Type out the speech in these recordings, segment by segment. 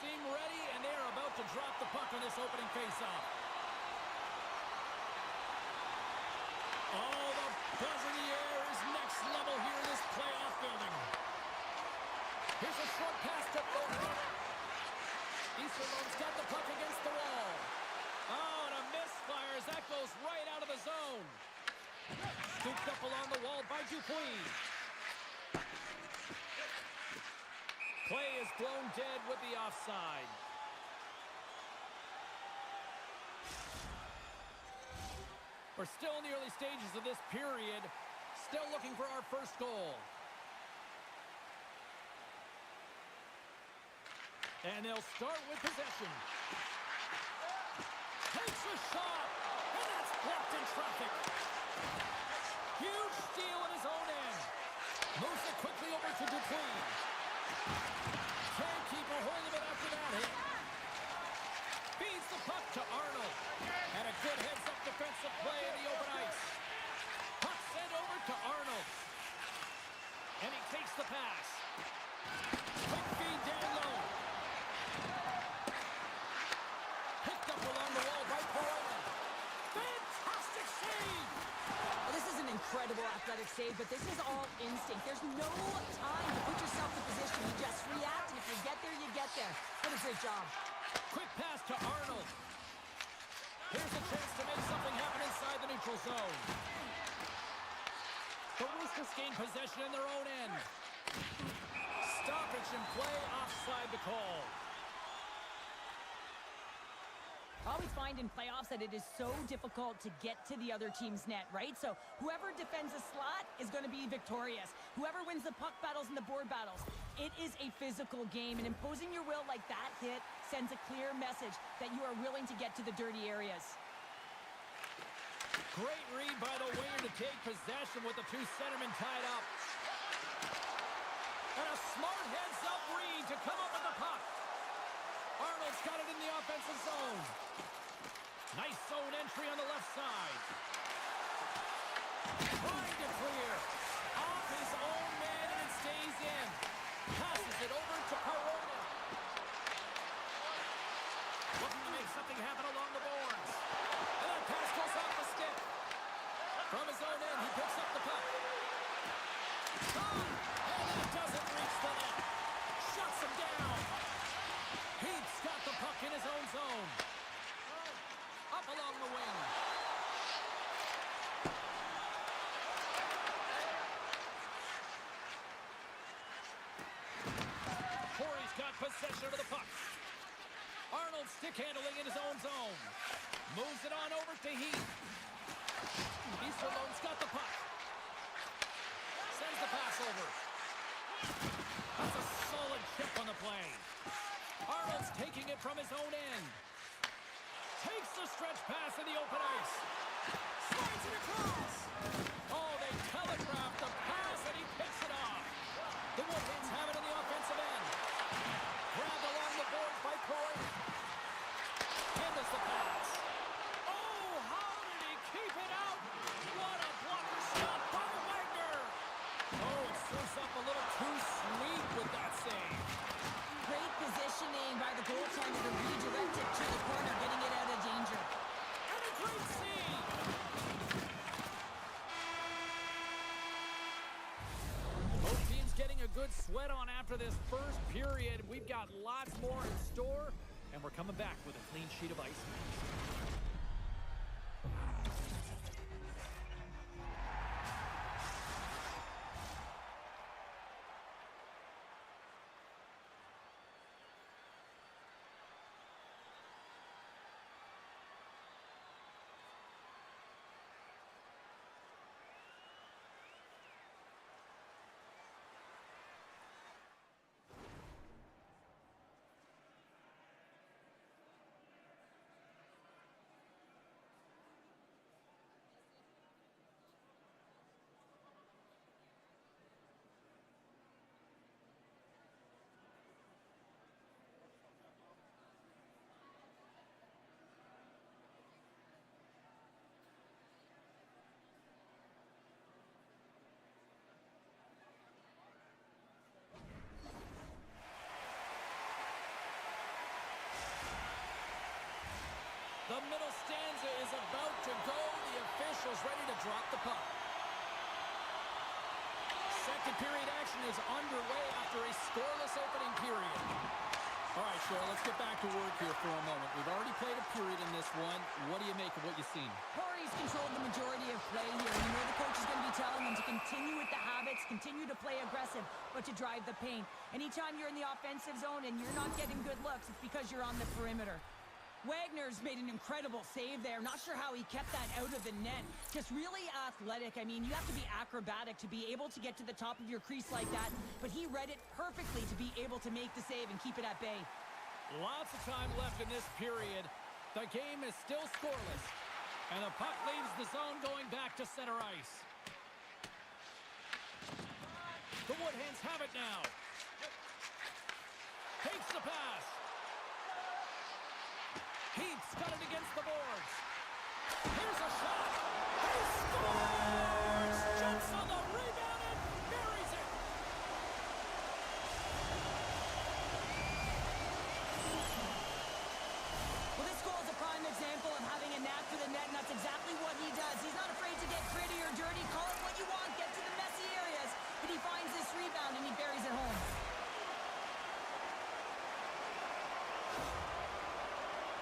seem ready, and they are about to drop the puck on this opening faceoff. Oh, the buzz in the air is next level here in this playoff building. Here's a short pass to Podmic. Easterlund's got the puck against the wall. Oh, and a misfire as that goes right out of the zone. Scooped up along the wall by Dupuis. Play is blown dead with the offside. We're still in the early stages of this period. Still looking for our first goal. And they'll start with possession. Takes a shot, and that's blocked in traffic. Huge steal in his own end. Moves it quickly over to Dupuis. Can't keep a hold of it after that hit. Feeds the puck to Arnold. And a good heads-up defensive play in the open ice. Puck sent over to Arnold. And he takes the pass. Quick feed down low. Picked up along the wall by Corona. Fantastic save! Well, this is an incredible athletic save, but this is all instinct. There's no time to put yourself in position. You just react, and if you get there, you get there. What a great job. Quick pass to Arnold. Here's a chance to make something happen inside the neutral zone. The Roosters gain possession in their own end. Stoppage in play, offside the call. I always find in playoffs that it is so difficult to get to the other team's net, right? So whoever defends a slot is going to be victorious. Whoever wins the puck battles and the board battles. It is a physical game, and imposing your will like that hit sends a clear message that you are willing to get to the dirty areas. Great read by the winger to take possession with the two centermen tied up. And a smart heads-up read to come up with the puck. Arnold's got it in the offensive zone. Nice zone entry on the left side. Trying to clear. Off his own man, and it stays in. Passes it over to Corona. Looking to make something happen along the boards. And that pass goes off the stick. From his own end, he picks up the puck. And that doesn't reach the net. Shuts him down. He's got the puck in his own zone. Up along the wing. Corey's got possession of the puck. Arnold stick handling in his own zone. Moves it on over to Heath. Easterlund's got the puck. Sends the pass over. That's a solid chip on the play. Arnold's taking it from his own end. Takes the stretch pass in the open ice. Slides it across. Oh, they telegraphed the pass, and he picks it off. The Wolverines have it in the offensive end. Grabbed along the boards by Corey. Handles the pass. Oh, how did he keep it out? What a blocker shot by Wagner. Oh, it serves up a little too sweet with that save. Great positioning by the goaltender to redirect it to the corner, getting it out of danger. And a great save! Both teams getting a good sweat on after this first period. We've got lots more in store, and we're coming back with a clean sheet of ice. will drop the puck. Second period action is underway after a scoreless opening period. All right, Cheryl, let's get back to work here for a moment. We've already played a period in this one. What do you make of what you've seen? Corey's controlled the majority of play here. You know the coach is going to be telling him to continue with the habits, continue to play aggressive, but to drive the paint. Anytime you're in the offensive zone and you're not getting good looks, it's because you're on the perimeter. Wagner's made an incredible save there. Not sure how he kept that out of the net. Just really athletic. I mean, you have to be acrobatic to be able to get to the top of your crease like that, but he read it perfectly to be able to make the save and keep it at bay. Lots of time left in this period. The game is still scoreless, and the puck leaves the zone going back to center ice. The Woodhens have it now. Takes the pass. Heath's got it against the boards. Here's a shot. He scores! Jumps on the rebound and buries it. Well, this goal is a prime example of having a knack for the net, and that's exactly what he does. He's not afraid to get gritty or dirty. Call it what you want. Get to the messy areas. But he finds this rebound and he buries it home.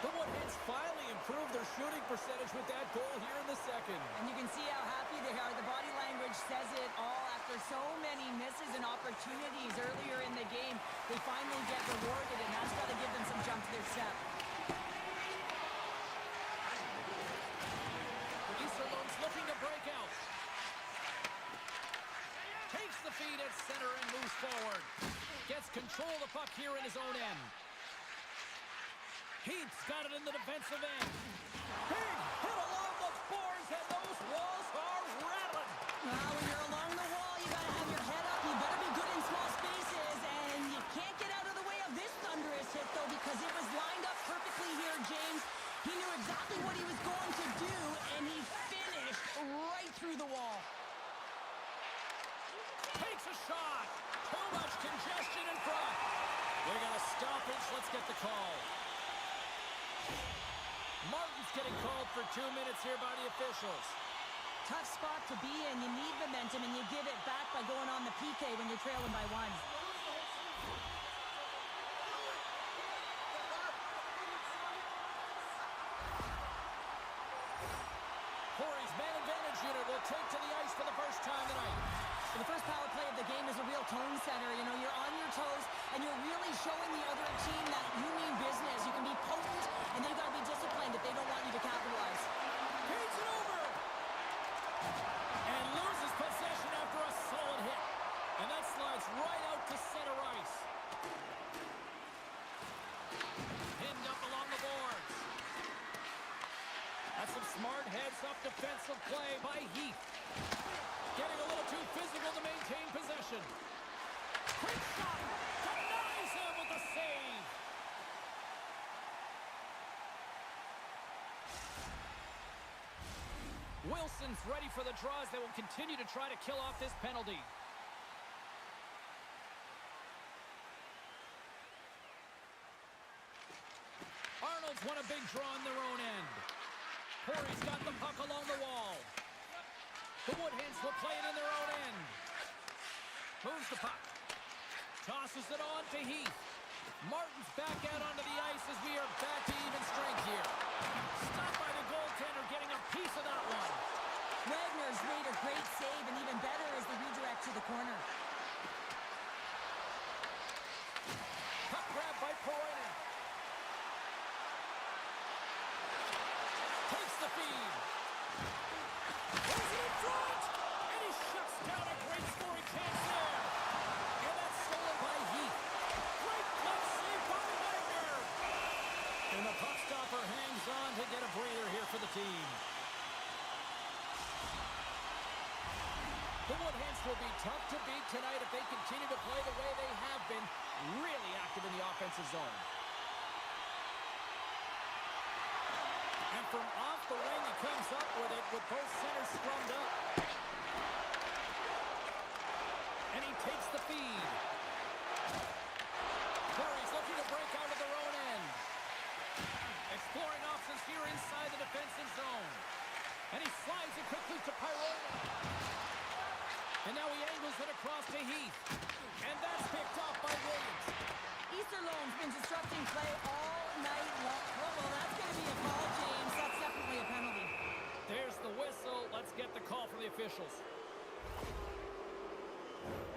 The Woodhens finally improved their shooting percentage with that goal here in the second. And you can see how happy they are. The body language says it all. After so many misses and opportunities earlier in the game, they finally get rewarded, and that's got to give them some jump to their step. Easterlund's looking to break out. Takes the feed at center and moves forward. Gets control of the puck here in his own end. Heath's got it in the defensive end. Big hit along the boards, and those walls are rattling. Well, when you're along the wall, you got to have your head up. You better be good in small spaces, and you can't get out of the way of this thunderous hit, though, because it was lined up perfectly here, James. He knew exactly what he was going to do, and he finished right through the wall. Takes a shot. Too much congestion in front. We got a stoppage. Let's get the call. Martin's getting called for 2 minutes here by the officials. Tough spot to be in. You need momentum, and you give it back by going on the PK when you're trailing by 1. Corey's man advantage unit will take to the ice for the first time tonight. The first power play of the game is a real tone setter. You know, you're on your toes, and you're really showing the other team that you mean business. You can be potent, and they've got to be disciplined if they don't want you to capitalize. Feeds it over. And loses possession after a solid hit. And that slides right out to center ice. Pinned up along the boards. That's some smart heads-up defensive play by Heath. Getting a little too physical to maintain possession. Quick shot. Denies him with the save. Wilson's ready for the draws. They will continue to try to kill off this penalty. Arnold's won a big draw on their own end. Corey's got the puck along the wall. The Woodhens will play it in their own end. Moves the puck. Tosses it on to Heath. Martin's back out onto the ice as we are back to even strength here. Stopped by the goaltender, getting a piece of that one. Wagner's made a great save, and even better is the redirect to the corner. Puck grab by Poroinen. Takes the feed. Throws it in front. And he shuts down a great scoring chance there. And that's stolen by Heath. Great glove save by Wagner. And the puck stopper hangs on to get a breather here for the team. The Woodhens will be tough to beat tonight if they continue to play the way they have been, really active in the offensive zone. And from off the wing, he comes up with it with both centers scrummed up. And he takes the feed. Curry's looking to break out of their own end. Exploring options here inside the defensive zone. And he slides it quickly to Pyro. And now he angles it across to Heath. And that's picked off by Williams. Easterlone's been disrupting play all night long. Oh, well, that's going to be a call, James. That's definitely a penalty. There's the whistle. Let's get the call from the officials.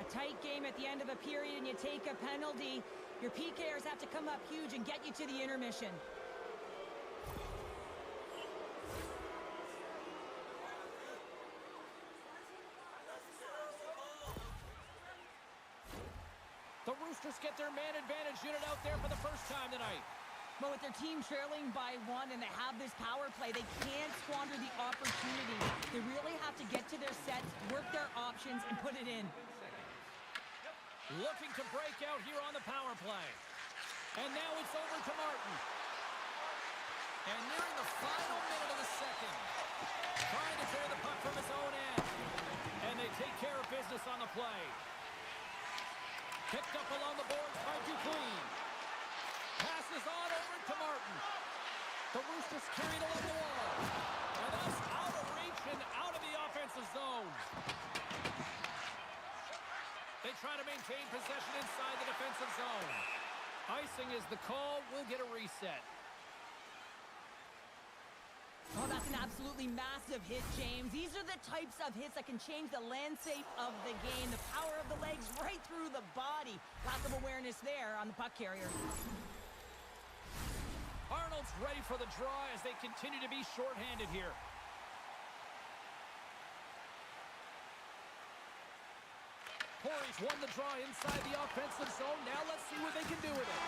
A tight game at the end of a period and you take a penalty. Your PKers have to come up huge and get you to the intermission. The Roosters get their man advantage unit out there for the first time tonight. But with their team trailing by 1 and they have this power play, they can't squander the opportunity. They really have to get to their sets, work their options, and put it in. Looking to break out here on the power play. And now it's over to Martin. And nearing the final minute of the second. Trying to clear the puck from his own end. And they take care of business on the play. Picked up along the boards by Duquesne. Passes on over to Martin. The Roosters carried along the wall. And that's out of reach and out of the offensive zone. They try to maintain possession inside the defensive zone. Icing is the call. We'll get a reset. Oh, that's an absolutely massive hit, James. These are the types of hits that can change the landscape of the game. The power of the legs right through the body. Lack of awareness there on the puck carrier. Arnold's ready for the draw as they continue to be shorthanded here. Corey's won the draw inside the offensive zone. Now let's see what they can do with it.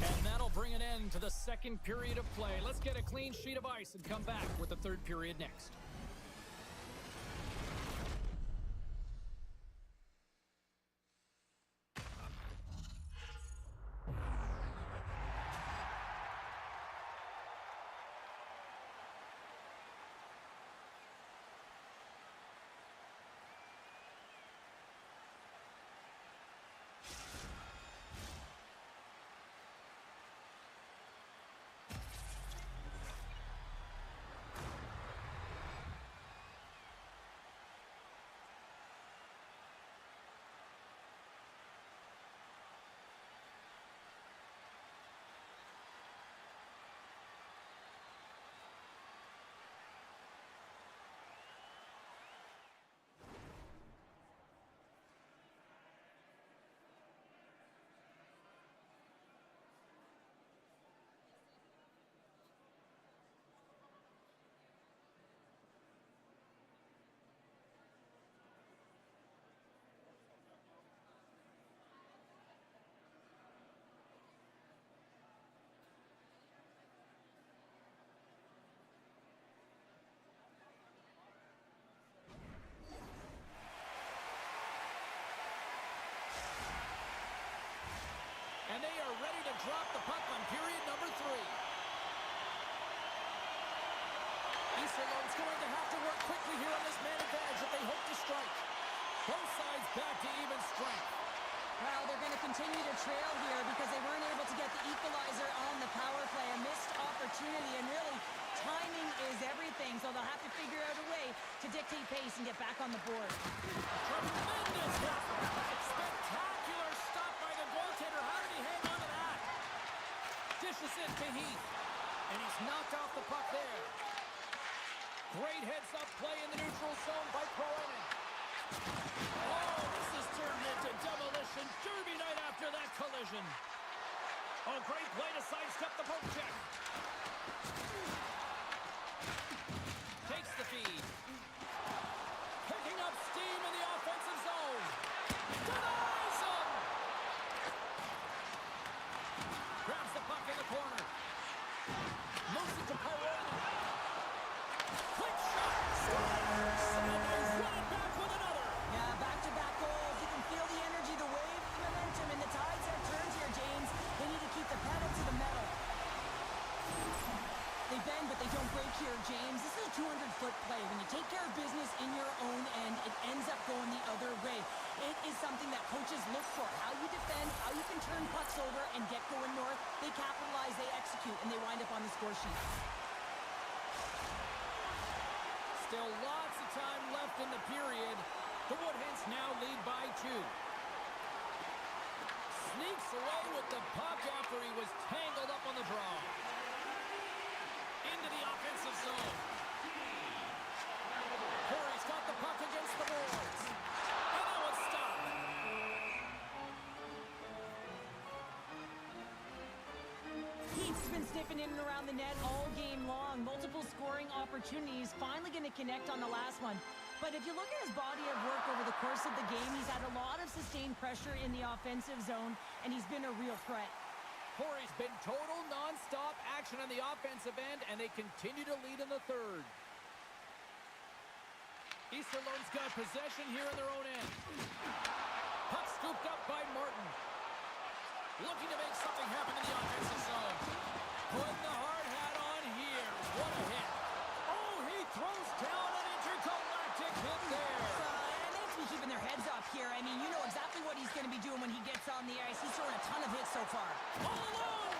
And that'll bring an end to the second period of play. Let's get a clean sheet of ice and come back with the third period next. And they are ready to drop the puck on period number 3. Easterlone's going to have to work quickly here on this man advantage if they hope to strike. Both sides back to even strength. Well, they're going to continue to trail here because they weren't able to get the equalizer on the power play. A missed opportunity, and really, timing is everything, so they'll have to figure out a way to dictate pace and get back on the board. Tremendous hit. Spectacular stop by the goaltender. How did he hang on to that? Dishes it to Heath. And he's knocked off the puck there. Great heads-up play in the neutral zone by Proenen. Oh, this has turned into demolition derby night after that collision. Oh, great play to sidestep the poke check. Takes the feed. Picking up steam in the offensive zone. Denies him! Grabs the puck in the corner. Moves it to Pyro. Quick shot! And they run it back with another! Yeah, back-to-back goals. You can feel the energy, the wave, the momentum, and the tides have turned here, James. They need to keep the pedal to the metal. They bend, but they don't break here, James. This is a 200-foot play. When you take care of business in your own end, it ends up going the other way. It is something that coaches look for. How you defend, how you can turn pucks over and get going north. They capitalize, they execute, and they wind up on the score sheet. Still lots of time left in the period. The Woodhens now lead by 2. Sneaks away with the puck after he was tangled up on the draw. Into the offensive zone. Corey's got the puck against the boards. And that one's stopped. Heat's been sniffing in and around the net all game long. Multiple scoring opportunities. Finally going to connect on the last one. But if you look at his body of work over the course of the game, he's had a lot of sustained pressure in the offensive zone, and he's been a real threat. Corey's been total non-stop action on the offensive end, and they continue to lead in the third. Easterlone's got possession here in their own end. Puck scooped up by Martin. Looking to make something happen in the offensive zone. Putting the hard hat on here. What a hit. Oh, he throws down an intergalactic hit there. And they have to be keeping their heads up here. I mean, you know exactly what he's going to be doing when he gets on the ice. He's throwing a ton of hits so far. All alone.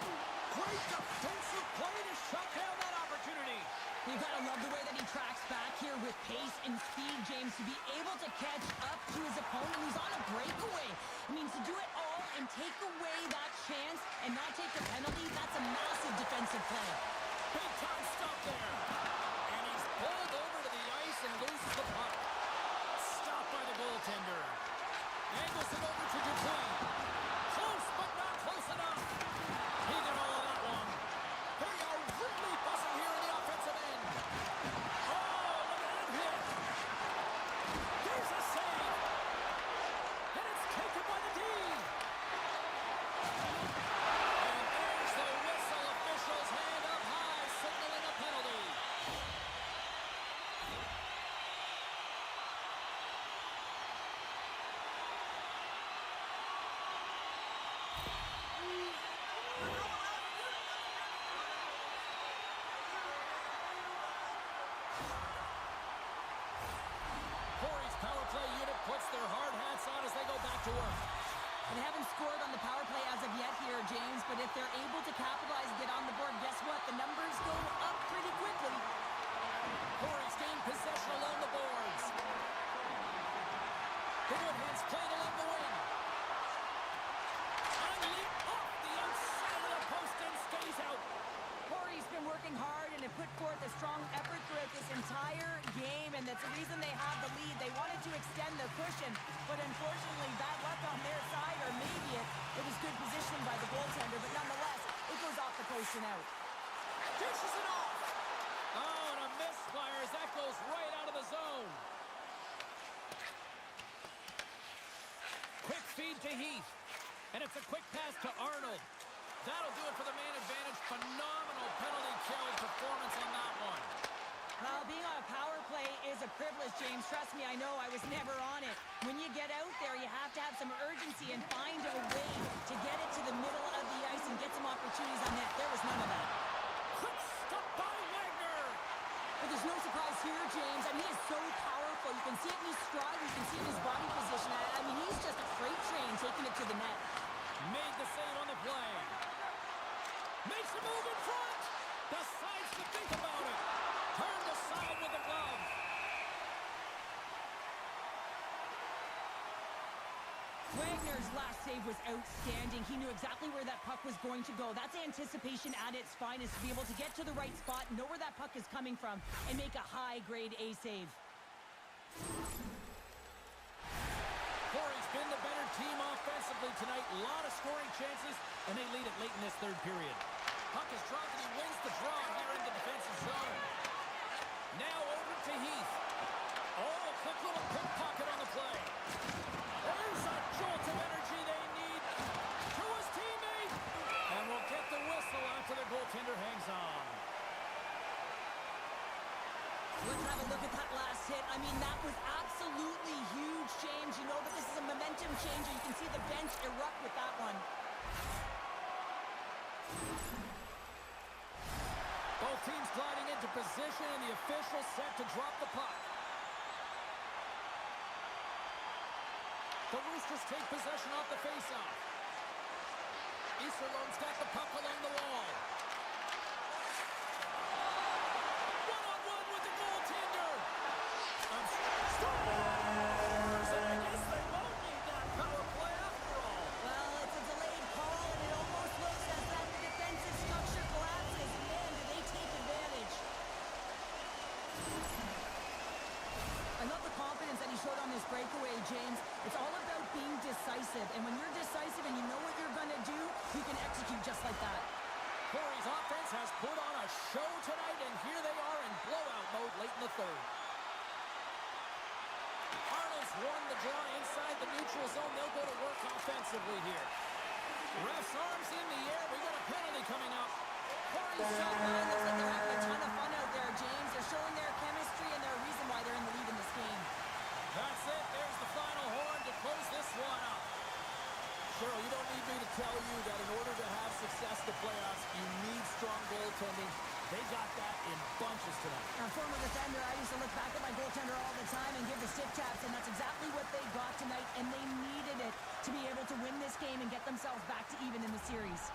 Great defensive play to shut down that opportunity. You've got to love the way that he tracks back here with pace and speed, James, to be able to catch up to his opponent who's on a breakaway. I mean, to do it all and take away that chance and not take the penalty, that's a massive defensive play. Big time stop there. And he's pulled over to the ice and loses the puck. Stopped by the goaltender. Angles it over to Duplain. Close, but not close enough. He got all of that one. They are really buzzing here in the offensive end. Oh, look at that hit. There's a save. And it's taken by the D. And there's the whistle. Officials hand up high, signaling a penalty. Corey's power play unit puts their hard hats on as they go back to work. They haven't scored on the power play as of yet here, James, but if they're able to capitalize and get on the board, guess what? The numbers go up pretty quickly. Corey's gained possession along the boards. The Woodhens played along the wing. Unleap off the outside of the post and stays out. Corey's been working hard and have put forth a strong effort throughout this entire game, and that's the reason they have the lead. They wanted to extend the cushion, but unfortunately bad luck on their side, or maybe it was good positioning by the goaltender, but nonetheless, it goes off the post and out. Dishes it off. Oh, and a misfire as that goes right out of the zone. Quick feed to Heath. And it's a quick pass to Arnold. That'll do it for the man advantage. Phenomenal penalty kill performance on that one. Well, being on a power play is a privilege, James. Trust me, I know. I was never on it. When you get out there, you have to have some urgency and find a way to get it to the middle of the ice and get some opportunities on net. There was none of that. Quick stop by Wagner. But there's no surprise here, James. I mean, he is so powerful. You can see it in his stride. You can see it in his body position. I mean, he's just a freight train taking it to the net. Made the save on the play. Makes a move in front. Decides to think about it. Turned aside with the glove. Wagner's last save was outstanding. He knew exactly where that puck was going to go. That's anticipation at its finest, to be able to get to the right spot, know where that puck is coming from, and make a high-grade A save. Corey's been the better team offensively tonight. A lot of scoring chances, and they lead it late in this third period. Puck is dropped, and he wins the draw here in the defensive zone. Now over to Heath. Oh, a quick little pickpocket on the play. There's a jolt of energy they need to his teammate. And we'll get the whistle after the goaltender hangs on. Let's have a look at that last hit. I mean, that was absolutely huge, James. You know that this is a momentum changer. You can see the bench erupt with that one. Both teams gliding into position, and the official set to drop the puck. The Roosters take possession off the faceoff. Easterlone's got the puck along the wall. One-on-one with the goaltender. showed on this breakaway, James. It's all about being decisive. And when you're decisive and you know what you're going to do, you can execute just like that. Corey's offense has put on a show tonight, and here they are in blowout mode late in the third. Arnold's won the draw inside the neutral zone. They'll go to work offensively here. Ref's arms in the air. We got a penalty coming up. Corey's shot line looks like they're having a ton of fun out there, James. They're showing their chemistry and their reason why they're in the lead in this game. That's it. There's the final horn to close this one up. Cheryl, you don't need me to tell you that in order to have success in the playoffs, you need strong goaltending. They got that in bunches tonight. A former defender, I used to look back at my goaltender all the time and give the stiff taps, and that's exactly what they got tonight, and they needed it to be able to win this game and get themselves back to even in the series.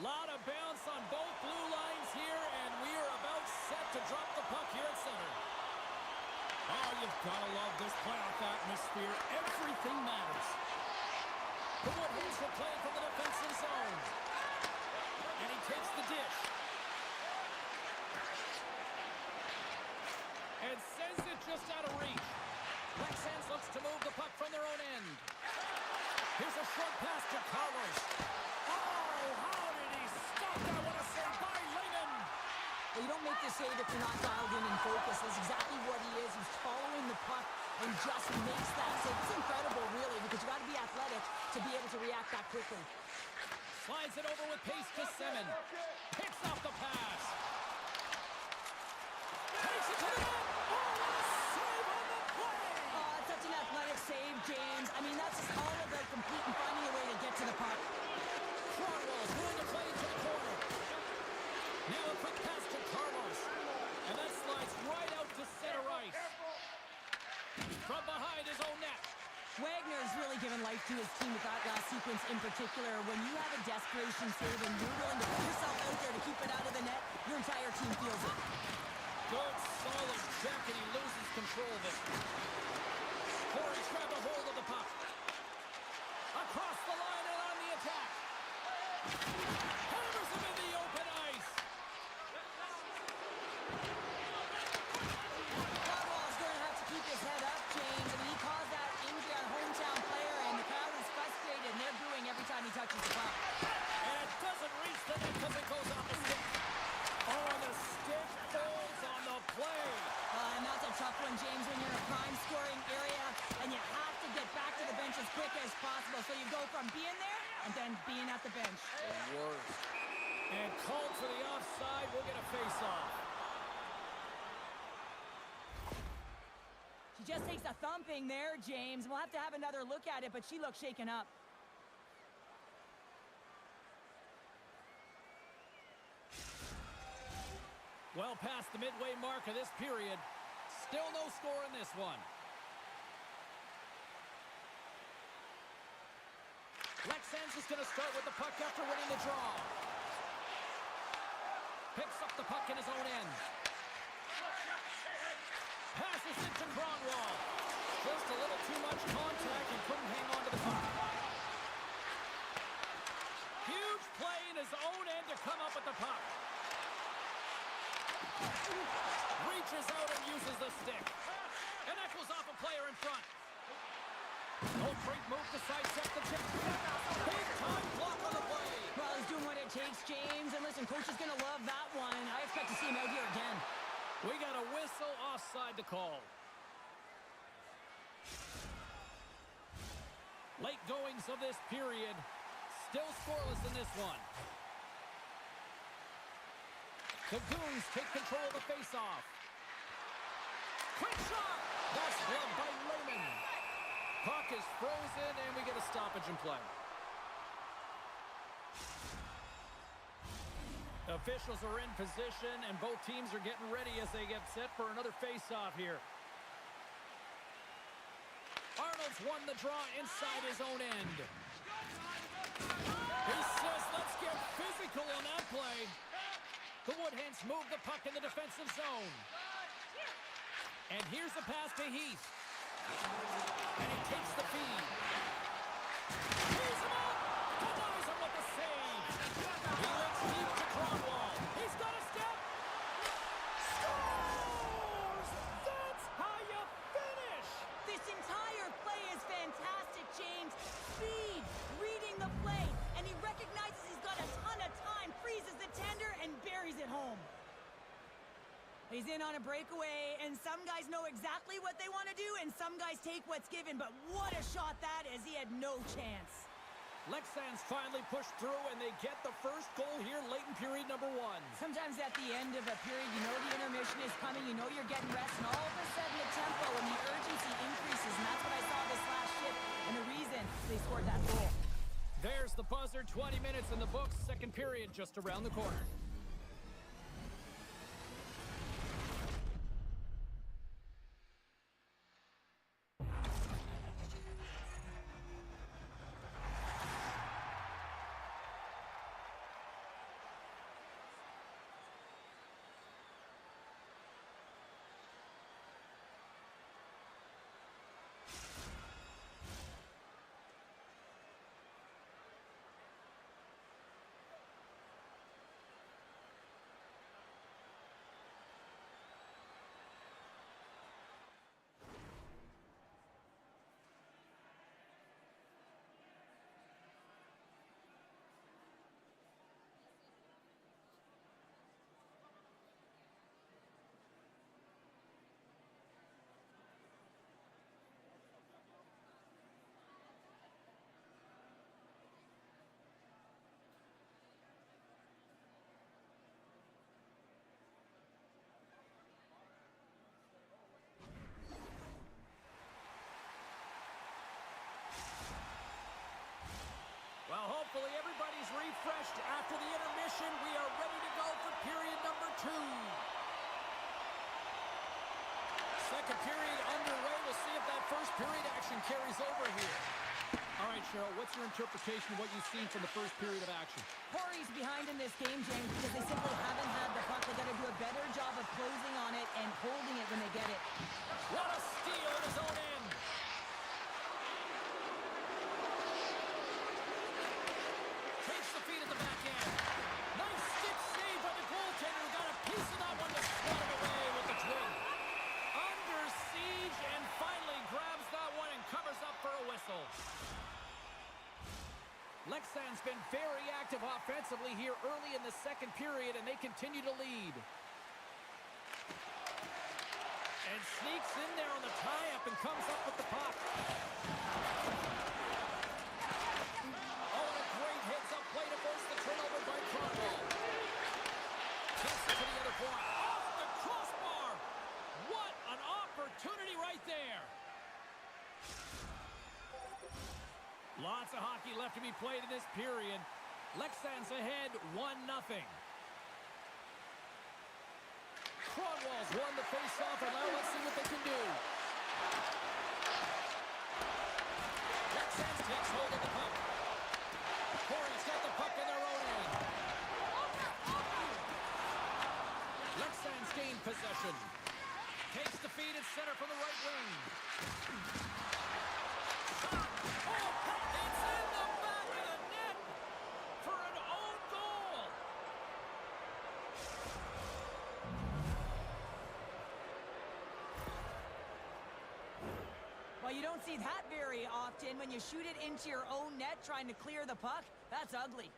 Lot of bounce on both blue lines here, and we are about set to drop the puck here at center. Oh, you've got to love this playoff atmosphere. Everything matters. The Woodhens will play from the defensive zone. And he takes the dish. And sends it just out of reach. Lexans looks to move the puck from their own end. Here's a short pass to Carlos. Oh, how did he stop that? What a save by Lehman. Well, you don't make the save if you're not dialed in and focused. That's exactly what he is. He's following the puck and just makes that save. It's incredible, really, because you got to be athletic to be able to react that quickly. Slides it over with pace to Semin. Picks off the pass. Takes it to the net. Oh, what a save on the play. Oh, it's such an athletic save, James. I mean, that's just all about complete and finding a way to get to the puck. Cronwall's willing to play to the corner. Now a quick pass to Carlos. And that slides right out to center ice. From behind his own net. Wagner's really given life to his team with that last sequence in particular. When you have a desperation save and you're willing to put yourself out there to keep it out of the net, your entire team feels it. Good, solid check, and he loses control of it. Corey's grabbed a hold of the puck. Across the line and on the attack. Hammers him in the open ice. Caldwell's going to have to keep his head up, James. I mean, he caused that injury on a hometown player, and the crowd is frustrated, and they're booing every time he touches the puck. And it doesn't reach the net because it goes off the stick. Oh, the stick falls on the play. And that's a tough one, James, when you're in a prime scoring area, and you have to get back to the bench as quick as possible. So you go from being there and then being at the bench. The worst. And called for the offside. We'll get a face-off. She just takes a thumping there, James. We'll have to have another look at it, but she looks shaken up. Well past the midway mark of this period. Still no score in this one. Lexans is going to start with the puck after winning the draw. Picks up the puck in his own end. Passes it to Cronwall. Just a little too much contact and couldn't hang on to the puck. Huge play in his own end to come up with the puck. Reaches out and uses the stick. And that goes off a player in front. Oh, great move to sidestep the chip. Big time block on the play. Well, he's doing what it takes, James. And listen, coach is going to love that one. I expect to see him out here again. We got a whistle offside to call. Late goings of this period. Still scoreless in this one. The Goons take control of the faceoff. Quick shot! That's gloved by Lehman. Puck is frozen, and we get a stoppage in play. Officials are in position, and both teams are getting ready as they get set for another faceoff here. Arnold's won the draw inside his own end. He says, let's get physical on that play. The Woodhens move the puck in the defensive zone. And here's the pass to Heath. And he takes the feed. He's him up! Denies him with the save. He looks deep to Cronwall. He's got a step. Scores! That's how you finish! This entire play is fantastic, James. Speed, reading the play, and he recognizes he's got a ton of time, freezes the tender, and buries it home. He's in on a breakaway, and some guys know exactly what they want to do, and some guys take what's given, but what a shot that is. He had no chance. Lexans finally pushed through, and they get the first goal here late in period number one. Sometimes at the end of a period, you know the intermission is coming, you know you're getting rest, and all of a sudden the tempo and the urgency increases, and that's what I saw this last shift, and the reason they scored that goal. There's the buzzer, 20 minutes in the books, second period just around the corner. refreshed after the intermission. We are ready to go for period number 2. Second period underway. We'll see if that first period action carries over here. All right, Cheryl, what's your interpretation of what you've seen from the first period of action? Corey's behind in this game, James, because they simply haven't had the puck. They got to do a better job of closing on it and holding it when they get it. What a steal at his own end. Takes the feed at the back end. Nice stick save by the goaltender who got a piece of that one to swat it away with the twin. Under siege and finally grabs that one and covers up for a whistle. Lexan's been very active offensively here early in the second period, and they continue to lead. And sneaks in there on the tie-up and comes up with the puck. Oh, and a great heads-up play to force the turnover by Cromwell. Takes it to the other point. Off the crossbar! What an opportunity right there! Lots of hockey left to be played in this period. Lexan's ahead 1-0. Cronwall's won the face-off, and now let's see what they can do. Lexans takes hold of the puck. Corey's got the puck in their own end. Lexans gained possession. Takes the feed at center from the right wing. Shot! Oh, it's in the back of the net for an own goal. Well, you don't see that very often when you shoot it into your own net trying to clear the puck. That's ugly.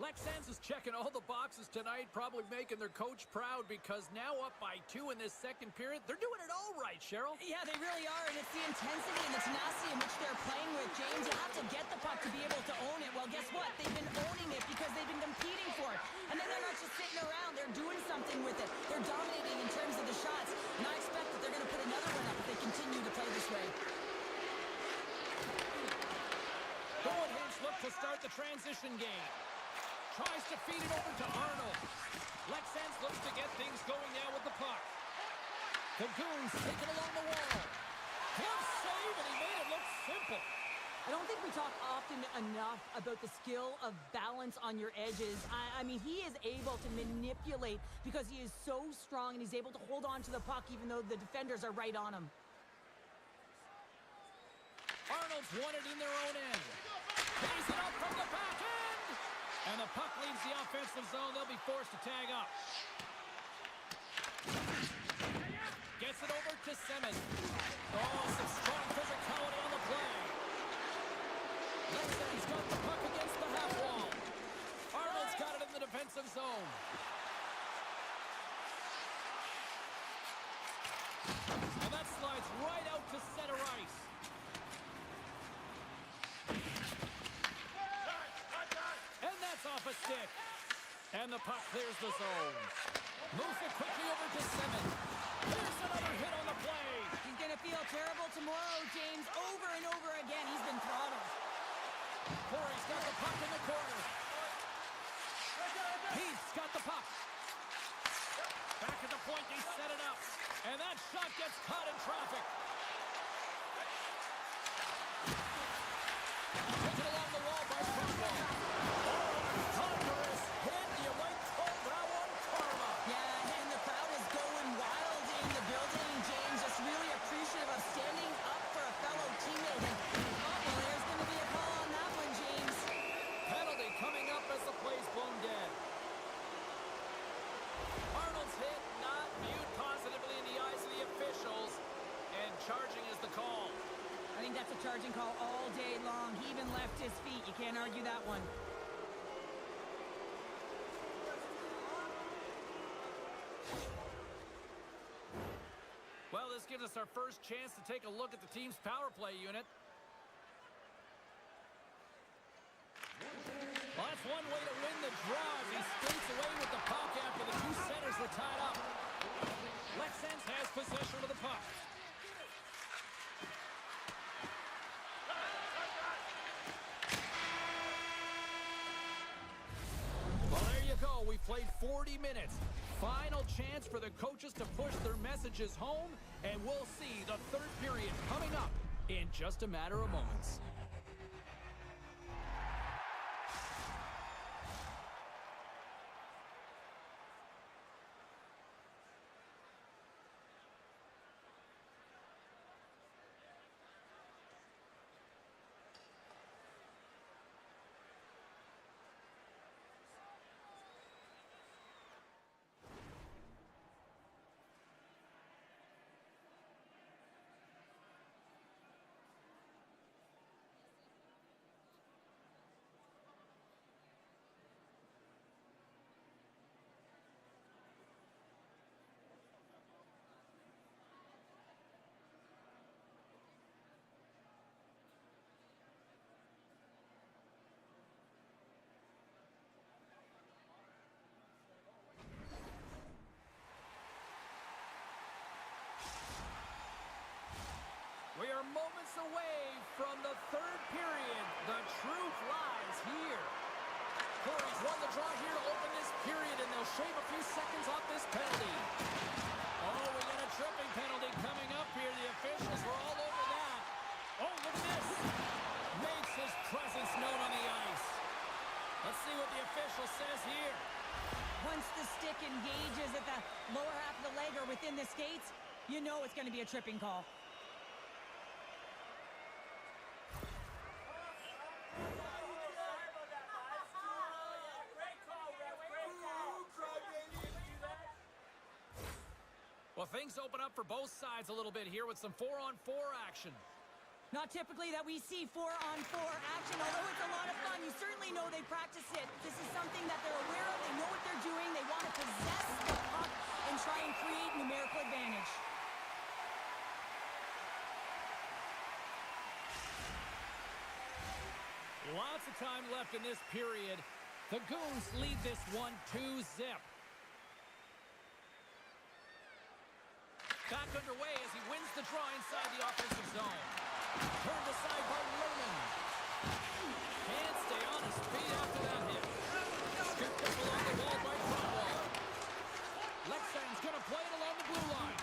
Lexans is checking all the boxes tonight, probably making their coach proud because now up by 2 in this second period. They're doing it all right, Cheryl. Yeah, they really are, and it's the intensity and the tenacity in which they're playing with, James. You have to get the puck to be able to own it. Well, guess what? They've been owning it because they've been competing for it. And then they're not just sitting around. They're doing something with it. They're dominating in terms of the shots. And I expect that they're going to put another one up if they continue to play this way. Going Hintz look to start the transition game. Tries to feed it over to Arnold. Lexans looks to get things going now with the puck. The Goons take it along the wall. Glove save, and he made it look simple. I don't think we talk often enough about the skill of balance on your edges. I mean, he is able to manipulate because he is so strong, and he's able to hold on to the puck even though the defenders are right on him. Arnold's won it in their own end. Pays it up from the back end. And the puck leaves the offensive zone. They'll be forced to tag up. Gets it over to Simmons. Oh, some strong physicality on the play. Lexan's got the puck against the half wall. Arnold's got it in the defensive zone. And that slides right out to center ice. Off a stick. And the puck clears the zone. Moves it quickly over to Simmons. There's another hit on the play. He's going to feel terrible tomorrow, James. Over and over again, he's been throttled. Corey's got the puck in the corner. Heath's got the puck. Back at the point, they set it up. And that shot gets caught in traffic. Taken along the wall by Cromwell. Charging is the call. I think that's a charging call all day long. He even left his feet. You can't argue that one. Well, this gives us our first chance to take a look at the team's power play unit. Well, that's one way to win the draw as he skates away with the puck after the two centers were tied up. Lexans has possession of the puck. played 40 minutes. Final chance for the coaches to push their messages home, and we'll see the third period coming up in just a matter of moments. We are moments away from the third period. The truth lies here. Corey's won the draw here to open this period, and they'll shave a few seconds off this penalty. Oh, we got a tripping penalty coming up here. The officials were all over that. Oh, look at this. Makes his presence known on the ice. Let's see what the official says here. Once the stick engages at the lower half of the leg or within the skates, you know it's going to be a tripping call. Well, things open up for both sides a little bit here with some 4-on-4 action. Not typically that we see 4-on-4 action, although it's a lot of fun. You certainly know they practice it. This is something that they're aware of. They know what they're doing. They want to possess the puck and try and create numerical advantage. Lots of time left in this period. The Goons lead this one 2-0. Back underway as he wins the draw inside the offensive zone. Turned aside by Roman. Can't stay on his feet after that hit. Scooped up along the wall by Cromwell. Lexan's going to play it along the blue line.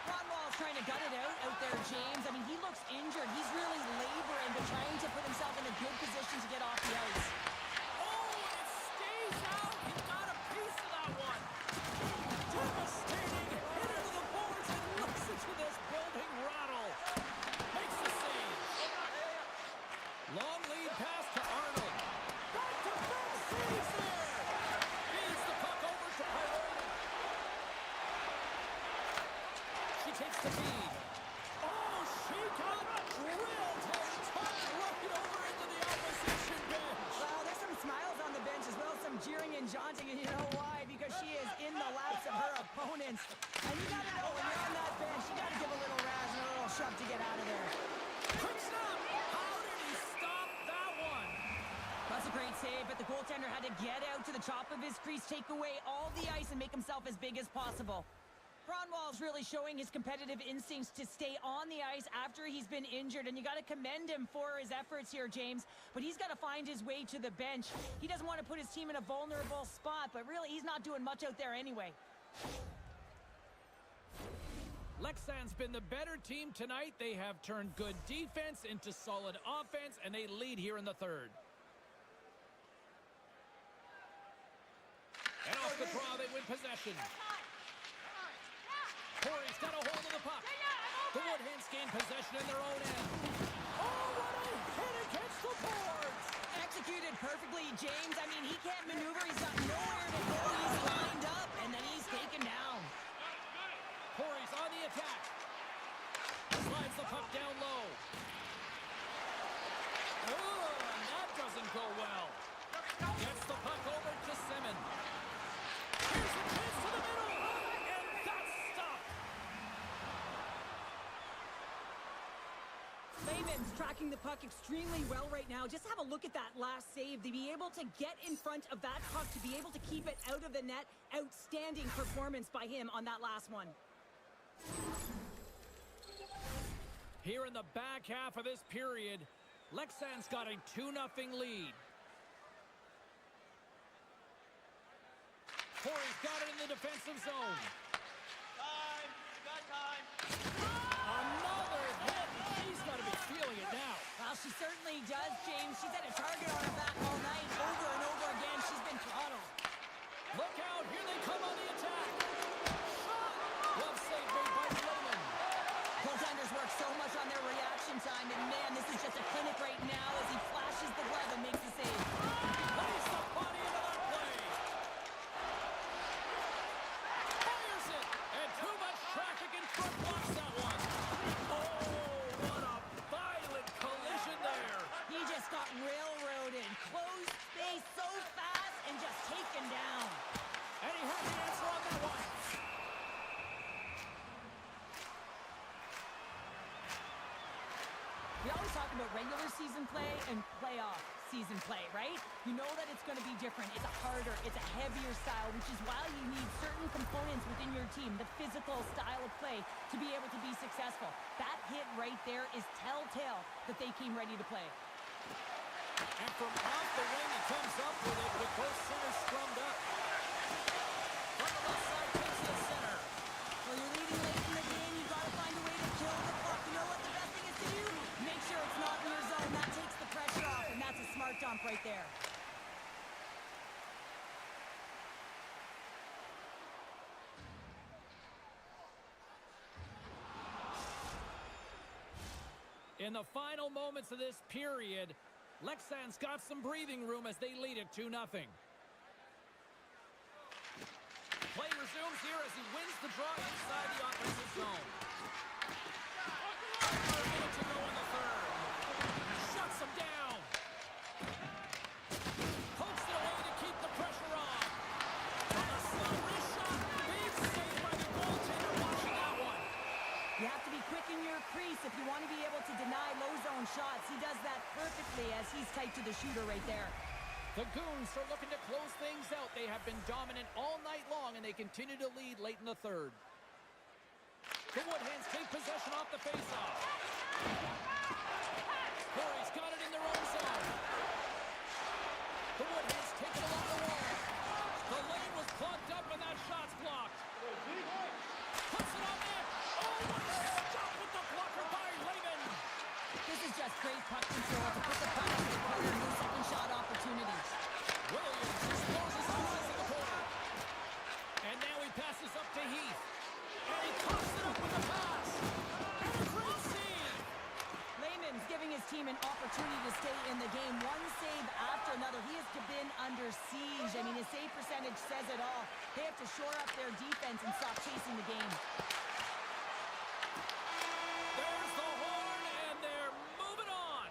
Cromwell's trying to gut it out there, James. I mean, he looks injured. He's really laboring, but trying to put himself in a good position to get off the ice. Oh, and it stays out. He got a piece of that one. Devastating hit into the boards and listen to this building rattle. Makes the save. Long lead pass to Arnold. Back to back saves there. Feeds the puck over to Pirate. She takes the feed. Oh, she got drilled and tucked right over into the opposition bench. Wow, there's some smiles on the bench as well, some jeering and jaunting, and you know why? Because she is in the laps of her opponents. And you gotta know when you're on that bench, you gotta give a little razz and a little shove to get out of there. Quick stop! How did he stop that one? That's a great save, but the goaltender had to get out to the top of his crease, take away all the ice, and make himself as big as possible. Cronwall's really showing his competitive instincts to stay on the ice after he's been injured, and you got to commend him for his efforts here, James. But he's got to find his way to the bench. He doesn't want to put his team in a vulnerable spot, but really he's not doing much out there anyway. Lexan's been the better team tonight. They have turned good defense into solid offense, and they lead here in the third. And off the draw, they win possession. Corey's got a hold of the puck. The Woodhens gain possession in their own end. Oh, what a hit against the boards! Executed perfectly, James. I mean, he can't maneuver. He's got nowhere to go. He's lined up, and then he's taken down. Corey's on the attack. Slides the puck down low. Oh, and that doesn't go well. Gets the puck over to Simmons. Here's a chance to the middle, and that's stopped. Layman's tracking the puck extremely well right now. Just have a look at that last save. To be able to get in front of that puck, to be able to keep it out of the net, outstanding performance by him on that last one. Here in the back half of this period, Lexan's got a 2-0 lead. Corey's got it in the defensive zone. Time. You got time. Another hit. She's got to be feeling it now. Well, she certainly does, James. She's had a target on her back all night. Over and over again, she's been throttled. Look out. Here they come on the attack. Shot. Love save made by Lehman. Goaltenders work so much on their reaction time, and man, this is just a clinic right now as he flashes the glove and makes the save. Lays the body into that play. Fires it. And too much traffic in front blocks that one. Oh, what a violent collision there. He just got railroaded. Closed space so fast and just taken down. And he had the answer on that one. We always talk about regular season play and playoff season play, right? You know that it's going to be different. It's a harder, it's a heavier style, which is why you need certain components within your team, the physical style of play, to be able to be successful. That hit right there is telltale that they came ready to play. And from off the wing, he comes up with it with both centers scrummed up. From the left side, takes the center. Well, you're leading late in the game. You've got to find a way to kill the clock. You know what the best thing is to do? Make sure it's not in your zone. That takes the pressure off, and that's a smart dump right there. In the final moments of this period, Lexan's got some breathing room as they lead it 2-0. Play resumes here as he wins the draw inside the offensive zone. Under a minute to go in the third. Shuts him down. Pokes it away to keep the pressure on. From the slow wrist shot, big save by the goaltender watching that one. You have to be quick in your crease if you want to be able to deny low zone shots. He does that perfectly as he's tight to the shooter right there. The Goons are looking to close things out. They have been dominant all night long, and they continue to lead late in the third. The Woodhens take possession off the faceoff. Corey's got it in their own zone. The Woodhens take it along the wall. The lane was clogged up, and that shot's blocked. Puts it on net. Oh, what a stop with the blocker by Lehman. This is just great puck control to put the puck in the corner and second shot opportunities. Williams exposes eyes in the corner. And now he passes up to Heath. And he coughs it up with the pass. And a great save. Lehman's giving his team an opportunity to stay in the game. One save after another. He has been under siege. I mean, his save percentage says it all. They have to shore up their defense and stop chasing the game. There's the horn, and they're moving on.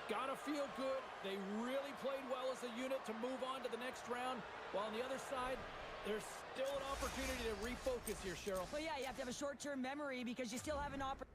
Gotta feel good. They really played well as a unit to move on to the next round. While on the other side, there's still an opportunity to refocus here, Cheryl. Well, yeah, you have to have a short-term memory because you still have an opportunity.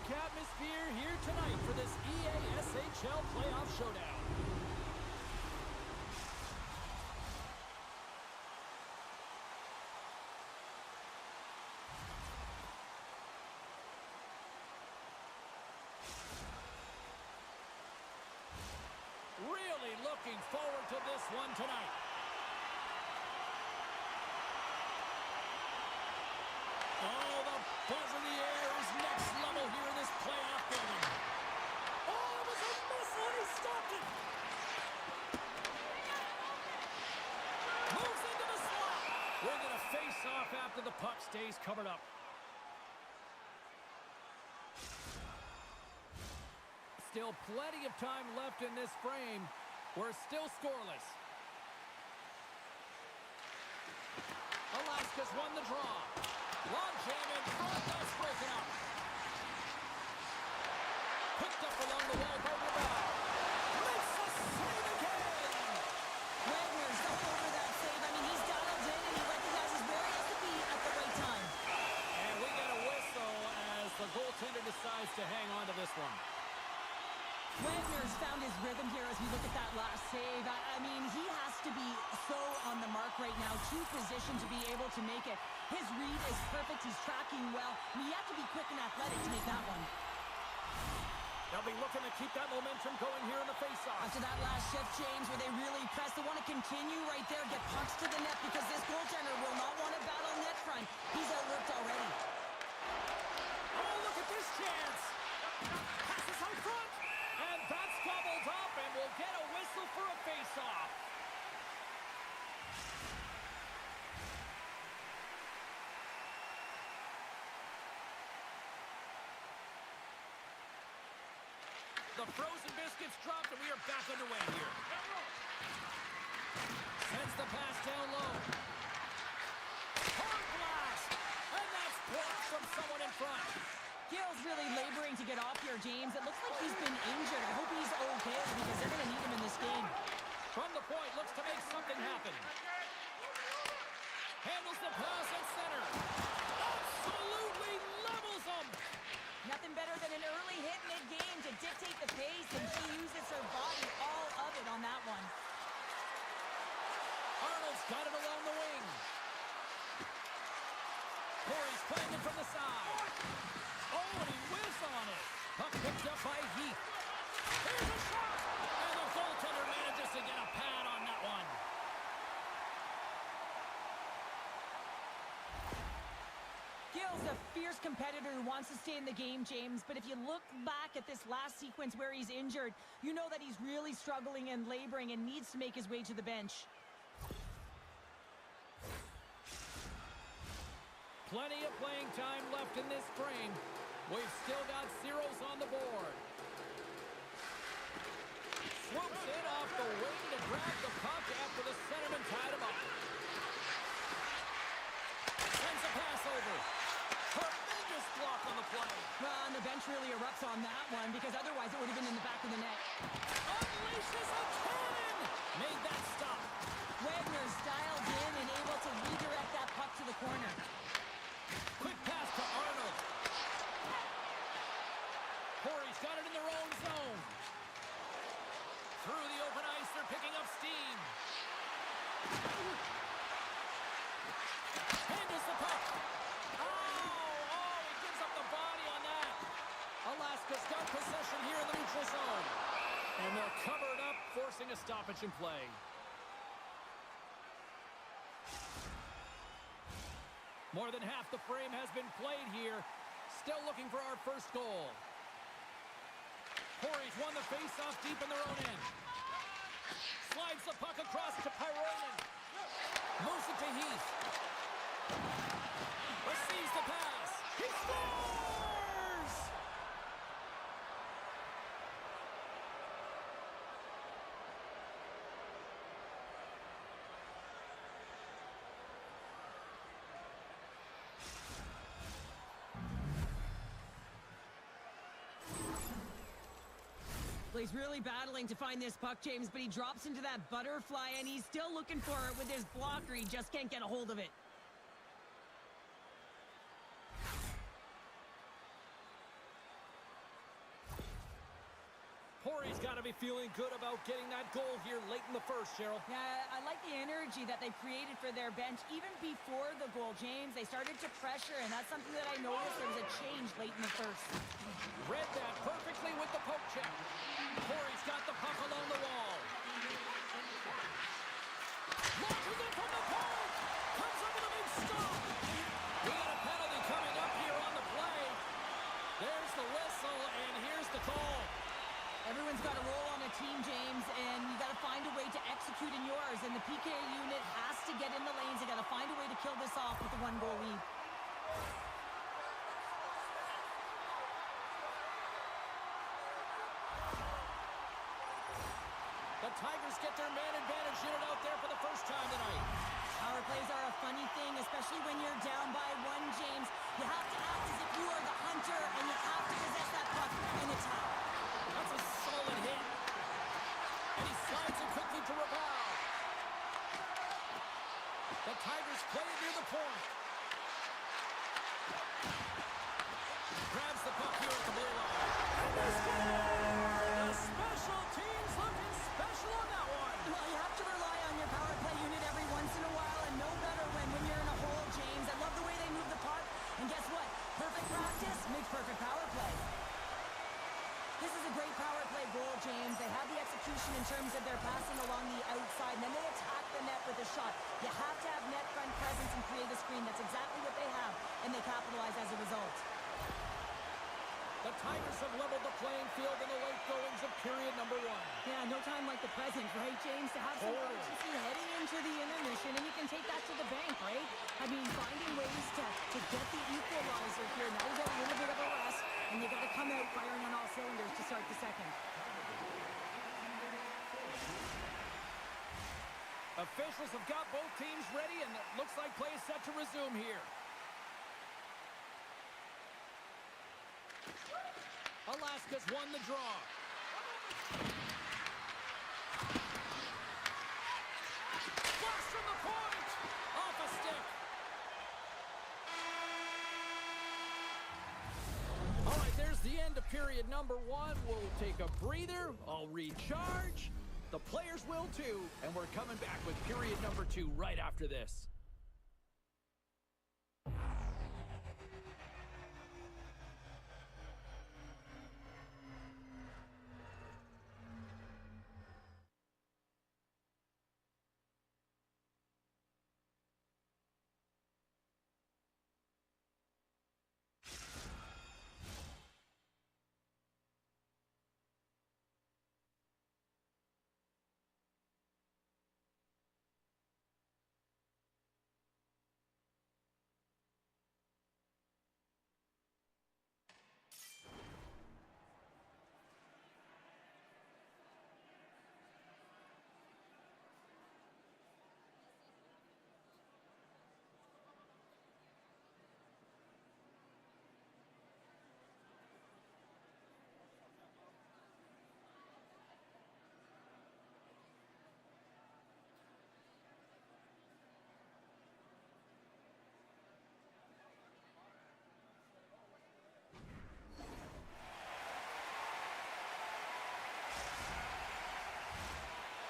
electric atmosphere here tonight for this EASHL playoff showdown. Really looking forward to this one tonight. Oh, the buzz in the air is next level here in this playoff game. Oh, it was a missile and he stopped it. Moves into the slot. We're going to face off after the puck stays covered up. Still plenty of time left in this frame. We're still scoreless. Alaska's won the draw. Long jam in front, that's broken up. Picked up along the wall by Rivera. Makes a save again. Wagner's up over that save. I mean, he's dialed in and he recognizes where he has to be at the right time. And we get a whistle as the goaltender decides to hang on to this one. Wagner's found his rhythm here as we look at that last save. I mean, he has to be so on the mark right now. True position to be able to make it. His read is perfect. He's tracking well. I mean, you have to be quick and athletic to make that one. They'll be looking to keep that momentum going here in the faceoff. After that last shift, James, where they really press, they want to continue right there, get pucks to the net because this goaltender will not want to battle net front. He's outworked already. Oh, look at this chance. Passes out front. And that's gobbled up, and we'll get a whistle for a face-off. The frozen biscuits dropped, and we are back underway here. Sends the pass down low. Hard blast, and that's blocked from someone in front. Gill's really laboring to get off here, James. It looks like he's been injured. I hope he's okay because they're going to need him in this game. From the point, looks to make something happen. Handles the pass at center. Absolutely levels him. Nothing better than an early hit mid-game to dictate the pace, and she uses her body, all of it on that one. Arnold's got it along the wing. Corey's playing it from the side. Oh, and he whiffs on it. Puck picked up by Heath. Here's a shot! And the goaltender manages to get a pad on that one. Gill's a fierce competitor who wants to stay in the game, James, but if you look back at this last sequence where he's injured, you know that he's really struggling and laboring and needs to make his way to the bench. Plenty of playing time left in this frame. We've still got zeros on the board. Swoops in off the wing to grab the puck after the centerman tied him up. Sends a pass over. Tremendous block on the play. Well, and the bench really erupts on that one because otherwise it would have been in the back of the net. Unleashes a cannon! Made that stop. Wagner's dialed in and able to redirect that puck to the corner. Quick pass to Arnold. Corey's got it in their own zone. Through the open ice, they're picking up steam. Handles the puck. Oh, he gives up the body on that. Alaska's got possession here in the neutral zone. And they'll cover it up, forcing a stoppage in play. More than half the frame has been played here. Still looking for our first goal. Corey's won the face-off deep in their own end. Slides the puck across to Pyronen. Moves it to Heath. Receives the pass. He scores! Well, he's really battling to find this puck, James, but he drops into that butterfly, and he's still looking for it with his blocker. He just can't get a hold of it. Corey's got to be feeling good about getting that goal here late in the first, Cheryl. Yeah, I like the energy that they created for their bench. Even before the goal, James, they started to pressure, and that's something that I noticed. There was a change late in the first. Read that perfectly with the poke check. Corey's got the puck along the wall. Launches it from the point. Comes up with a big stop. We got a penalty coming up here on the play. There's the whistle, and here's the call. Everyone's got a role on a team, James, and you got to find a way to execute in yours. And the PK unit has to get in the lanes. They got to find a way to kill this off with a 1-goal lead. The Tigers get their man advantage unit out there for the first time tonight. Power plays are a funny thing, especially when you're down by 1, James. You have to act as if you are the hunter, and you have to possess that puck and attack. That's a solid hit. And he slides it quickly to Raval. The Tigers play it near the point. Grabs the puck here at the blue line. And they score! The special teams looking special on that one. Well, you have to rely on your power play unit every once in a while, and no better when you're in a hole, James. I love the way they move the puck. And guess what? Perfect practice makes perfect power play. This is a great power play goal, James. They have the execution in terms of their passing along the outside, and then they attack the net with a shot. You have to have net front presence and create a screen. That's exactly what they have, and they capitalize as a result. The Tigers have leveled the playing field in the late goings of period number 1. Yeah, no time like the present, right, James? To have some urgency heading into the intermission, and you can take that to the bank, right? I mean, finding ways to get the equalizer here. Now you got a little bit of a rest, and you got to come out firing on all cylinders to start the second. Officials have got both teams ready, and it looks like play is set to resume here. Alaska's won the draw. Flash from the point! Off a stick. All right, there's the end of period number 1. We'll take a breather. I'll recharge. The players will too. And we're coming back with period number 2 right after this.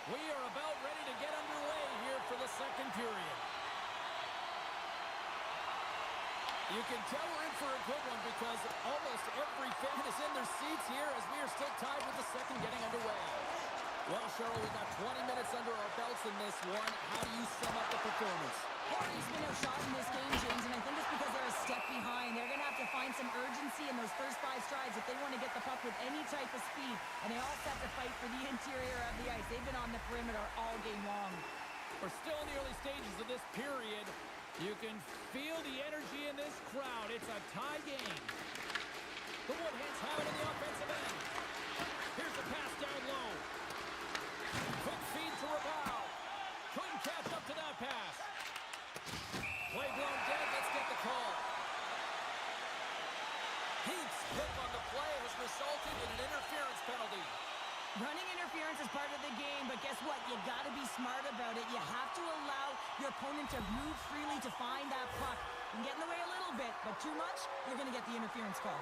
We are about ready to get underway here for the second period. You can tell we're in for a good one because almost every fan is in their seats here as we are still tied with the second getting underway. Well, Cheryl, we've got 20 minutes under our belts in this one. How do you sum up the performance? Corey's been outshot in this game, James, and I think it's because they're a step behind. They're going to have to find some urgency in those first 5 strides if they want to get the puck with any type of speed. And they all set to fight for the interior of the ice. They've been on the perimeter all game long. We're still in the early stages of this period. You can feel the energy in this crowd. It's a tie game. The Woodheads have it in the offensive end. Here's the pass down low. Quick feed to Raval. Couldn't catch up to that pass. Play blown dead. Let's get the call. Heath's pick on the play has resulted in an interference penalty. Running interference is part of the game, but guess what? You got to be smart about it. You have to allow your opponent to move freely to find that puck. You can get in the way a little bit, but too much, you're going to get the interference call.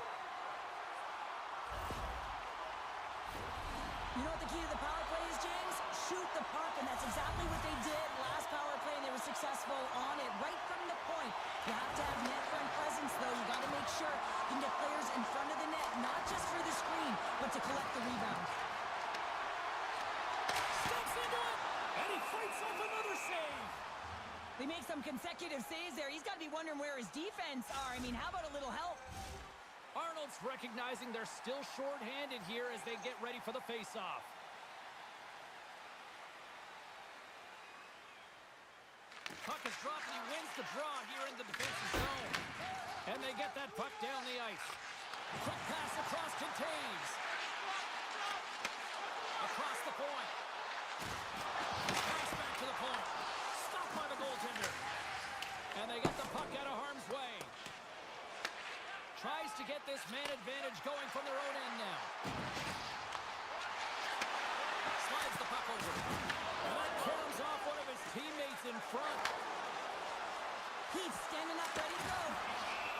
You know what the key to the power play is, James? Shoot the puck, and that's exactly what they did last power play, and they were successful on it right from the point. You have to have net front presence, though. You got to make sure you can get players in front of the net, not just for the screen, but to collect the rebound. Steps into it, and he fights off another save. They make some consecutive saves there. He's got to be wondering where his defense are. I mean, how about a little help? Arnold's recognizing they're still short-handed here as they get ready for the face-off. Puck is dropped and he wins the draw here in the defensive zone. And they get that puck down the ice. Quick pass across contains. Across the point. Pass back to the point. Stopped by the goaltender. And they get the puck out of harm's way. Tries to get this man advantage going from their own end now. Slides the puck over. And that carries off one of his teammates in front. He's standing up, ready to go.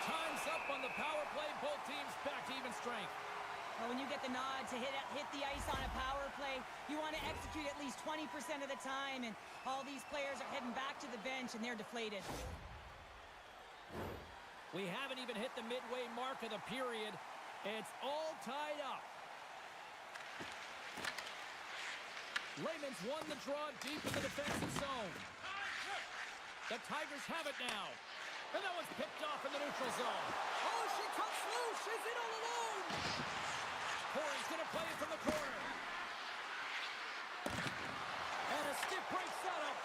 Time's up on the power play. Both teams back to even strength. Well, when you get the nod to hit the ice on a power play, you want to execute at least 20% of the time, and all these players are heading back to the bench, and they're deflated. We haven't even hit the midway mark of the period. It's all tied up. Layman's won the draw deep in the defensive zone. The Tigers have it now. And that one's picked off in the neutral zone. Oh, she cuts loose. She's in all alone. Corey's going to play it from the corner. And a stiff break setup.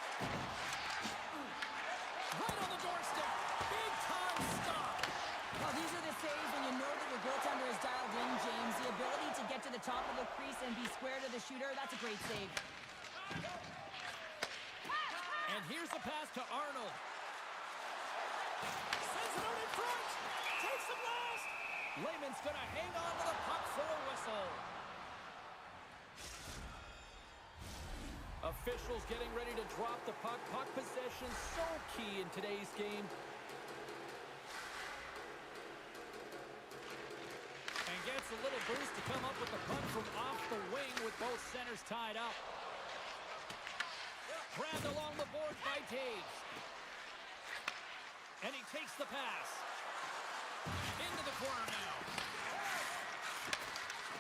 Right on the doorstep. Big time stop. Well, these are the saves when you know that your goaltender is dialed in, James. The ability to get to the top of the crease and be square to the shooter, that's a great save. And here's a pass to Arnold. Sends it out in front. Takes the blast. Layman's going to hang on to the puck for a whistle. Officials getting ready to drop the puck. Puck possession so key in today's game. And gets a little boost to come up with the puck from off the wing with both centers tied up. Grabbed along the boards by Taves. And he takes the pass. Into the corner now.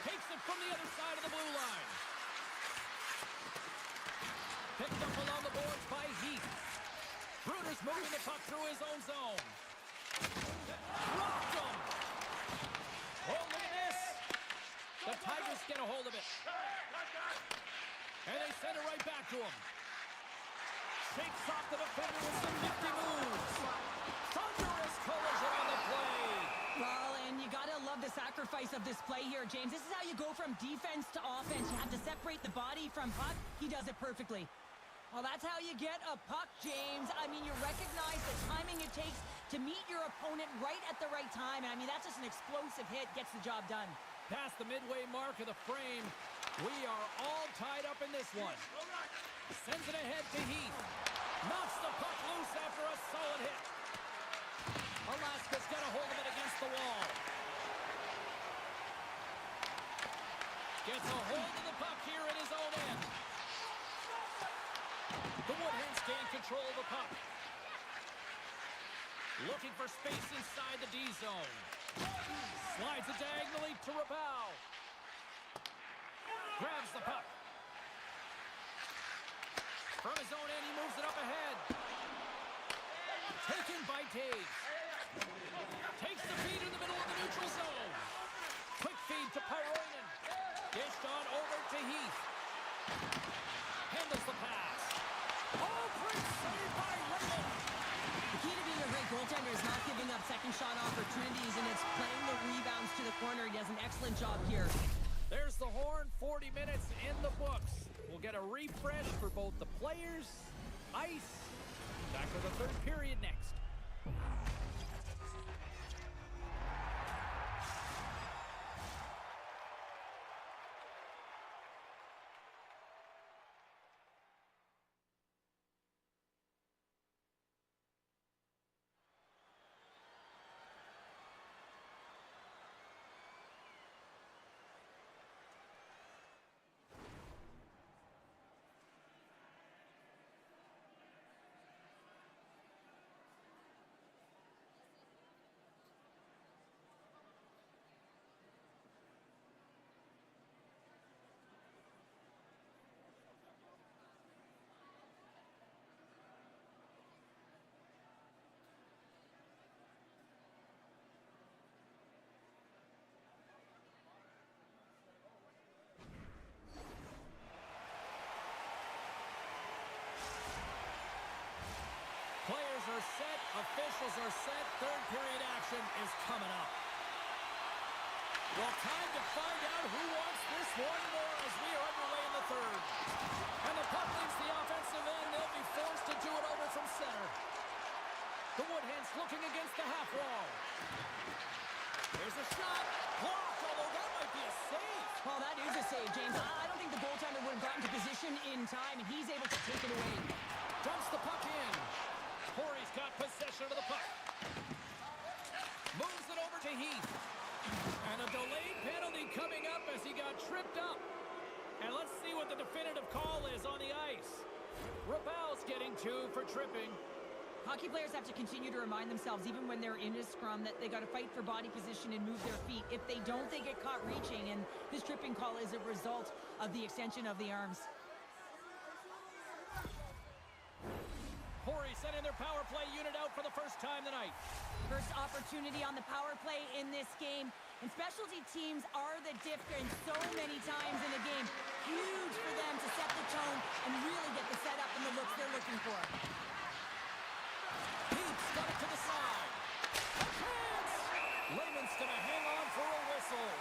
Takes it from the other side of the blue line. Picked up along the boards by Heath. Bruder's moving the puck through his own zone. Rocked him. Oh, look at this. The Tigers get a hold of it. And they send it right back to him. Shakes off the defender with some nifty moves. Thunderous collision on the play. Well, and you gotta love the sacrifice of this play here, James. This is how you go from defense to offense. You have to separate the body from puck. He does it perfectly. Well, that's how you get a puck, James. I mean, you recognize the timing it takes to meet your opponent right at the right time. And I mean, that's just an explosive hit. Gets the job done. Past the midway mark of the frame. We are all tied up in this one. Sends it ahead to Heath. Knocks the puck loose after a solid hit. Alaska's got a hold of it against the wall. Gets a hold of the puck here in his own end. The Woodhens gain control of the puck. Looking for space inside the D zone. Slides it diagonally to Rapow. Grabs the puck. From his own end, he moves it up ahead. Taken by Taves. Takes the feed in the middle of the neutral zone. Quick feed to Pyronen. Dished on over to Heath. Handles the pass. Oh, great save by Raymond. The key to being a great goaltender is not giving up second shot opportunities, and it's playing the rebounds to the corner. He does an excellent job here. There's the horn. 40 minutes in the books. We'll get a refresh for both the players, ice. Back to the third period next. are set. Officials are set. Third period action is coming up. Well, time to find out who wants this one more as we are underway in the third. And the puck leaves the offensive end. They'll be forced to do it over from center. The Woodhens looking against the half wall. There's a shot. Blocked, although that might be a save. Well, that is a save, James. I don't think the goaltender would have gotten to position in time, and he's able to take it away. Dumps the puck in. Corey's got possession of the puck. Moves it over to Heath. And a delayed penalty coming up as he got tripped up. And let's see what the definitive call is on the ice. Rabal's getting 2 for tripping. Hockey players have to continue to remind themselves, even when they're in a scrum, that they got to fight for body position and move their feet. If they don't, they get caught reaching, and this tripping call is a result of the extension of the arms. Corey sending their power play unit out for the first time tonight. First opportunity on the power play in this game. And specialty teams are the difference so many times in a game. Huge for them to set the tone and really get the setup and the looks they're looking for. Heath's got it to the side. A chance! Lehman's going to hang on for a whistle.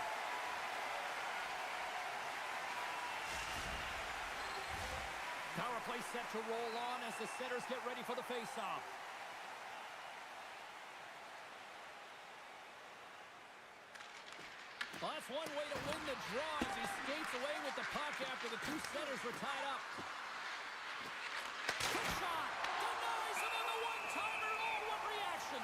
Power play set to roll on as the setters get ready for the faceoff. Well, that's one way to win the draw as he skates away with the puck after the two setters were tied up. Quick shot! Denies him on the one-timer! Oh, what reaction!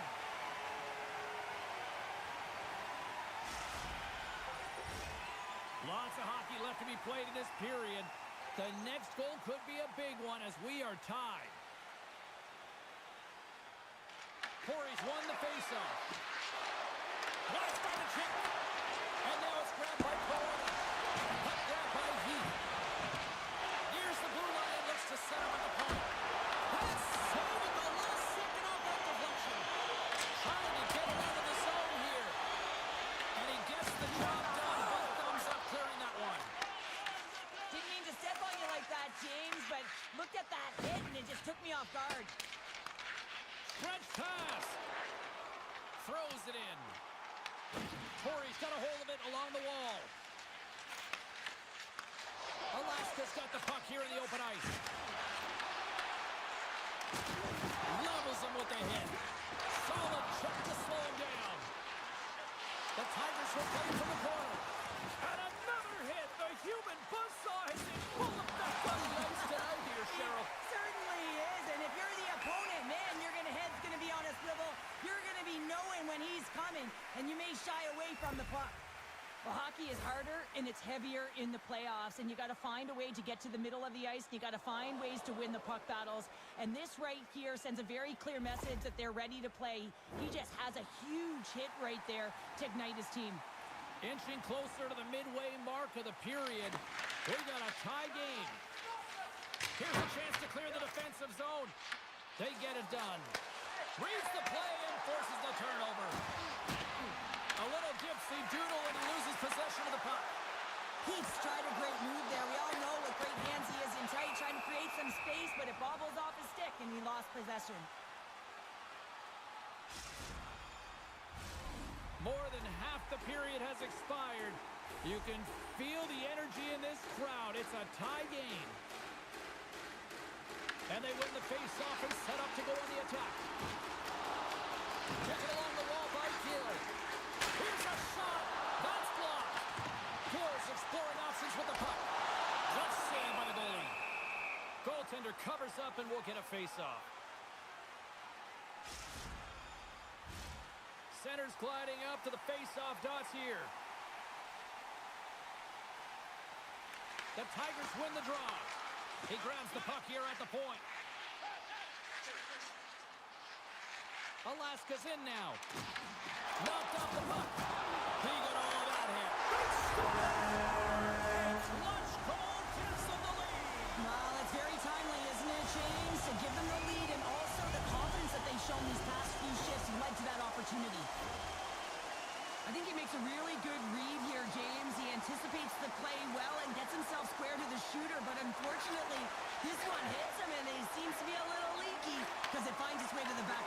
Lots of hockey left to be played in this period. The next goal could be a big one as we are tied. Corey's won the faceoff. Last by the chip. And now it's grabbed by Corey. Puck grabbed by Heath. Here's the blue line, looks to set him at the point. That's saved at the last second off that deflection. Trying to get it out of the zone here. And he gets the job done. Both thumbs up clearing that one. Didn't mean to step on you like that, James, but looked at that hit and it just took me off guard. Stretch pass. Throws it in. Corey's got a hold of it along the wall. Alaska's got the puck here in the open ice. Levels him with the hit. Solid check to slow him down. The Tigers will play from the corner. And another hit. The human buzzsaw has been full effect on the ice tonight here, Cheryl. It certainly is, and if you're the opponent, man, your head's going to be on a swivel. You're going to be knowing when he's coming, and you may shy away from the puck. Well, hockey is harder and it's heavier in the playoffs, and you got to find a way to get to the middle of the ice, and you got to find ways to win the puck battles. And this right here sends a very clear message that they're ready to play. He just has a huge hit right there to ignite his team. Inching closer to the midway mark of the period. We got a tie game. Here's a chance to clear the defensive zone. They get it done. Reads the play and forces the turnover. A little gypsy doodle and he loses possession of the puck. Heath's tried a great move there. We all know what great hands he is in tight, trying to create some space, but it bobbles off his stick and he lost possession. More than half the period has expired. You can feel the energy in this crowd. It's a tie game. And they win the face-off and set up to go on the attack. Taken along the wall by Gill. Here's a shot. That's blocked. Gill's exploring options with the puck. That's saved by the goalie. Goaltender covers up and we'll get a face-off. Center's gliding up to the face-off dots here. The Tigers win the draw. He grabs the puck here at the point. Alaska's in now. Knocked off the puck. He got all that hit. It's Lunch Cole gives them the lead. Well, it's very timely, isn't it, James? To give them the lead and also the confidence that they've shown these past few shifts led to that opportunity. I think he makes a really good read here, James. He anticipates the play well and gets himself square to the shooter, but unfortunately, this one hits him and he seems to be a little leaky because it finds its way to the back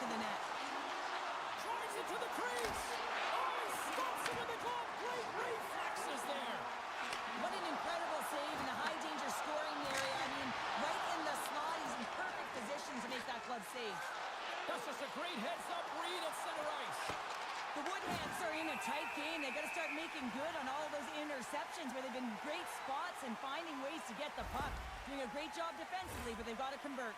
crease. Oh, he stops it with the glove. Great reflexes there. What an incredible save in the high-danger scoring area. I mean, right in the slot, he's in perfect position to make that glove save. That's just a great heads-up read at center ice. The Woodheads are in a tight game. They got to start making good on all of those interceptions where they've been great spots and finding ways to get the puck. Doing a great job defensively, but they've got to convert.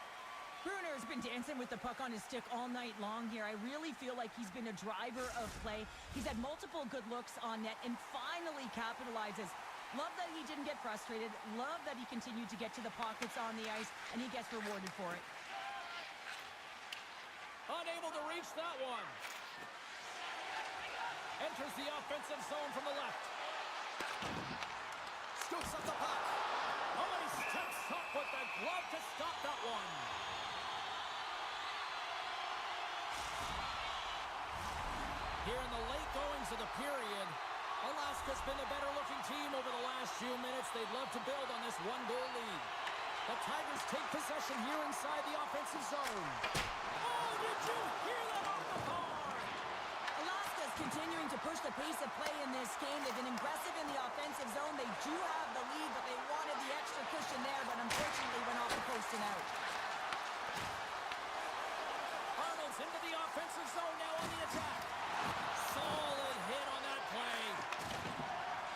Bruner's been dancing with the puck on his stick all night long here. I really feel like he's been a driver of play. He's had multiple good looks on net and finally capitalizes. Love that he didn't get frustrated. Love that he continued to get to the pockets on the ice, and he gets rewarded for it. Unable to reach that one. Enters the offensive zone from the left. Scoops up the puck. Oh, he steps up with the glove to stop that one. Here in the late goings of the period, Alaska's been the better-looking team over the last few minutes. They'd love to build on this one-goal lead. The Tigers take possession here inside the offensive zone. Oh, did you hear that off the bar? Alaska's continuing to push the pace of play in this game. They've been aggressive in the offensive zone. They do have the lead, but they wanted the extra cushion there, but unfortunately went off the post and out. Arnold's into the offensive zone now on the attack. Solid hit on that play.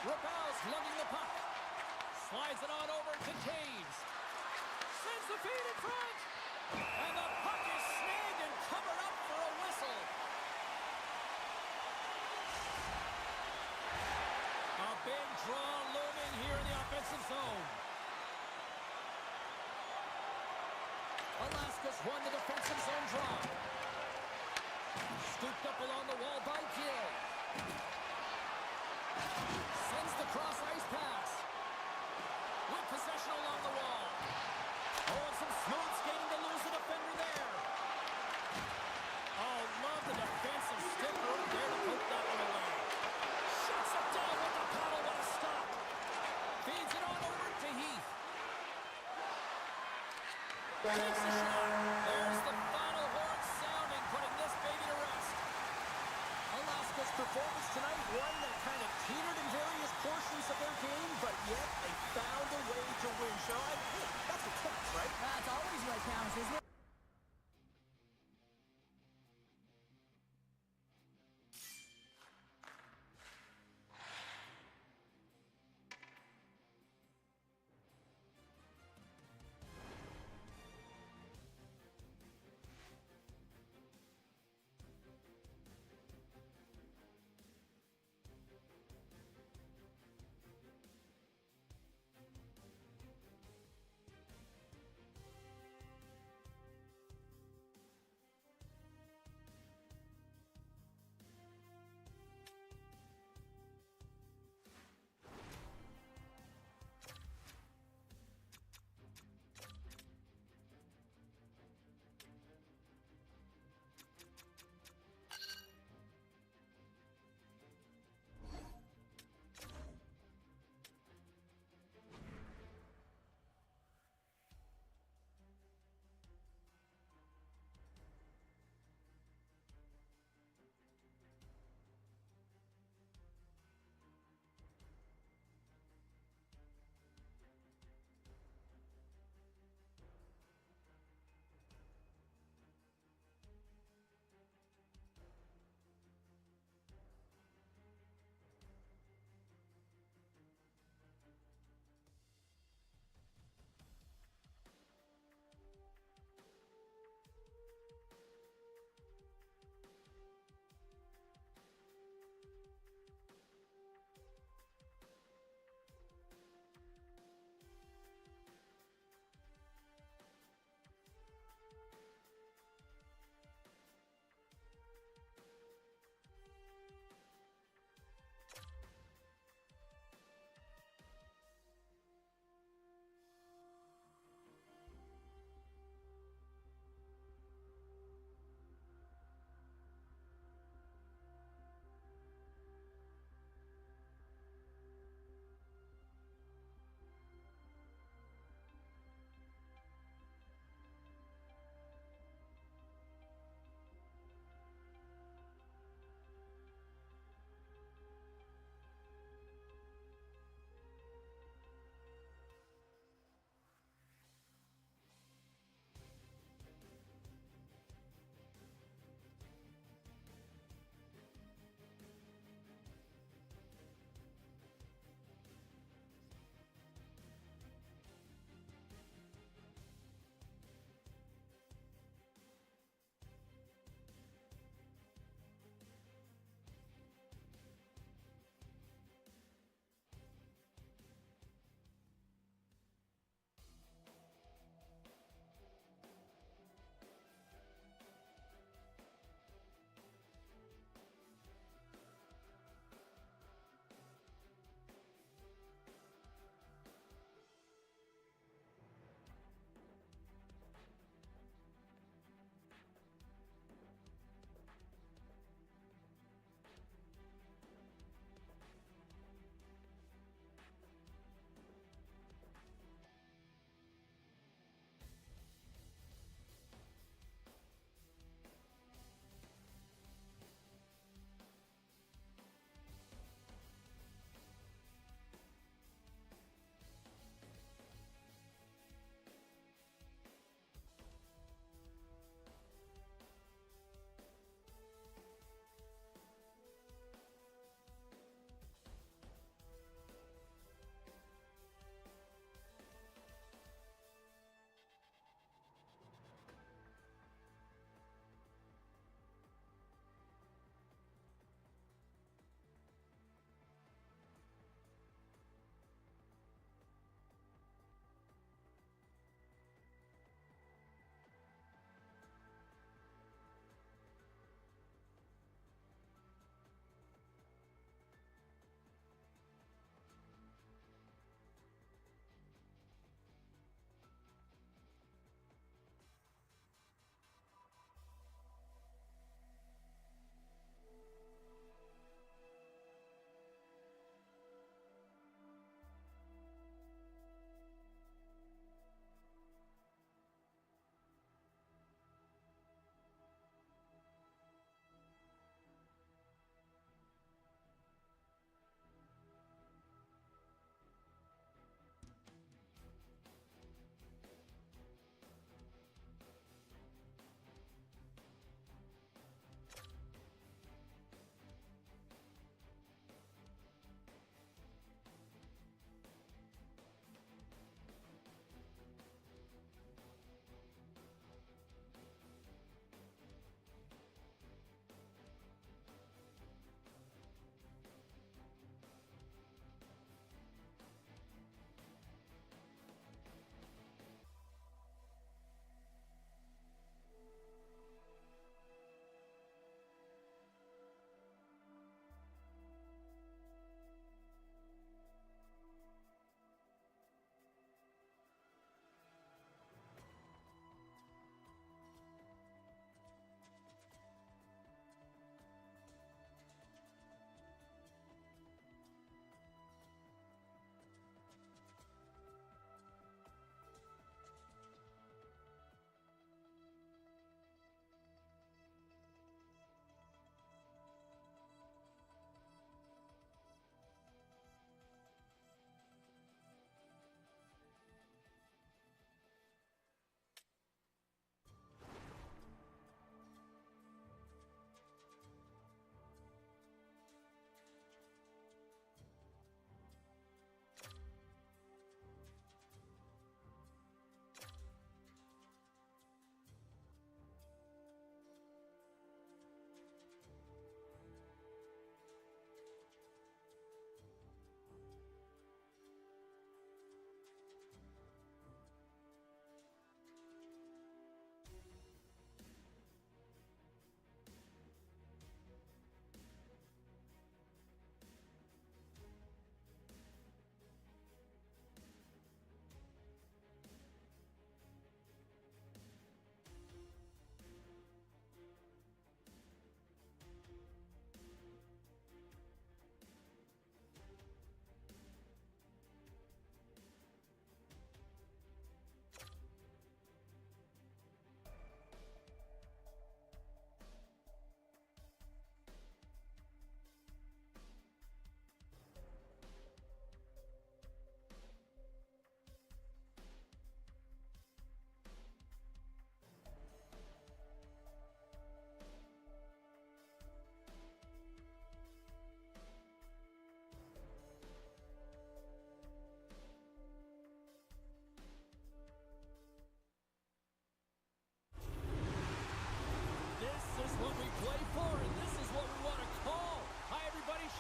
Rebels lugging the puck. Slides it on over to Caves. Sends the feed in front. And the puck is snagged and covered up for a whistle. A big draw looming here in the offensive zone. Alaska's won the defensive zone draw. Scooped up along the wall by Gill. Sends the cross-ice pass. With possession along the wall. Oh, and some smooth skating to lose the defender there. Oh, love the defensive stick work there to poke that one away. Shuts it down with the paddle. What a stop. Feeds it on over to Heath. Takes a shot. There's the final horn sounding, putting this baby to rest. Alaska's performance tonight, one that kind of teetered in various portions of their game, but yet they found a way to win. Sean, hey, that's what counts, right? That's always what counts, isn't it?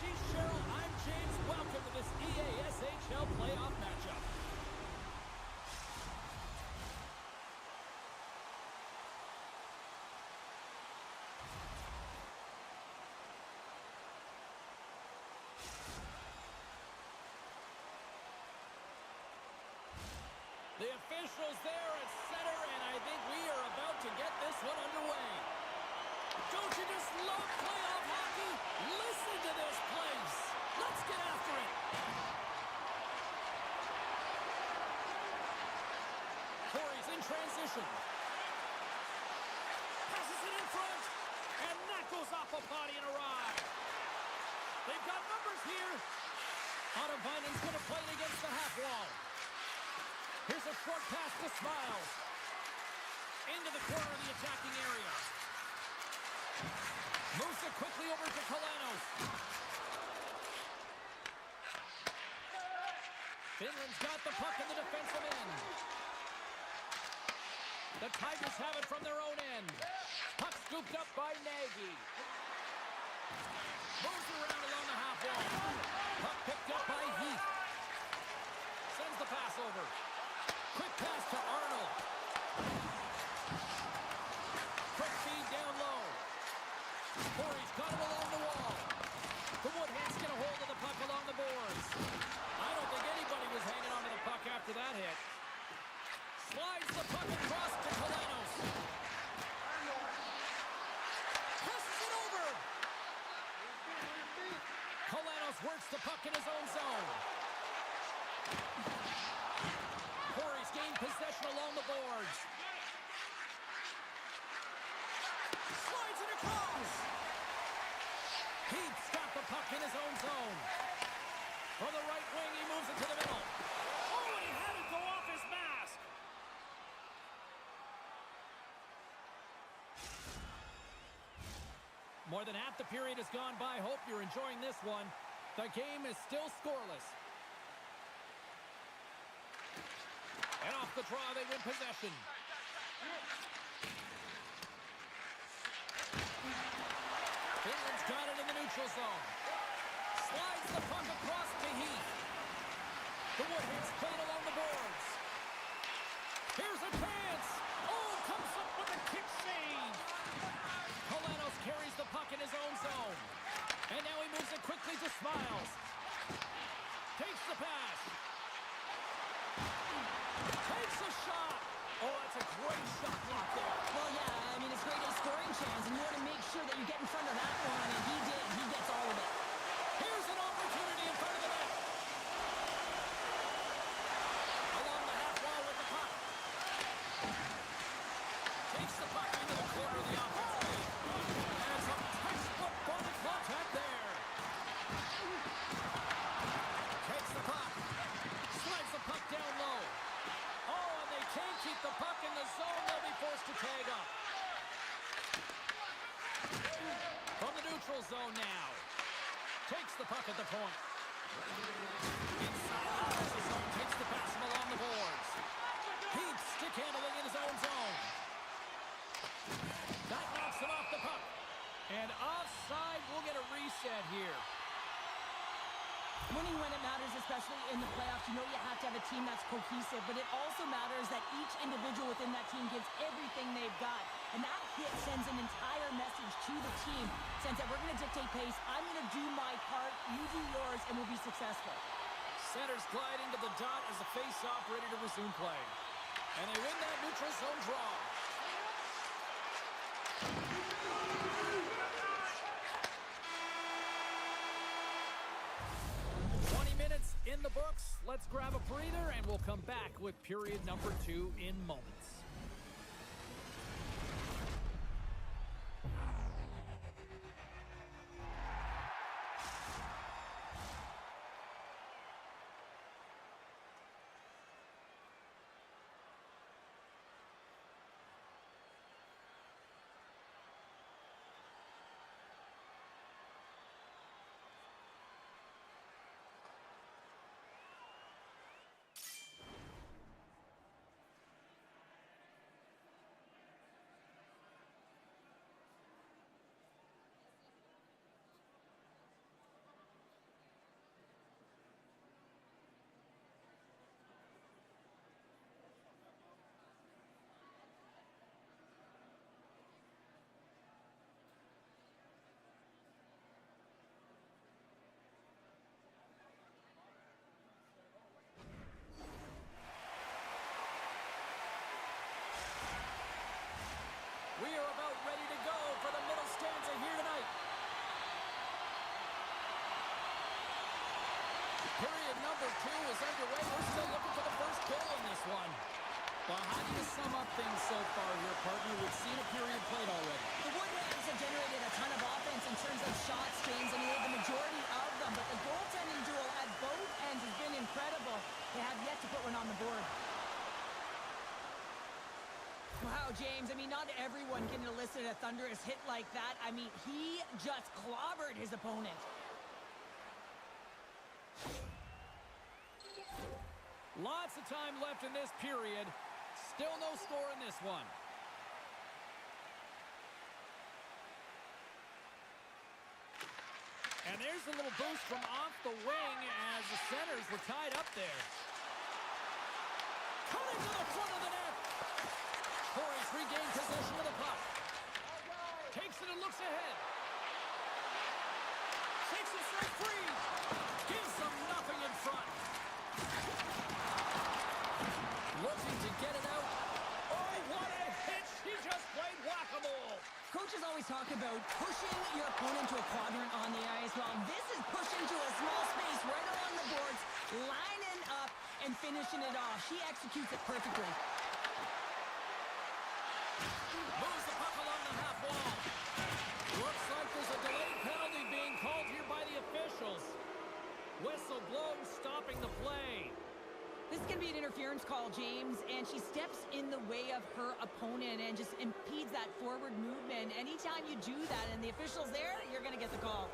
she's Cheryl. I'm James. Welcome to this EASHL playoff matchup. The officials there at center, and I think we are about to get this one underway. Don't you just love playoff hockey? Listen to this place. Let's get after it. Corey's in transition. Passes it in front, and that goes off a body and a ride. They've got numbers here. Ottervinen's going to play it against the half wall. Here's a short pass to Smiles. Into the corner of the attacking area. Moves it quickly over to Kalanos. Finland's got the puck in the defensive end. The Tigers have it from their own end. Puck scooped up by Nagy. Moves around along the half wall. Puck picked up by Heath. Sends the pass over. Quick pass to Arnold. Quick feed down low. Corey's got it along the wall. The Woodhead's get a hold of the puck along the boards. I don't think anybody was hanging onto the puck after that hit. Slides the puck across to Kalanos. Passes it over. Kalanos works the puck in his own zone. Corey's gained possession along the boards. Slides it across. Heath's got the puck in his own zone. From the right wing, he moves it to the middle. Oh, and he had it go off his mask. More than half the period has gone by. Hope you're enjoying this one. The game is still scoreless. And off the draw, they win possession. Finland's got it in the neutral zone. Slides the puck across to Heath. The Woodheads played along the boards. Here's a chance. Oh, comes up with a kick save. Kalanos carries the puck in his own zone. And now he moves it quickly to Smiles. Takes the pass. Takes a shot. Oh, that's a great shot right there. Well, yeah, I mean, it's great a scoring chance, and you want to make sure that you get in front of that one, and he did. He gets all of it. Here's an opportunity in front of the net. Along the half wall with the puck. Takes the puck into the corner of the offensive end. And some textbook body contact there. Takes the puck. Slides the puck down low. Oh, and they can't keep the puck in the zone. They'll be forced to tag up. From the neutral zone now. Takes the puck at the point. Inside the neutral zone. Takes the pass from along the boards. Heath stick handling in his own zone. That knocks him off the puck. And offside. We'll get a reset here. Winning when it matters, especially in the playoffs, you know you have to have a team that's cohesive, but it also matters that each individual within that team gives everything they've got. And that hit sends an entire message to the team, saying that we're going to dictate pace, I'm going to do my part, you do yours, and we'll be successful. Centers gliding to the dot as the face-off ready to resume play. And they win that neutral zone draw. In the books, let's grab a breather and we'll come back with period number 2 in moments. number 2 is underway. We're still looking for the first goal in this one. Well, how do you sum up things so far here, partner? We've seen a period played already. The Woodlands have generated a ton of offense in terms of shots, James, and the majority of them. But the goaltending duel at both ends has been incredible. They have yet to put one on the board. Wow, James, I mean, not everyone can elicit a thunderous hit like that. I mean, he just clobbered his opponent. Lots of time left in this period. Still no score in this one. And there's a little boost from off the wing as the centers were tied up there. Coming to the front of the net. Corey's regained possession of the puck. Takes it and looks ahead. Takes it straight free. Gives them nothing in front. Looking to get it out. Oh, what a hit. She just played whack-a-mole. Coaches always talk about pushing your opponent to a quadrant on the ice. Well, this is pushing to a small space right along the boards, lining up and finishing it off. She executes it perfectly. Moves the puck along the half wall. Looks like there's a delayed penalty being called here by the officials. Whistle blows, stopping the play. This is going to be an interference call, James, and she steps in the way of her opponent and just impedes that forward movement. Anytime you do that and the official's there, you're going to get the call.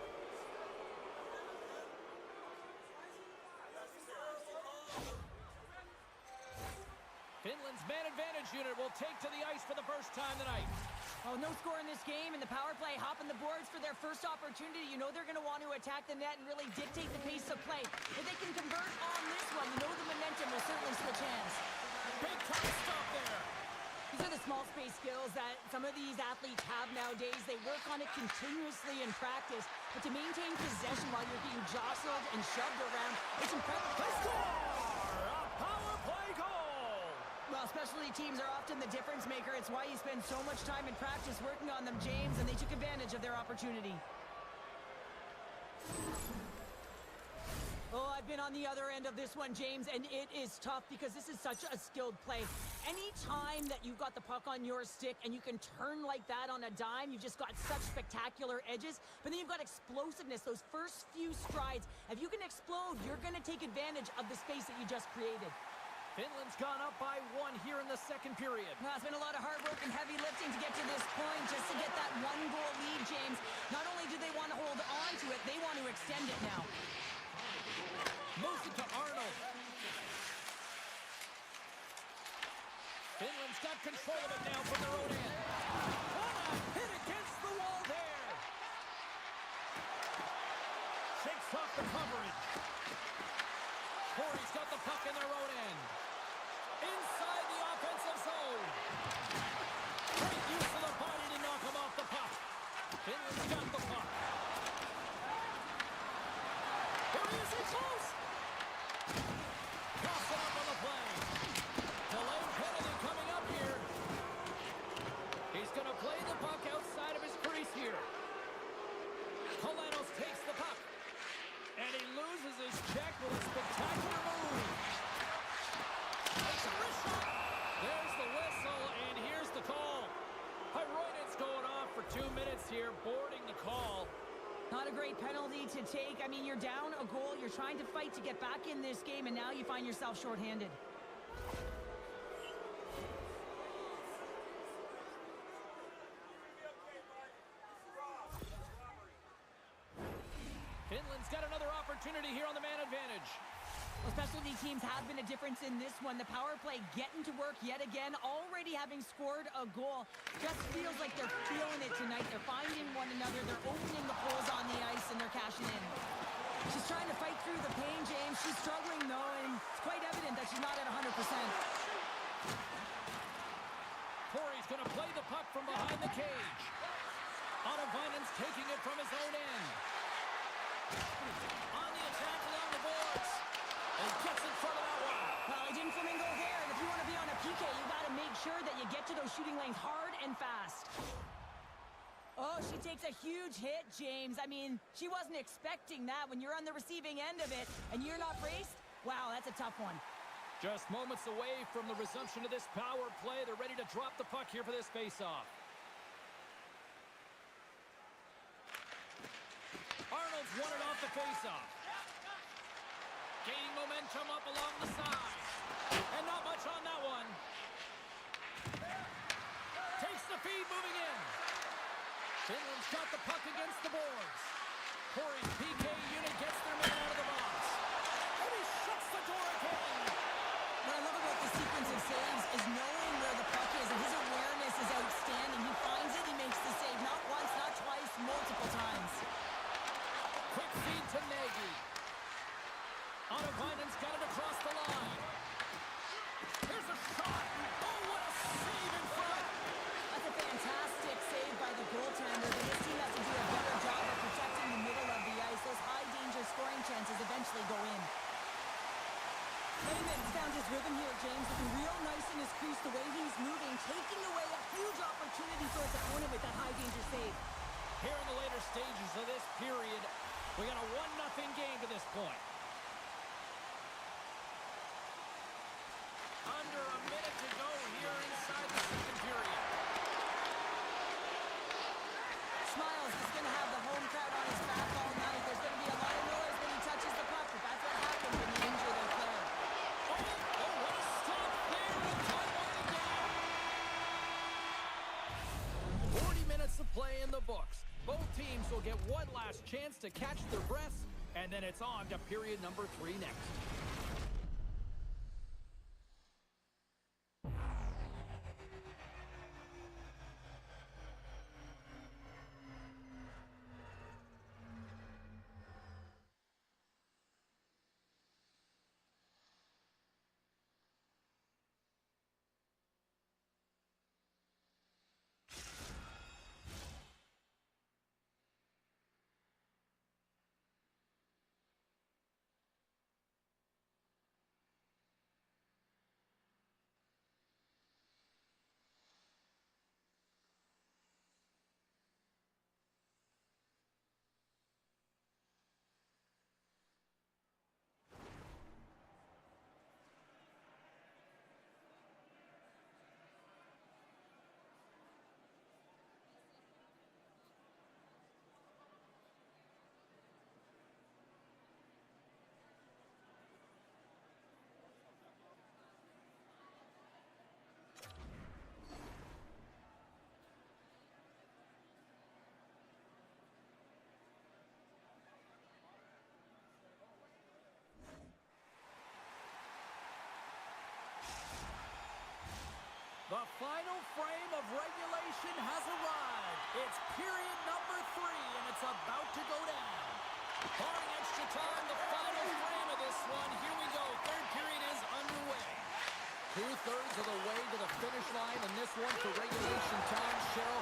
Finland's man advantage unit will take to the ice for the first time tonight. Oh, no score in this game, and the power play hopping the boards for their first opportunity. You know they're going to want to attack the net and really dictate the pace of play. If they can convert on this one, you know the momentum will certainly switch hands. Big time stop there. These are the small space skills that some of these athletes have nowadays. They work on it continuously in practice, but to maintain possession while you're being jostled and shoved around, it's incredible. They score! A power play goal! Well, specialty teams are often the difference maker. It's why you spend so much time in practice working on them, James, and they took advantage of their opportunity. Oh, I've been on the other end of this one, James, and it is tough because this is such a skilled play. Any time that you've got the puck on your stick and you can turn like that on a dime, you've just got such spectacular edges, but then you've got explosiveness, those first few strides. If you can explode, you're going to take advantage of the space that you just created. Finland's gone up by 1 here in the second period. Well, it's been a lot of hard work and heavy lifting to get to this point, just to get that 1-goal lead, James. Not only do they want to hold on to it, they want to extend it now. Moves it to Arnold. Finland's got control of it now from their own end. What a hit against the wall there. Shakes off the coverage. Corey's got the puck in their own end. Inside the offensive zone. Great use of the body to knock him off the puck. Finland's got the puck. There he is, he's close. Cross it up on the play. Delayed penalty coming up here. He's going to play the puck outside of his crease here. Kolanos takes the puck. And he loses his check with a spectacular move. Takes a wrist shot. There's the whistle, and here's the call. Hyroinen's going off for 2 minutes here, boarding the call. Not a great penalty to take. I mean, you're down a goal. You're trying to fight to get back in this game, and now you find yourself shorthanded. Finland's got another opportunity here on the man advantage. Well, specialty teams have been a difference in this one. The power play getting to work yet again, already having scored a goal. Just feels like they're feeling it tonight. They're finding one another. They're opening the holes on the ice, and they're cashing in. She's trying to fight through the pain, James. She's struggling, though, and it's quite evident that she's not at 100%. Corey's going to play the puck from behind the cage. Ottovainen's taking it from his own end. On the attack along the boards. And gets in front of that one. Well, he didn't flamingo there, and if you want to be on a PK, you got to make sure that you get to those shooting lanes hard and fast. Oh, she takes a huge hit, James. I mean, she wasn't expecting that. When you're on the receiving end of it and you're not braced, Wow, that's a tough one. Just moments away from the resumption of this power play. They're ready to drop the puck here for this faceoff. Arnold's won it off the faceoff. Gaining momentum up along the side. And not much on that one. Takes the feed, moving in. Finland's got the puck against the boards. Corey's PK unit gets their man out of the box. And he shuts the door again. What I love about the sequence of saves is knowing where the puck is, and his awareness is outstanding. He finds it, he makes the save not once, not twice, multiple times. Quick feed to Nagy. Ottavainen's got it across the line. Here's a shot. Oh, what a save in front. That's a fantastic save by the goaltender, but his team has to do a better job of protecting the middle of the ice. Those high-danger scoring chances eventually go in. Heyman's found his rhythm here, James, looking real nice in his crease, the way he's moving, taking away a huge opportunity for his opponent with that high-danger save. Here in the later stages of this period, we got a 1-0 game to this point. Under a minute to go here inside the second period. Smiles is going to have the home crowd on his back all night. There's going to be a lot of noise when he touches the puck, but that's what happens when you injure their player. Oh, what a stop there with time on the game. 40 minutes of play in the books. Both teams will get one last chance to catch their breaths, and then it's on to period number 3 next. The final frame of regulation has arrived. It's period number 3, and it's about to go down. Barring extra time, the final frame of this one. Here we go. Third period is underway. 2/3 of the way to the finish line, and this one for regulation time. Cheryl,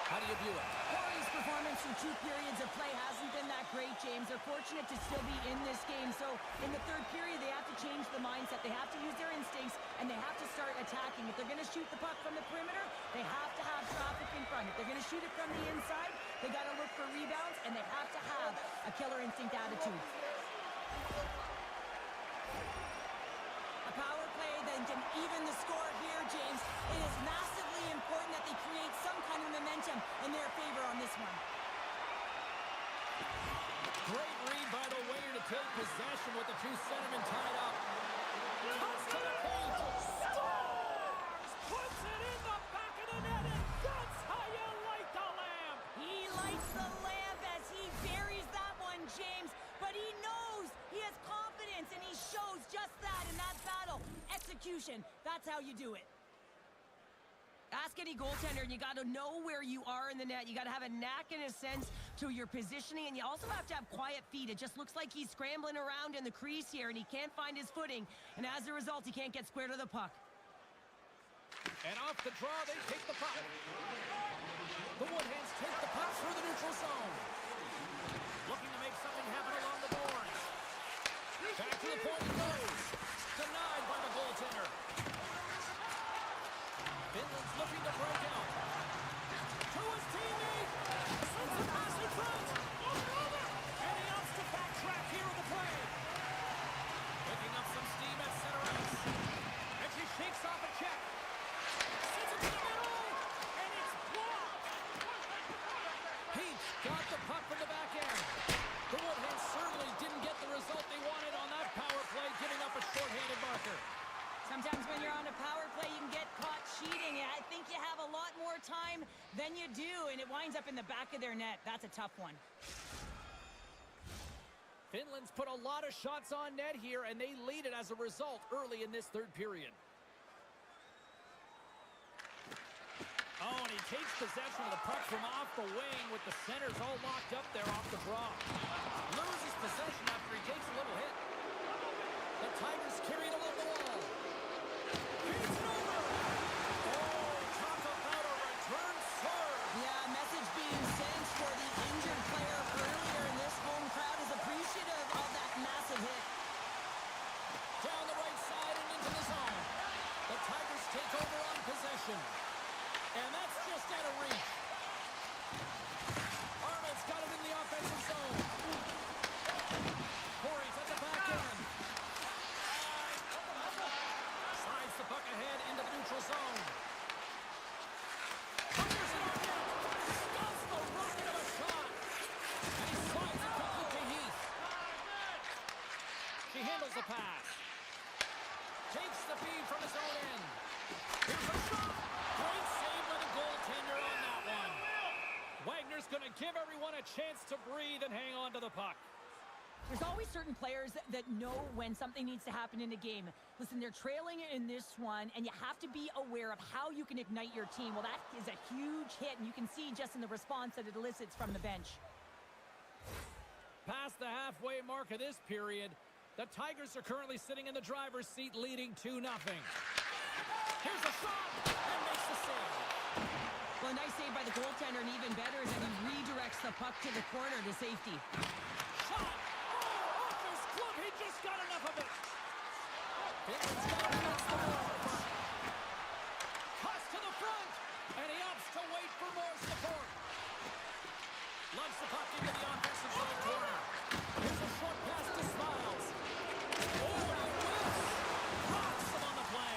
how do you view it? Corey's performance through 2 periods of play hasn't been that great, James. They're fortunate to still be in this game. So in the third period, they have to change the mindset. They have to use their instincts, and they have to start attacking. If they're going to shoot the puck from the perimeter, they have to have traffic in front. If they're going to shoot it from the inside, they got to look for rebounds, and they have to have a killer instinct attitude. A power play that can even the score here, James. It is massively important that they create some kind of momentum in their favor on this one. Great read by the winger to take possession with the 2 centermen tied up. Cuts to the paint. Scores! Puts it in the back of the net, and that's how you light the lamp. He lights the lamp as he buries that one, James. But he knows he has confidence, and he shows just that in that battle. Execution, that's how you do it. Ask any goaltender, and you got to know where you are in the net. You got to have a knack and a sense to your positioning, and you also have to have quiet feet. It just looks like he's scrambling around in the crease here, and he can't find his footing, and as a result, he can't get square to the puck. And off the draw, they take the puck. The Woodheads take the puck through the neutral zone. Looking to make something happen along the boards. Back to the point he goes. Denied by the goaltender. Finland's looking to break out. To his teammate. Sends a pass in front. And he opts to backtrack here in the play. Picking up got the puck from the back end. The Woodheads certainly didn't get the result they wanted on that power play, giving up a shorthanded marker. Sometimes when you're on a power play, you can get caught cheating. I think you have a lot more time than you do, and it winds up in the back of their net. That's a tough one. Finland's put a lot of shots on net here, and they lead it as a result early in this third period. Oh, and he takes possession of the puck from off the wing with the centers all locked up there off the draw. Loses possession after he takes a little hit. The Tigers carry it along the wall. He's over! Oh, talk about a return serve! Yeah, message being sent for the injured player earlier, and this home crowd is appreciative of that massive hit. Down the right side and into the zone. The Tigers take over on possession. And that's just out of reach. Arnold's got it in the offensive zone. Corey's at the back end. Slides the puck ahead into the neutral zone. Fires it on net. Stops the rocket of a shot. And he slides it quickly to Heath. She handles the pass. Takes the feed from his own end. Here's a shot. Great save by the goaltender on that one. Wagner's going to give everyone a chance to breathe and hang on to the puck. There's always certain players that know when something needs to happen in a game. Listen, they're trailing in this one, and you have to be aware of how you can ignite your team. Well, that is a huge hit, and you can see just in the response that it elicits from the bench. Past the halfway mark of this period, the Tigers are currently sitting in the driver's seat, leading 2-0. Here's a shot, and makes the save. Well, a nice save by the goaltender, and even better is that he redirects the puck to the corner to safety. Shot! Oh, off his glove, he just got enough of it. Finland's got it against the wall. Cuts to the front, and he opts to wait for more support. Lugs the puck into the offensive zone corner. Here's a short pass to Smiles. Oh, and he whiffs. Rocks him on the play.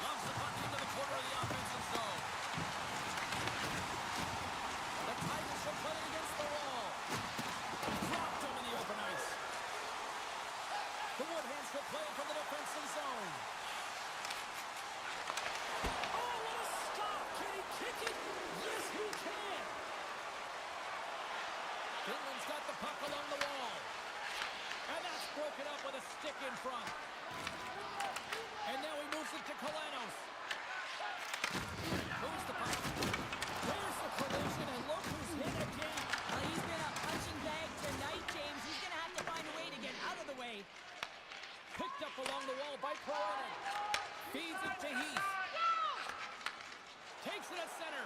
Lugs the puck into the corner of the offensive zone. The Tigers will play it against the wall. Dropped him in the open ice. The Woodheads will play it from the defensive zone. Oh, what a stop! Can he kick it? Yes, he can! Finland's got the puck along the wall. And that's broken up with a stick in front. And now he moves it to Kalanos. Moves the puck. There's the collision, and look who's hit again. Well, he's been a punching bag tonight, James. He's going to have to find a way to get out of the way. Picked up along the wall by Peroni. Feeds it to Heath. Takes it at center.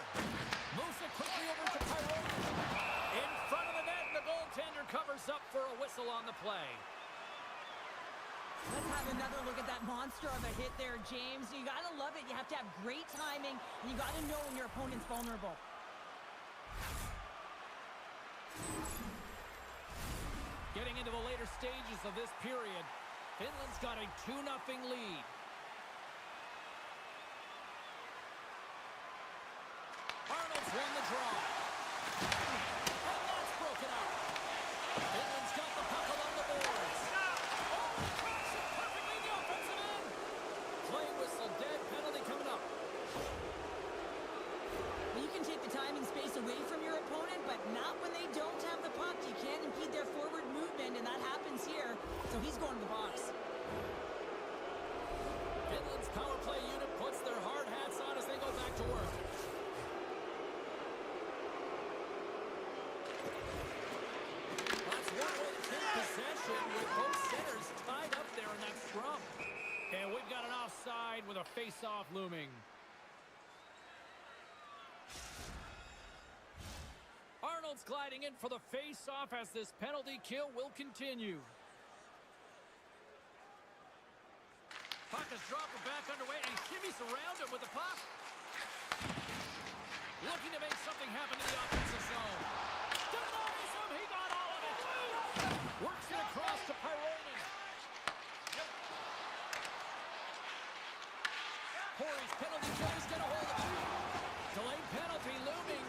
Moves it quickly over to Peroni. In front of the net, and the goaltender covers up for a whistle on the play. Let's have another look at that monster of a hit there, James. You got to love it. You have to have great timing, and you got to know when your opponent's vulnerable. Getting into the later stages of this period, Finland's got a 2-0 lead. Arnold's won the draw. And that's broken up. Finland's got the puck along the boards. Oh, he cracks it perfectly in the offensive end. Play whistle dead, penalty coming up. Well, you can take the time and space away from your opponent, but not when they don't have the puck. You can't impede their forward movement, and that happens here. So he's going to the box. Finland's power play unit puts their hard hats on as they go back to work. That's one way to take possession with both centers tied up there in that scrum. And we've got an offside with a face-off looming. Arnold's gliding in for the face-off as this penalty kill will continue. Puck is dropped back underway, and he shimmies around it with the puck. Looking to make something happen in the offensive zone. Denies him, he got all of it. Works it across to Peroni. Corey's penalty kill is going to hold it. Delayed penalty looming.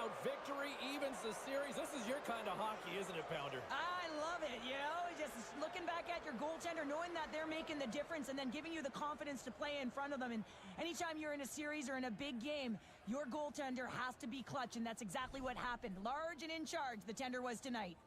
out. Victory evens the series. This is your kind of hockey, isn't it, Pounder? I love it, you know, just looking back at your goaltender, knowing that they're making the difference and then giving you the confidence to play in front of them. And anytime you're in a series or in a big game, your goaltender has to be clutch, and that's exactly what happened. Large and in charge, the tender was tonight.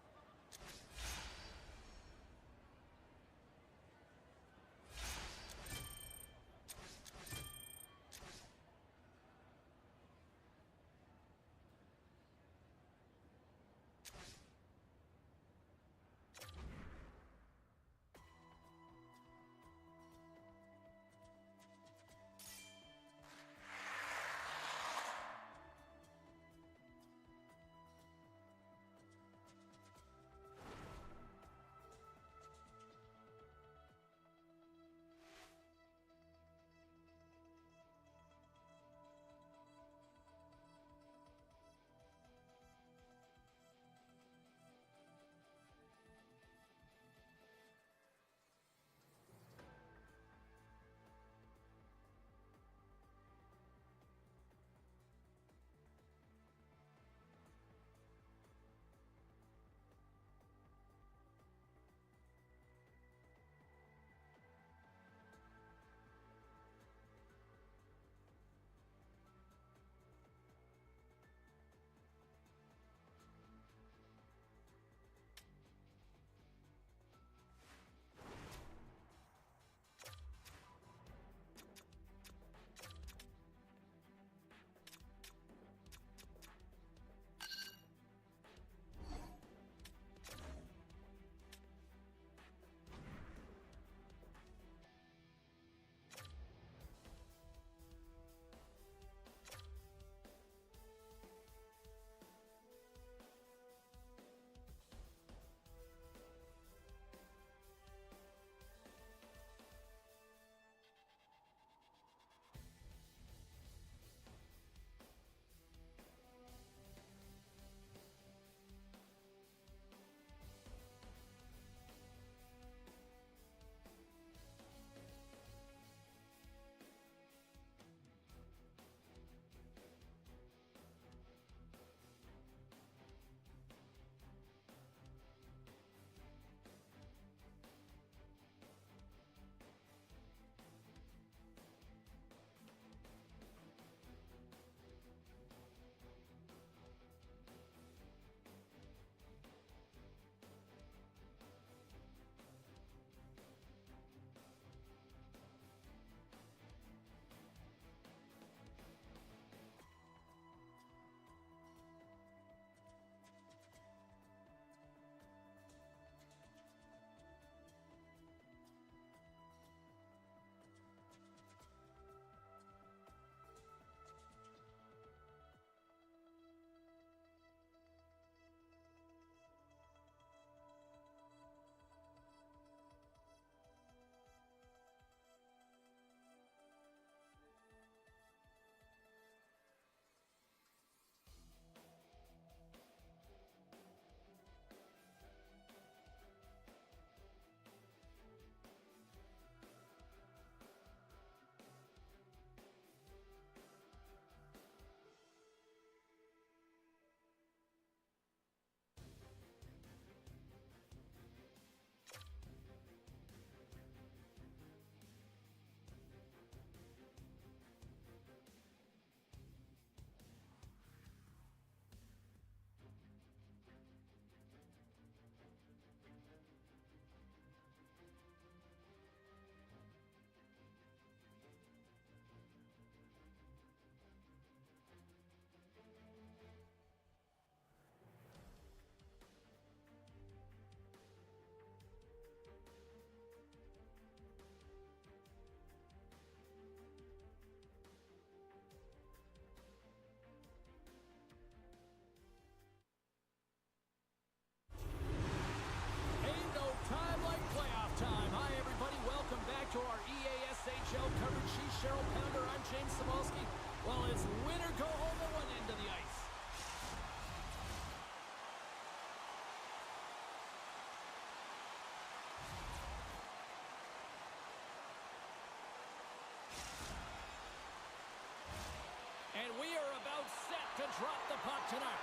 drop the puck tonight.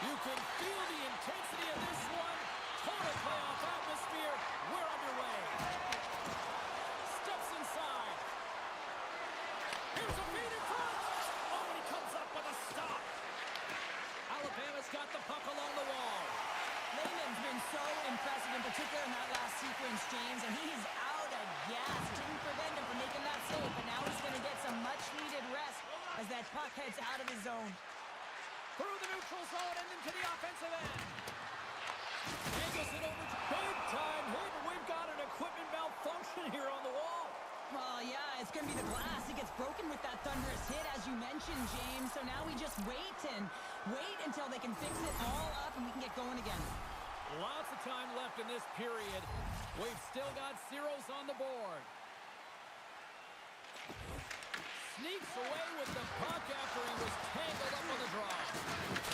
You can feel the intensity of this one. Total playoff atmosphere. We're underway. Steps inside. Here's a feed in front. Oh, and he comes up with a stop. Alabama's got the puck along the wall. Lehman's been so impressive, in particular in that last sequence, James, and he's out of gas. Didn't prevent him from making that save, but now he's going to get some much-needed rest as that puck heads out of his zone. Through the neutral zone and into the offensive end. Angles it over to big-time hit, and we've got an equipment malfunction here on the wall. Well, yeah, it's going to be the glass. It gets broken with that thunderous hit, as you mentioned, James. So now we just wait until they can fix it all up and we can get going again. Lots of time left in this period. We've still got zeros on the board. Sneaks away with the puck after he was tangled up on the draw.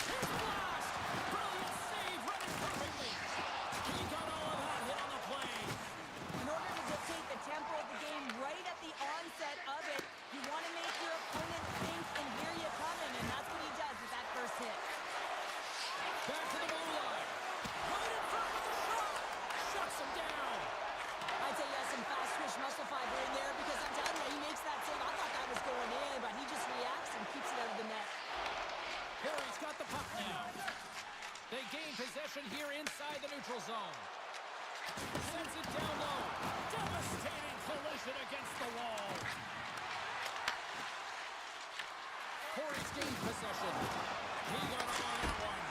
Here's the blast! Brilliant save, running perfectly. He got all of that hit on the play. In order to dictate the tempo of the game right at the onset of it, you want to make your opponent think and hear you coming, and that's what he does with that first hit. Back to the blue line. Right in front with the shot. Shuts him down. I'd say he has some fast twitch muscle fiber in there because I'm telling you, he makes that save. I thought that was going in, but he just reacts and keeps it out of the net. Harry's got the puck now. They gain possession here inside the neutral zone. Sends it down low. Devastating collision against the wall. Corey's gained possession. He got on that one.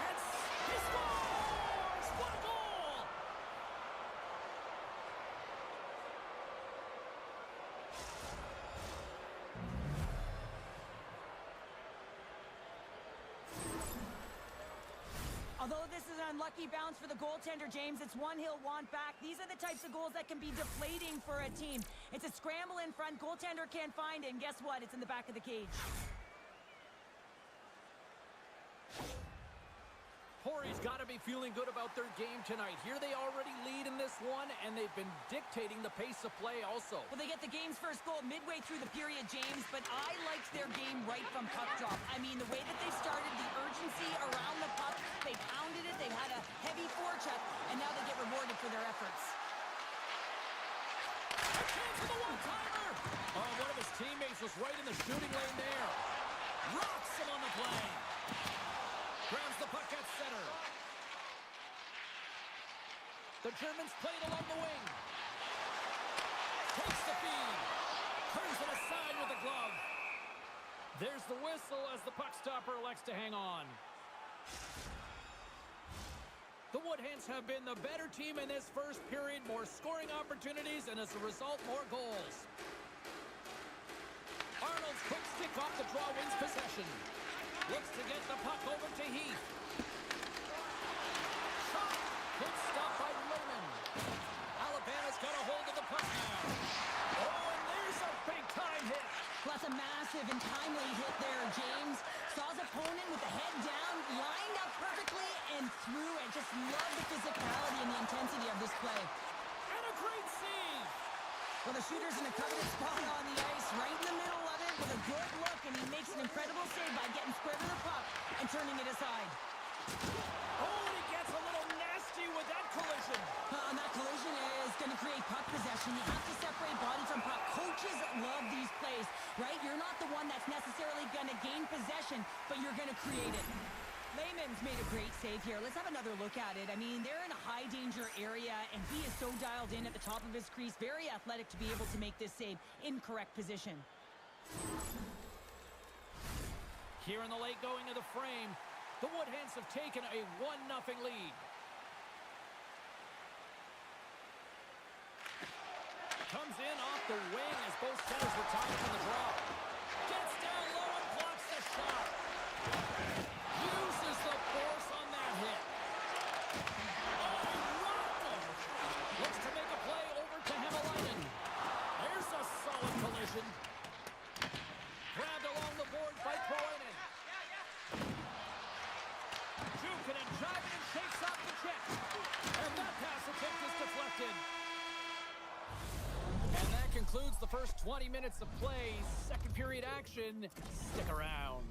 And he scores! What a goal! Although this is an unlucky bounce for the goaltender, James, it's one he'll want back. These are the types of goals that can be deflating for a team. It's a scramble in front, goaltender can't find it, and guess what? It's in the back of the cage. Corey's got to be feeling good about their game tonight. Here they already lead in this one, and they've been dictating the pace of play also. Well, they get the game's first goal midway through the period, James, but I liked their game right from puck drop. I mean, the way that they started, the urgency around the puck, they pounded it, they had a heavy forecheck, and now they get rewarded for their efforts. A chance for the one-timer! Oh, one of his teammates was right in the shooting lane there. Rocks him on the play. Grabs the puck at center. The Germans played along the wing. Takes the feed. Turns it aside with the glove. There's the whistle as the puck stopper elects to hang on. The Woodhens have been the better team in this first period. More scoring opportunities, and as a result, more goals. Arnold's quick stick off the draw wins possession. Looks to get the puck over to Heath. Shot. Good stop by Lehman. Alabama's got a hold of the puck now. Oh, and there's a big-time hit. Plus a massive and timely hit there, James. Saw his opponent with the head down, lined up perfectly, and threw it. Just love the physicality and the intensity of this play. And a great save. Well, the shooter's in a coveted spot on the ice, right in the middle of it, with a good look, and he makes an incredible save by getting square to the puck and turning it aside. Oh, and he gets a little nasty with that collision. And that collision is going to create puck possession. You have to separate body from puck. Coaches love these plays, right? You're not the one that's necessarily going to gain possession, but you're going to create it. Lehman's made a great save here. Let's have another look at it. I mean, they're in a high-danger area, and he is so dialed in at the top of his crease. Very athletic to be able to make this save in correct position. Here in the late going of the frame, the Woodhens have taken a 1-0 lead. Comes in off the wing as both centers were tied from the draw. Gets down low and blocks the shot. Uses the force on that hit. Oh, rocked him. Looks to make a play over to Hämäläinen. There's a solid collision. Grabbed along the board by Kroinen. Juking and driving and shakes off the check. And that pass attempt is deflected. And that concludes the first 20 minutes of play. Second period action. Stick around.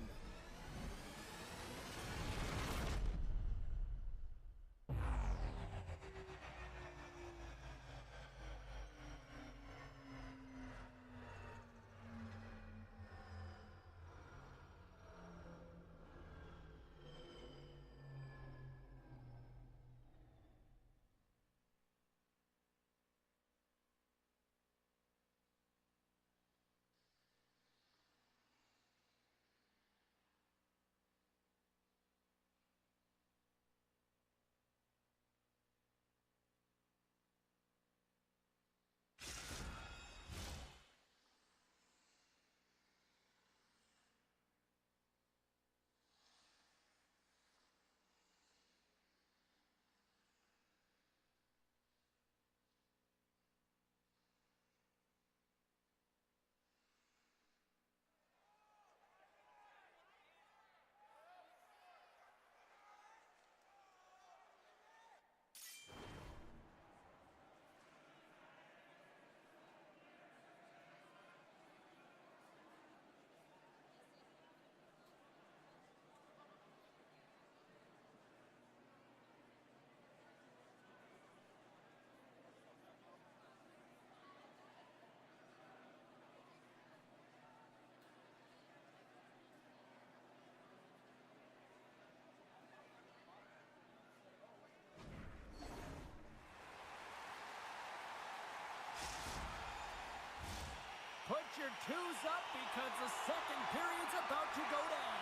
Put your twos up because the second period's about to go down.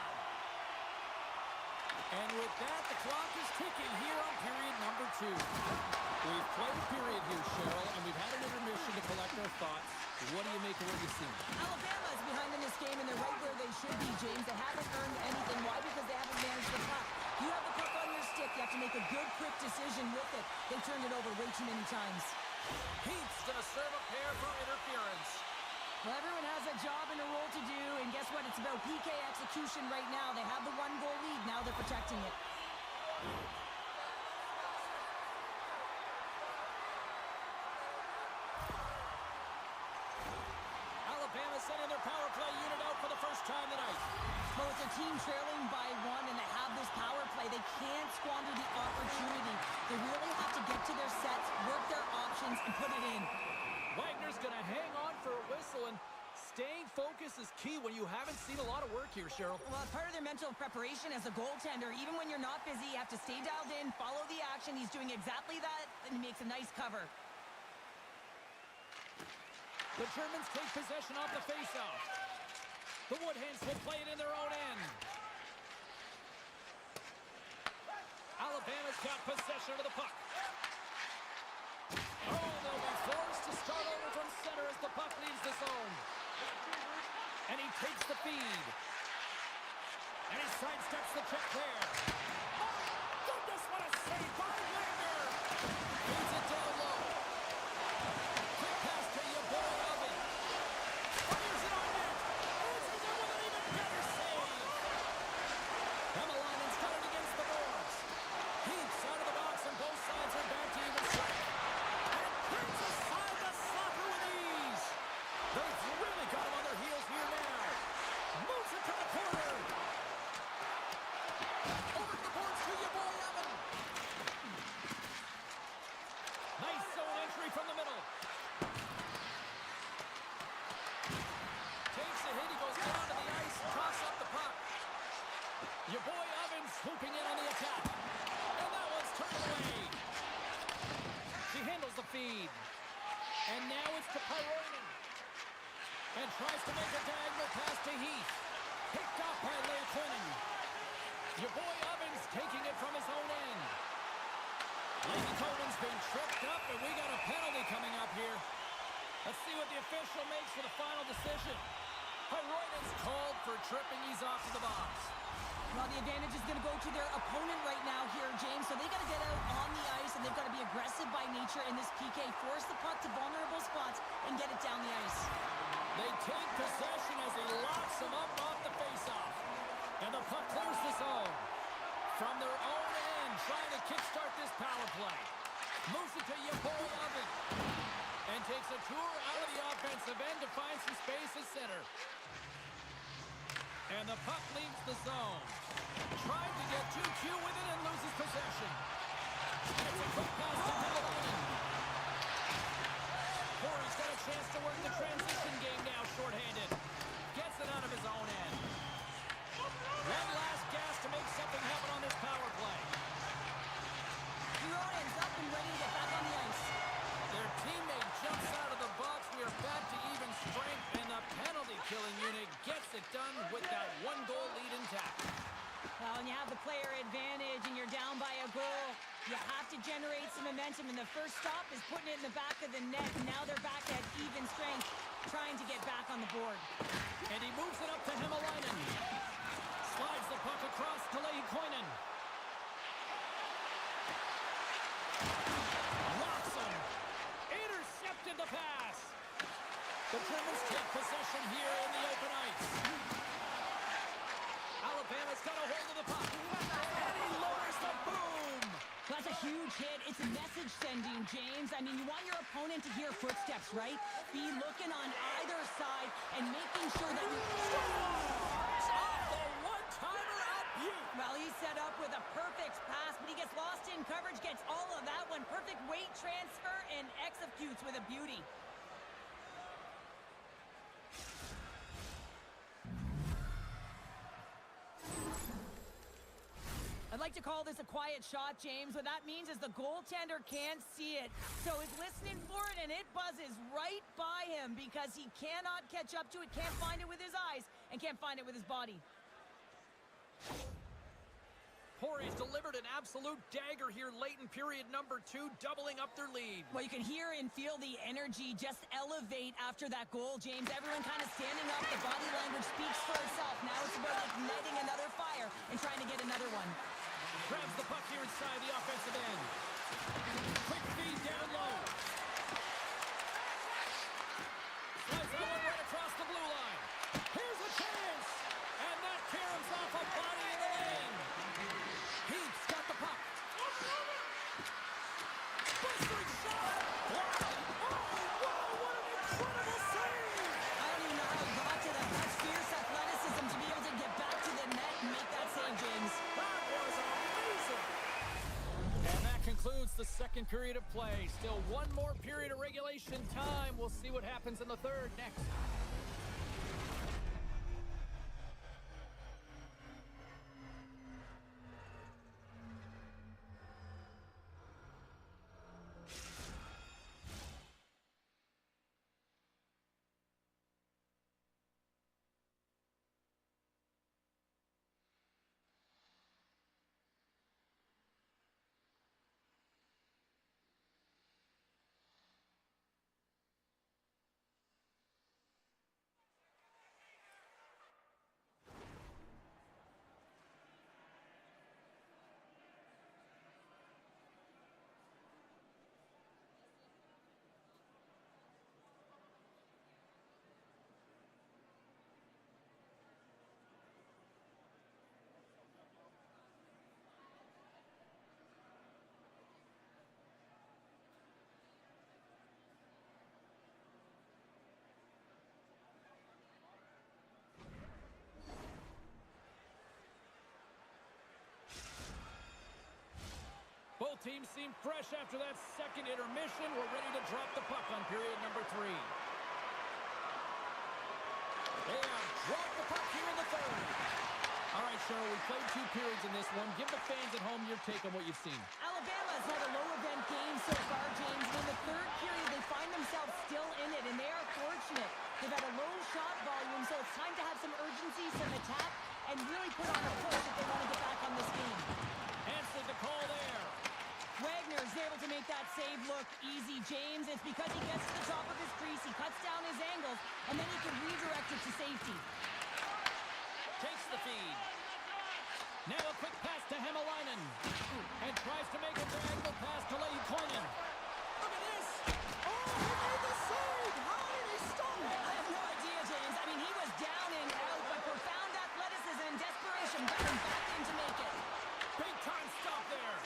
And with that, the clock is ticking here on period number 2. We've played a period here, Cheryl, and we've had an intermission to collect our thoughts. What do you make of what you've seen? Alabama is behind in this game, and they're right where they should be, James. They haven't earned anything. Why? Because they haven't managed the puck. You have the puck on your stick. You have to make a good, quick decision with it. They turned it over way too many times. Heat's going to serve a pair for interference. Well, everyone has a job and a role to do, and guess what? It's about PK execution right now. They have the 1-goal lead. Now they're protecting it. Alabama sending their power play unit out for the first time tonight. Well, it's a team trailing by 1, and they have this power play. They can't squander the opportunity. They really have to get to their sets, work their options, and put it in. Wagner's going to hang on for a whistle, and staying focused is key when you haven't seen a lot of work here, Cheryl. Well, it's part of their mental preparation as a goaltender. Even when you're not busy, you have to stay dialed in, follow the action. He's doing exactly that, and he makes a nice cover. The Germans take possession off the faceoff. The Woodhens will play it in their own end. Alabama's got possession of the puck. Oh, they'll be forced to start over from center as the puck leaves the zone. And he takes the feed. And he sidesteps the check there. Oh, goodness, what a save by Wagner! Feeds it down low. Quick pass to your boy, Oven. Fires it on net. Answers it with an even better save. Hemelainen's got it against the boards. Heats out of the box, and both sides are back to even strength. Brings aside the slapper with ease. They've really got him on their heels here now. Moves it to the corner. Over the boards to your boy Evan. Nice zone entry from the middle. Takes a hit. He goes down to the ice. Toss up the puck. Your boy Evans swooping in on the attack. And that one's turned away. She handles the feed. And now it's to Pyronen. And tries to make a diagonal pass to Heath. Picked up by Lehtinen. Your boy Evans taking it from his own end. Lehtinen has been tripped up, and we got a penalty coming up here. Let's see what the official makes for the final decision. Pyronen's called for tripping. He's off to the box. Well, the advantage is going to go to their opponent right now here, James. So they got to get out on the ice, and they've got to be aggressive by nature in this PK. Force the puck to vulnerable spots and get it down the ice. They take possession as he locks him up off the faceoff. And the puck clears the zone. From their own end, trying to kickstart this power play. Moves it to your boy Oven. And to makes a tour out of the offensive end to find some space at center. And the puck leaves the zone. Tried to get too cute with it and loses possession. It's a quick pass to Beyerdynamic. Corey's got a chance to work the transition game now shorthanded. Gets it out of his own end. One last gas to make something happen on this power play. Ryan's up and ready to get back on the ice. Their teammate jumps out of the box. We are back to even strength, and the penalty-killing unit gets it done with that one-goal lead intact. Well, when you have the player advantage and you're down by a goal, you have to generate some momentum, and the first stop is putting it in the back of the net, and now they're back at even strength, trying to get back on the board. And he moves it up to Hämäläinen. Slides the puck across to Leikoinen. Locks him. Intercepted the pass. The Germans take possession here in the open ice. Alabama's got a hold of the puck. And he lowers the boom. That's a huge hit. It's a message sending, James. I mean, you want your opponent to hear footsteps, right? Be looking on either side and making sure that you... Off the one-timer out Butte. Well, he's set up with a perfect pass, but he gets lost in coverage, gets all of that one. Perfect weight transfer and executes with a beauty. I'd like to call this a quiet shot, James. What that means is the goaltender can't see it. So he's listening for it, and it buzzes right by him because he cannot catch up to it, can't find it with his eyes, and can't find it with his body. Corey's delivered an absolute dagger here late in period number 2, doubling up their lead. Well, you can hear and feel the energy just elevate after that goal, James. Everyone kind of standing up. The body language speaks for itself. Now it's about igniting another fire and trying to get another one. Grabs the puck here inside the offensive end. Quick feed down low. Slides that one right across the blue line. Here's a chance. And that caroms off a body in the lane. Heath's got the puck. Bustering shot. Blocked. Oh, wow, what an incredible save. I don't even know how he got to that. That's fierce athleticism to be able to get back to the net and make that save, James. That was amazing. And that concludes the second period of play. Still one more period of regulation time. We'll see what happens in the third next. Both teams seem fresh after that second intermission. We're ready to drop the puck on period number 3. They have dropped the puck here in the third. All right, Cheryl, we played 2 periods in this one. Give the fans at home your take on what you've seen. Alabama's had a low-event game so far, James. In the third period, they find themselves still in it, and they are fortunate. They've had a low shot volume, so it's time to have some urgency, some attack, and really put on a push if they want to get back on this game. Answered the call there. Wagner is able to make that save look easy, James. It's because he gets to the top of his crease, he cuts down his angles, and then he can redirect it to safety. Takes the feed. Now a quick pass to Hämäläinen. And tries to make a diagonal pass to Leikoinen. Look at this. Oh, he made the save. How did he stop it? I have no idea, James. I mean, he was down and out, but profound athleticism and desperation got him back in to make it. Big time stop there.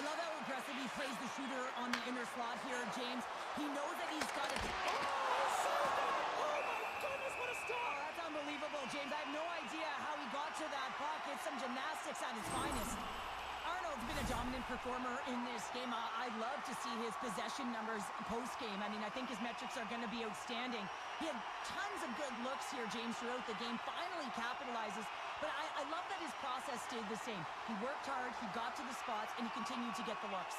I love how aggressive he plays the shooter on the inner slot here, James. He knows that he's got a some gymnastics at his finest. Arnold's been a dominant performer in this game. I'd love to see his possession numbers post-game. I mean, I think his metrics are going to be outstanding. He had tons of good looks here, James, throughout the game. Finally capitalizes. But I love that his process stayed the same. He worked hard, he got to the spots, and he continued to get the looks.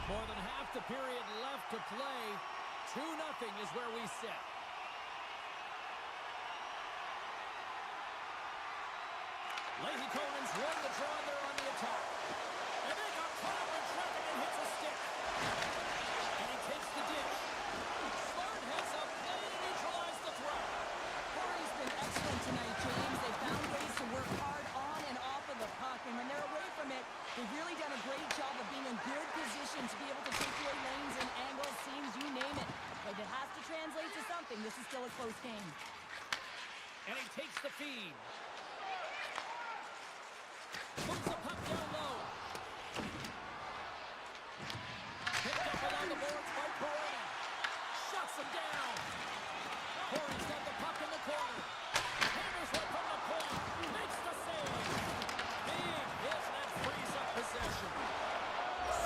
More than half the period left to play. 2-0 is where we sit. Leahy Conan's won the draw there on the attack. And they got caught up in traffic and hits a stick. And he takes the ditch. Smart heads up play to neutralize the throw. Corey's been excellent tonight, James. They found ways to work hard on and off of the puck. And when they're away from it, they've really done a great job of being in good position to be able to take away lanes and angles, seams, you name it. But it has to translate to something. This is still a close game. And he takes the feed. Moves the puck down low. Picked up along the boards by Corona. Shuts him down. Corey's got the puck in the corner. Hammers one from the point. Makes the save. Big hit that frees up possession.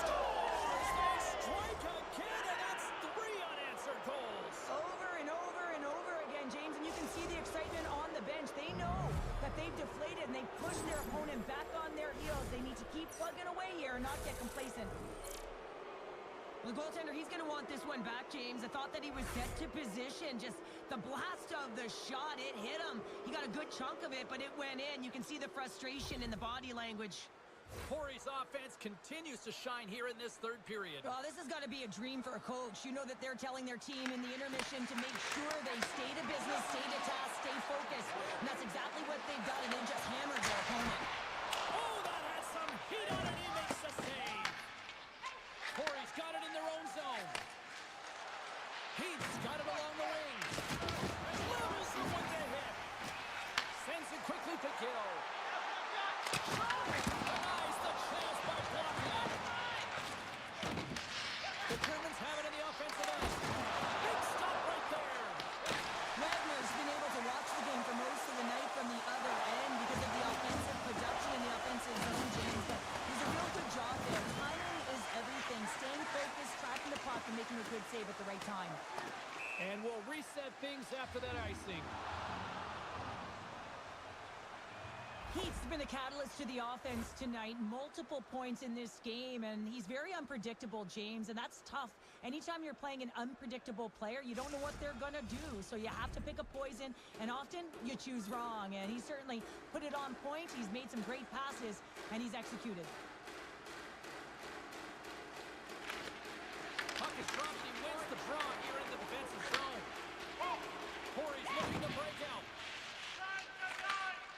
Scores! They strike again, and that's 3 unanswered goals. Over and over and over again, James, and you can see the excitement on the bench. They know that they've deflated and they push their opponent back on their heels. They need to keep plugging away here and not get complacent. The goaltender, he's going to want this one back, James. I thought that he was set to position. Just the blast of the shot, it hit him. He got a good chunk of it, but it went in. You can see the frustration in the body language. Corey's offense continues to shine here in this third period. Oh, this has got to be a dream for a coach. You know that they're telling their team in the intermission to make sure they stay to business, stay to task, stay focused. And that's exactly what they've done, and they just hammered their opponent. Oh, that has some heat on it. He makes the save. Corey's got it in their own zone. Heath's got it along the wing. Levels him with the hit. Sends it quickly to Gill. Denies the chance by blocking. The Germans have it in the offensive end. Big stop right there. Wagner's been able to watch the game for most of the night from the other end because of the offensive production in the offensive zone, James. But he's a real good job there. Timing is everything. Staying focused, tracking the puck, and making a good save at the right time. And we'll reset things after that icing. Heath's been a catalyst to the offense tonight. Multiple points in this game, and he's very unpredictable, James, and that's tough. Anytime you're playing an unpredictable player, you don't know what they're going to do, so you have to pick a poison, and often you choose wrong, and he certainly put it on point. He's made some great passes, and he's executed. Puck is dropped, and he wins the draw here in the defensive zone. Corey's looking to break out.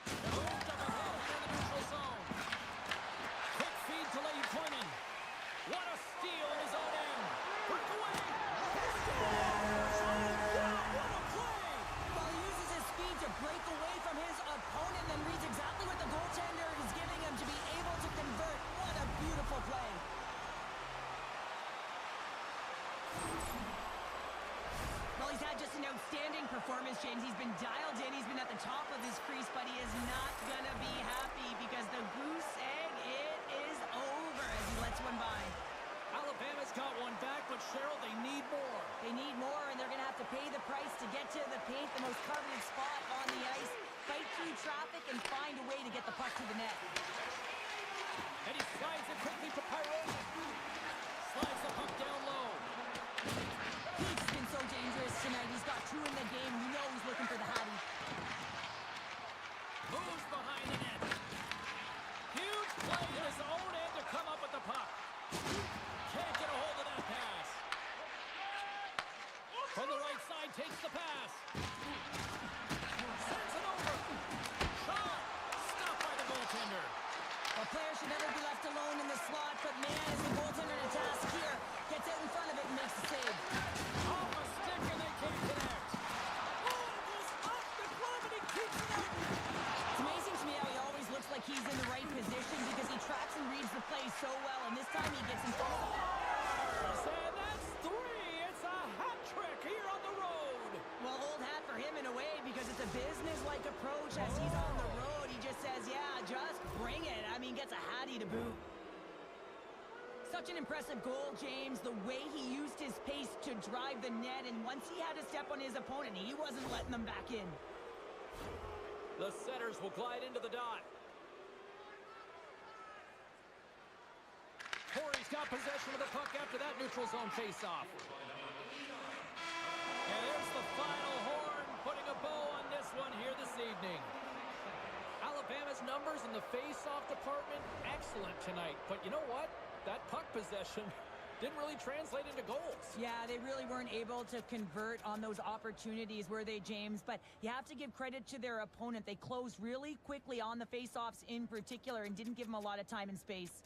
Moved up ahead here in the neutral zone. Quick feed to Leahy Koiman. What a steal in his own end. Breakaway. Scores! What a play! Well, he uses his speed to break away from his opponent and reads exactly what the goaltender is giving him to be able to convert. What a beautiful play. Well, he's had just an outstanding performance, James. He's been dialed in. He's been at the top of his crease, but he is not going to be happy because the goose egg, it is over as he lets one by. Alabama's got one back, but Cheryl, they need more. They need more, and they're going to have to pay the price to get to the paint, the most coveted spot on the ice, fight through traffic, and find a way to get the puck to the net. And he slides it quickly to Pyrone. Slides the puck down low. He's been so dangerous tonight. He's got two in the game. You know he's looking for the hottie. Moves behind the net. Huge play in his own end to come up with the puck. Can't get a hold of that pass. From the right side, takes the pass. Sends it over. Shot. Stopped by the goaltender. A player should never be left alone in the slot, but man, is the goaltender to task here. Gets out in front of it and makes the save. Off a stick and they can't connect. Oh, it goes off the glove and he keeps it out. It's amazing to me how he always looks like he's in the right position because he tracks and reads the play so well, and this time he gets in front of the And that's approach as he's on the road. He just says, yeah, just bring it. I mean, gets a hattie to boot. Such an impressive goal, James. The way he used his pace to drive the net, and once he had a step on his opponent, he wasn't letting them back in. The setters will glide into the dot. Corey's got possession of the puck after that neutral zone faceoff. And there's the final horn, putting a bow on this one here this evening. Alabama's numbers in the face-off department, excellent tonight. But you know what? That puck possession didn't really translate into goals. Yeah, they really weren't able to convert on those opportunities, were they, James? But you have to give credit to their opponent. They closed really quickly on the face-offs in particular and didn't give them a lot of time and space.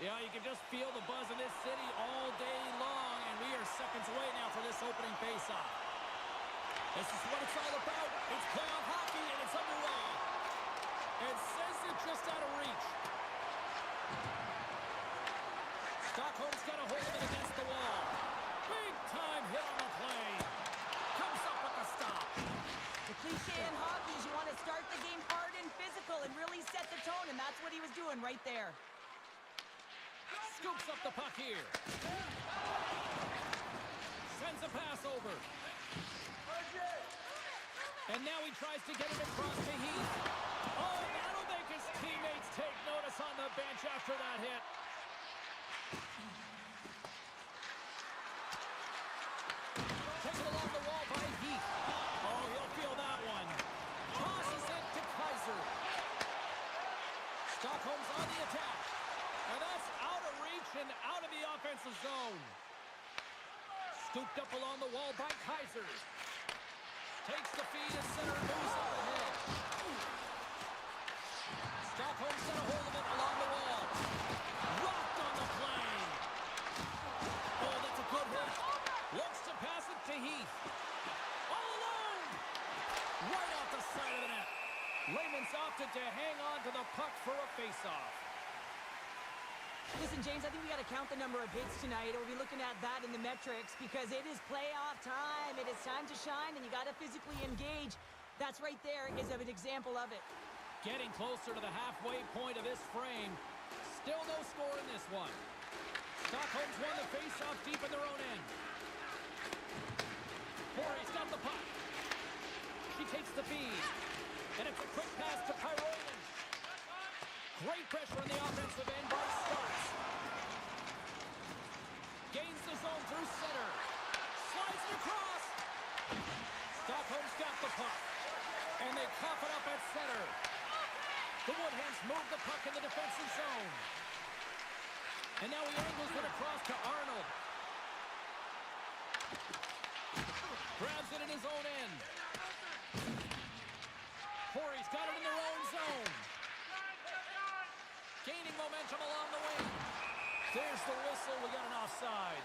Yeah, you can just feel the buzz in this city all day long, and we are seconds away now for this opening face-off. This is what it's all about. It's playoff hockey, and it's underway. It says it just out of reach. Stockholm's got a hold of it against the wall. Big time hit on the play. Comes up with the stop. The cliche in hockey is you want to start the game hard and physical and really set the tone, and that's what he was doing right there. Scoops up the puck here. Sends a pass over. And now he tries to get it across to Heath. Oh, that'll make his teammates take notice on the bench after that hit. Taken along the wall by Heath. Oh, he'll feel that one. Tosses it to Kaiser. Stockholm's on the attack. And that's out of reach and out of the offensive zone. Scooped up along the wall by Kaiser. Takes the feed and center and moves up ahead. Stockholm's got a hold of it along the wall. Rocked on the play. Oh, that's a good hit. Looks to pass it to Heath. All alone. Right off the side of the net. Lehman's opted to hang on to the puck for a face-off. Listen, James, I think we got to count the number of hits tonight. We'll be looking at that in the metrics because it is playoff time. It is time to shine, and you got to physically engage. That's right there is an example of it. Getting closer to the halfway point of this frame. Still no score in this one. Stockholm's won the face-off deep in their own end. Corey's got the puck. She takes the feed. And it's a quick pass to Pyronen. Great pressure on the offensive end by Starks. Gains the zone through center. Slides it across. Stockholm's got the puck. And they cough it up at center. The Woodhands move the puck in the defensive zone. And now he angles it across to Arnold. Grabs it in his own end. Corey's got it in their own zone. Gaining momentum along the wing. There's the whistle. We got an offside.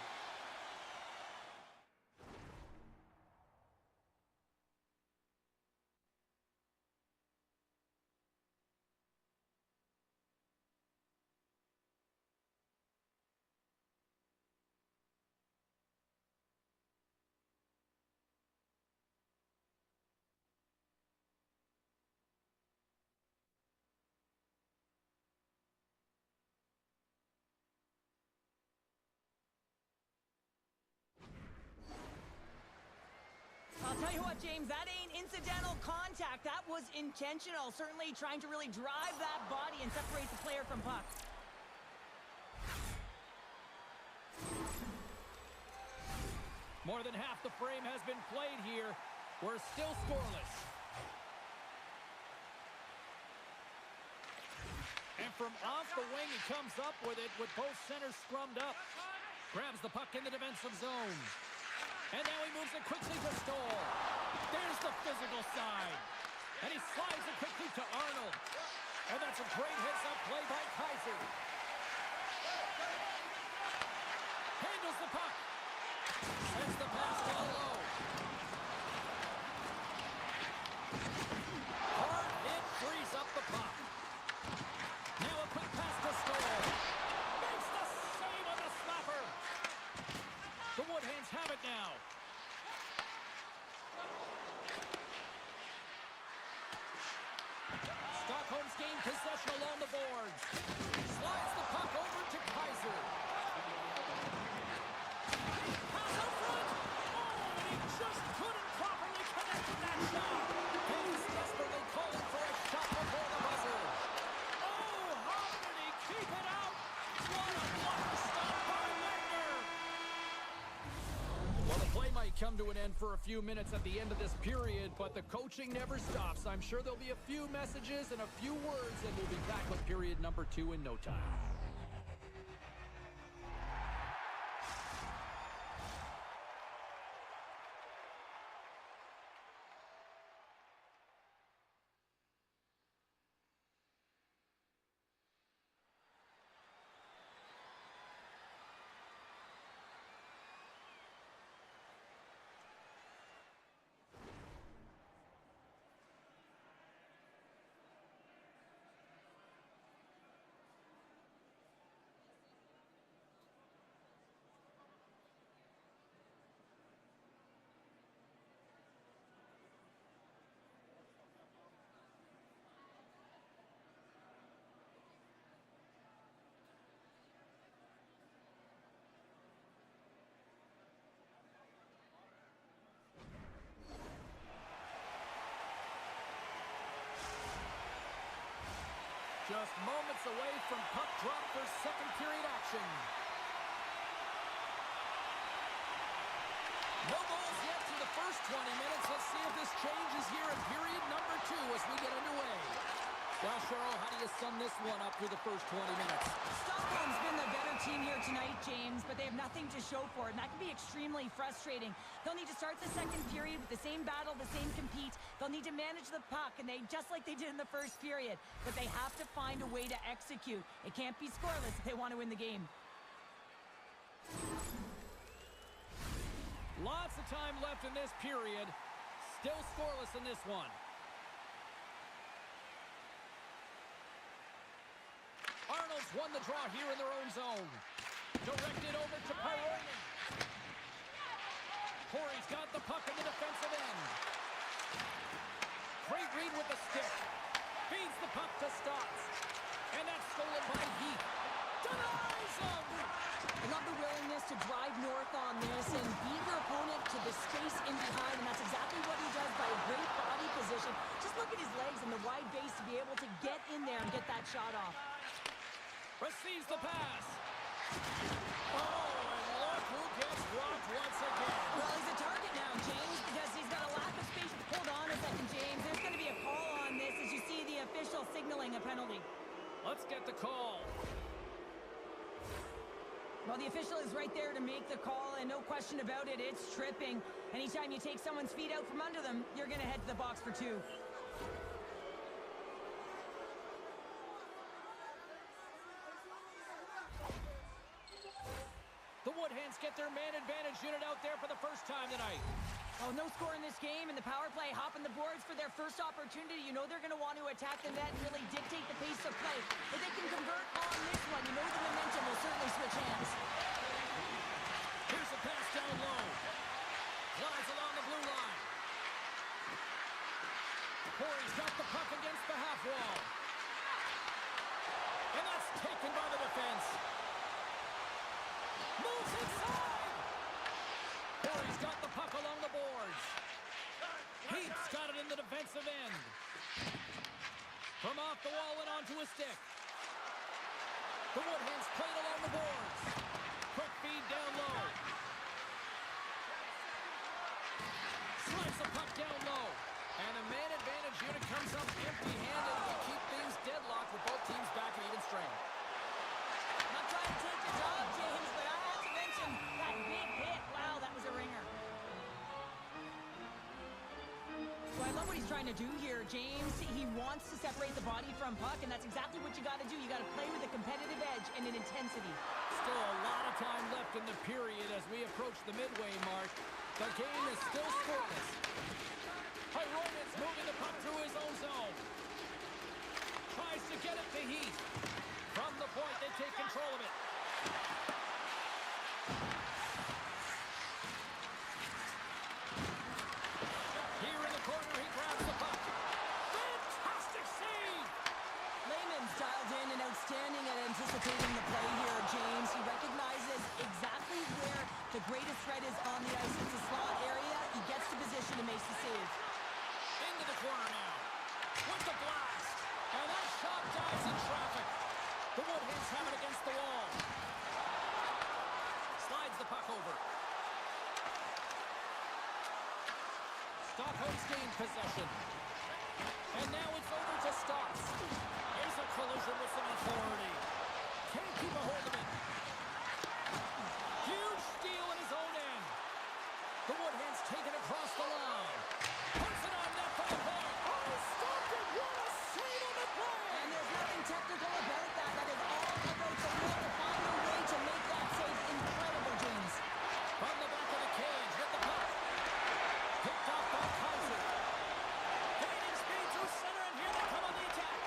I'll tell you what, James, that ain't incidental contact. That was intentional. Certainly trying to really drive that body and separate the player from puck. More than half the frame has been played here. We're still scoreless. And from off the wing, he comes up with it with both centers scrummed up. Grabs the puck in the defensive zone. And now he moves it quickly to Stoll. There's the physical side. And he slides it quickly to Arnold. And that's a great hits-up play by Kaiser. Handles the puck. Sends the pass down low. Hard hit frees up the puck. Now a quick pass to Stoll. Makes the save on the slapper. The Woodhands have it now. Stockholm's gained possession along the boards. Slides the puck over to Kaiser. Pass out front. Oh, and he just couldn't properly connect with that shot. And he's desperately calling for a shot before the buzzer. Oh, how did he keep it out? What a block stop by Wagner. Well, the play might come to an end for a few minutes at the end of this period, but the coaching never stops. I'm sure there'll be a few messages and a few words, and we'll be back with period number 2 in no time. just moments away from puck drop for second period action. No goals yet to the first 20 minutes. Let's see if this changes here in period number 2 as we get underway. Well, Cheryl, how do you sum this one up through the first 20 minutes? Stockholm's been the better team here tonight, James, but they have nothing to show for it, and that can be extremely frustrating. They'll need to start the second period with the same battle, the same compete. They'll need to manage the puck, and just like they did in the first period, but they have to find a way to execute. It can't be scoreless if they want to win the game. Lots of time left in this period. Still scoreless in this one. Arnold's won the draw here in their own zone. Directed over to Pyronen. Corey's got the puck in the defensive end. Great read with the stick. Feeds the puck to Stotts. And that's stolen by Heath. Denies him! I love the willingness to drive north on this and beat your opponent to the space in behind, and that's exactly what he does by a great body position. Just look at his legs and the wide base to be able to get in there and get that shot off. Receives the pass. Oh, and look who gets rocked once again. Well, he's a target now, James, because he's got a lack of space. Hold on a second, James. There's going to be a call on this as you see the official signaling a penalty. Let's get the call. Well, the official is right there to make the call, and no question about it, it's tripping. Anytime you take someone's feet out from under them, you're going to head to the box for 2. The Woodhands get their man advantage unit out there for the first time tonight. Oh, no score in this game, and the power play hopping the boards for their first opportunity. You know they're going to want to attack the net and really dictate the pace of play. If they can convert on this one, you know the momentum will certainly switch hands. Here's a pass down low. Flies along the blue line. Corey's got the puck against the half wall. And that's taken by the defense. Moves inside! Corey's got the puck along the boards. Heath's got it in the defensive end. From off the wall and onto a stick. The Woodhands played along the boards. Quick feed down low. Slides the puck down low. And a man advantage unit comes up empty-handed to keep things deadlocked with both teams back at even strength. Not trying to take your job, James, but I have to mention that big hit. Wow, that was a ringer. So I love what he's trying to do here, James. He wants to separate the body from puck, and that's exactly what you got to do. You got to play with a competitive edge and an intensity. Still a lot of time left in the period as we approach the midway mark. The game is still scoreless. Pyronen's moving the puck through his own zone. Tries to get it to Heath. From the point, they take control of it. Here in the corner, he grabs the puck. Fantastic save! Lehman's dialed in and outstanding at anticipating the play here, James. He recognizes exactly where the greatest threat is on the ice. It's a slot area. He gets the position and makes the save. Into the corner now. With the blast. And that shot dives in traffic. The Woodhands have it against the wall. Slides the puck over. Stockholm's gained possession. And now it's over to Stotts. Here's a collision with some authority. Can't keep a hold of it. Huge steal in his own end. The Woodhands take it across the line. Puts it on net for the point. Oh, stopped it. What a save on the play. And there's nothing technical about that. That is all about the will to find a way to make that save. Incredible, James. From the back of the cage with the puck. Picked off by Kaiser. Gaining speed through center, and here they come on the attack.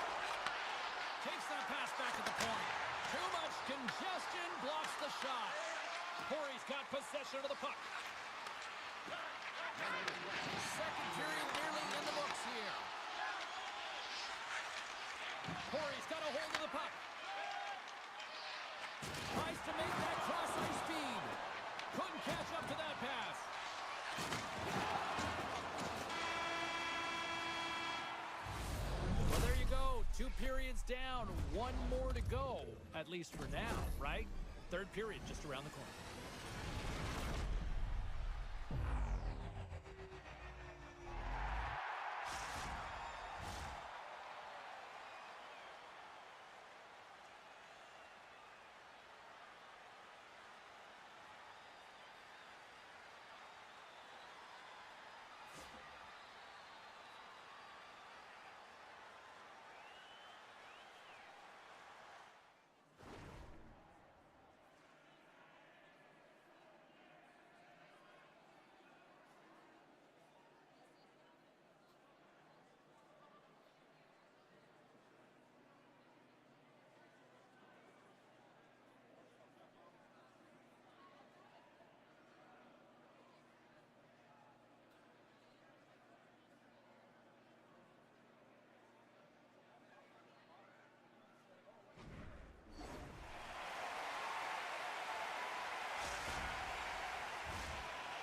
Takes that pass back at the point. Too much congestion blocks the shot. Corey's got possession of the puck. Second period nearly in the books here. Corey's got a hold of the puck. Tries to make that cross-ice feed. Couldn't catch up to that pass. Well, there you go. 2 periods period's down. One more to go, at least for now, right? Third period just around the corner.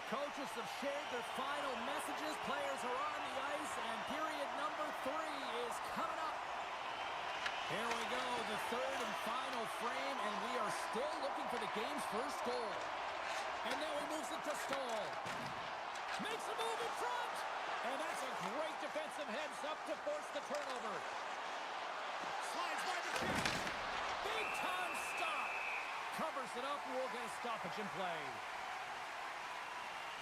Coaches have shared their final messages. Players are on the ice, and period number 3 is coming up. Here we go, the third and final frame, and we are still looking for the game's first goal. And now he moves it to Stahl. Makes a move in front, and that's a great defensive heads-up to force the turnover. Slides by the check. Big-time stop. Covers it up, and we'll get a stoppage in play.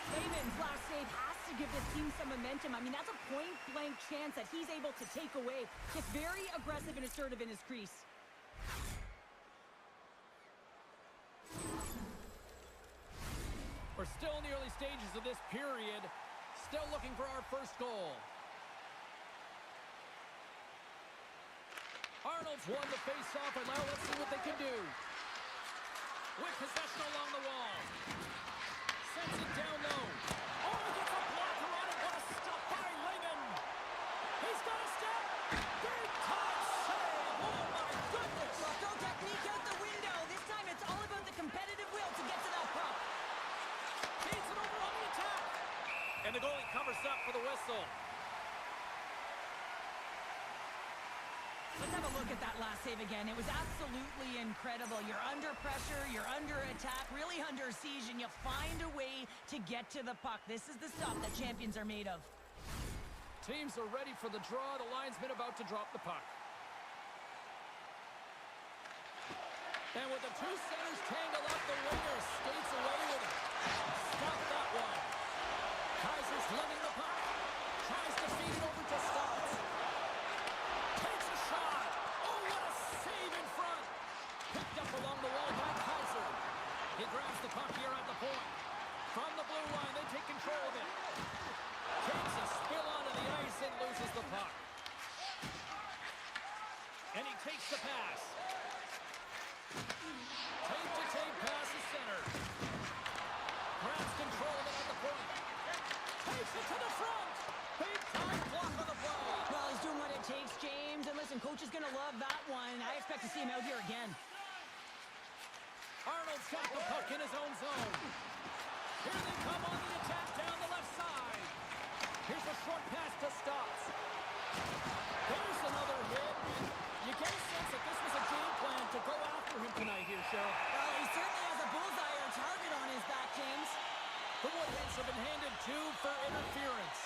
Lehman's last save has to give this team some momentum. I mean, that's a point-blank chance that he's able to take away. Just very aggressive and assertive in his crease. We're still in the early stages of this period. Still looking for our first goal. Arnold's won the face-off, and now let's see what they can do. With possession along the wall. Sends it down low. Oh, he gets a blocker on it. What a stop by Lehman. He's got a step. Big time save. Oh, my goodness. Well, throw technique out the window. This time it's all about the competitive will to get to that puck. Feeds it over on the attack. And the goalie covers up for the whistle. Let's have a look at that last save again. It was absolutely incredible. You're under pressure, you're under attack, really under siege, and you find a way to get to the puck. This is the stuff that champions are made of. Teams are ready for the draw. The linesman about to drop the puck. And with the two centers tangled up, the winger skates away with it. Stop that one. Kaiser's lugging the puck. Tries to feed it over to Stotts. Takes a shot. Oh, what a save in front. Picked up along the wall by Kaiser. He grabs the puck here at the point. From the blue line, they take control of it. Takes a spill onto the ice and loses the puck. And he takes the pass. Tape-to-tape pass is center. Grabs control of it at the point. Takes it to the front. Big time block on the play. Well, he's doing what it takes, James. And listen, coach is going to love that one. I expect to see him out here again. Arnold's got the puck in his own zone. Here they come on the attack down the left side. Here's a short pass to Stotts. There's another hit. You get a sense that this was a game plan to go after him tonight here, Cheryl. Well, he certainly has a bullseye or a target on his back, James. The Woodheads have been handed 2 for interference.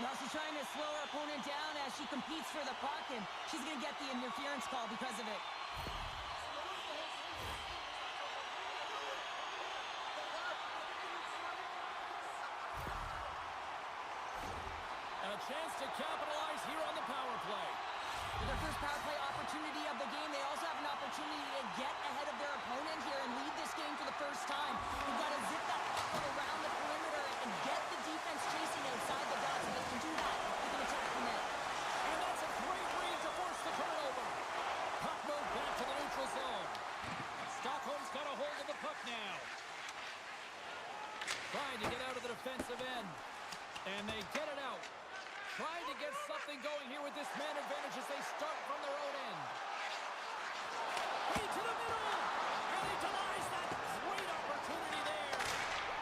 Well, she's trying to slow her opponent down as she competes for the puck, and she's going to get the interference call because of it. And a chance to capitalize here on the power play. With their first power play opportunity of the game, they also have an opportunity to get ahead of their opponent here and lead this game for the first time. We've got to zip that puck around the perimeter and get the defense chasing outside the dots. If they can do that, they can attack the net. And that's a great read to force the turnover. Puck moved back to the neutral zone. Stockholm's got a hold of the puck now. Trying to get out of the defensive end. And they get it out. Trying to get something going here with this man advantage as they start from their own end. Into the middle! And he denies that great opportunity there.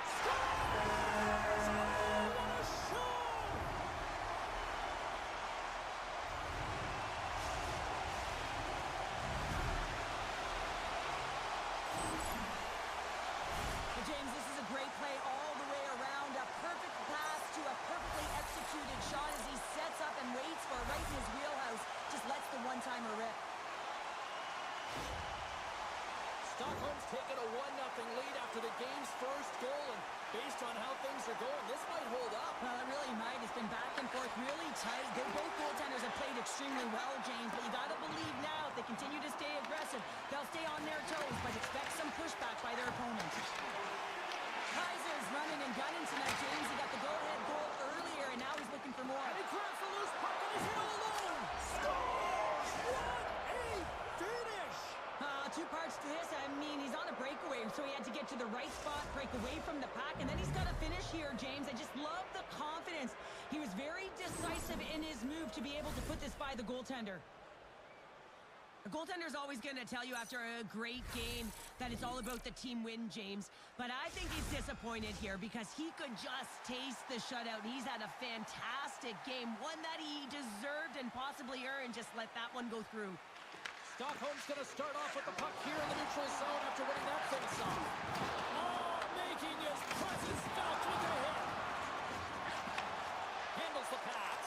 Scores! What a show! James, this is a great play all the way around. A perfect pass to a perfectly executed shot as he sets up and waits for it right in his wheelhouse. Just lets the one-timer rip. Stockholm's taken a 1-0 lead after the game's first goal, and based on how things are going, this might hold up. Well, it really might. It's been back and forth, really tight. Both goaltenders have played extremely well, James, but you got to believe now if they continue to stay aggressive, they'll stay on their toes, but expect some pushback by their opponents. Kaiser's running and gunning tonight, James. He got the go-ahead goal earlier, and now he's looking for more. And he grabs the loose puck and he's hit all alone. Scores! What a finish! Two parts to this. I mean, he's on a breakaway, so he had to get to the right spot, break away from the pack, and then he's got to finish here, James. I just love the confidence. He was very decisive in his move to be able to put this by the goaltender. The goaltender's always going to tell you after a great game that it's all about the team win, James. But I think he's disappointed here because he could just taste the shutout. He's had a fantastic game, one that he deserved and possibly earned. Just let that one go through. Stockholm's going to start off with the puck here in the neutral zone after winning that face-off. Oh, making his presence felt with the hit. Handles the pass.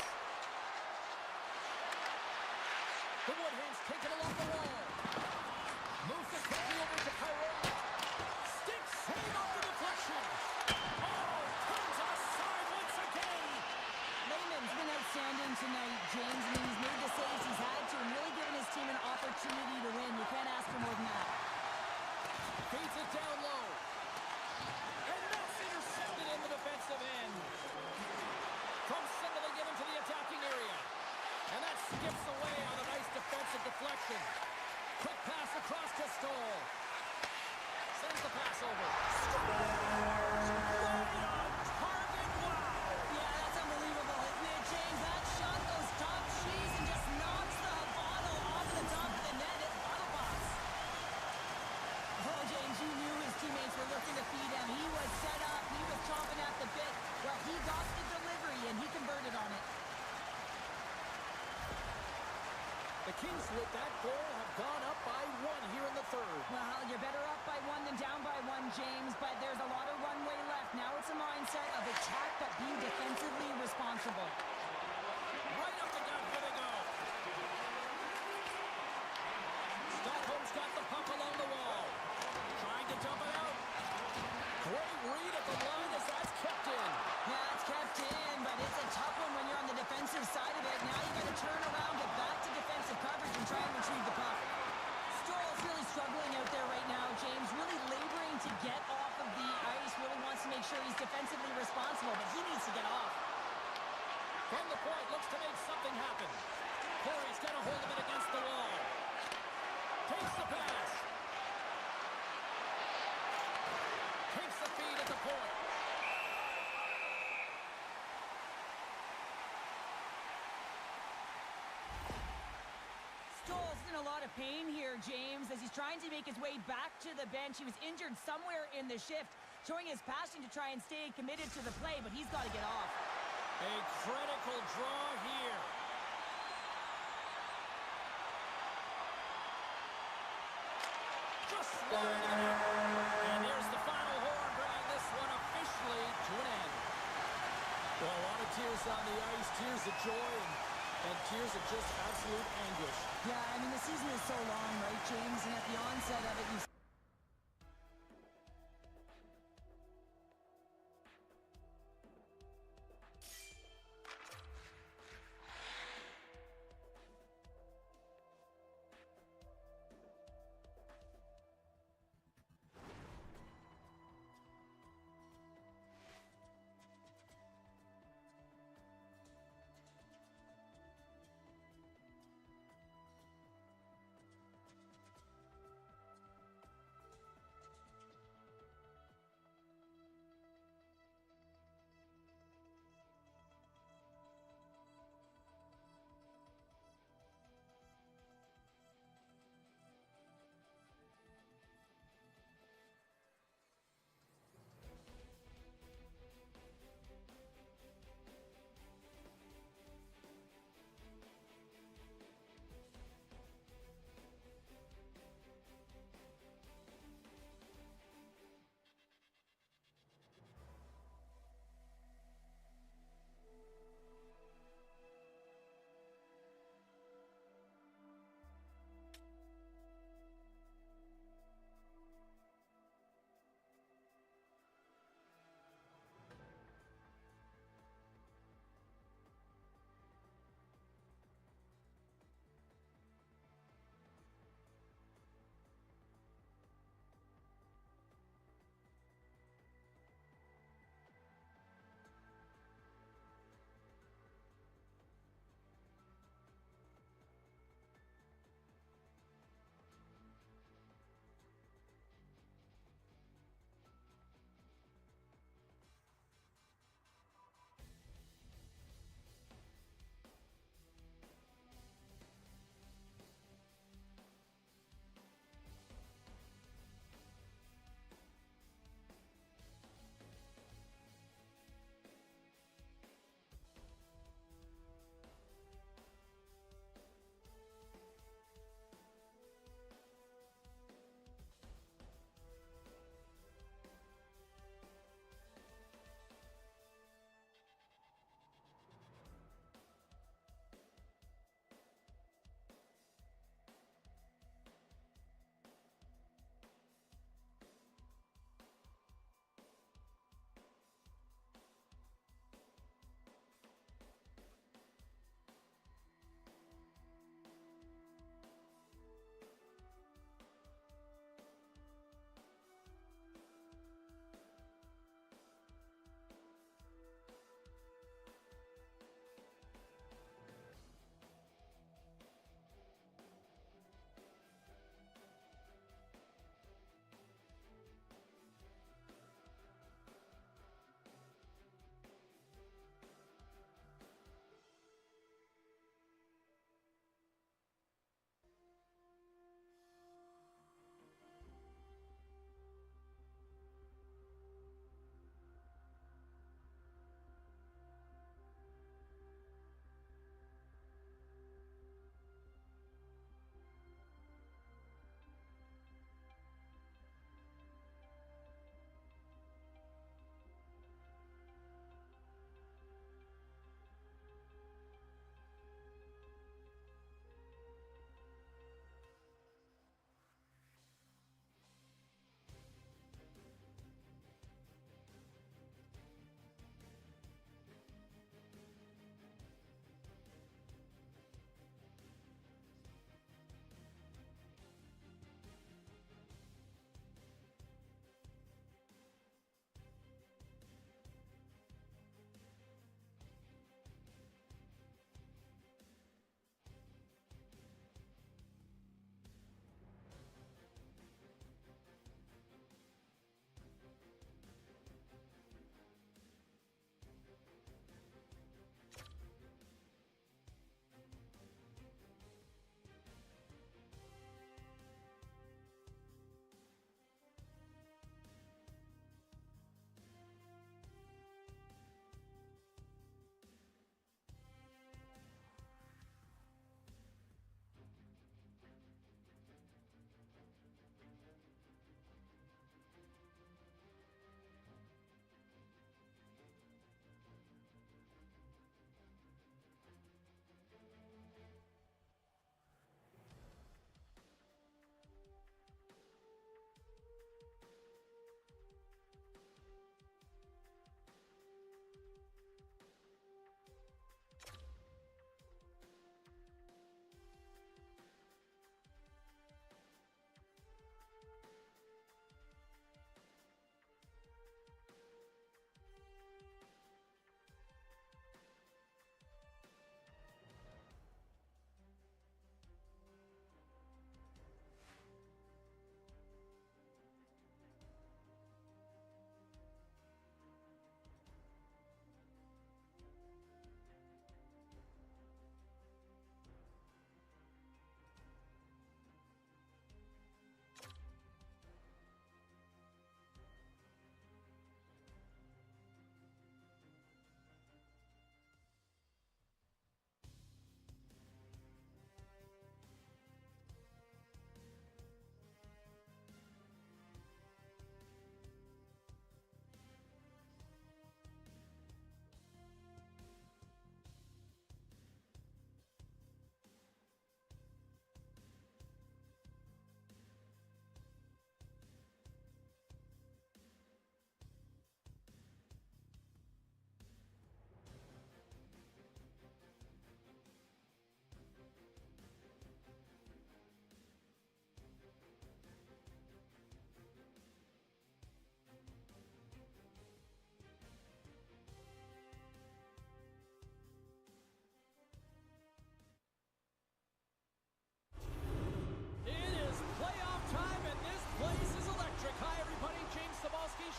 The Woodhand's taken along the wall. Moves the quickly over to Cairo. Stick save off the deflection. Oh, turns aside once again. Lehman's been outstanding tonight, James. I mean, he's made the saves he's had to and really given his team an opportunity to win. You can't ask for more than that. Feeds it down low. And that's intercepted in the defensive end. From signaling it into the attacking area. And that skips away on a nice defensive deflection. Quick pass across to Stoll. Sends the pass over. Right on target. Wow. Yeah, that's unbelievable, isn't it, James? That shot goes top cheese and just knocks the bottle off the top of the net. It's bottle box. Oh, James, you knew his teammates were looking to feed him. He was set up. He was chomping at the bit. Well, he got the delivery, and he converted on it. The Kings with that goal have gone up by 1 here in the third. Well, you're better up by 1 than down by 1, James, but there's a lot of runway left. Now it's a mindset of attack, but be defensively responsible. Right up the gut, here they go. Stockholm's got the puck along the wall. Trying to dump it out. Great read at the line as that's kept in. Yeah, it's kept in, but it's a tough one when you're on the defensive side of it. Now you got to turn around, get back to defensive coverage, and try and retrieve the puck. Stoll's really struggling out there right now, James. Really laboring to get off of the ice. Really wants to make sure he's defensively responsible, but he needs to get off. From the point, looks to make something happen. Corey's got a hold of it against the wall. Takes the pass. Takes the feed at the point. Stoll's in a lot of pain here, James, as he's trying to make his way back to the bench. He was injured somewhere in the shift, showing his passion to try and stay committed to the play, but he's got to get off. A critical draw here. Just sliding it in. And there's the final horn, bringing this one officially to an end. Well, a lot of tears on the ice, tears of joy, and tears of just absolute anguish. Yeah, I mean, the season is so long, right, James? And at the onset of it, you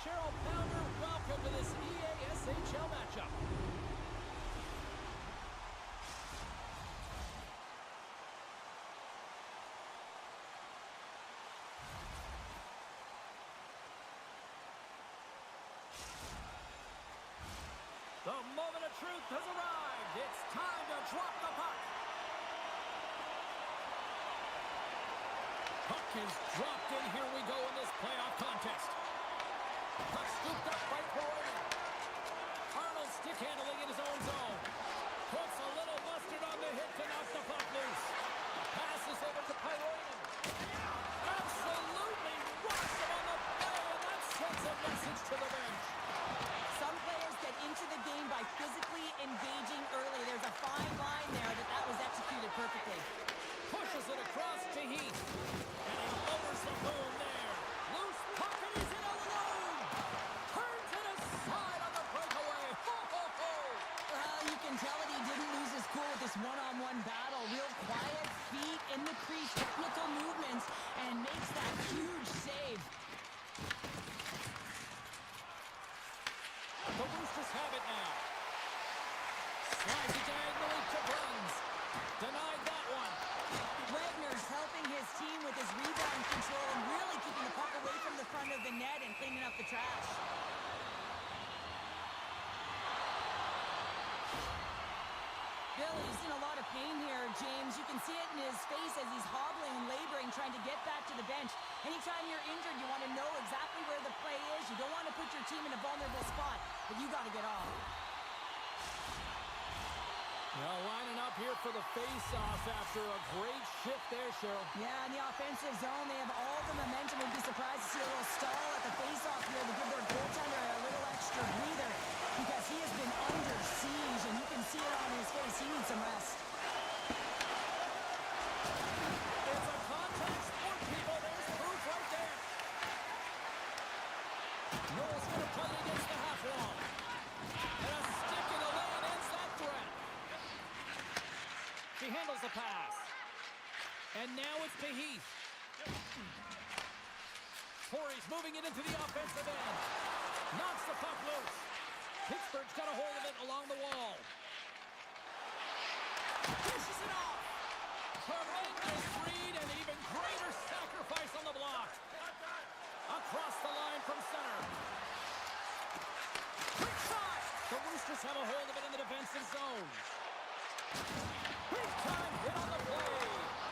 Cheryl Pounder, welcome to this EASHL matchup. The moment of truth has arrived. It's time to drop the puck. Puck is dropped in. Here we go in this playoff contest. Puck scooped up by Beyerdynamic. Arnold stick handling in his own zone. Puts a little mustard on the hit to knock the puck loose. Passes over to Beyerdynamic. Absolutely rocks him on the play, and that sends a message to the bench. Some players get into the game by physically engaging early. There's a fine line there, but that was executed perfectly. Pushes it across to Heath. And he lowers the boom there. Loose puck, and he's in alone. Turns it aside on the breakaway. Ho, ho, ho. Well, you can tell that he didn't lose his cool with this one-on-one battle. Real quiet, feet in the crease, technical movements, and makes that huge save. The Roosters have it now. Slides it diagonally to Bruns. Denied that one. Wagner's helping his team with his rebound control and really keeping the puck away from the front of the net and cleaning up the trash. Billy's in a lot of pain here, James. You can see it in his face as he's hobbling and laboring, trying to get back to the bench. Anytime you're injured, you want to know exactly where the play is. You don't want to put your team in a vulnerable spot, but you got to get off. Well, lining up here for the face-off after a great shift there, Cheryl. Yeah, in the offensive zone, they have all the momentum. We'd be surprised to see a little stall at the face-off here to give their goaltender a little extra breather because he has been under siege, and you can see it on his face. He needs some rest. It's a contact sport, people. There's proof right there. Noel's going to play against the half wall. And a stick in the lane ends that threat. She handles the pass. And now it's to Heath. Torrey's moving it into the offensive end. Knocks the puck loose. Pittsburgh's got a hold of it along the wall. Pushes it off. Tremendous read and even greater sacrifice on the block. Across the line from center. Quick shot. The Roosters have a hold of it in the defensive zone. Big time hit on the play.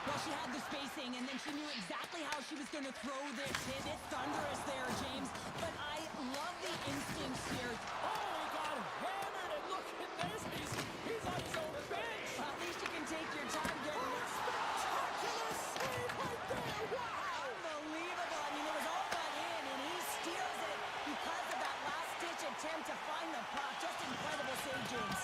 Well, she had the spacing, and then she knew exactly how she was going to throw this hit. It's thunderous there, James. But I love the instincts here. Oh, he got hammered, and look at this. He's on his own bench. Well, at least you can take your time getting it. Spectacular save right there. Wow. Unbelievable. I mean, it was all but in, and he steals it because of that last-ditch attempt to find the puck. Just incredible save, James.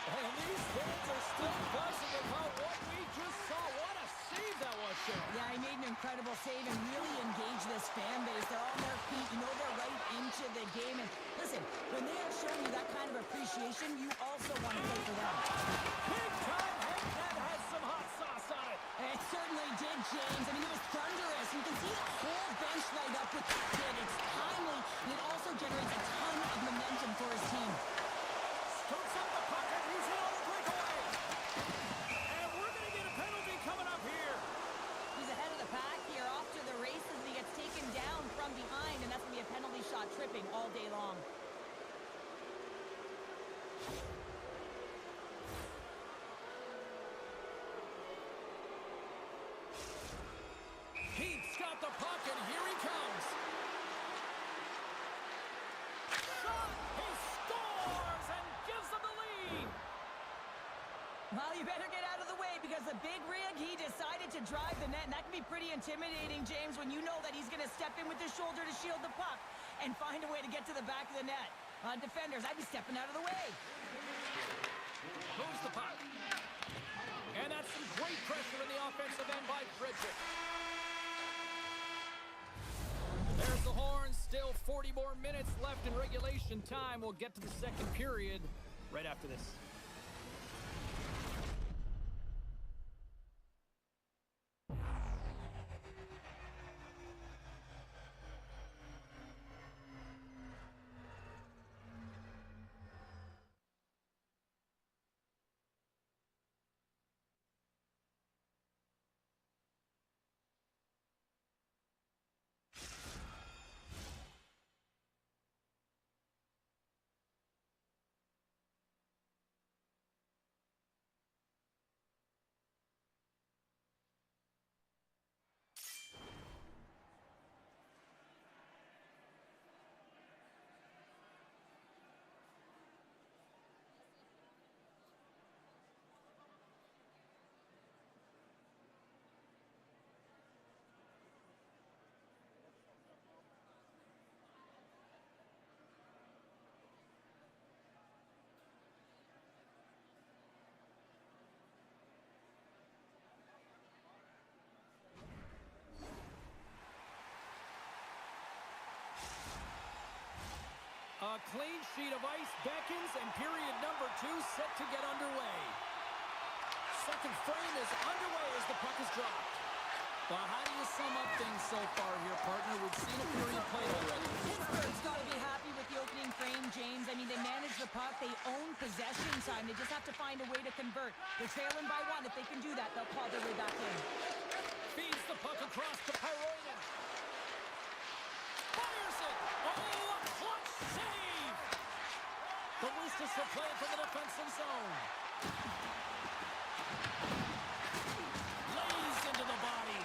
And these fans are still buzzing about what we just saw. What a save that was, Cheryl. Yeah, he made an incredible save and really engaged this fan base. They're on their feet. You know they're right into the game. And listen, when they are showing you that kind of appreciation, you also want to play for them. Big time hit that had some hot sauce on it. It certainly did, James. I mean, it was thunderous. You can see the whole bench light up with that hit. It's timely, and it also generates a ton of momentum for his team. Scoops up the puck and he's in on the breakaway. And we're going to get a penalty coming up here. He's ahead of the pack here, off to the races, and he gets taken down from behind, and that's going to be a penalty shot tripping all day long. Heath's got the puck, and here he comes. Shot! He scores and gives them the lead. Well, you better get out of the way because the big rig, he decided to drive the net, and that can be pretty intimidating, James, when you know that he's going to step in with his shoulder to shield the puck and find a way to get to the back of the net. Defenders, I'd be stepping out of the way. Moves the puck. And that's some great pressure in the offensive end by Frederick. There's the horn. Still 40 more minutes left in regulation time. We'll get to the second period right after this. A clean sheet of ice beckons, and period number 2 set to get underway. Second frame is underway as the puck is dropped. Well, how do you sum up things so far here, partner? We've seen a period played already. Pittsburgh's got to be happy with the opening frame, James. I mean, they manage the puck. They own possession time. They just have to find a way to convert. They're trailing by 1. If they can do that, they'll claw their way back in. Feeds the puck across to Pyronen. Fires it! Oh, a clutch save! The Roosters will play it to the defensive zone. Lays into the body.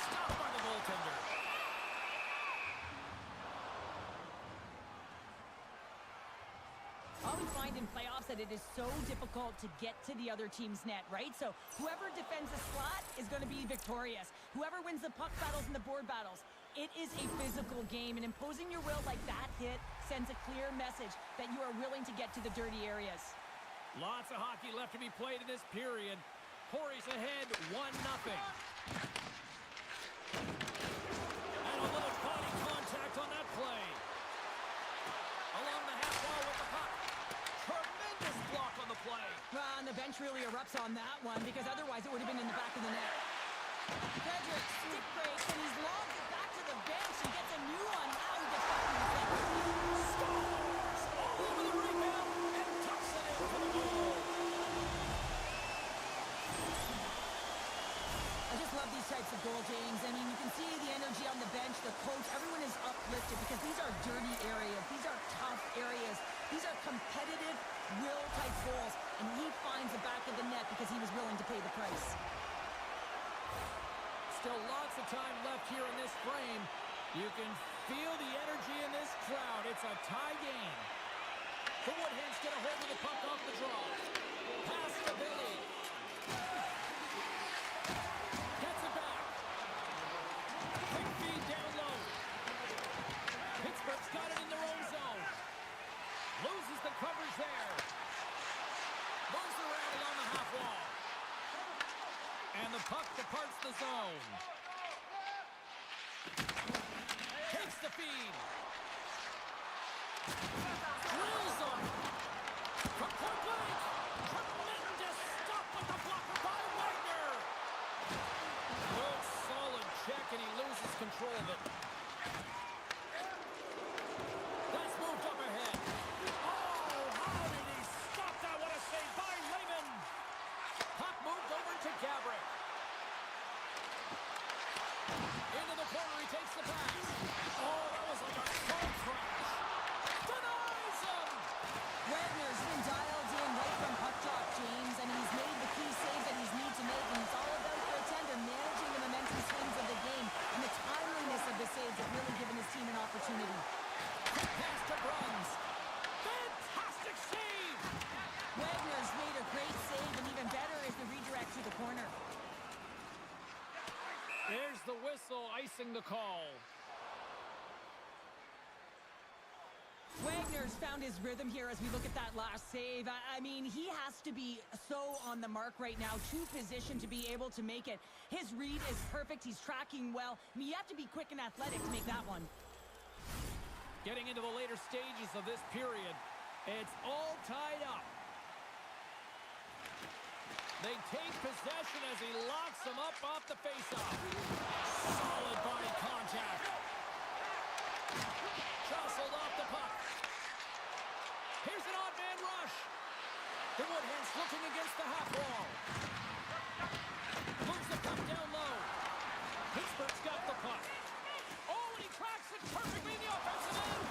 Stopped by the goaltender. All we find in playoffs that it is so difficult to get to the other team's net, right? So whoever defends a slot is going to be victorious. Whoever wins the puck battles and the board battles. It is a physical game, and imposing your will like that hit sends a clear message that you are willing to get to the dirty areas. Lots of hockey left to be played in this period. Corey's ahead, 1-0. And a little body contact on that play. Along the half wall with the puck. Tremendous block on the play. Well, and the bench really erupts on that one, because otherwise it would have been in the back of the net. Frederick stick breaks, and he's lobbed it back to the bench and gets a new one. Now he gets back to the bench. Scores! All over the rebound and tucks it in for the goal. I just love these types of goal, James. I mean, you can see the energy on the bench, the coach, everyone is uplifted because these are dirty areas. These are tough areas. These are competitive, will-type goals, and he finds the back of the net because he was willing to pay the price. Still lots of time left here in this frame. You can feel the energy in this crowd. It's a tie game. The Woodhens get a hold of the puck off the draw. Pass to Billy. Gets it back. Quick feed down low. Pittsburgh's got it in their own zone. Loses the coverage there. Moves around along the half wall. And the puck departs the zone. Takes the feed. Drills him. From point blank. Tremendous stop with the blocker by Wagner. Good solid check, and he loses control of it. That's moved up ahead. Oh, how did he stop that? What a save by Lehman. Puck moved over to Gabrick. Into the corner, he takes the pass. Oh, that was like a car crash. Denies him! Wagner's been dialed in right from puck drop, James, and he's made the key saves that he's need to make, and it's all about for a tender, managing the momentum swings of the game, and the timeliness of the saves have really given his team an opportunity. Quick pass to Bruns. Fantastic save! Wagner's made a great save, and even better is the redirect to the corner. There's the whistle, icing the call. Wagner's found his rhythm here as we look at that last save. I mean, he has to be so on the mark right now, too positioned to be able to make it. His read is perfect. He's tracking well. I mean, you have to be quick and athletic to make that one. Getting into the later stages of this period, it's all tied up. They take possession as he locks them up off the faceoff. Solid body contact. Jostled off the puck. Here's an odd man rush. The Woodhens looking against the half wall. Moves the puck down low. Pittsburgh's got the puck. Oh, and he tracks it perfectly in the offensive end.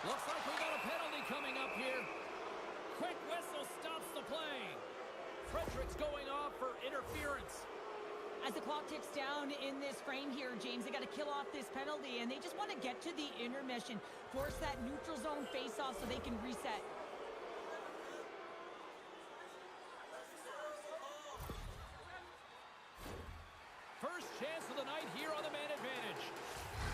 Looks like we got a penalty coming up here. Quick whistle stops the play. Frederick's going off for interference. As the clock ticks down in this frame here, James, they got to kill off this penalty, and they just want to get to the intermission, force that neutral zone face-off so they can reset. First chance of the night here on the man advantage.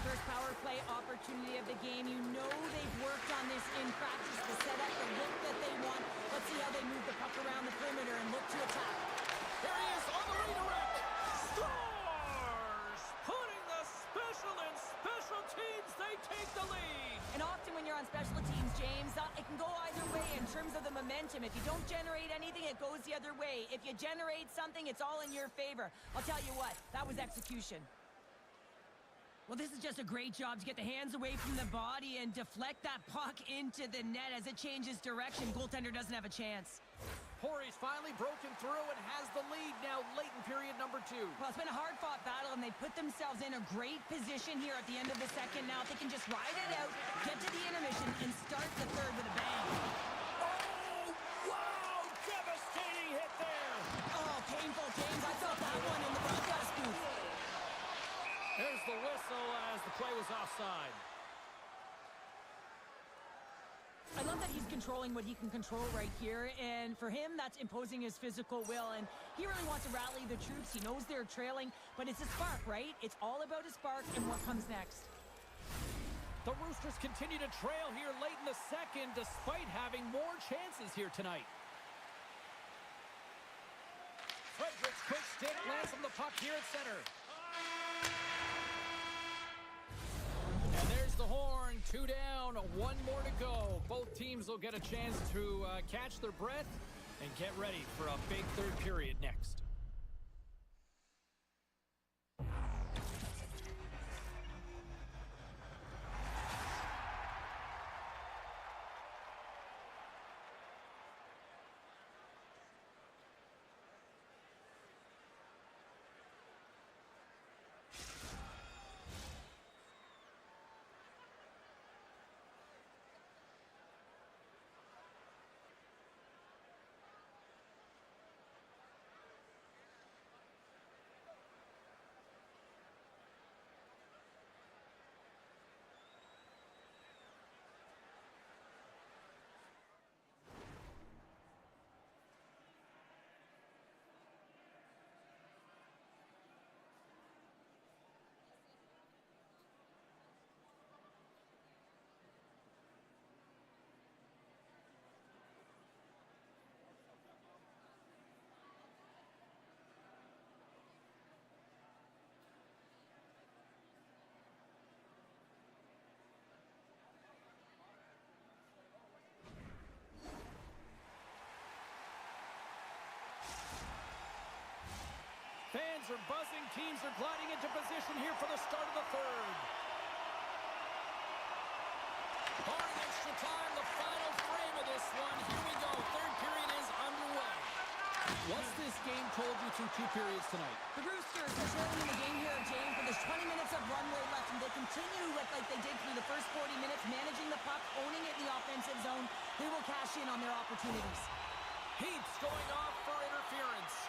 First power play opportunity of the game. You know they've worked on this in practice, the setup, the look that they want. Let's see how they move the puck around the perimeter and look to attack. Here he is on the redirect. Scores! Putting the special in special teams. They They take the lead. And often when you're on special teams, James, it can go either way in terms of the momentum. If you don't generate anything, it goes the other way. If you generate something, it's all in your favor. I'll tell you what, that was execution. Well, this is just a great job to get the hands away from the body and deflect that puck into the net as it changes direction. Goaltender doesn't have a chance. Horry's finally broken through and has the lead now late in period number 2. Well, it's been a hard-fought battle, and they put themselves in a great position here at the end of the second. Now, if they can just ride it out, get to the intermission, and start the third with a bang. Oh, wow! Devastating hit there! Oh, painful, James. I felt that one in the broadcast booth. There's the whistle as the play was offside. I love that he's controlling what he can control right here, and for him, that's imposing his physical will, and he really wants to rally the troops. He knows they're trailing, but it's a spark, right? It's all about a spark and what comes next. The Roosters continue to trail here late in the second, despite having more chances here tonight. Frederick's quick stick lands from the puck here at center. And there's the horn, 2 down, 1 more to go. Both teams will get a chance to catch their breath and get ready for a big third period next. Fans are buzzing. Teams are gliding into position here for the start of the third. Barring extra time, the final frame of this one. Here we go. Third period is underway. What's this game told you through 2 periods tonight? The Roosters are trailing in the game here, James, but there's 20 minutes of runway left, and they continue with like they did through the first 40 minutes, managing the puck, owning it in the offensive zone. They will cash in on their opportunities. Heaps going off for interference.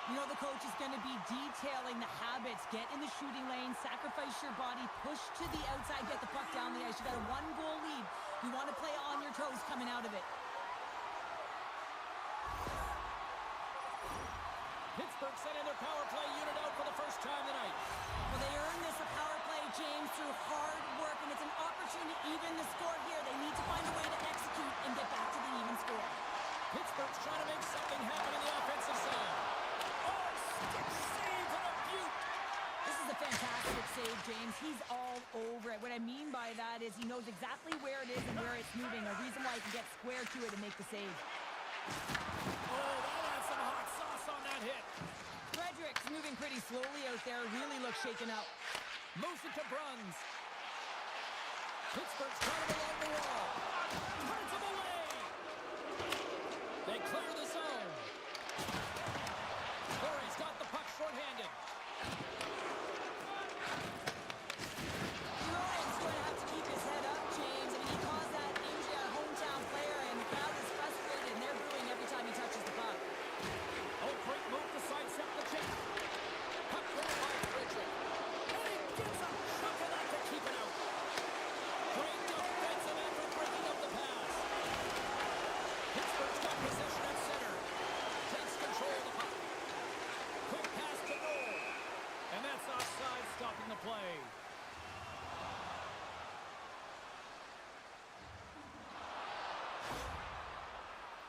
You know the coach is going to be detailing the habits. Get in the shooting lane, sacrifice your body, push to the outside, get the puck down the ice. You got a 1-goal lead. You want to play on your toes coming out of it. Pittsburgh sending their power play unit out for the first time tonight. Well, they earned this a power play, James, through hard work, and it's an opportunity to even the score here. They need to find a way to execute and get back to the even score. Pittsburgh's trying to make something happen in the offensive zone. Save and a beaut. This is a fantastic save, James. He's all over it. What I mean by that is he knows exactly where it is and where it's moving. A reason why he can get square to it and make the save. Oh, that had some hot sauce on that hit. Frederick's moving pretty slowly out there. Really looks shaken up. Moves it to Bruns. Pittsburgh's trying to along the wall. Turns him away. They clear the zone. Corey's got the puck shorthanded. Ryan's going to have to keep his head up, James. I mean, he caused that injury on a hometown player, and the crowd is frustrated, and they're booing every time he touches the puck. Oh, great move to sidestep the check. Puck cleared by Frederick. And he gets a chunk of that to keep it out. Great defensive effort breaking up the pass. Pittsburgh's got possession at center. Takes control of the puck. Quick pass to goal. And that's offside, stopping the play.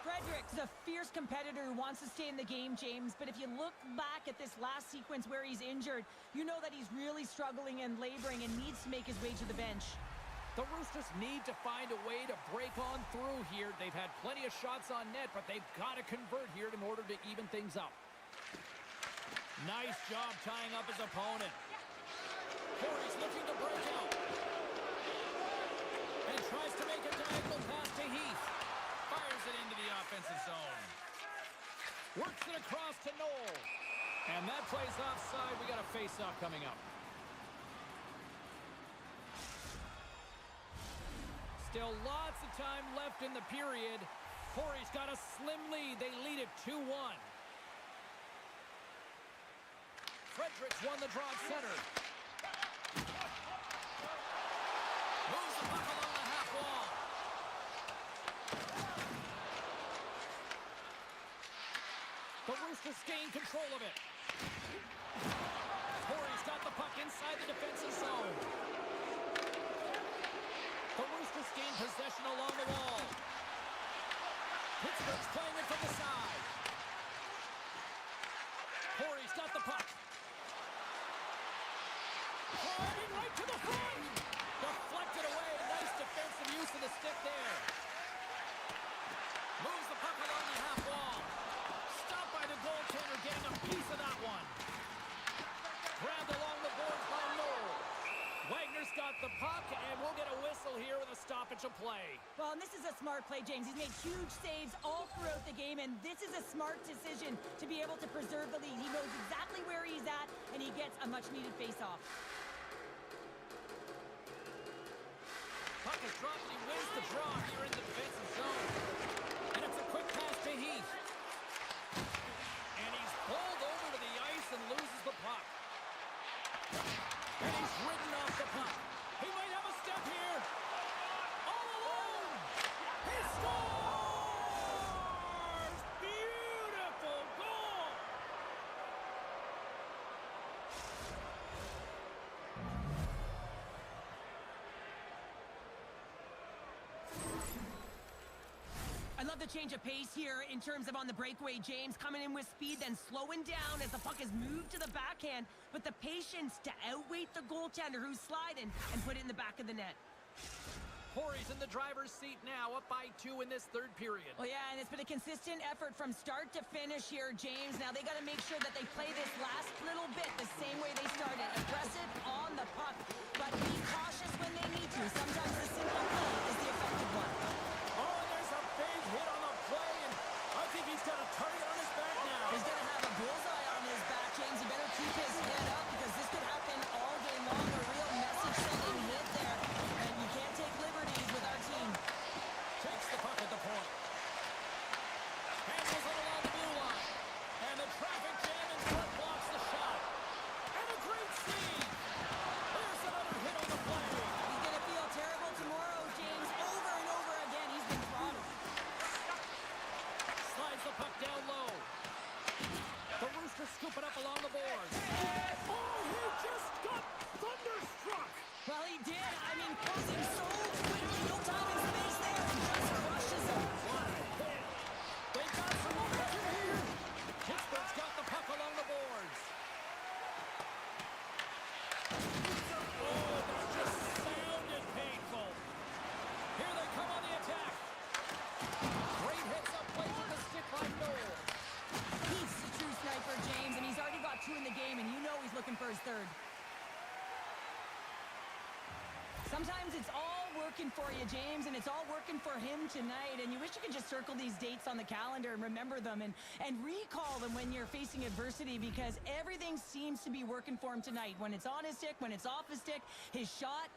Frederick's a fierce competitor who wants to stay in the game, James, but if you look back at this last sequence where he's injured, you know that he's really struggling and laboring and needs to make his way to the bench. The Roosters need to find a way to break on through here. They've had plenty of shots on net, but they've got to convert here in order to even things up. Nice job tying up his opponent. Corey's looking to break out. And tries to make a diagonal pass to Heath. Fires it into the offensive zone. Works it across to Noel. And that plays offside. We got a face-off coming up. Still lots of time left in the period. Corey's got a slim lead. They lead it 2-1. Fredericks won the draw at center. Moves the puck along the half wall. The Roosters gain control of it. Corey's got the puck inside the defensive zone. The Roosters gain possession along the wall. Pittsburgh's playing it from the side. Corey's got the puck. Driving right to the front. Deflected away. Nice defensive use of the stick there. Moves the puck along the half wall. Stopped by the goaltender, getting a piece of that one. Grabbed along the boards by Noel. Wagner's got the puck, and we'll get a whistle here with a stoppage of play. Well, and this is a smart play, James. He's made huge saves all throughout the game, and this is a smart decision to be able to preserve the lead. He knows exactly where he's at, and he gets a much-needed face-off. Puck is dropped, and he wins the draw here in the defensive zone. And it's a quick pass to Heath. And he's pulled over to the ice and loses the puck. And he's ridden off the puck. He might have a step here. All alone. He scores! Beautiful goal! I love the change of pace here in terms of on the breakaway. James coming in with speed, then slowing down as the puck is moved to the backhand, but the patience to outweight the goaltender who's sliding and put it in the back of the net. Corey's in the driver's seat now, up by 2 in this third period. Well, yeah, and it's been a consistent effort from start to finish here, James. Now they got to make sure that they play this last little bit the same way they started. Aggressive on the puck, but be cautious when they need to. Sometimes the simple play is the effective one. Oh, and there's a big hit on the play, and I think he's got a target on his back now. He's going to have a bullseye on his back, James. He better keep his head up because this could happen all game long. A real message-sending hit there, and you can't take liberties with our team. Takes the puck at the point. Handles it along the blue line. And the traffic jam in front blocks the shot. And a great save. There's another hit on the play. He's going to feel terrible tomorrow, James. Over and over again, he's been throttled. Slides the puck down low. The Roosters scoop it up along the boards. Oh, he just got thunderstruck. Well, he did. I mean, closing so quickly. No time and space there, and just crushes him. What a hit. They got some momentum here. Pittsburgh's got the puck along the boards. Oh, that just sounded painful. Here they come on the attack. Great hits up plate with the stick by Noel. He's a true sniper, James, and he's already got 2 in the game, and you know he's looking for his third. Sometimes it's all working for you, James, and it's all working for him tonight, and you wish you could just circle these dates on the calendar and remember them and recall them when you're facing adversity, because everything seems to be working for him tonight. When it's on his stick, when it's off his stick, his shot,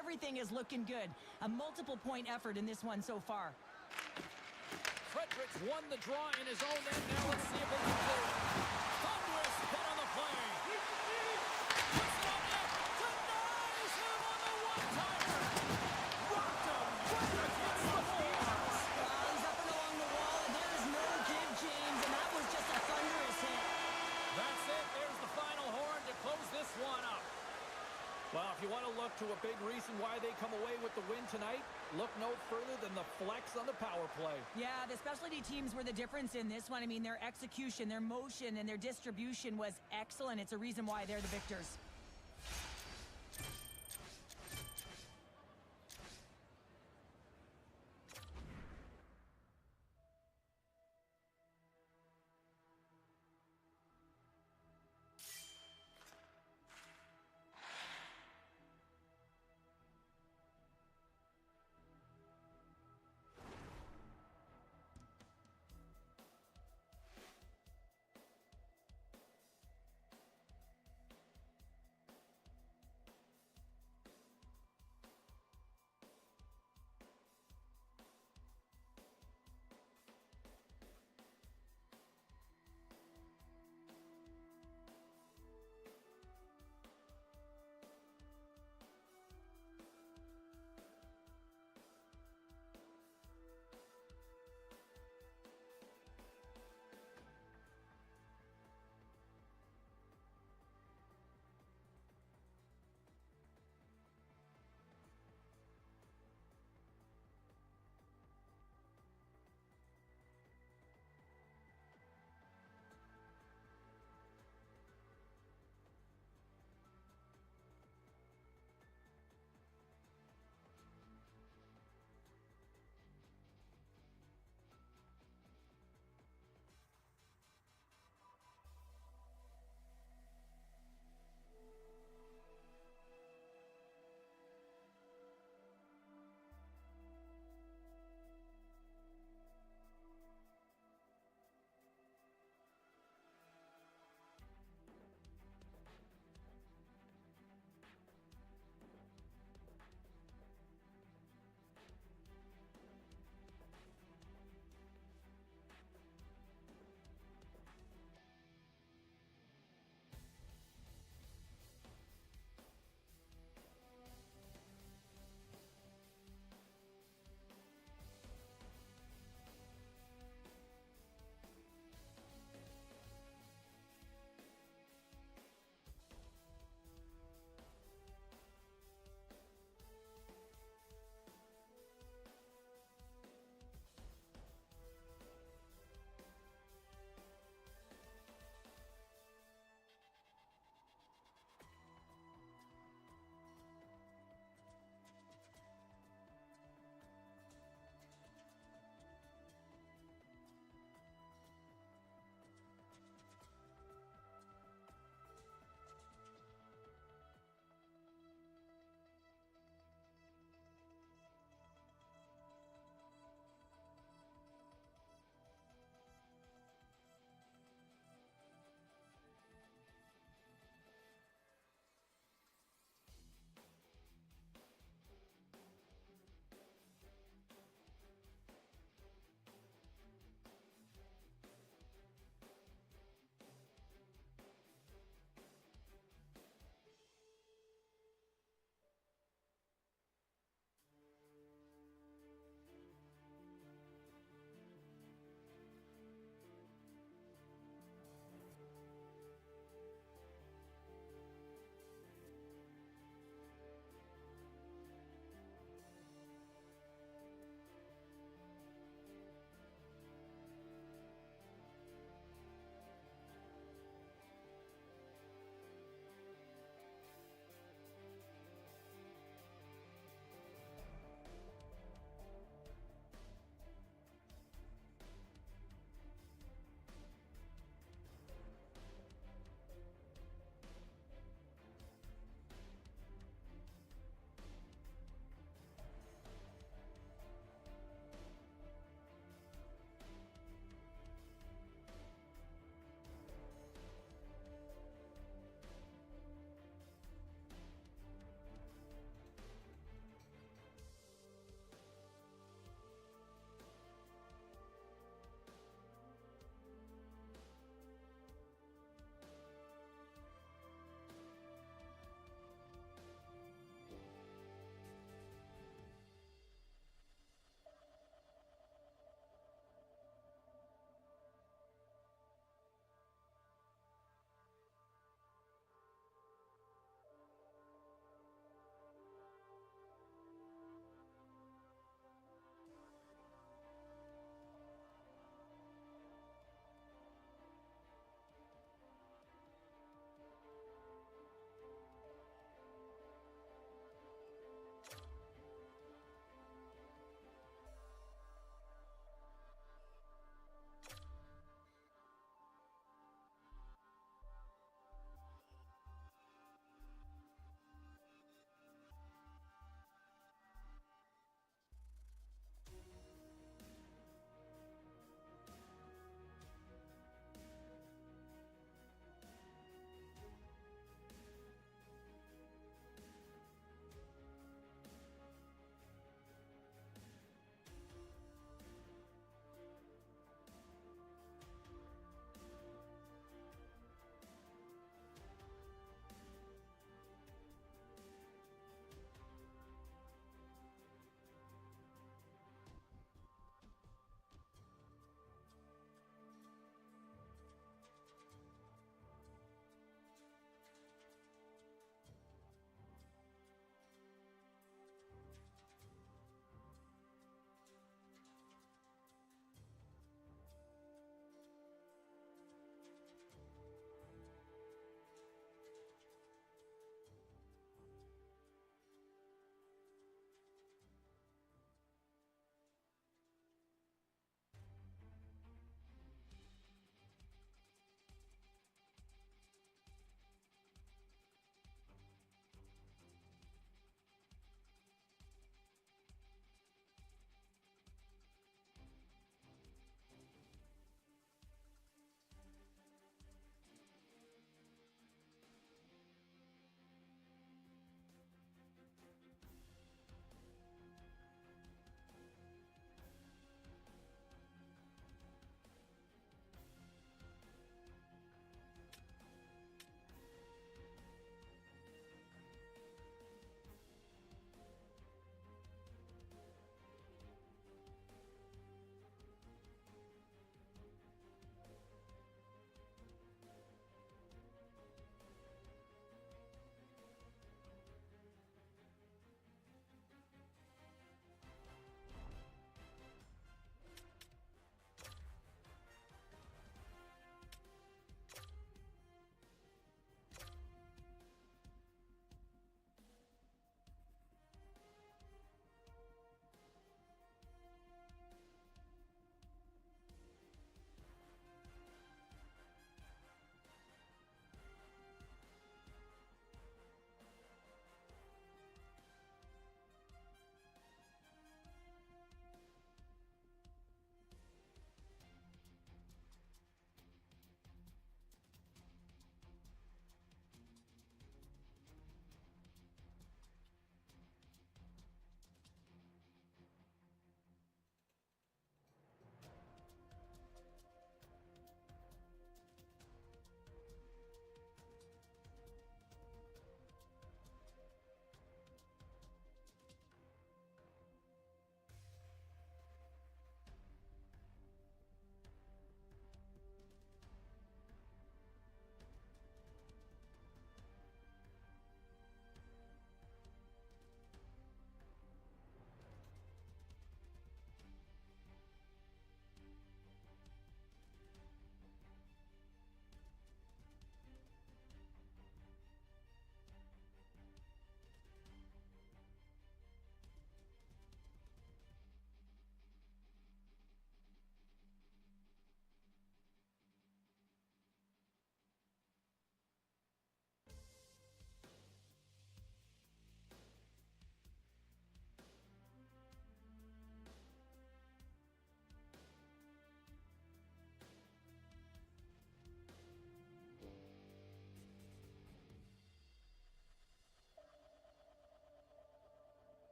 everything is looking good. A multiple-point effort in this one so far. Fredericks won the draw in his own end. Now let's see if they can clear it. Thunderous hit on the play. Puts it on net. Denies him on the one-timer. Rocked him right against the boards. He's up and along the wall, and there is no give, James, and that was just a thunderous hit. That's it. There's the final horn to close this one up. Well, if you want to look to a big reason why they come away with the win tonight, look no further than the flex on the power play. Yeah, the specialty teams were the difference in this one. I mean, their execution, their motion, and their distribution was excellent. It's a reason why they're the victors.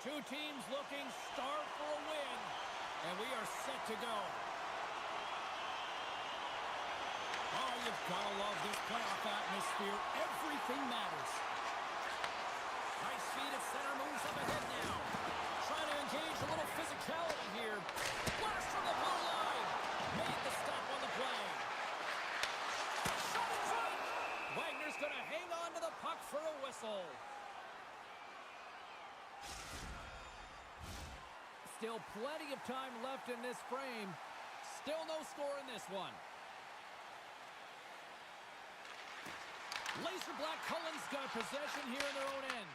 Two teams looking starved for a win, and we are set to go. Oh, you've got to love this playoff atmosphere. Everything matters. Nice feed at center, moves up ahead now. Trying to engage a little physicality here. Blast from the blue line. Made the stop on the play. Shot in front. Wagner's going to hang on to the puck for a whistle. Still plenty of time left in this frame. Still no score in this one. Laser Black Cullen's got possession here in their own end.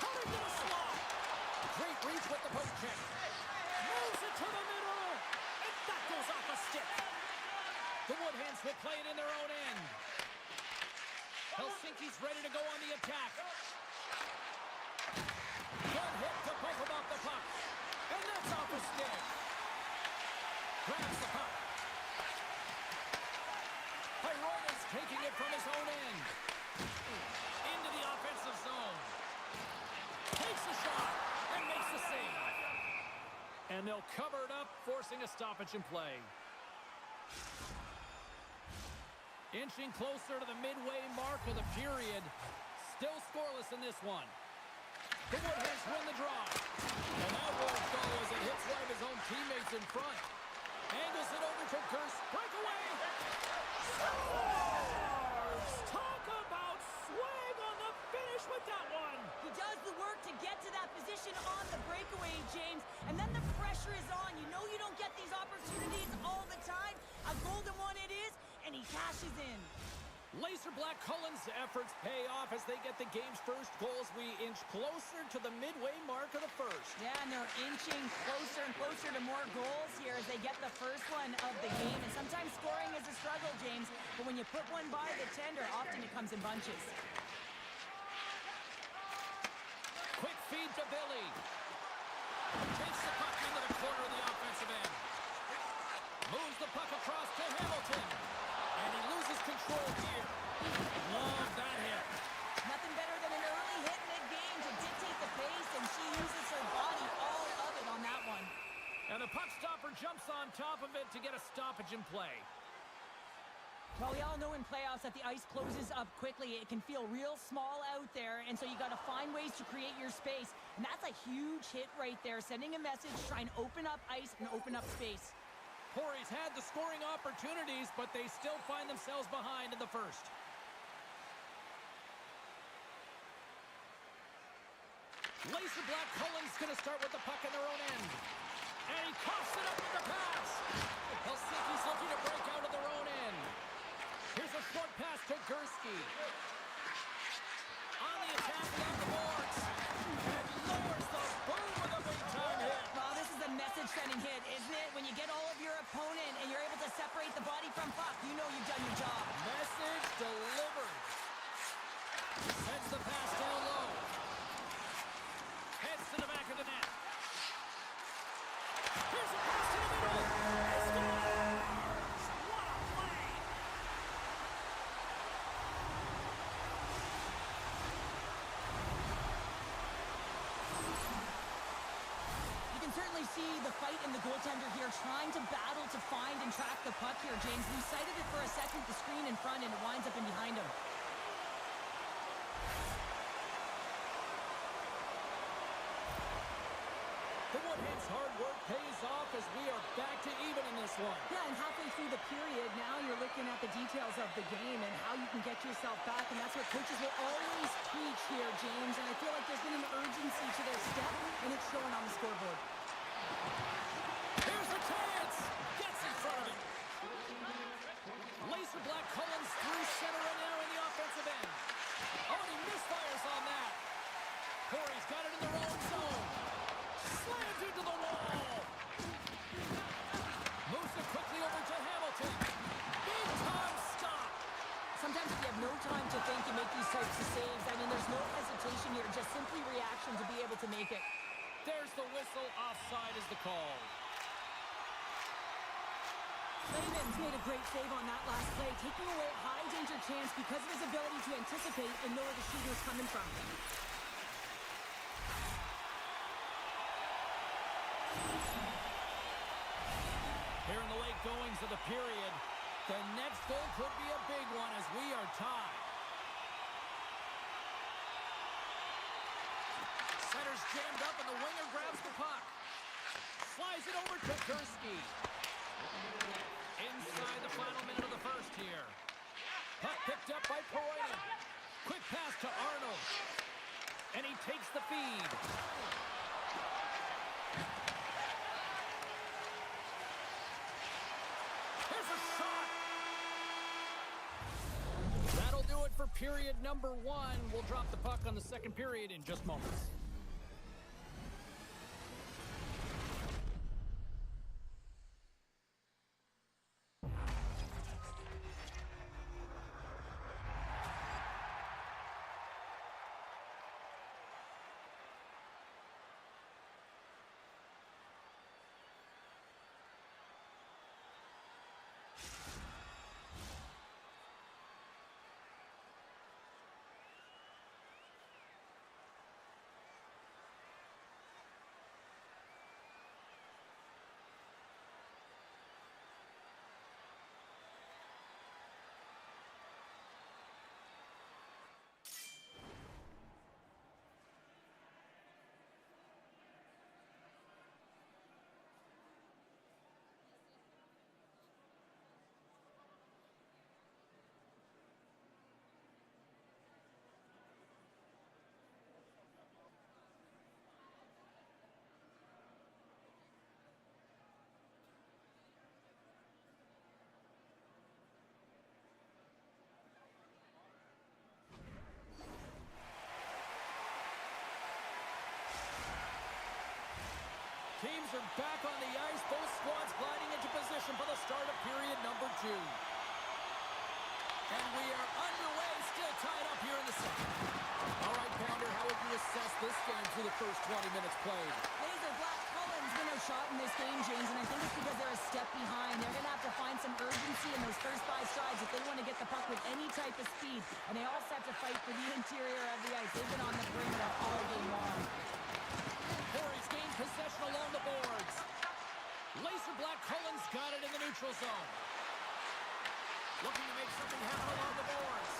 Cutting to the slot. Great reach with the poke check. Moves it to the middle. And that goes off a stick. The Woodhens will play it in their own end. Helsinki's ready to go on the attack. Good hit to poke him off the puck. And that's off a stick. Grabs the puck. Hyroida's taking it from his own end. Into the offensive zone. Takes a shot and makes the save. And they'll cover it up, forcing a stoppage in play. Inching closer to the midway mark of the period. Still scoreless in this one. The Woodhens win the draw. And that won't go as it hits one of his own teammates in front. Angles it over to Kurst. Breakaway. Scores! Talk about swag on the finish with that one. He does the work to get to that position on the breakaway, James. And then the pressure is on. You know you don't get these opportunities all the time. A golden one it is, and he cashes in. Laser Black Cullen's efforts pay off as they get the game's first goals. We inch closer to the midway mark of the first. Yeah, and they're inching closer and closer to more goals here as they get the first one of the game. And sometimes scoring is a struggle, James, but when you put one by the tender, often it comes in bunches. Quick feed to Billy. Takes the puck into the corner of the offensive end. Moves the puck across to Hamilton. And he loses control here. Love that hit. Nothing better than an early hit mid-game to dictate the pace, and she uses her body all of it on that one. And the puck stopper jumps on top of it to get a stoppage in play. Well, we all know in playoffs that the ice closes up quickly. It can feel real small out there, and so you got to find ways to create your space. And that's a huge hit right there, sending a message, trying to open up ice and open up space. Corey's had the scoring opportunities, but they still find themselves behind in the first. Laser Black Cullen's going to start with the puck in their own end. And he coughs it up with the pass. Helsinki's looking to break out of their own end. Here's a short pass to Gursky. On the attack along the boards. And lowers the boom with a big-time hit. Well, this is a message-sending hit, isn't it? When you get all of your opponent and you're able to separate the body from puck, you know you've done your job. Message delivered. Sends the pass down low. Heads to the back of the net. Here's a pass to the middle. He scores! What a play! You can certainly see the fight in the goaltender here, trying to battle to find and track the puck here, James. We sighted it for a second, the screen in front, and it winds up in behind him. The Woodhens' hard work pays off as we are back to even in this one. Yeah, and halfway through the period, now you're looking at the details of the game and how you can get yourself back, and that's what coaches will always teach here, James, and I feel like there's been an urgency to their step, and it's showing on the scoreboard. Here's the chance! Gets in front of it. Laser Black Cullen's through center and now in the offensive end. Oh, and he misfires on that. Corey's got it in their own zone. Slams into the wall. Moves it quickly over to Hamilton. Big time stop. Sometimes if you have no time to think, you make these types of saves. I mean, there's no hesitation here, just simply reaction to be able to make it. There's the whistle. Offside is the call. Lehman's made a great save on that last play, taking away a high-danger chance because of his ability to anticipate and know where the shooter is coming from. goings of the period. The next goal could be a big one as we are tied. Center's jammed up and the winger grabs the puck. Slides it over to Gursky. Inside the final minute of the first here. Puck picked up by Poroinen. Quick pass to Arnold. And he takes the feed. Here's a shot. That'll do it for period number 1. We'll drop the puck on the second period in just moments. Teams are back on the ice. Both squads gliding into position for the start of period number 2. And we are underway, still tied up here in the second. All right, Pounder, how would you assess this game through the first 20 minutes played? Laser Black Cullen's been outshot in this game, James, and I think it's because they're a step behind. They're going to have to find some urgency in those first 5 strides if they want to get the puck with any type of speed. And they also have to fight for the interior of the ice. They've been on the perimeter all game long. Corey's gained possession along the boards. Laser Black Cullen's got it in the neutral zone. Looking to make something happen along the boards.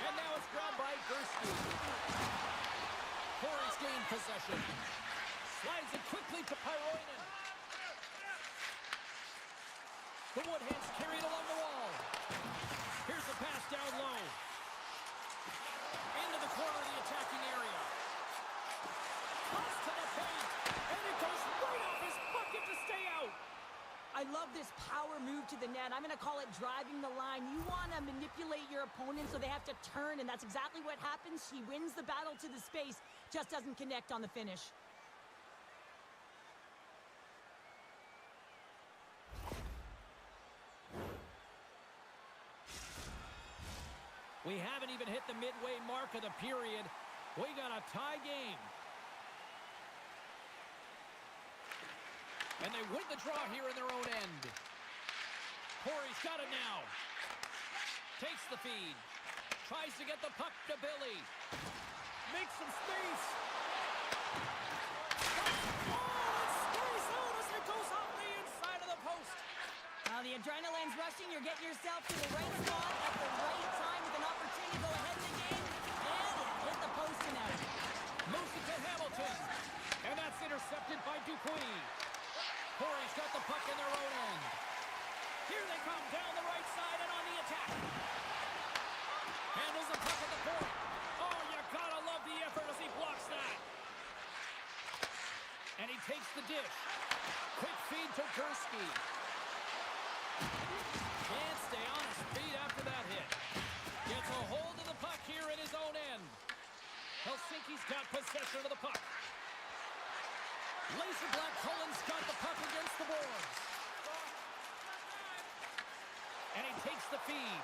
And now it's grabbed by Gursky. Corey's gained possession. Slides it quickly to Poroinen. The Woodheads carried along the wall. Here's the pass down low. Into the corner of the attacking area. Pass to the paint. And it goes right off his bucket to stay out. I love this power move to the net. I'm going to call it driving the line. You want to manipulate your opponent so they have to turn, and that's exactly what happens. He wins the battle to the space, just doesn't connect on the finish. We haven't even hit the midway mark of the period. We got a tie game. And they win the draw here in their own end. Corey's got it now. Takes the feed. Tries to get the puck to Billy. Makes some space. Oh, it stays out as it goes off the inside of the post. Now the adrenaline's rushing. You're getting yourself to the right spot at the right time with an opportunity to go ahead in the game. And it hit the post and out. Moves it to Hamilton. And that's intercepted by Dupuis. Corey's got the puck in their own end. Here they come down the right side and on the attack. Handles the puck at the point. Oh, you gotta love the effort as he blocks that. And he takes the dish. Quick feed to Gursky. Can't stay on his feet after that hit. Gets a hold of the puck here in his own end. Helsinki's got possession of the puck. Laser Black Cullen's got the puck against the boards. And he takes the feed.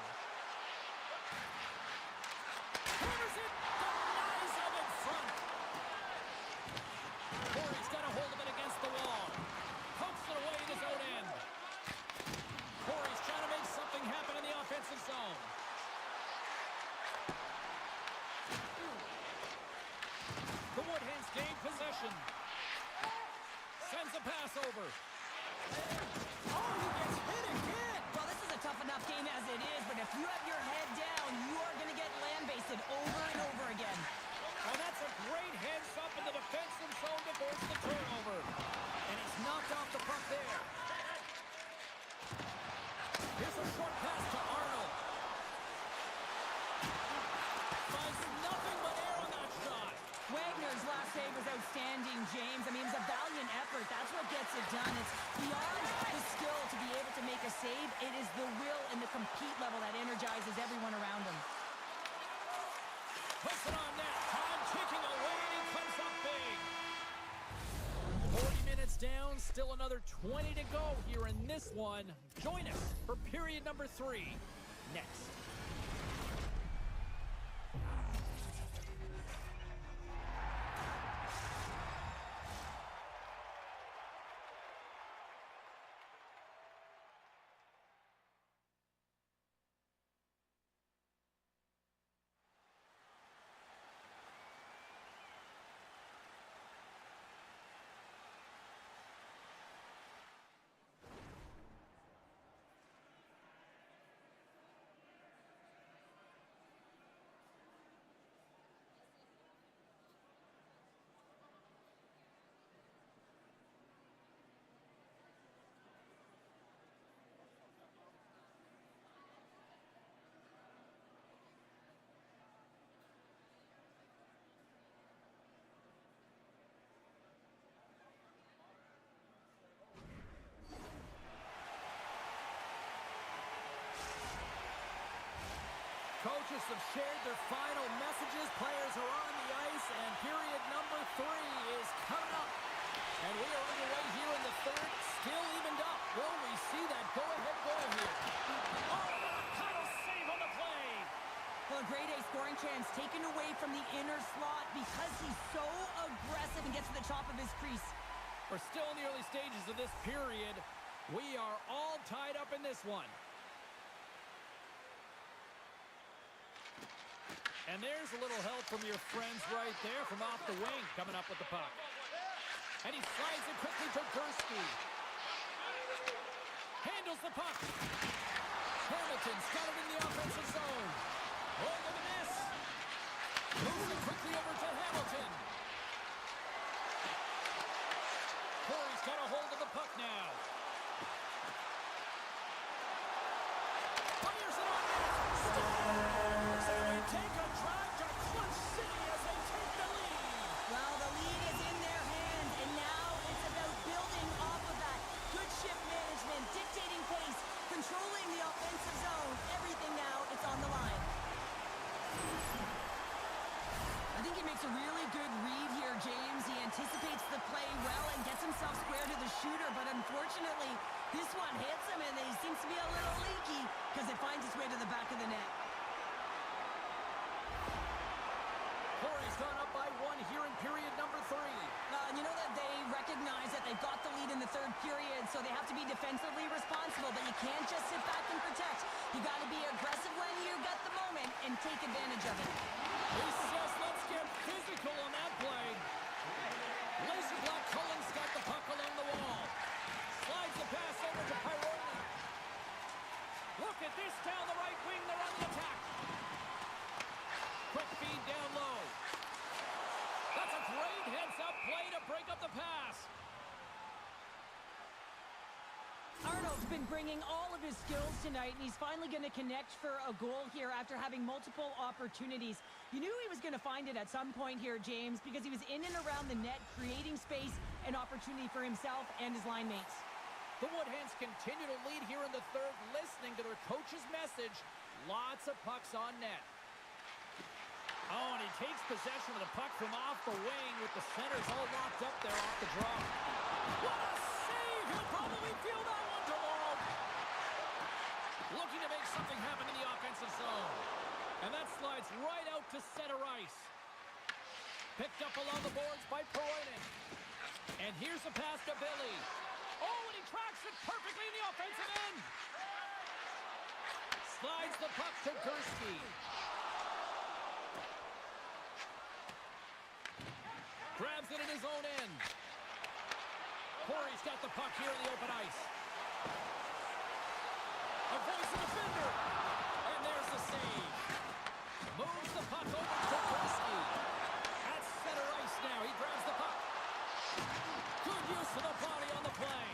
Corners it. Denies him in front. Corey's got a hold of it against the wall. Pokes it away in his own end. Corey's trying to make something happen in the offensive zone. The Woodheads gain possession. Sends a pass over. Oh, he gets hit again. Well, this is a tough enough game as it is, but if you have your head down, you are going to get land-basted over and over again. Oh, that's a great heads up in the defensive zone to force the turnover. And he's knocked off the puck there. Here's a short pass to Arnold. Finds nothing but air on that shot. Wagner's last save was outstanding, James. I mean, it's a valiant effort. That's what gets it done. It's beyond the skill to be able to make a save. It is the will and the compete level that energizes everyone around him. Puts it on net. Time ticking away, and he comes up big. 40 minutes down, still another 20 to go here in this one. Join us for period number 3 next. Coaches have shared their final messages. Players are on the ice, and period number 3 is coming up. And we are underway here in the third, still evened up. Will we see that go-ahead goal here? Oh, Elgato save on the play. Well, a grade A scoring chance taken away from the inner slot because he's so aggressive and gets to the top of his crease. We're still in the early stages of this period. We are all tied up in this one. And there's a little help from your friends right there from off the wing, coming up with the puck. And he slides it quickly to Gursky. Handles the puck. Hamilton's got it in the offensive zone. Oh, look at this. Moves it quickly over to Hamilton. Corey's got a hold of the puck now. Fires it on net. So they take a drive to Clutch City as they take the lead. Well, the lead is in their hands, and now it's about building off of that. Good shift management, dictating pace, controlling the offensive zone. Everything now, it's on the line. I think he makes a really good read here, James. He anticipates the play well and gets himself square to the shooter, but unfortunately, this one hits him, and he seems to be a little leaky because it finds its way to the back of the net. Corey's gone up by 1 here in period number 3. You know that they recognize that they've got the lead in the third period, so they have to be defensively responsible, but you can't just sit back and protect. You got to be aggressive when you got the moment and take advantage of it. He says, let's get physical on that play. Laser Black Cullen's got the puck along the wall. Slides the pass over to Pyrone. Look at this down the right wing. They're on the attack. Quick feed down low. That's a great heads-up play to break up the pass. Arnold's been bringing all of his skills tonight, and he's finally going to connect for a goal here after having multiple opportunities. You knew he was going to find it at some point here, James, because he was in and around the net, creating space and opportunity for himself and his line mates. The Woodhens continue to lead here in the third, listening to their coach's message. Lots of pucks on net. Oh, and he takes possession of the puck from off the wing with the centers all locked up there off the draw. What a save! He'll probably feel that one tomorrow. Looking to make something happen in the offensive zone. And that slides right out to center ice. Picked up along the boards by Poroinen. And here's a pass to Billy. Oh, and he tracks it perfectly in the offensive end. Slides the puck to Gursky. Grabs it in his own end. Corey's got the puck here in the open ice. Avoids the defender. And there's the save. Moves the puck over to Gurski. At center ice now. He grabs the puck. Good use of the body on the play.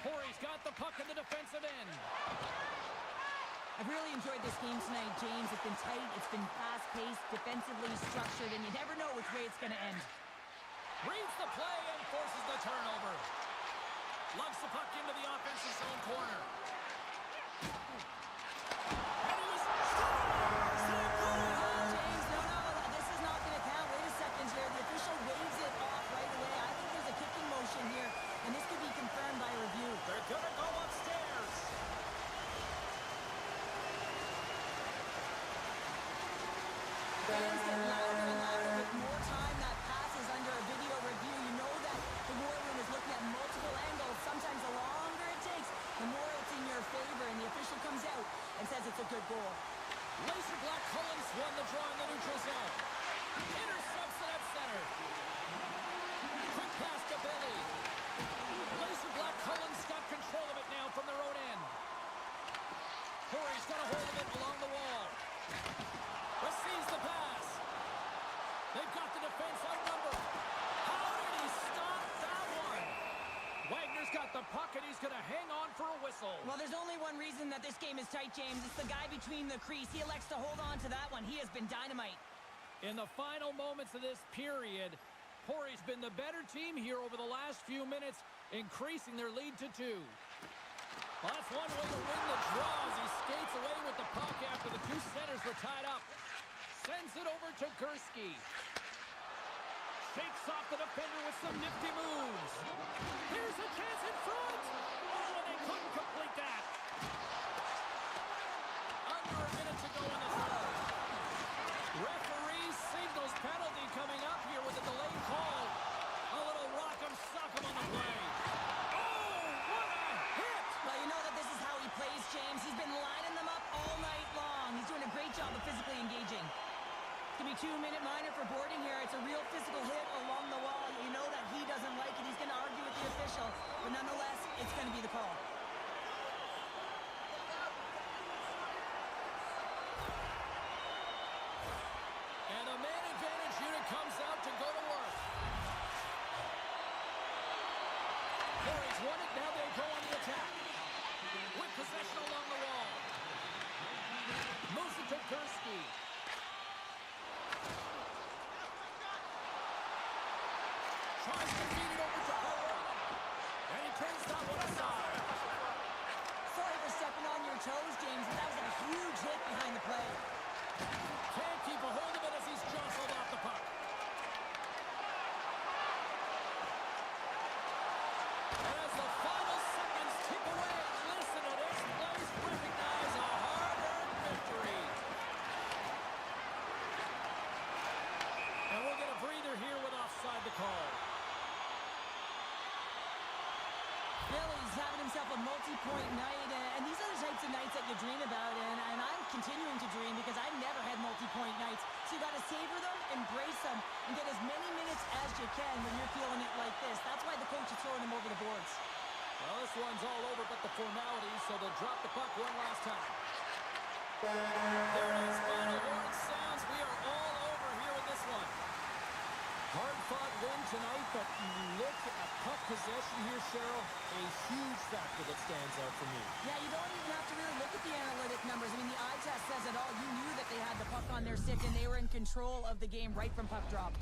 Corey's got the puck in the defensive end. I've really enjoyed this game tonight, James. It's been tight, it's been fast-paced, defensively structured, and you never know which way it's going to end. Reads the play and forces the turnover. Lugs the puck into the offensive zone corner. And he was James, no, this is not going to count. Wait a second here. The official waves it off right away. I think there's a kicking motion here, and this could be confirmed by review. They're going to go upstairs. Fans get louder and louder with more time that passes under a video review. You know that the war room is looking at multiple angles. Sometimes the longer it takes, the more it's in your favor, and the official comes out and says it's a good goal. Laser Black Collins won the draw in the neutral zone. Intercepts it at center. Quick pass to Billy. Laser Black Collins got control of it now from their own end. Corey's got a hold of it along the wall. Receives the pass. They've got the defense outnumbered. How did he stop that one? Wagner's got the puck, and he's going to hang on for a whistle. Well, there's only one reason that this game is tight, James. It's the guy between the crease. He elects to hold on to that one. He has been dynamite. In the final moments of this period, Corey's been the better team here over the last few minutes, increasing their lead to 2. Well, that's one way to win the draw as he skates away with the puck after the two centers were tied up. Sends it over to Gurski. Shakes off the defender with some nifty moves. Here's a chance in front. Oh, and they couldn't complete that. Under a minute to go in the third. Referee signals penalty coming up here with a delayed call. A little rock'em sock'em on the play. Oh, what a hit! Well, you know that this is how he plays, James. He's been lining them up all night long. He's doing a great job of physically engaging. It's going to be 2-minute minor for boarding here. It's a real physical hit along the wall. You know that he doesn't like it. He's going to argue with the official. But nonetheless, it's going to be the call. And the man advantage unit comes out to go to work. Corey's won it. Now they go on the attack. With possession along the wall. Moves it to Gurski. Tries to feed it over to Howard. And he turns that one aside. Sorry for stepping on your toes, James, but that was a huge hit behind the play. Can't keep a hold of it as he's jostled off the puck. And as the final seconds tick away, listen to this place recognize a hard-earned victory. And we'll get a breather here with offside the call. Billy's having himself a multi-point night, and these are the types of nights that you dream about, and I'm continuing to dream because I've never had multi-point nights. So you got to savor them, embrace them, and get as many minutes as you can when you're feeling it like this. That's why the coach is throwing them over the boards. Well, this one's all over but the formalities, so they'll drop the puck one last time. There it is, final horn sounds. We are all over here with this one. Hard-fought win tonight, but look at puck possession here, Cheryl. A huge factor that stands out for me. Yeah, you don't even have to really look at the analytic numbers. I mean, the eye test says it all. You knew that they had the puck on their stick, and they were in control of the game right from puck drop.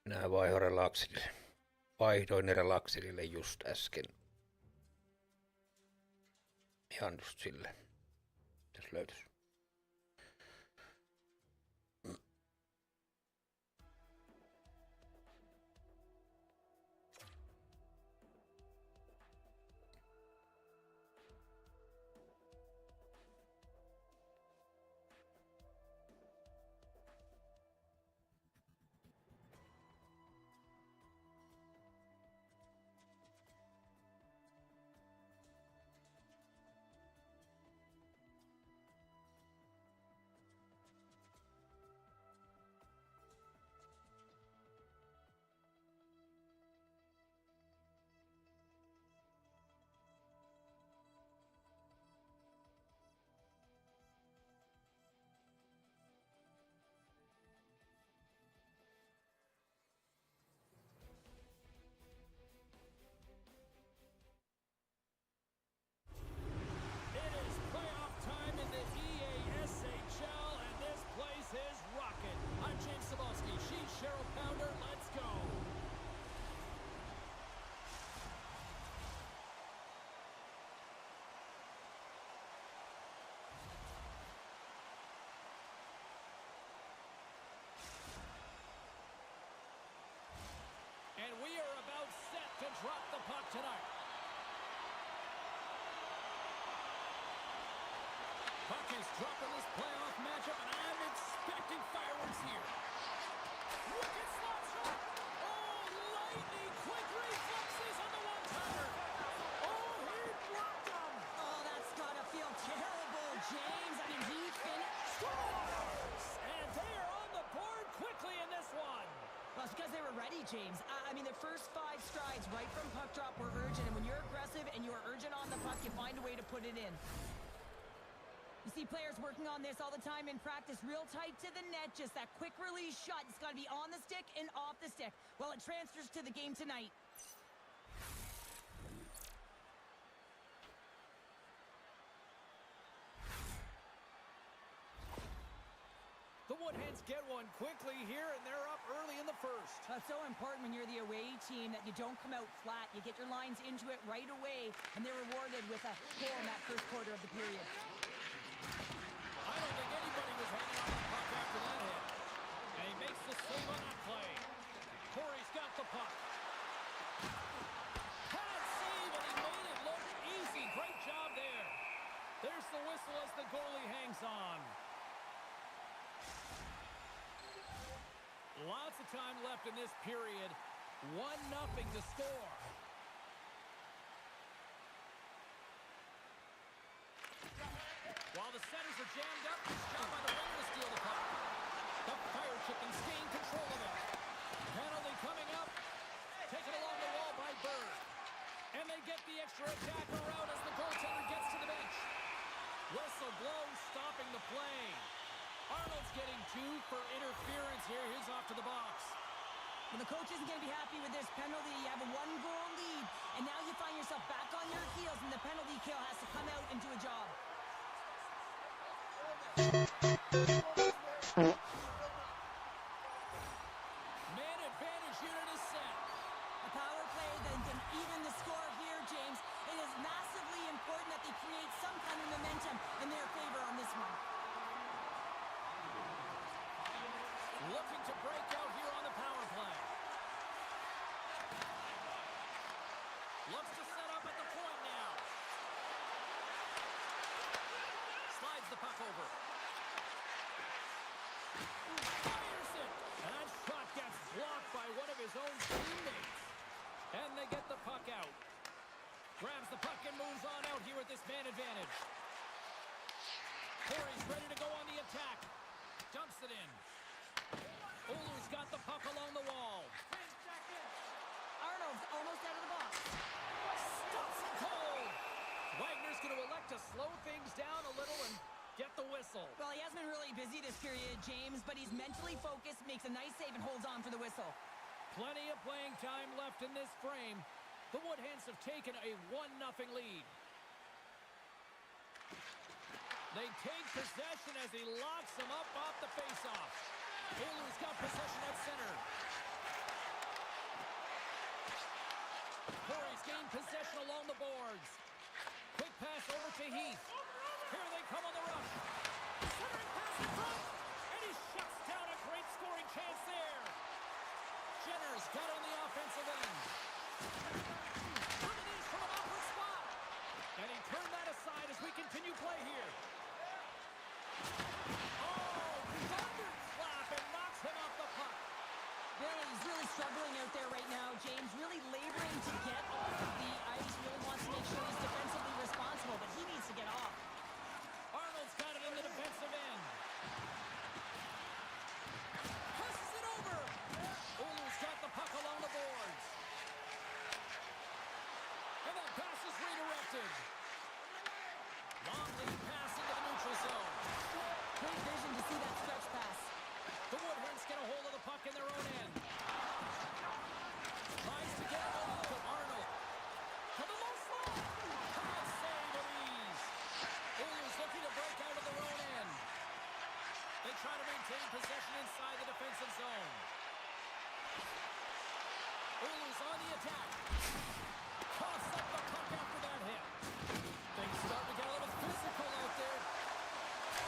Minä vaihdoin relaxerille just äsken. Ihan just sille. Jos löytys. It is playoff time in the EASHL, and this place is rocking. I'm James Cebulski. She's Cheryl Pounder. Let's go. And we are about set to drop the puck tonight. Puck is dropped in this playoff matchup, and I'm expecting fireworks here. Wicked slot shot. Oh, lightning quick reflexes on the one-timer. Oh, he blocked him. Oh, that's gotta feel terrible, James. I mean, he finished. Scores! And they are on the board quickly in this one. Well, it's because they were ready, James. I mean, the first 5 strides right from puck drop were urgent, and when you're aggressive and you are urgent on the puck, you find a way to put it in. You see players working on this all the time in practice, real tight to the net, just that quick release shot. It's got to be on the stick and off the stick. Well, it transfers to the game tonight. The Woodhens get one quickly here, and they're up early in the first. That's so important when you're the away team that you don't come out flat. You get your lines into it right away, and they're rewarded with a goal in that first quarter of the period. I don't think anybody was hanging on the puck after that hit. And he makes the save on that play. Corey's got the puck. Hard save, and he made it look easy. Great job there. There's the whistle as the goalie hangs on. Lots of time left in this period. 1-0 to score. While the centers are jammed up, it's job by the winger to steal the puck. The Fire Chickens gain control of it. Penalty coming up. Taken along the wall by Bird. And they get the extra attacker out as the goaltender gets to the bench. Whistle blows, stopping the play. Arnold's getting 2 for interference here. He's off to the box. Well, the coach isn't going to be happy with this penalty. You have a 1-goal lead, and now you find yourself back on your heels, and the penalty kill has to come out and do a job. Man advantage unit is set. A power play that can even the score here, James. It is massively important that they create some kind of momentum in their favor on this one. Looking to break out here on the power play. Looks to set up at the point now. Slides the puck over. Fires it. And that shot gets blocked by one of his own teammates. And they get the puck out. Grabs the puck and moves on out here with this man advantage. Corey's ready to go on the attack. Dumps it in. Oulu's got the puck along the wall. Arnold's almost out of the box. Stops it cold. Wagner's going to elect to slow things down a little and get the whistle. Well, he hasn't been really busy this period, James, but he's mentally focused, makes a nice save, and holds on for the whistle. Plenty of playing time left in this frame. The Woodhens have taken a 1-0 lead. They take possession as he locks them up off the faceoff. Oulu's got possession at center. Corey's gained possession along the boards. Quick pass over to Heath. Here they come on the rush. Centering pass in front. And he shuts down a great scoring chance there. Jenner's got on the offensive end. Coming in from an awkward spot. And he turned that aside as we continue play here. Oh, thunderclap and knocks him off the puck. He's really struggling out there right now, James. Really laboring to get off of the ice. Really wants to make sure he's defensively responsible, but he needs to get off. Arnold's got it in the defensive end. Passes it over. Oulu's got the puck along the boards. And that pass is redirected. Long lead pass into the neutral zone. Great vision to see that stretch pass. The Woodhorns get a hold of the puck in their own end. Tries to get it over to Arnold. To the low slot. Pass save of ease. Oulu's looking to break out of their own end. They try to maintain possession inside the defensive zone. Oulu's on the attack. Coughs up the puck after that hit. Things start to get a little physical out there.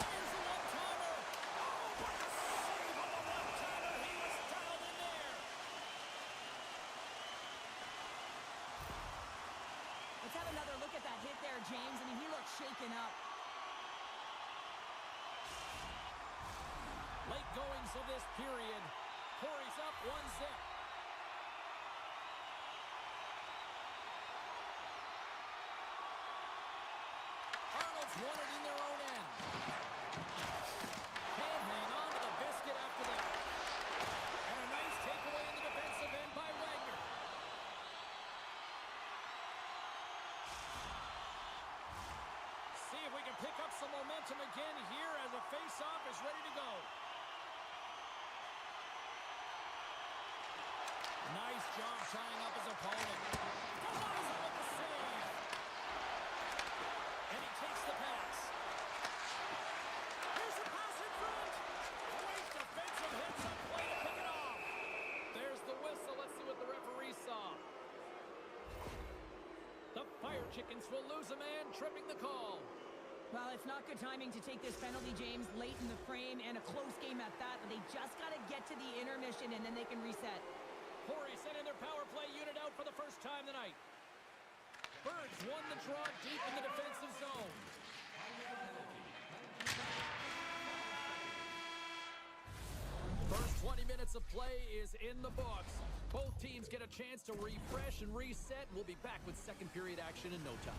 Here's a one-timer. Oh, what a save on the one-timer. He was dialed in there. Let's have another look at that hit there, James. I mean, he looks shaken up. Late goings of this period. Corey's up 1-0. Arnold's won it in their own end. Can't hang on to the biscuit after that. And a nice takeaway in the defensive end by Wagner. See if we can pick up some momentum again here as the face-off is ready to go. Nice job tying up his opponent. Denies him with the save. And he takes the pass. Here's a pass in front. Great defensive hits on play to pick it off. There's the whistle. Let's see what the referee saw. The Fire Chickens will lose a man, tripping the call. Well, it's not good timing to take this penalty, James, late in the frame, and a close game at that, but they just got to get to the intermission, and then they can reset. Corey sending their power play unit out for the first time tonight. Birds won the draw deep in the defensive zone. First 20 minutes of play is in the books. Both teams get a chance to refresh and reset. We'll be back with second period action in no time.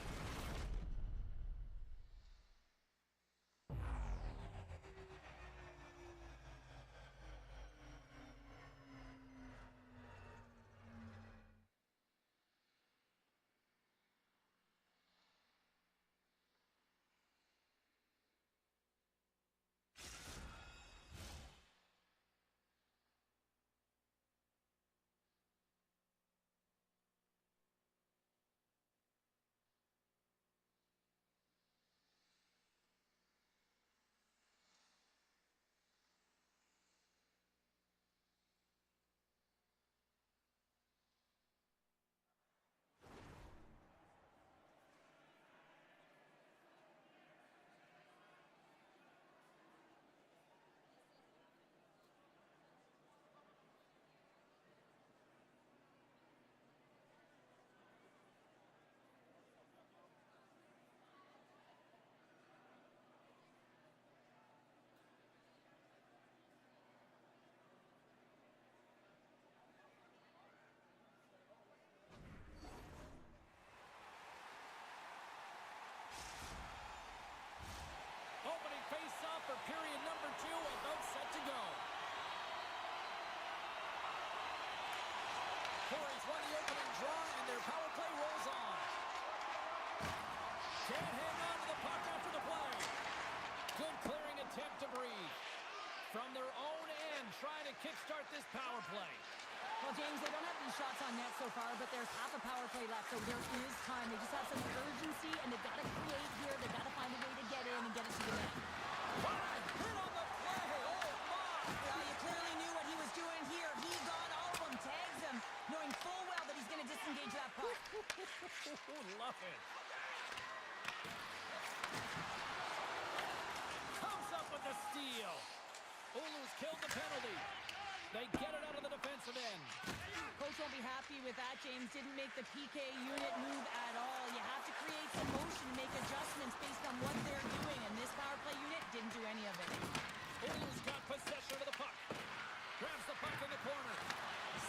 Opening face-off for period number 2, about set to go. Corey's won the opening draw, and their power play rolls on. Can't hang on to the puck after the play. Good clearing attempt to breathe. From their own end, trying to kickstart this power play. Well, James, they don't have these shots on net so far, but there's half a power play left, so there is time. They just have some urgency, and they've got to create here. They've got to find a way to get in and get it to the net. What a hit on the play! Oh, my! Well, you clearly knew what he was doing here. He got all of them, tags them, knowing full well that he's going to disengage that puck. Love it. Comes up with the steal. Oulu's killed the penalty. They get it out of the defensive end. Coach won't be happy with that. James didn't make the PK unit move at all. You have to create some motion, make adjustments based on what they're doing, and this power play unit didn't do any of it. Oulu's got possession of the puck. Grabs the puck in the corner.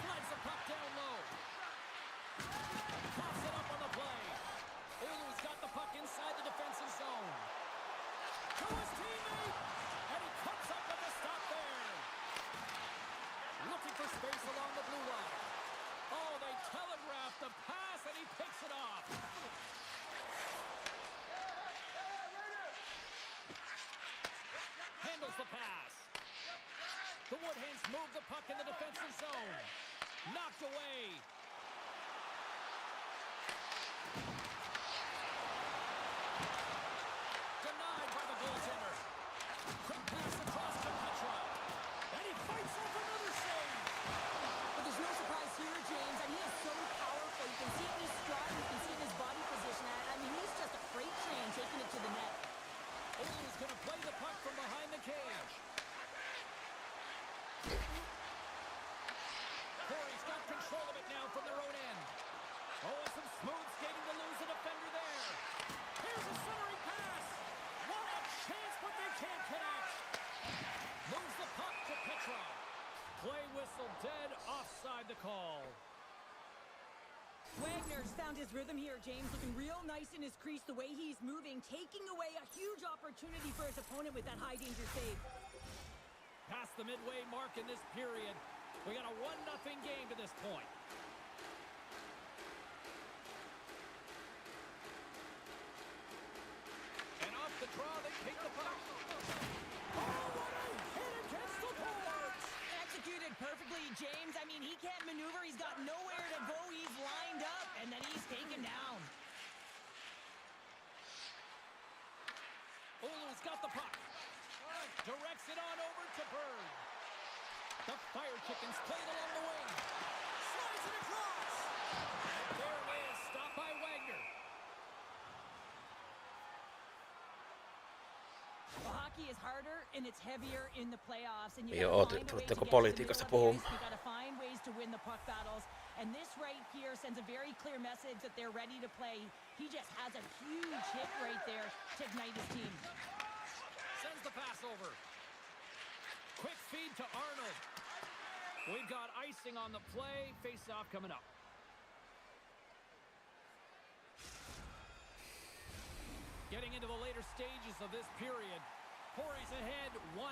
Slides the puck down low. Pops it up on the play. Oulu's got the puck inside the defensive zone. To his teammate! And he comes up with the stop there. Looking for space along the blue line. Oh, they telegraphed the pass, and he picks it off. Handles the pass. The Woodhens move the puck in the defensive zone. Knocked away. Denied by the goaltender. Quick pass across to Petra. And he fights off another save. But there's no surprise here, James. I mean, he is so powerful. You can see it in his stride. You can see it in his body position. I mean, he's just a freight train taking it to the net. Oulu's going to play the puck from behind the cage. Corey's got control of it now from their own end. Oh, some smooth skating to lose a defender there. Here's a centering pass. What a chance, but they can't connect. Moves the puck to Petra. Play whistle dead, offside the call. Wagner's found his rhythm here, James. Looking real nice in his crease, the way he's moving, taking away a huge opportunity for his opponent with that high-danger save. Past the midway mark in this period. We got a 1-0 game to this point. And off the draw, they take the puck. Oh, what a hit against the boards! Executed perfectly, James. I mean, he can't maneuver. He's got nowhere to go. He's lined up, and then he's taken down. Oulu's got the puck. Directs it on over to Bird. The Fire Chickens played along the wing. Slides it across. And there it is. Stopped by Wagner. Well, hockey is harder and it's heavier in the playoffs, and you Joo, gotta find a way to ruvetteko get to the politiikasta middle of the puhumaan? ice. You gotta find ways to win the puck battles, and this right here sends a very clear message that they're ready to play. He just has a huge hit right there to ignite his team. Sends the pass over. Quick feed to Arnold. We've got icing on the play. Face-off coming up. Getting into the later stages of this period. Corey's ahead 1-0.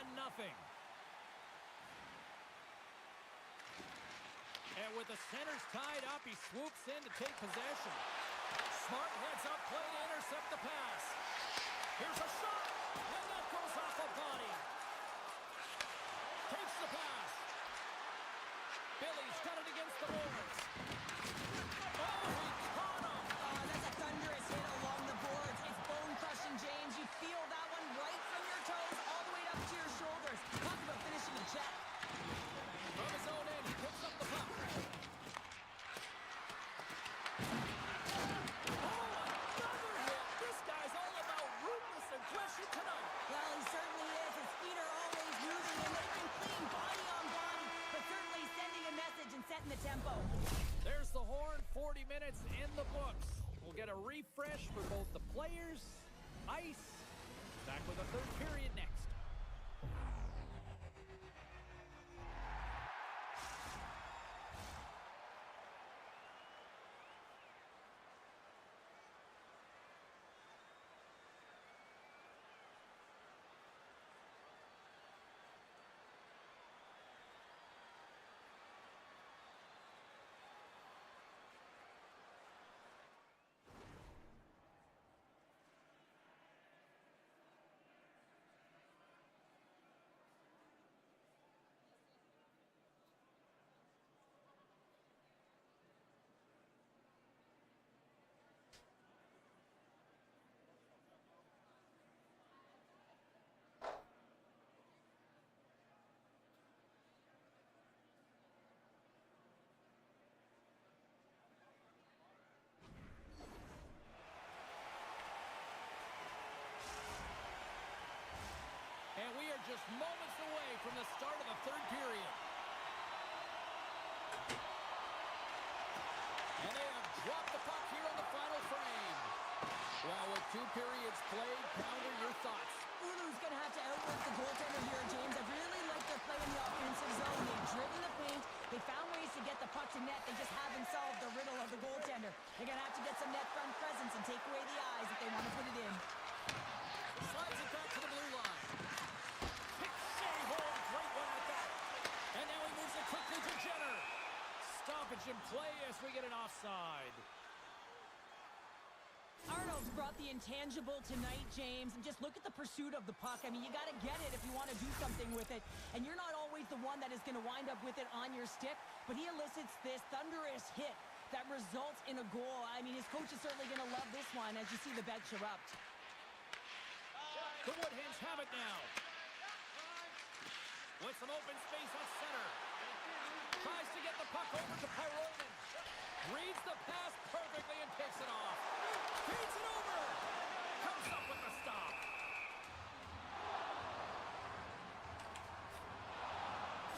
And with the centers tied up, he swoops in to take possession. Smart heads up play to intercept the pass. Here's a shot, and that goes off a body. Takes the pass. Billy's got it against the boards. Oh, he caught him. That's a thunderous hit along the boards. It's bone-crushing, James. You feel that one right from your toes all the way up to your shoulders. Talk about finishing the check. From his own end, he picks up the puck. Well, he certainly is. His feet are always moving, and they've been clean body on body, but certainly sending a message and setting the tempo. There's the horn, 40 minutes in the books. We'll get a refresh for both the players, ice. Back with the third period next. 2 periods played. Pounder, your thoughts? Ulu's going to have to outwork the goaltender here, James. I really like their play in the offensive zone. They've driven the paint. They found ways to get the puck to net. They just haven't solved the riddle of the goaltender. They're going to have to get some net front presence and take away the eyes if they want to put it in. Slides it back to the blue line. Ricochet home. Great one at that. And now he moves it quickly to Jenner. Stoppage in play as we get an offside. Arnold's brought the intangible tonight, James, and just look at the pursuit of the puck. I mean, you got to get it if you want to do something with it, and you're not always the one that is going to wind up with it on your stick, but he elicits this thunderous hit that results in a goal. I mean, his coach is certainly going to love this one as you see the bench erupt. The Woodhens have it now. With some open space at center. Tries to get the puck over to Pyronen. Reads the pass perfectly and kicks it off. Feeds it over. Comes up with the stop.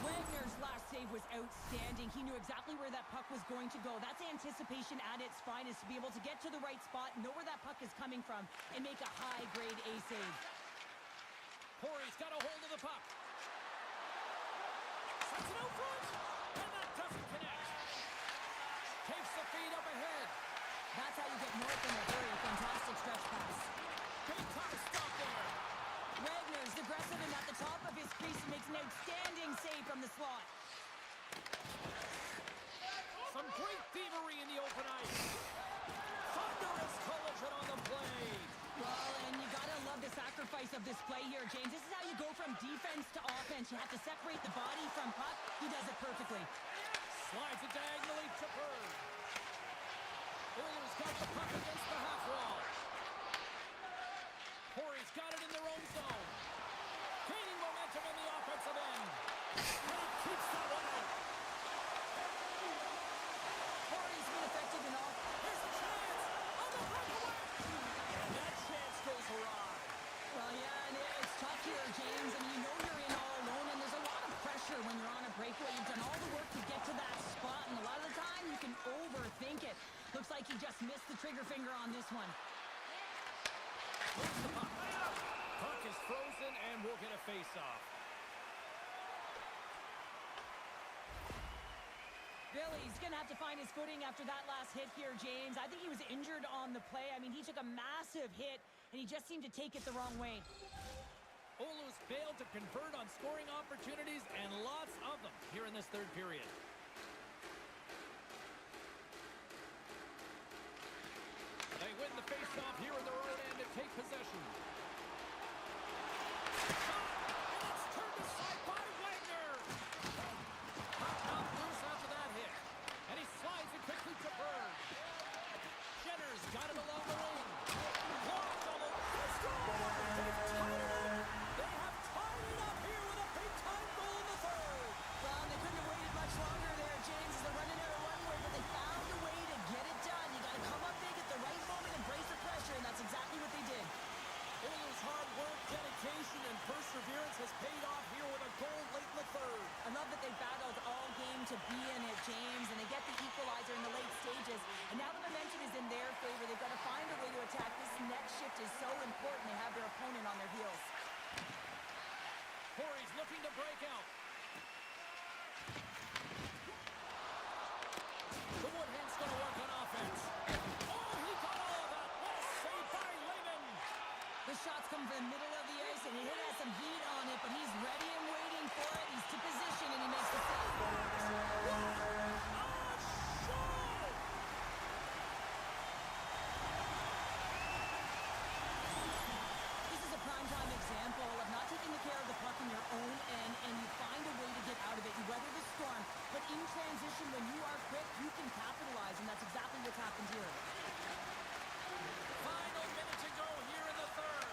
Wagner's last save was outstanding. He knew exactly where that puck was going to go. That's anticipation at its finest, to be able to get to the right spot, know where that puck is coming from, and make a high-grade A save. Corey's got a hold of the puck. Sets it out front, and that doesn't connect. Takes the feed up ahead. That's how you get north in a hurry. Fantastic stretch pass. Big time stop there. Wagner's aggressive and at the top of his crease and makes an outstanding save from the slot. Some great thievery in the open ice. Thunderous collision on the play. Well, and you gotta love the sacrifice of this play here, James. This is how you go from defense to offense. You have to separate the body from puck. He does it perfectly. Slides it diagonally to Bird. Oilers got the puck against the half wall. Corey's got it in their own zone. Gaining momentum in the offensive end. And he keeps that one out. Corey's been effective enough. Here's a chance on the breakaway. And that chance goes awry. Well, yeah, and it's tough here, James. I mean, you know you're in all alone, and there's a lot of pressure when you're on a breakaway. You've done all the work to get to that spot, and a lot of the time you can overthink it. Looks like he just missed the trigger finger on this one. Moves the puck. Puck is frozen, and we'll get a face-off. Billy's going to have to find his footing after that last hit here, James. I think he was injured on the play. I mean, he took a massive hit, and he just seemed to take it the wrong way. Oilers failed to convert on scoring opportunities, and lots of them here in this third period. They win the face-off here in their own end and take possession. Shot! And it's turned aside by Wagner! Popped out loose after that hit. And he slides it quickly to Bird. Jenner's got it along the wing. Long double. They score! They've tied it! They have tied it up here with a big-time goal in the third! Well, they couldn't have waited much longer there, James, as they're running out of runway, but they found a way to get it done. You got to come up big at the right moment and brace the pressure, and that's exactly what they did. Oilers' hard work, dedication, and perseverance has paid off here with a goal late in the third. I love that they battled all game to be in it, James, and they get the equalizer in the late stages. And now the momentum is in their favor. They've got to find a way to attack. This next shift is so important. They have their opponent on their heels. Corey's looking to break out. The Woodhen's going to work on offense. Oh, he got all of that. What a save by Lehman. The shots come from the middle of the ice, and it has some heat on it, but he's ready and waiting for it. He's to position, and he makes the save. This is a primetime example of not taking care of the puck in your own end, and you find a way to get out of it. You weather the storm, but in transition, when you are quick, you can capitalize, and that's exactly what's happened here. Final minute to go here in the third.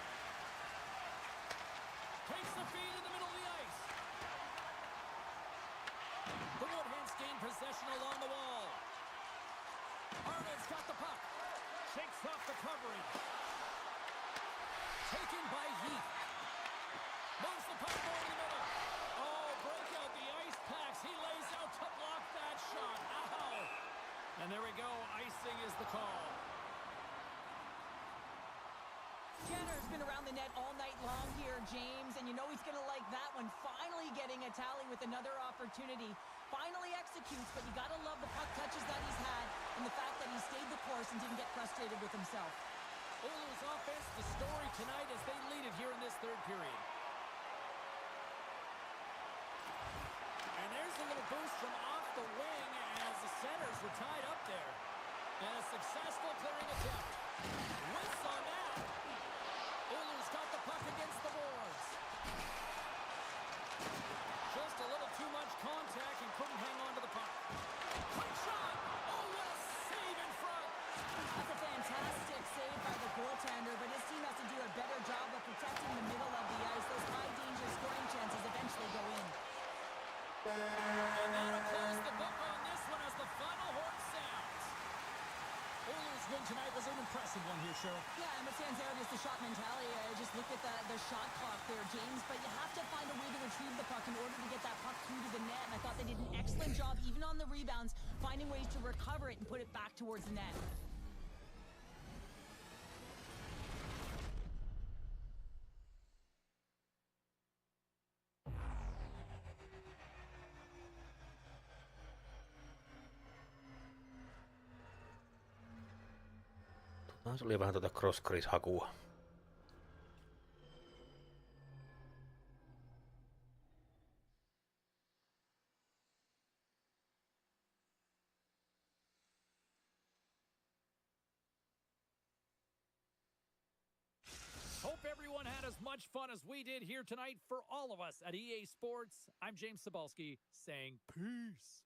Takes the feed in the middle of the ice. The Woodhens gain possession along the wall. Arnold's got the puck. Shakes off the coverage. Taken by Heath. Moves the puck over the middle. Oh, break out the ice packs. He lays out to block that shot. Ow! And there we go. Icing is the call. Jenner's been around the net all night long here, James, and you know he's going to like that one. Finally getting a tally with another opportunity. Finally executes, but you got to love the puck touches that he's had and the fact that he stayed the course and didn't get frustrated with himself. Oulu's offense, the story tonight as they lead it here in this third period. And there's a little boost from off the wing as the centers were tied up there. And a successful clearing attempt. Whiffs on that. Oulu's got the puck against the boards. Just a little too much contact and couldn't hang on to the puck. Quick shot! Oh, what a save in front! That's a fantastic save by the goaltender, but his team has to do a better job of protecting the middle of the ice. Those high-danger scoring chances eventually go in. And that'll close the book on this one as the final horn sounds. Oulu's win tonight was an impressive one here, Cheryl. Yeah, and what stands out is the shot mentality. Just look at the shot clock there, James, but you have to find a way to retrieve the puck in order to get that puck through to the net, and I thought they did an excellent job, even on the rebounds, finding ways to recover it and put it back towards the net. Se oli vähän tuota cross-crease-hakua. Hope everyone had as much fun as we did here tonight. For all of us at EA Sports, I'm James Cybulski saying peace.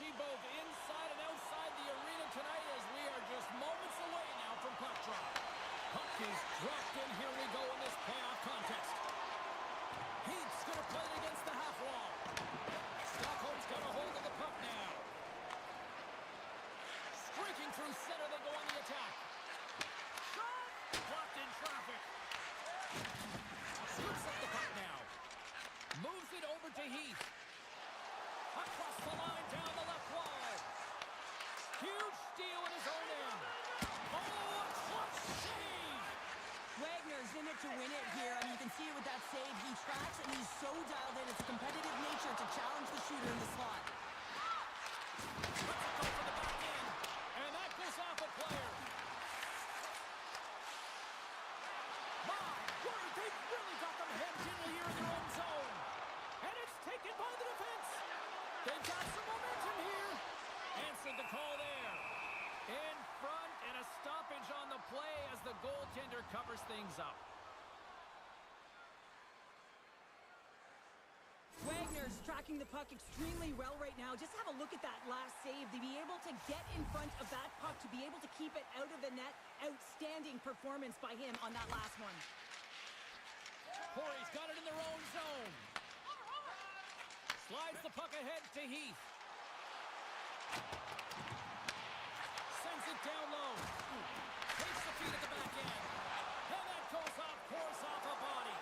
energy both inside and outside the arena tonight as we are just moments away now from puck drop. Puck is dropped in. Here we go in this playoff contest. Heat's going to play it against the half wall. Stockholm's got a hold of the puck now. Streaking through center, they go on the attack. Shot! Blocked in traffic. Scoops up the puck now. Moves it over to Heath. Across the line, down the left wall. Huge steal in his own end. Oh, a clutch save! Wagner's in it to win it here. I mean, you can see it with that save. He tracks, and he's so dialed in. It's a competitive nature to challenge the shooter in the slot. Let's go for the back end. And that goes off a player. My word, they've really got them hemmed in here in their own zone. And it's taken by the defense. They've got some momentum here. Answered the call there. In front, and a stoppage on the play as the goaltender covers things up. Wagner's tracking the puck extremely well right now. Just have a look at that last save. To be able to get in front of that puck, to be able to keep it out of the net. Outstanding performance by him on that last one. Corey's got it in their own zone. Slides the puck ahead to Heath. Sends it down low. Takes the feed at the back end. And that goes off course off a body.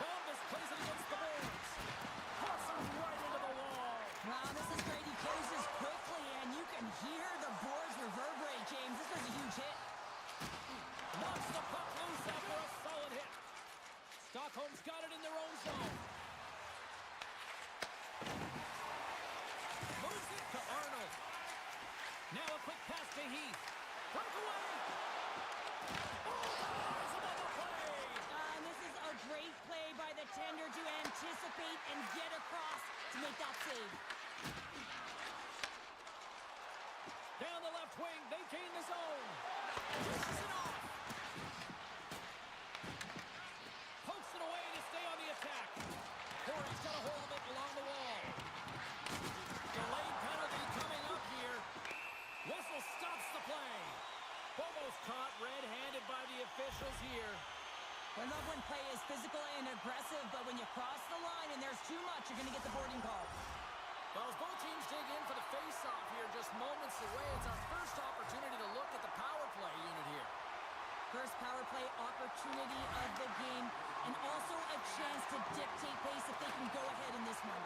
Bombas plays it against the boards. Crosses right into the wall. Wow, this is great. He closes quickly, and you can hear the boards reverberate, James. This was a huge hit. Knocks the puck loose after a solid hit. Stockholm's got it in their own zone. Moves it to Arnold. Now a quick pass to Heath. Breakaway. Oh, there's another play. And this is a great play by the tender to anticipate and get across to make that save. Down the left wing, they gain the zone. Dishes it off. Pokes it away to stay on the attack. Corey's got a hold of it along the wall. Delayed penalty coming up here. Whistle stops the play. Almost caught red-handed by the officials here. I love when play is physical and aggressive, but when you cross the line and there's too much, you're going to get the boarding call. Well, as both teams dig in for the face-off here, just moments away, it's our first opportunity to look at the power play unit here. First power play opportunity of the game, and also a chance to dictate pace if they can go ahead in this one.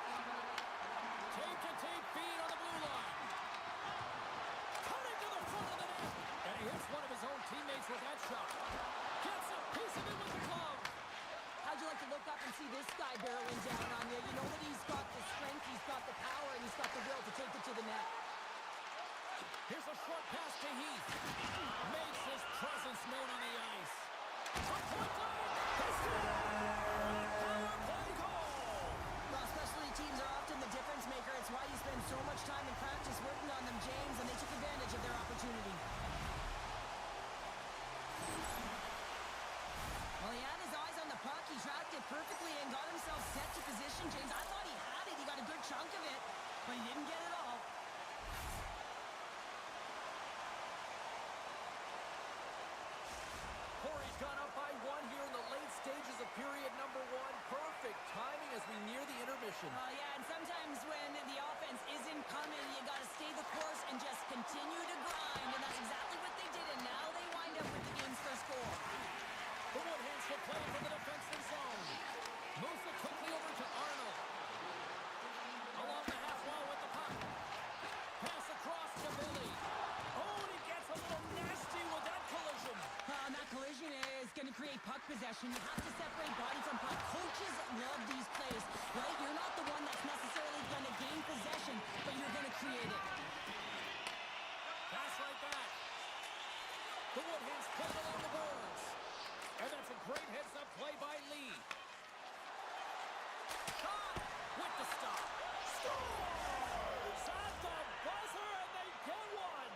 Tape-to-tape feed on the blue line. Cutting to the front of the net. And he hits one of his own teammates with that shot. Gets a piece of it with the glove. How'd you like to look up and see this guy barreling down on you? You know that he's got the strength, he's got the power, and he's got the will to take it to the net. Here's a short pass to Heath. Makes his presence known on the ice. From point line. He's got it. Power play goal. Well, specialty teams are often the difference maker. It's why you spend so much time in practice working on them, James, and they took advantage of their opportunity. Well, he had his eyes on the puck. He tracked it perfectly and got himself set to position, James. I thought he had it. He got a good chunk of it, but he didn't get it all. Corey's gone up by one here in the late stages of period number one. Perfect timing as we near the intermission. Yeah, and sometimes when the offense isn't coming, you got to stay the course and just continue to grind, and that's exactly what they did, and now they wind up with the game's first goal. The Woodhands will play from the defensive zone. Moves it quickly over to Arnold. Along the half wall with the puck. Pass across to Billy. Oh, and he gets a little nasty with that collision. And that collision is going to create puck possession. You have to separate body from puck. Coaches love these plays, right? You're not the one that's necessarily going to gain possession, but you're going to create it. Pass right back. The Woodhands play along the boards. And that's a great heads-up play by Lee. Shot with the stop. Scores! At the buzzer, and they get one.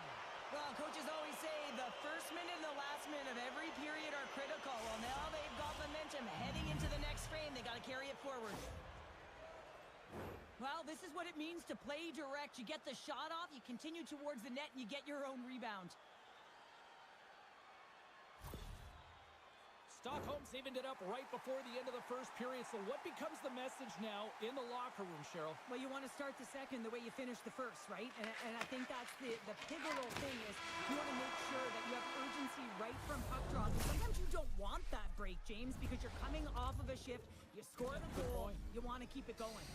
Well, coaches always say the first minute and the last minute of every period are critical. Well, now they've got momentum heading into the next frame. They got to carry it forward. Well, this is what it means to play direct. You get the shot off, you continue towards the net, and you get your own rebound. Stockholm's evened it up right before the end of the first period. So what becomes the message now in the locker room, Cheryl? Well, you want to start the second the way you finished the first, right? And I think that's the pivotal thing is you want to make sure that you have urgency right from puck drop. And sometimes you don't want that break, James, because you're coming off of a shift. You score the goal. You want to keep it going.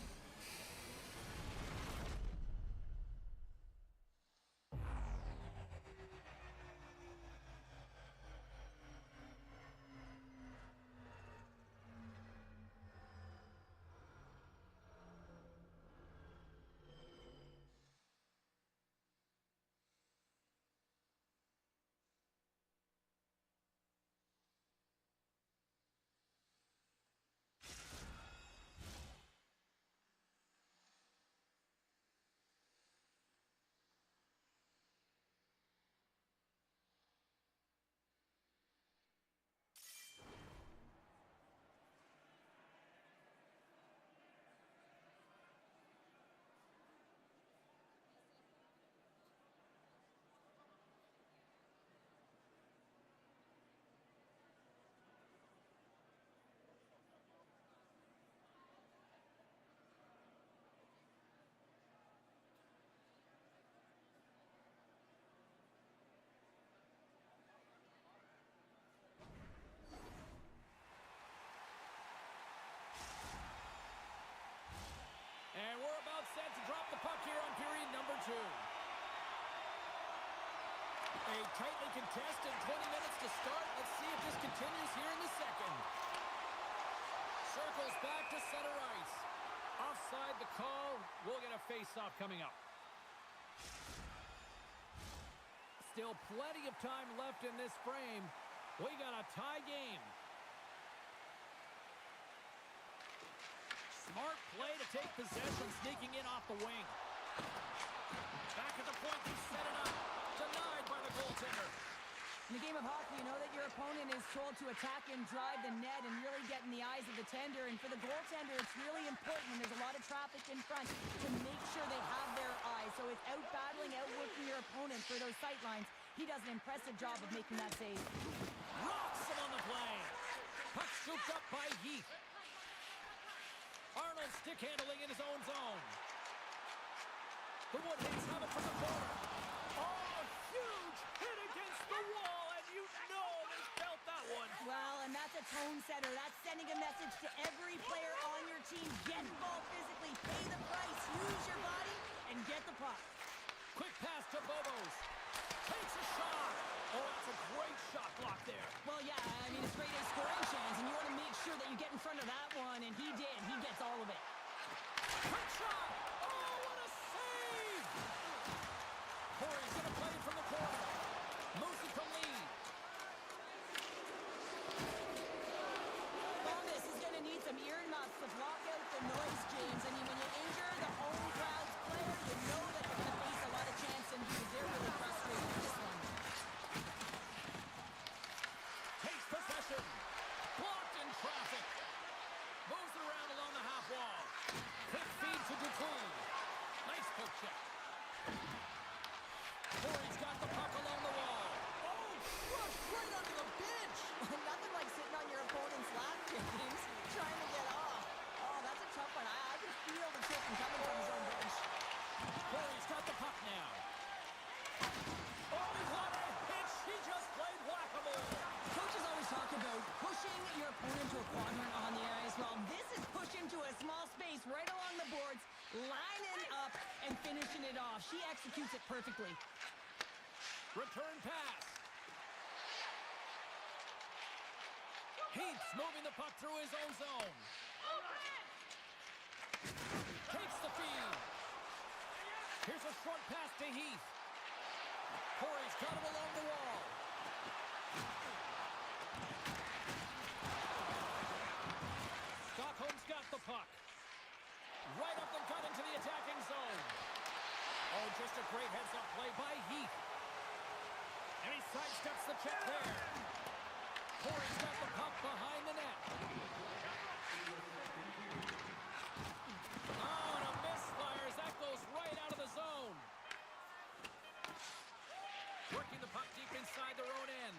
And we're about set to drop the puck here on period number 2. A tightly contested 20 minutes to start. Let's see if this continues here in the second. Circles back to center ice. Offside the call. We'll get a face-off coming up. Still plenty of time left in this frame. We got a tie game. Smart play to take possession, sneaking in off the wing. Back at the point, he set it up. Denied by the goaltender. In the game of hockey, you know that your opponent is told to attack and drive the net and really get in the eyes of the tender. And for the goaltender, it's really important when there's a lot of traffic in front to make sure they have their eyes. So it's out-battling, outworking your opponent for those sight lines. He does an impressive job of making that save. Rocks him on the play. Puck scooped up by Heath. Arnold stick handling in his own zone. The Woodheads have it from the corner. Oh, huge hit against the wall, and you know they felt that one. Well, and that's a tone setter. That's sending a message to every player on your team. Get involved physically, pay the price, use your body, and get the puck. Quick pass to Bobos. Takes a shot. Oh, that's a great shot block there. Well, yeah, I mean, it's great a scoring chance, and you want to make sure that you get in front of that one, and he did. He gets all of it. Quick shot. Oh, what a save. Corey's going to play it from the corner. Moves it to Lee. Well, this is going to need some ear muffs to block out the noise, James. I mean, when you injure the home crowd's player, you know that you're going to face a lot of chance, and they're really frustrated with this one. Takes possession. Blocked in traffic. Moves it around along the half wall. Quick feed to Dupree. Nice poke check. Corey's got the puck along the wall. Oh, crushed right under the bench. Nothing like sitting on your opponent's lap, James, trying to get off. Oh, that's a tough one. I can feel the chicken coming from his own bench. Corey's got the puck now. Oh, what a hit. She just played whack-a-mole. Coaches always talk about pushing your opponent to a quadrant on the ice. Well, this is pushed into a small space right along the boards, lining up and finishing it off. She executes it perfectly. Return pass. Heath's moving the puck through his own zone. Takes the feed. Here's a short pass to Heath. Corey's got him along the wall. Stockholm's got the puck. Right up and cut into the attacking zone. Oh, just a great heads-up play by Heath. And he sidesteps the check there. Corey's got the puck behind the net. Oh, and a miss by puck deep inside their own end.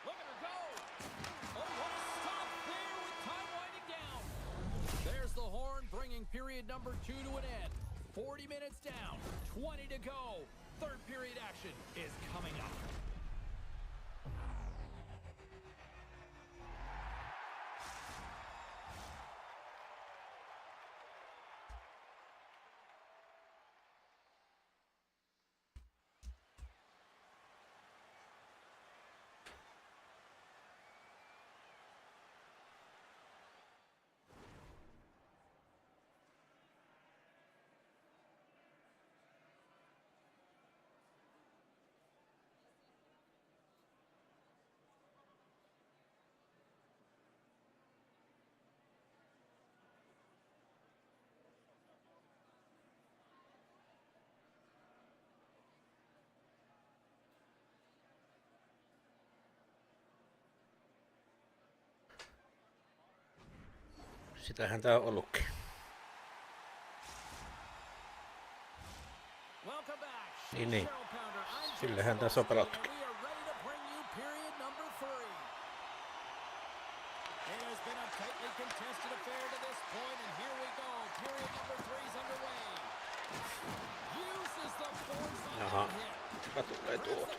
Look at her go. Oh, what a stop there with time winding down. There's the horn, bringing period number 2 to an end. 40 minutes down, 20 to go. Third period action is coming up. Sitähän tää on ollutkin. Niin. Sillehän tässä on pelattukin. Jaha, kuka tulee tuolta?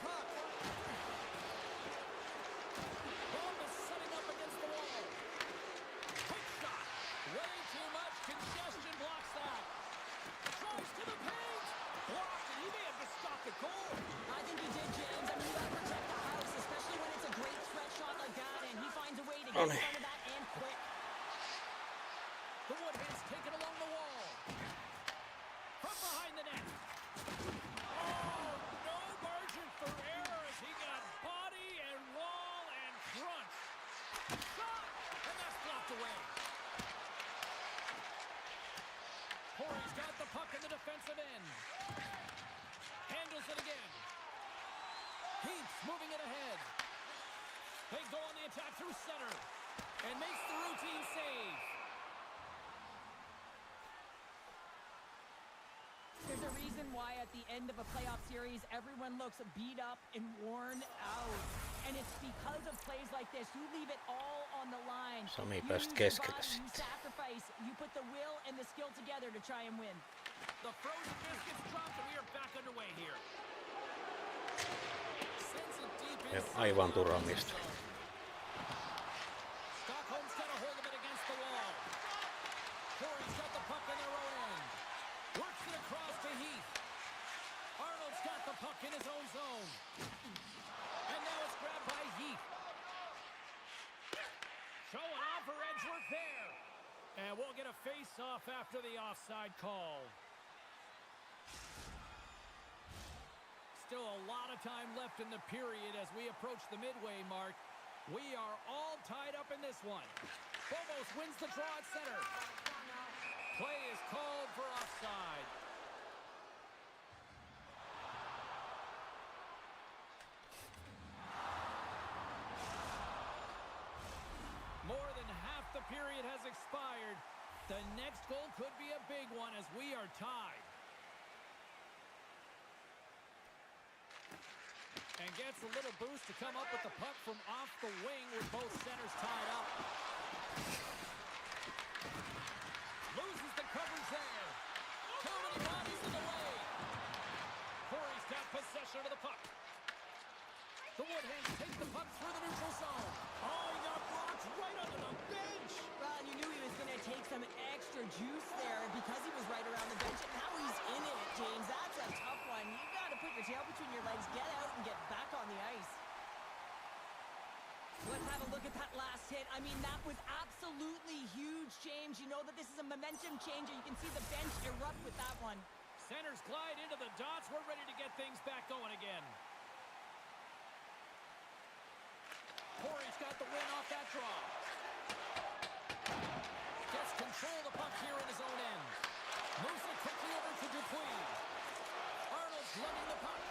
The Woodhead's taken along the wall. From behind the net. Oh, no margin for error as he got body and wall and crunch. Shot! And that's blocked away. Corey's got the puck in the defensive end. Handles it again. Heath's moving it ahead. They go on the attack through center. And makes the routine save. There's a reason why at the end of a playoff series, everyone looks beat up and worn out. And it's because of plays like this. You leave it all on the line. Sami You pääsit use keskelle the body, you sitten. sacrifice, you put the will and the skill together to try and win. The frozen biscuits dropped and we are back underway here. Sends it deep Ja inside. aivan turha mistä. Stockholm's got a hold of it against the wall. Corey's got the puck in their own end. Works it across to Heath. Arnold's got the puck in his own zone. And now it's grabbed by Heath. Showing off for Edgeworth there. And we'll get a face-off after the offside call. Still a lot of time left in the period as we approach the midway mark. We are all tied up in this one. Bobos wins the draw at center. Play is called for offside. More than half the period has expired. The next goal could be a big one as we are tied. And gets a little boost to come up with the puck from off the wing with both centers tied up. Loses the coverage there. Too many bodies in the way. Corey's got possession of the puck. The Woodheads take the puck through the neutral zone. Oh, he got blocked right under the bench. Well, you knew he was going to take some extra juice there because he was right around the bench. And now he's in it, James. That's a tough one. You got to put your tail between your legs, get out, and get back on the ice. Let's have a look at that last hit. I mean, that was absolutely huge, James. You know that this is a momentum changer. You can see the bench erupt with that one. Centers glide into the dots. We're ready to get things back going again. Corey's got the win off that draw. Gets control of the puck here in his own end. Moves it quickly over to Dupuis. Arnold's lugging the puck.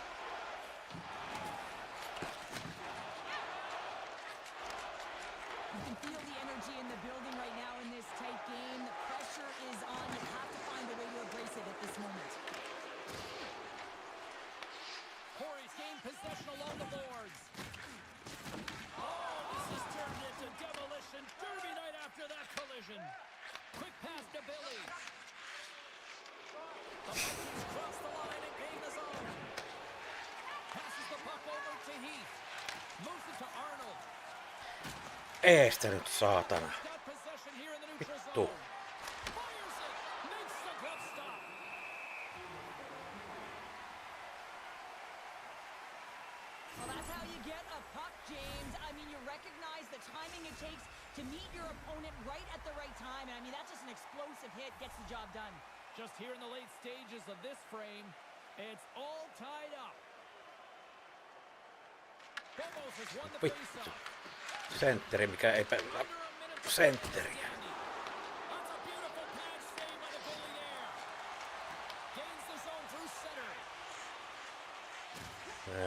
You can feel the energy in the building right now in this tight game. The pressure is on. You have to find a way to embrace it at this moment. after that collision. Quick pass to Billy. The Vikings cross the line and gain the zone. Passes the puck over to Heath. Moves it to Arnold. Eestä nyt, saatana. Got possession here in the neutral Vittu. zone. Fires it. Makes the glove stop. Well, that's how you get a puck, James. I mean, you recognize the timing it takes to meet your opponent right at the right time. And I mean, that's just an explosive hit, gets the job done. Just here in the late stages of this frame, it's all tied up. Phobos has won the faceoff. Sentteri, mikä ei pelaa sentteriä. That's a beautiful pad save by the goalie there. Gains the zone through center.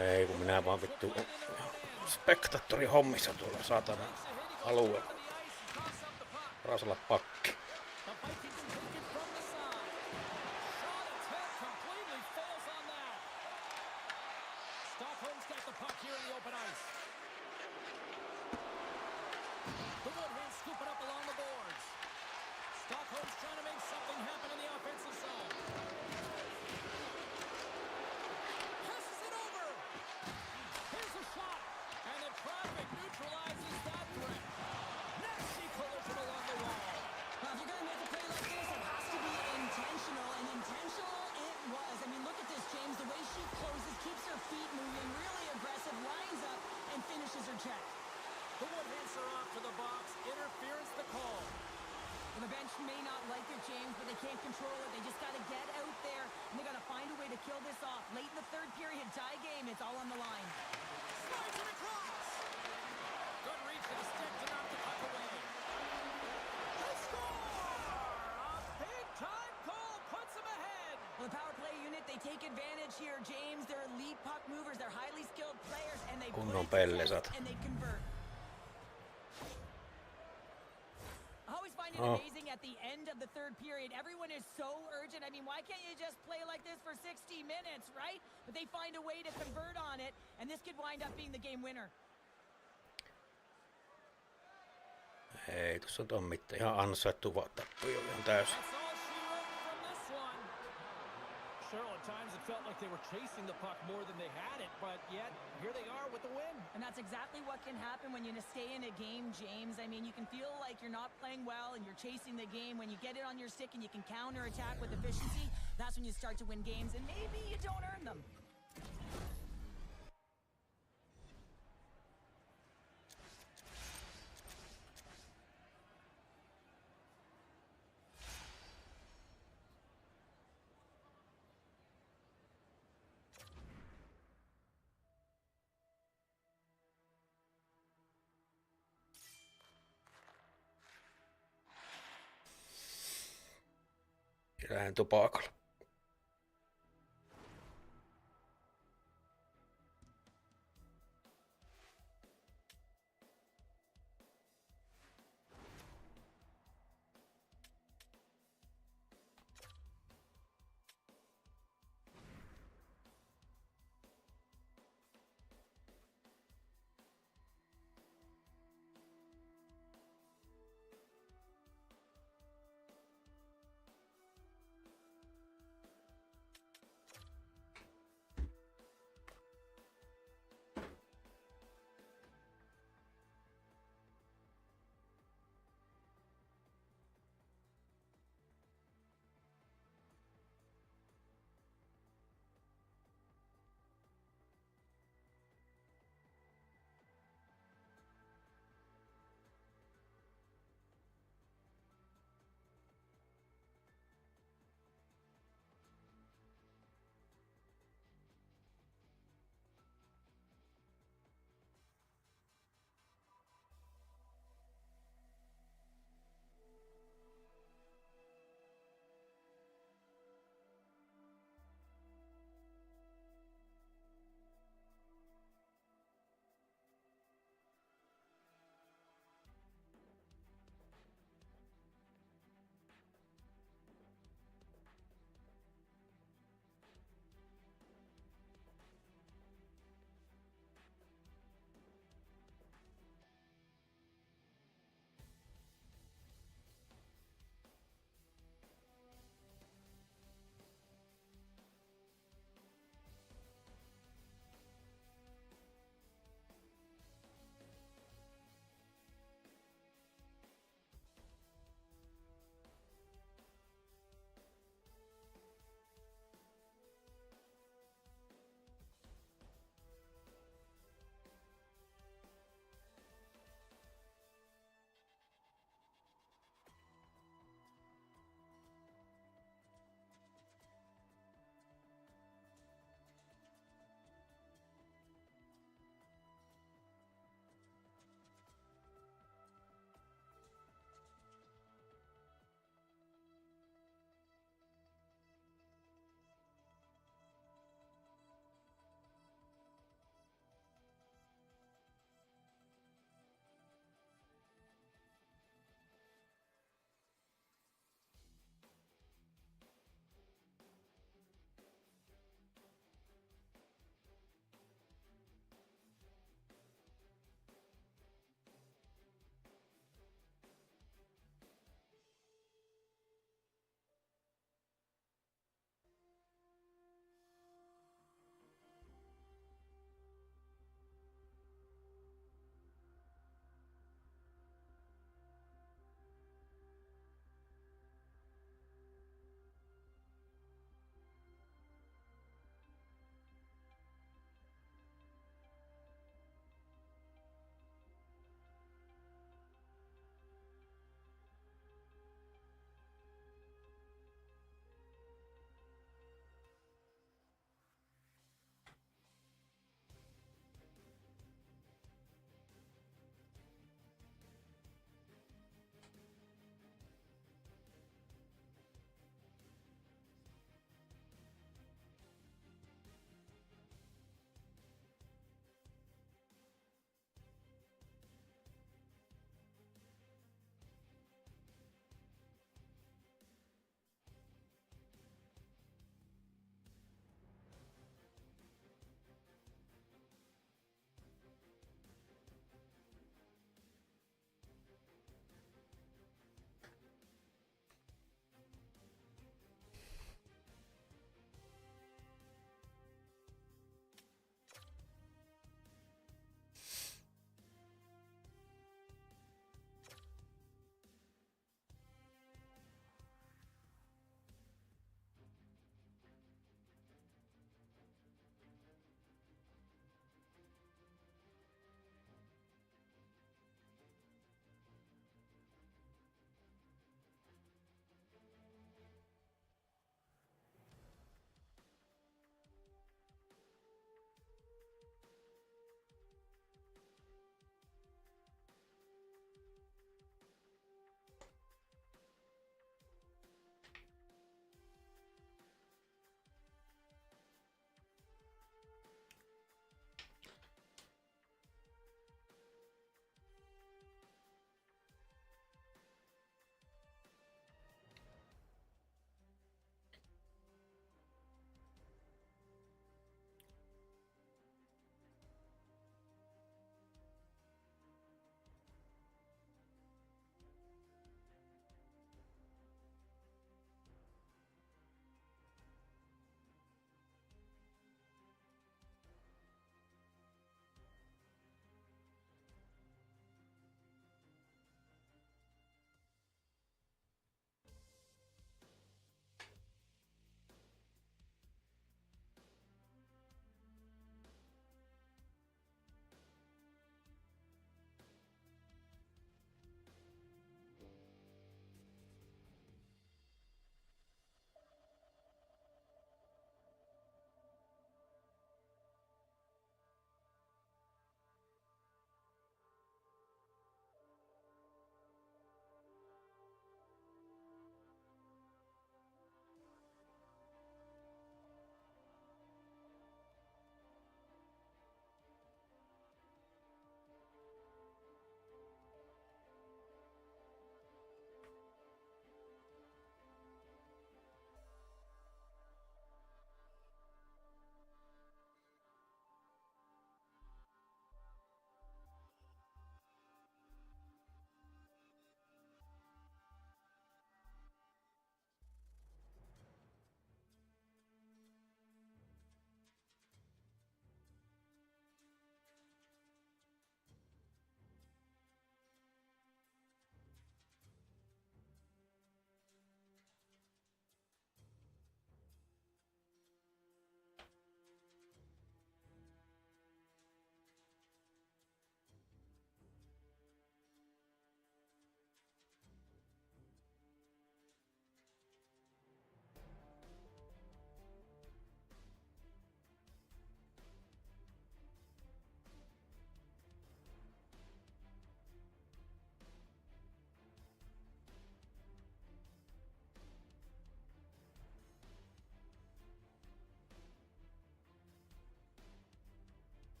Ei, kun minä vaan vittu spektaattori hommissa tuolla saatana alueella. Paras olla pakki. The Vikings take it from the side. Shot attempt completely fails on that. Stockholm's got the puck here in the open ice. The Woodhands scoop it up along the boards. Stockholm's trying to make something happen in the offensive zone. Passes it over. Here's a shot. And the traffic neutralizes that threat. Nasty collision along the wall. Well, if you're going to make a play like this, it has to be intentional, and intentional it was. I mean, look at this, James. The way she closes, keeps her feet moving, really aggressive, lines up, and finishes her check. The Woodhands are off to the box. Interference the call. Well, the bench may not like it, James, but they can't control it. They just got to get out there, and they got to find a way to kill this off. Late in the third period, tie game, it's all on the line. Slides it across. Good reach to the stick to knock the puck away. They score! A big-time goal puts them ahead. Well, the power play unit, they take advantage here, James. They're elite puck movers. They're highly skilled players, and they Kunnon put it to pellesat. test, and they convert. I always find it amazing at the end of the third period. Everyone is so urgent. I mean, why can't you just play like this for 60 minutes, right? But they find a way to convert on it, and this could wind up being the game winner. Ei, tuossa on tuon mitään. Ihan ansaittu tappio ihan täysin. That's all she wrote from this one. Cheryl, at times it felt like they were chasing the puck more than they had it, but yet here they are with the win. And that's exactly what can happen when you stay in a game, James. I mean, you can feel like you're not playing well and you're chasing the game. When you get it on your stick and you can counter-attack with efficiency, that's when you start to win games, and maybe you don't earn them. Lähden tupakalla.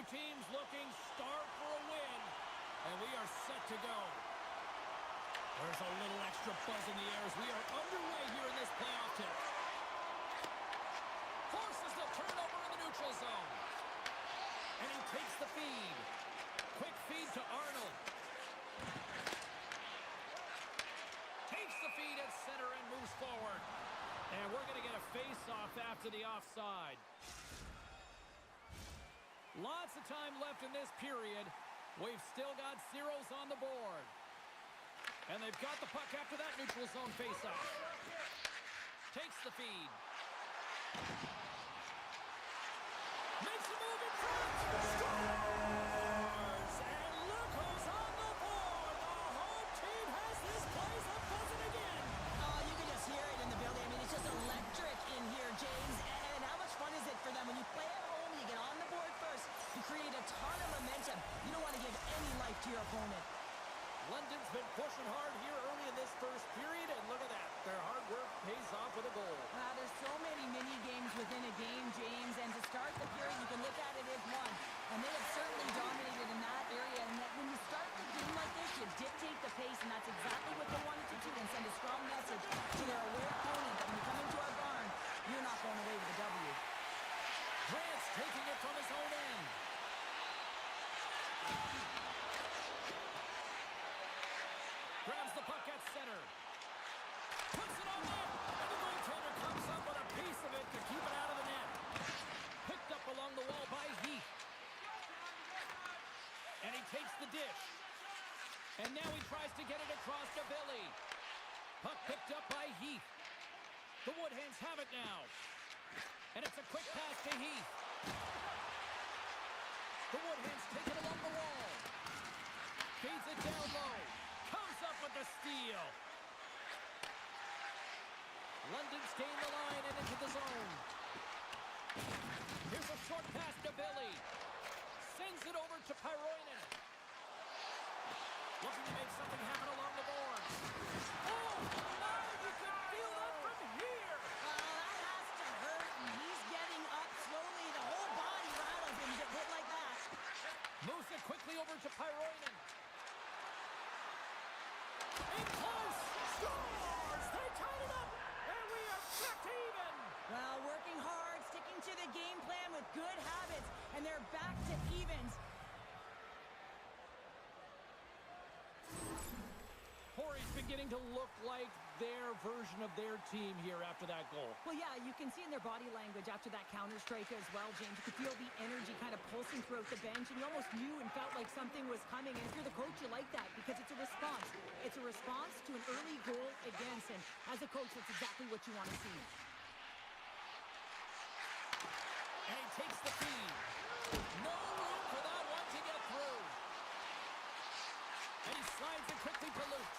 Two teams looking starved for a win, and we are set to go. There's a little extra buzz in the air as we are underway here in this playoff tip. Forces the turnover in the neutral zone. And he takes the feed. Quick feed to Arnold. Takes the feed at center and moves forward. And we're going to get a face-off after the offside. Lots of time left in this period. We've still got zeros on the board. And they've got the puck after that neutral zone face-off. Takes the feed. Makes a move in front. Scores! And look who's on the board. The home team has this place a-buzzing again. Oh, you can just hear it in the building. I mean, it's just electric in here, James. And how much fun is it for them when you play at home, you get on the board first, you create a ton of momentum. You don't want to give any life to your opponent. London's been pushing hard here early in this first period, and look at that. Their hard work pays off with a goal. There's so many mini games within a game, James, and to start the period, you can look at it as one. And they have certainly dominated in that area. And that when you start the game like this, you dictate the pace, and that's exactly what they wanted to do and send a strong message to their aware opponent that when you come into our barn, you're not going away with a W. Grant's taking it from his own end. Grabs the puck at center. Puts it on net. And the goaltender comes up with a piece of it to keep it out of the net. Picked up along the wall by Heath. And he takes the dish. And now he tries to get it across to Billy. Puck picked up by Heath. The Woodhens have it now. And it's a quick pass to Heath. The Woodhens take it along the wall. Feeds it down low. Comes up with the steal. London's gained the line and into the zone. Here's a short pass to Billy. Sends it over to Pyroinen. Looking to make something happen along the boards. Oh, my, you can feel that from here. That has to hurt, and he's getting up slowly. The whole body rattles when you get hit like that. Moves it quickly over to Pyroinen. In close. Scores! They tied it up, and we are back to even. Well, working hard, sticking to the game plan with good habits, and they're back to evens. Corey's beginning to look like their version of their team here after that goal. Well, yeah, you can see in their body language after that counter-strike as well, James. You could feel the energy kind of pulsing throughout the bench, and you almost knew and felt like something was coming. And if you're the coach, you like that because it's a response. It's a response to an early goal against, and as a coach, that's exactly what you want to see. And he takes the feed. No room for that one to get through. And he slides it quickly to Luke.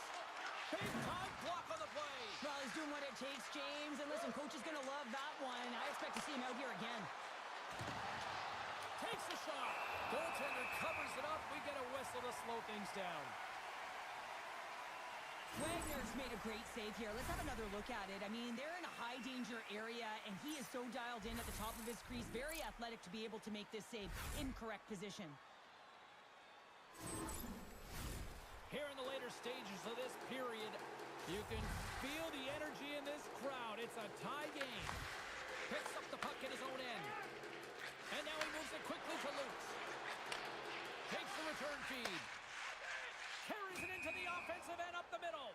Big time block on the play. Well, he's doing what it takes, James. And listen, coach is going to love that one. I expect to see him out here again. Takes the shot. Goaltender covers it up. We get a whistle to slow things down. Wagner's made a great save here. Let's have another look at it. I mean, they're in a high-danger area, and he is so dialed in at the top of his crease. Very athletic to be able to make this save in correct position. Here in the later stages of this period, you can feel the energy in this crowd. It's a tie game. Picks up the puck in his own end. And now he moves it quickly to Luke. Takes the return feed. Carries it into the offensive end up the middle.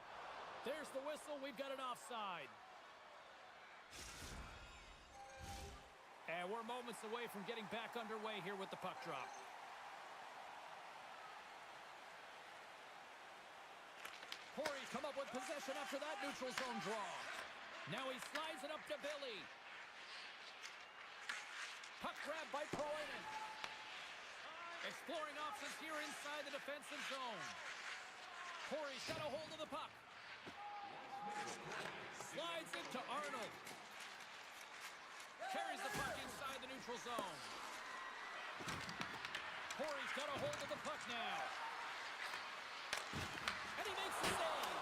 There's the whistle. We've got an offside. And we're moments away from getting back underway here with the puck drop. Corey's come up with possession after that neutral zone draw. Now he slides it up to Billy. Puck grab by Proinen. Exploring options here inside the defensive zone. Corey's got a hold of the puck. Slides it to Arnold. Carries the puck inside the neutral zone. Corey's got a hold of the puck now. And he makes the save.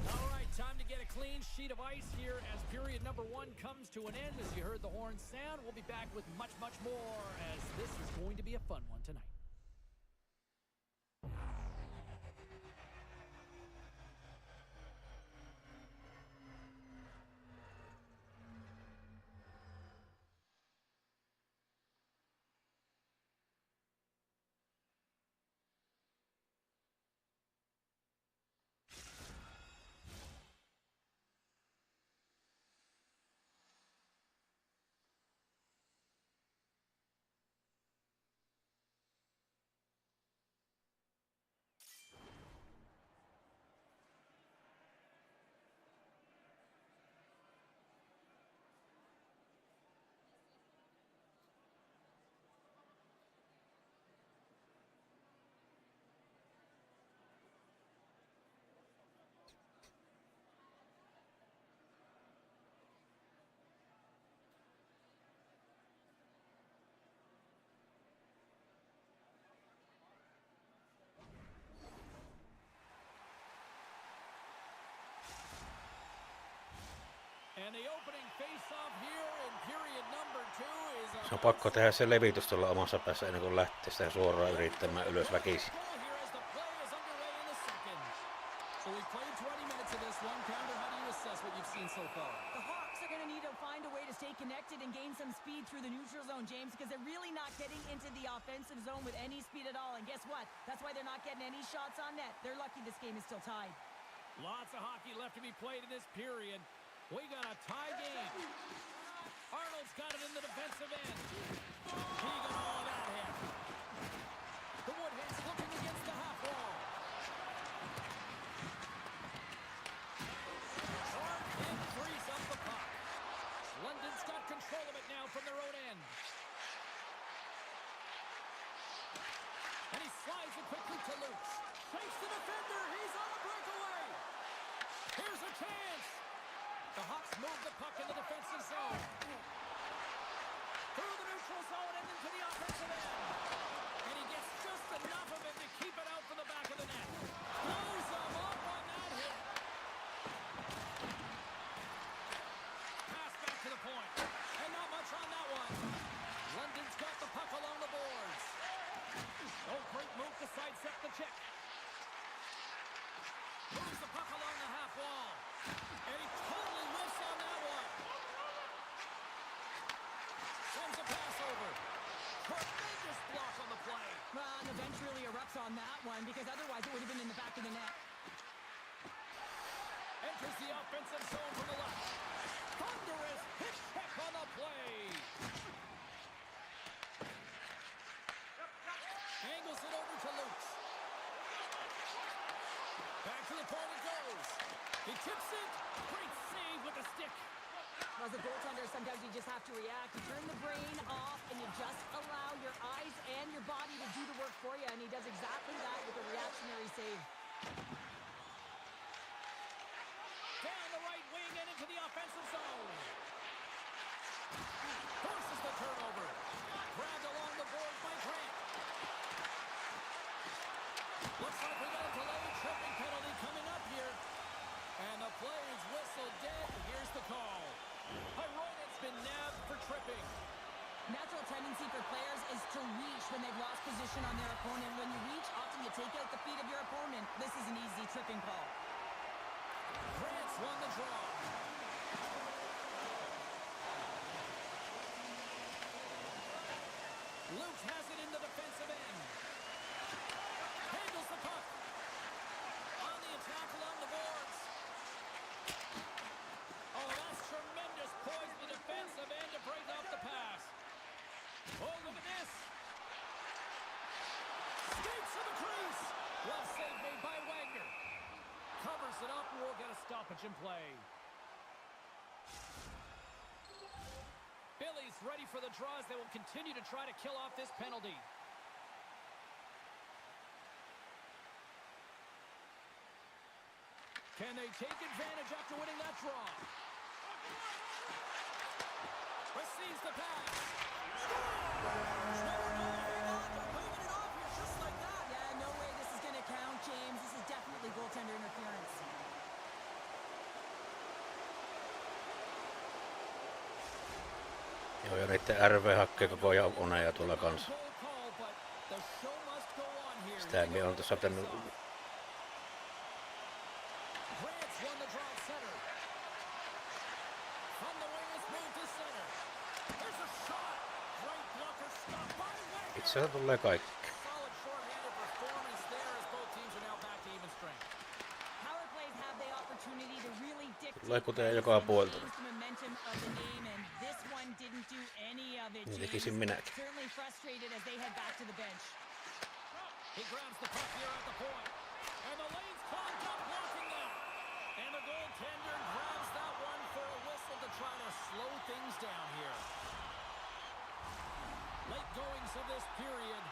All right, time to get a clean sheet of ice here as period number 1 comes to an end. As you heard the horn sound, we'll be back with much, much more as this is going to be a fun one tonight. And the opening face-off here in period number 2 is Se on pakko tehdä se levitys tuolla omassa päässä ennen kuin lähtee sitä suoraan yrittämään ylös väkisin. So we've played 20 minutes of this one. Pounder, how do you assess what you've seen so far? The Hawks are going to need to find a way to stay connected and gain some speed through the neutral zone, James, because they're really not getting into the offensive zone with any speed at all. And guess what? That's why they're not getting any shots on net. They're lucky this game is still tied. Lots of hockey left to be played in this period. We got a tie game. Arnold's got it in the defensive end. He got all that hit. The Woodhead's looking against the half wall. Sharp hit frees up the puck. London's got control of it now from their own end. And he slides it quickly to Luke. Takes the defender. He's on a breakaway. Here's a chance. The Hawks move the puck in the defensive zone. Through the neutral zone and into the offensive end. And he gets just enough of it to keep it out from the back of the net. Blows him up on that hit. Pass back to the point. And not much on that one. London's got the puck along the boards. Oh, great move to sidestep the check. Moves the puck along the half wall. And he totally whiffs on that one. Sends a pass over. Tremendous block on the play. Well, and the bench really erupts on that one because otherwise it would have been in the back of the net. Enters the offensive zone from the left. Thunderous hit check on the play. Angles it over to Luke. Back to the point it goes. He tips it. Great save with the stick. As a goaltender, sometimes you just have to react. You turn the brain off and you just allow your eyes and your body to do the work for you. And he does exactly that with a reactionary save. Down the right wing and into the offensive zone. Forces the turnover. Grabbed along the boards by Grant. Looks like we got a delayed tripping penalty coming up here. And the play is whistled dead. Here's the call. Hyronet's been nabbed for tripping. Natural tendency for players is to reach when they've lost position on their opponent. When you reach, often you take out the feet of your opponent. This is an easy tripping call. Grant's won the draw. Luke has it in the defensive end. Handles the puck. On the attack along the boards. Oh, that's tremendous poise in the defensive end to break off the pass. Oh, look at this. Skates to the crease. Well save made by Wagner. Covers it up and we'll get a stoppage in play. Billy's ready for the draws. They will continue to try to kill off this penalty. Can they take advantage after winning that draw? Receives the pass. Moving it off here just like that. Yeah, no way this is going to count, James. This is definitely goaltender interference. Joo, ja niitten RV hakkee koko ajan oneja tuolla kanssa. Sitä ei on tuossa pitänyt... Itse asiassa tulee kaikki. Tulee kuten joka puolta. Niin tekisin minäkin. He grabs the puck here at the point. And the lane's clogged up blocking that. And the goaltender grabs that one for a whistle to try to slow things down here. Late goings of this period.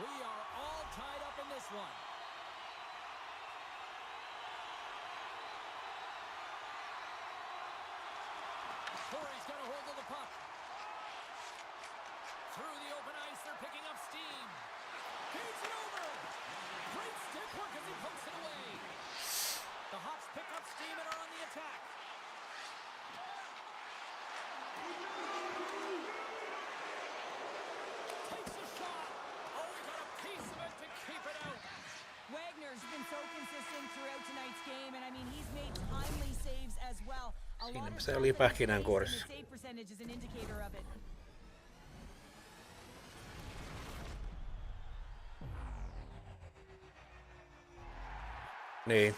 We are all tied up in this one. Corey's got a hold of the puck. Through the open ice, they're picking up steam. Feeds it over. Great stick work as he pumps it away. The Hawks pick up steam and are on the attack. Takes a shot. Oh, he got a piece of it to keep it out. Wagner's been so consistent throughout tonight's game, and I mean, he's made timely saves as well. A lot of se oli pähkinänkuoressa. save percentage is an indicator of it. Niin.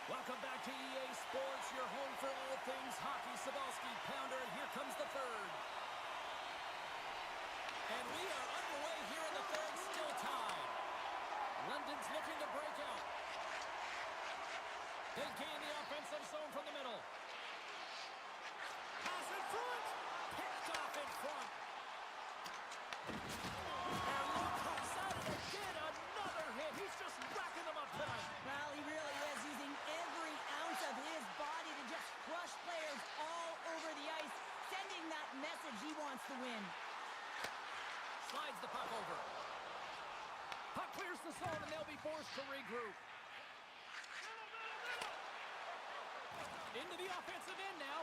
Welcome back to EA Sports, your home for all things hockey. Sabalski, Pounder, and here comes the third. And we are underway here in the third, still tied. London's looking to break out. They gain the offensive zone from the middle. Pass in front. Picked off in front. And look how Saturday did another hit. He's just racking them up tonight. Well, he really is using every ounce of his body to just crush players all over the ice, sending that message he wants to win. Slides the puck over. Puck clears the zone and they'll be forced to regroup. Into the offensive end now.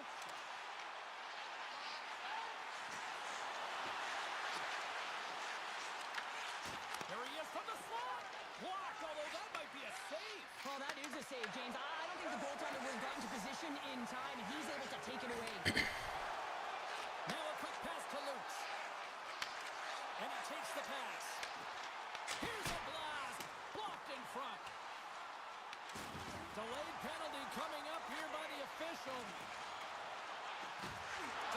Here he is from the slot. Blocked, although that might be a save. Well, that is a save, James. I don't think the goaltender would have gotten to position in time, and he's able to take it away. Now a quick pass to Lutz. And he takes the pass. Here's a blast. Blocked in front. Delayed penalty coming up here by the official.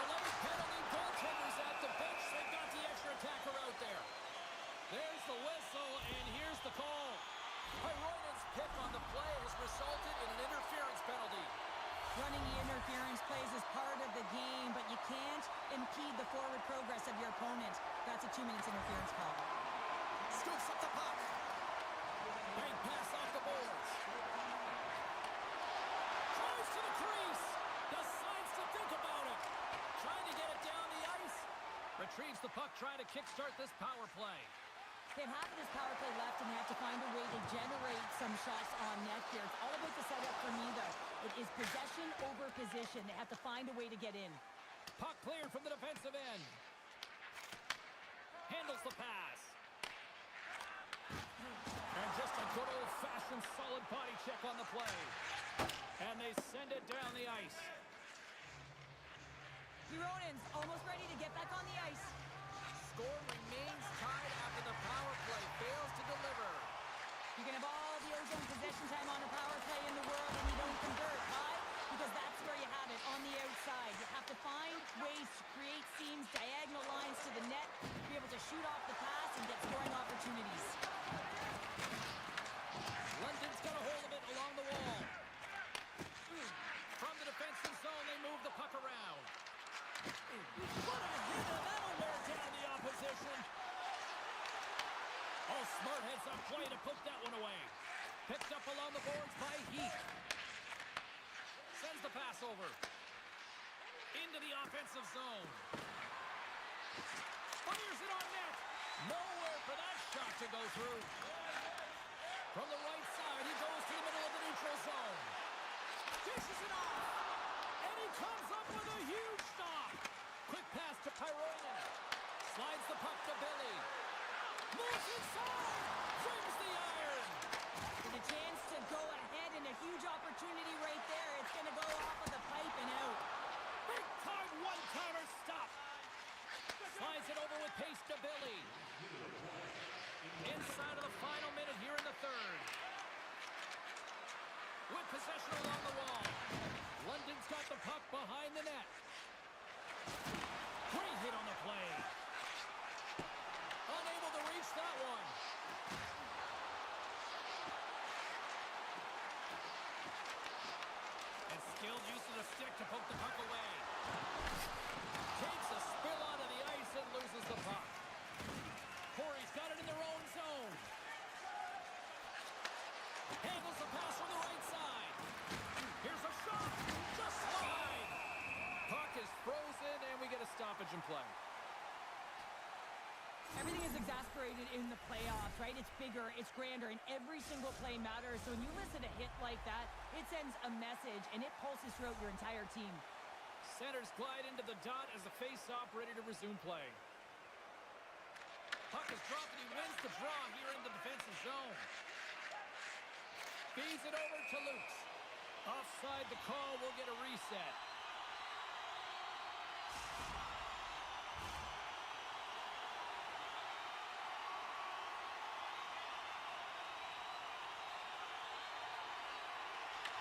Delayed penalty. Goaltenders at the bench. They've got the extra attacker out there. There's the whistle, and here's the call. Hyronen's pick on the play has resulted in an interference penalty. Running the interference plays is part of the game, but you can't impede the forward progress of your opponent. That's a 2 minutes interference call. Scoops up the puck. Bank pass off the boards. Drives to the crease. Decides to think about it. Trying to get it down the ice. Retrieves the puck, trying to kickstart this power play. They have half of this power play left, and they have to find a way to generate some shots on net here. It's all about the setup for me, though. It is possession over position. They have to find a way to get in. Puck cleared from the defensive end. Handles the pass. And just a good old-fashioned solid body check on the play. And they send it down the ice. Hyronen's almost ready to get back on the ice. Score remains tied after the power play fails to deliver. You can have all the ozone possession time on a power play in the world and you don't convert. Why? Because that's where you have it, on the outside. You have to find ways to create seams, diagonal lines to the net, be able to shoot off the pass and get scoring opportunities. London's got a hold of it along the wall. From the defensive zone, they move the puck around. What a hit, and that'll wear down the opposition. Oh, smart heads-up play to put that one away. Picked up along the boards by Heath. Sends the pass over. Into the offensive zone. Fires it on net. Nowhere for that shot to go through. From the right side, he goes to the middle of the neutral zone. Dishes it off. And he comes up with a huge stop. Quick pass to Pyronen. Slides the puck to Billy. Moves inside. Swings the iron. With a chance to go ahead and a huge opportunity right there. It's going to go off of the pipe and out. Big time one-timer stop. Slides it over with pace to Billy. Inside of the final minute here in the third. With possession along the wall. London's got the puck behind the net. Great hit on the play. Unable to reach that one. And skilled use of the stick to poke the puck away. Takes a spill onto the ice and loses the puck. Corey's got it in their own zone. Handles the pass from the right side. Here's a shot. Just wide. Puck is frozen, and we get a stoppage in play. Everything is exasperated in the playoffs, right? It's bigger, it's grander, and every single play matters. So when you listen to a hit like that, it sends a message, and it pulses throughout your entire team. Centers glide into the dot as the face-off ready to resume play. Puck is dropped, and he wins the draw here in the defensive zone. Feeds it over to Luke. Offside the call, will get a reset.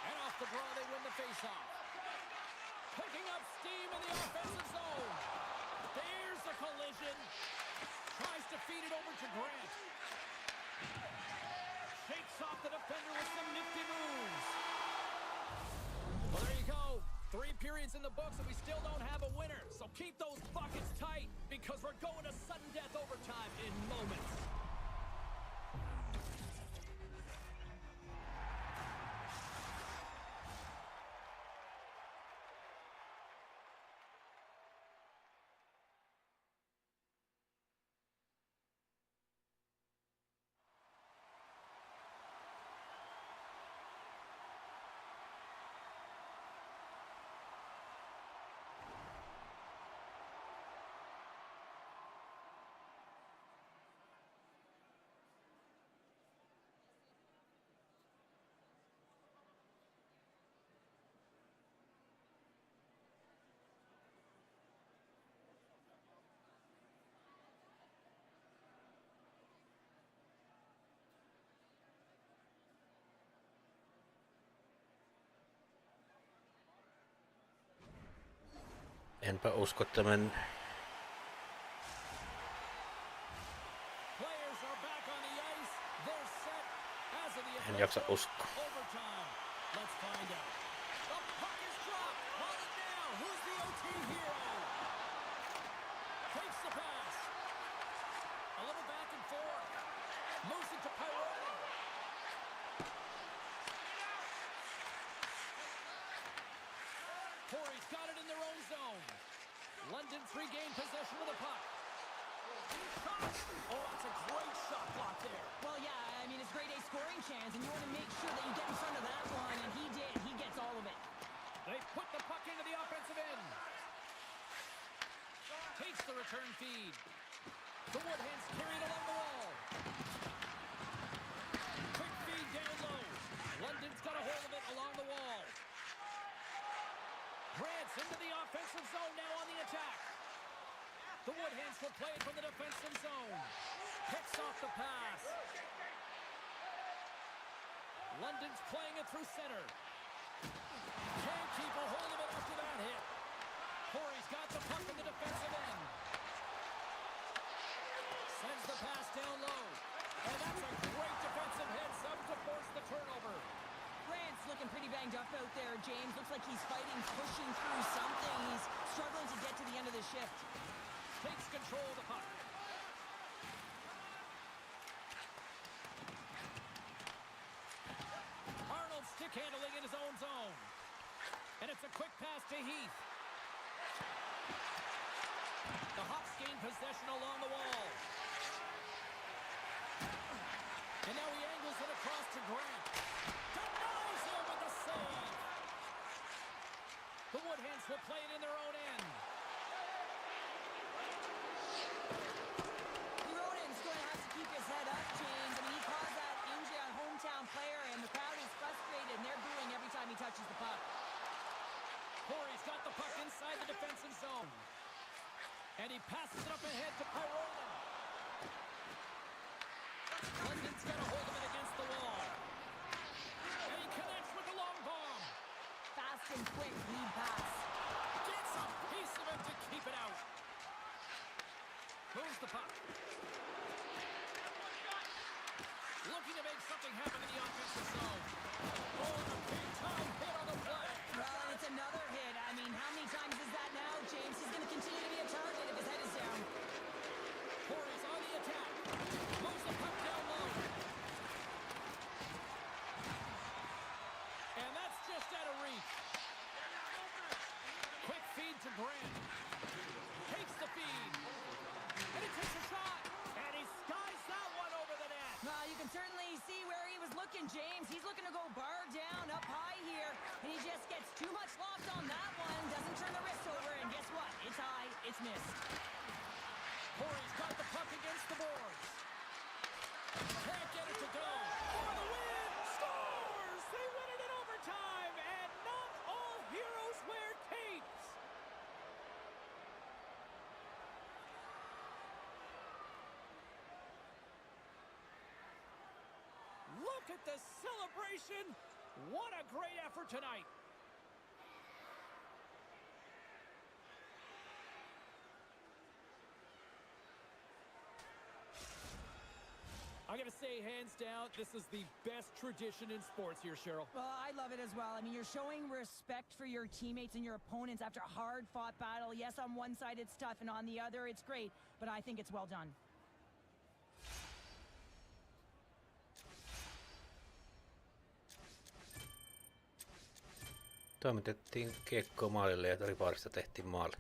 And off the draw, they win the face-off. Picking up steam in the offensive zone. There's the collision. Tries to feed it over to Grant. Shakes off the defender with some nifty moves. Well, there you go. 3 periods in the books and we still don't have a winner. So keep those buckets tight because we're going to sudden death overtime in moments. Enpä usko tämän. Players are back on the ice. They're set as of the En jaksa uskoa. overtime. Let's find out. The puck is dropped. Hold it down. Who's the OT hero? Takes the pass. A little back and forth. Moves it to Pyronen. Corey's got it in their own zone. London's regained possession of the puck. Shot. Oh, that's a great shot block there. Well, yeah, I mean, it's grade A scoring chance, and you want to make sure that you get in front of that one, and he did. He gets all of it. They put the puck into the offensive end. Takes the return feed. The Woodhands carried along the wall. Quick feed down low. London's got a hold of it along the wall. Grant's into the offensive zone now on the attack. The Woodhands will play it from the defensive zone. Picks off the pass. London's playing it through center. Can't keep a hold of it after that hit. Corey's got the puck in the defensive end. Sends the pass down low. And that's a great defensive hit. Some to force the turnover. Grant's looking pretty banged up out there, James. Looks like he's fighting, pushing through something. He's struggling to get to the end of the shift. Takes control of the puck. Arnold stick handling in his own zone. And it's a quick pass to Heath. The Hawks gain possession along the wall. And now he angles it across to Grant. Denies him with the save. The Woodhens will play it in their own end. The Rodin's going to have to keep his head up, James. I mean, he caused that injury on hometown player, and the crowd is frustrated, and they're booing every time he touches the puck. Corey's got the puck inside the defensive zone. And he passes it up ahead to Pyrolan. London's got a hold of it against the wall. And he connects with the long bomb. Fast and quick lead pass. Gets a piece of it to keep it out. Moves the puck. Looking to make something happen in the offensive zone. Oh, and a big-time hit on the play. Well, and it's another hit. I mean, how many times is that now, James? He's going to continue to be a target if his head is down. Corey's on the attack. Moves the puck down low. And that's just out of reach. Quick feed to Grant. Takes the feed. And he takes a shot. And he skies that one over the net. Well, you can certainly see where he was looking, James. He's looking to go bar down, up high here. And he just gets too much loft on that one. Doesn't turn the wrist over. And guess what? It's high. It's missed. Corey's got the puck against the boards. Can't get it to go. For the win! Scores! They win it in overtime, and not all heroes wear capes. Look at the celebration. What a great effort tonight. I gotta say, hands down, this is the best tradition in sports here, Cheryl. Well, I love it as well. I mean, you're showing respect for your teammates and your opponents after a hard-fought battle. Yes, on one side it's tough, and on the other it's great, but I think it's well done. Toimitettiin kiekkoa maalille ja riparista tehtiin maali.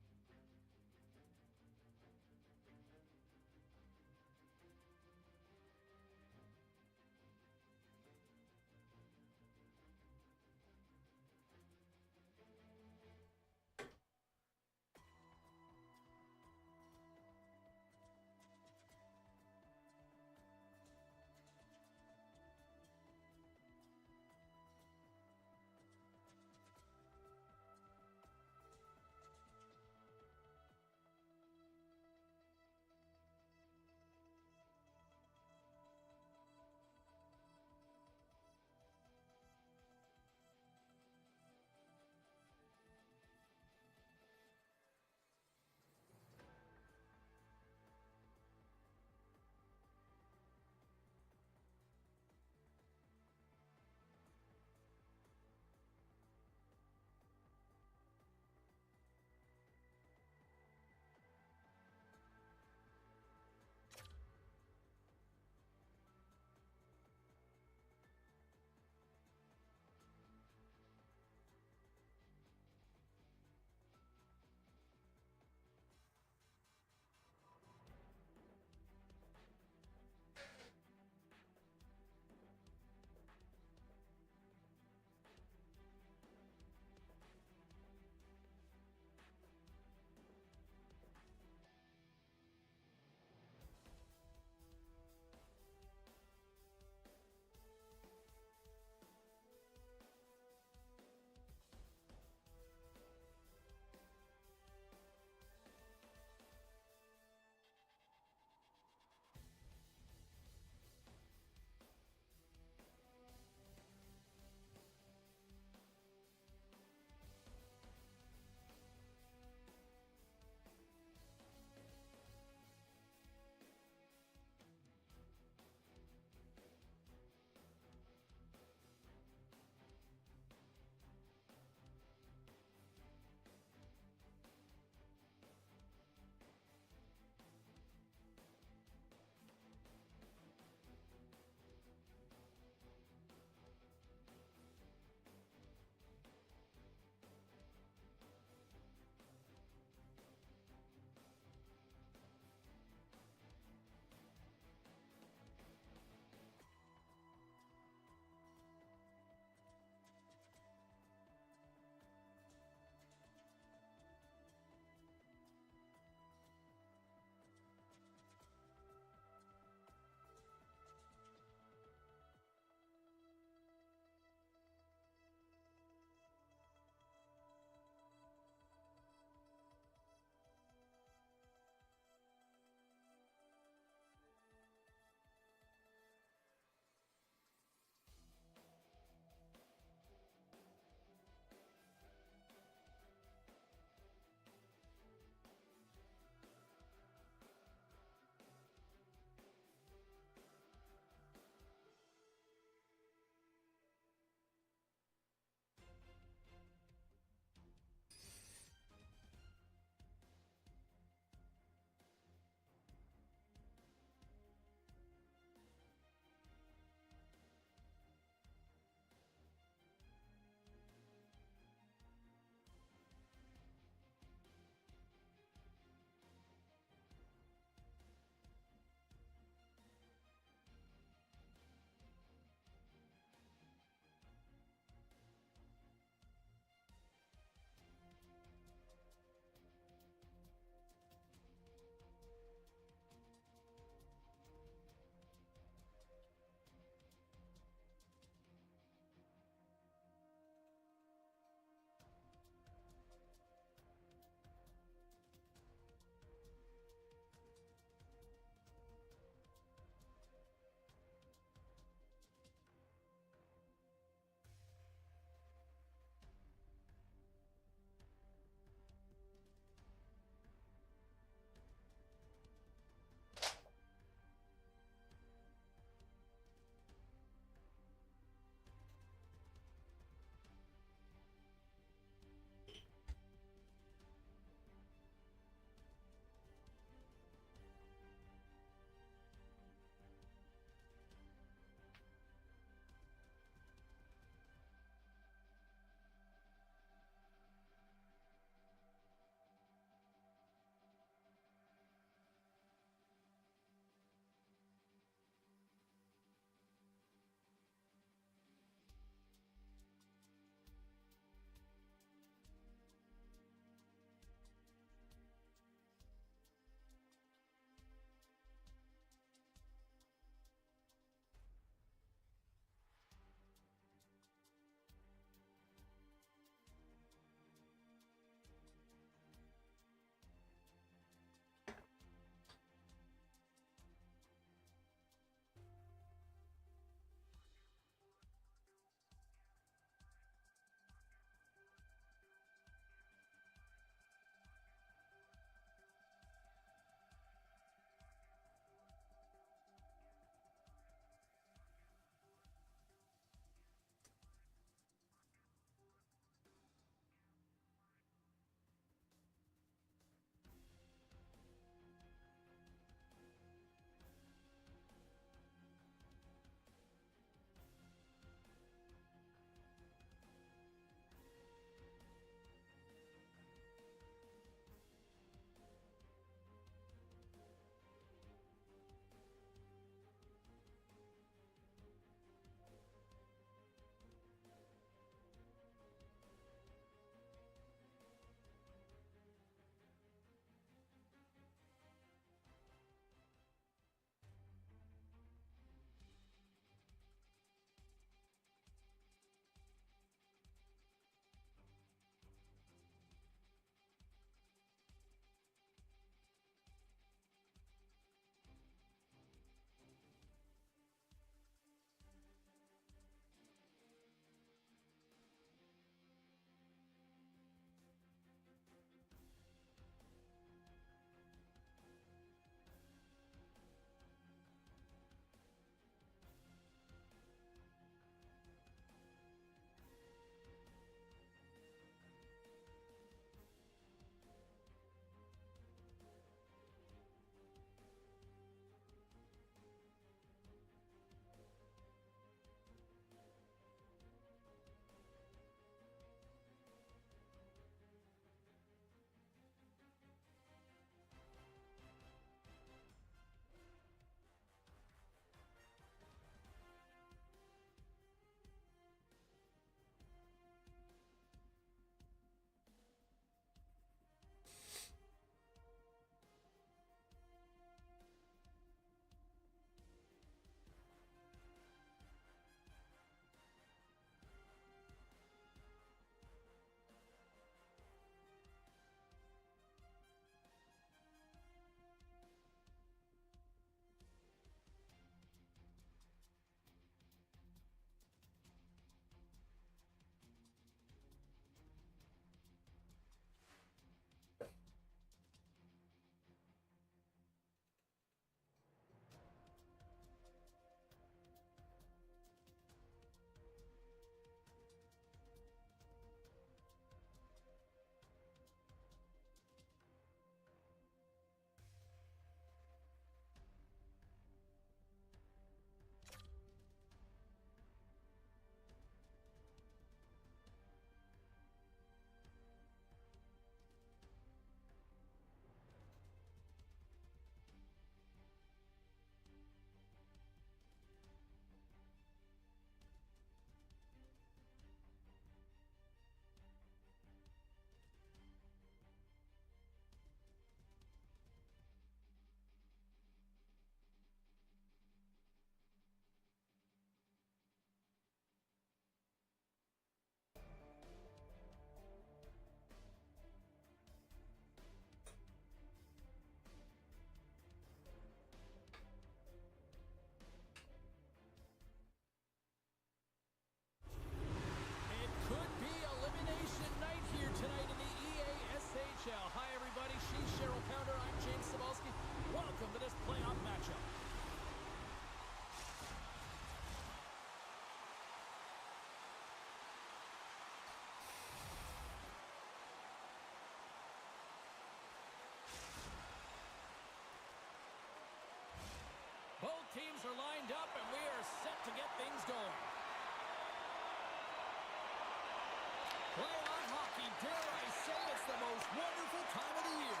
wonderful time of the year.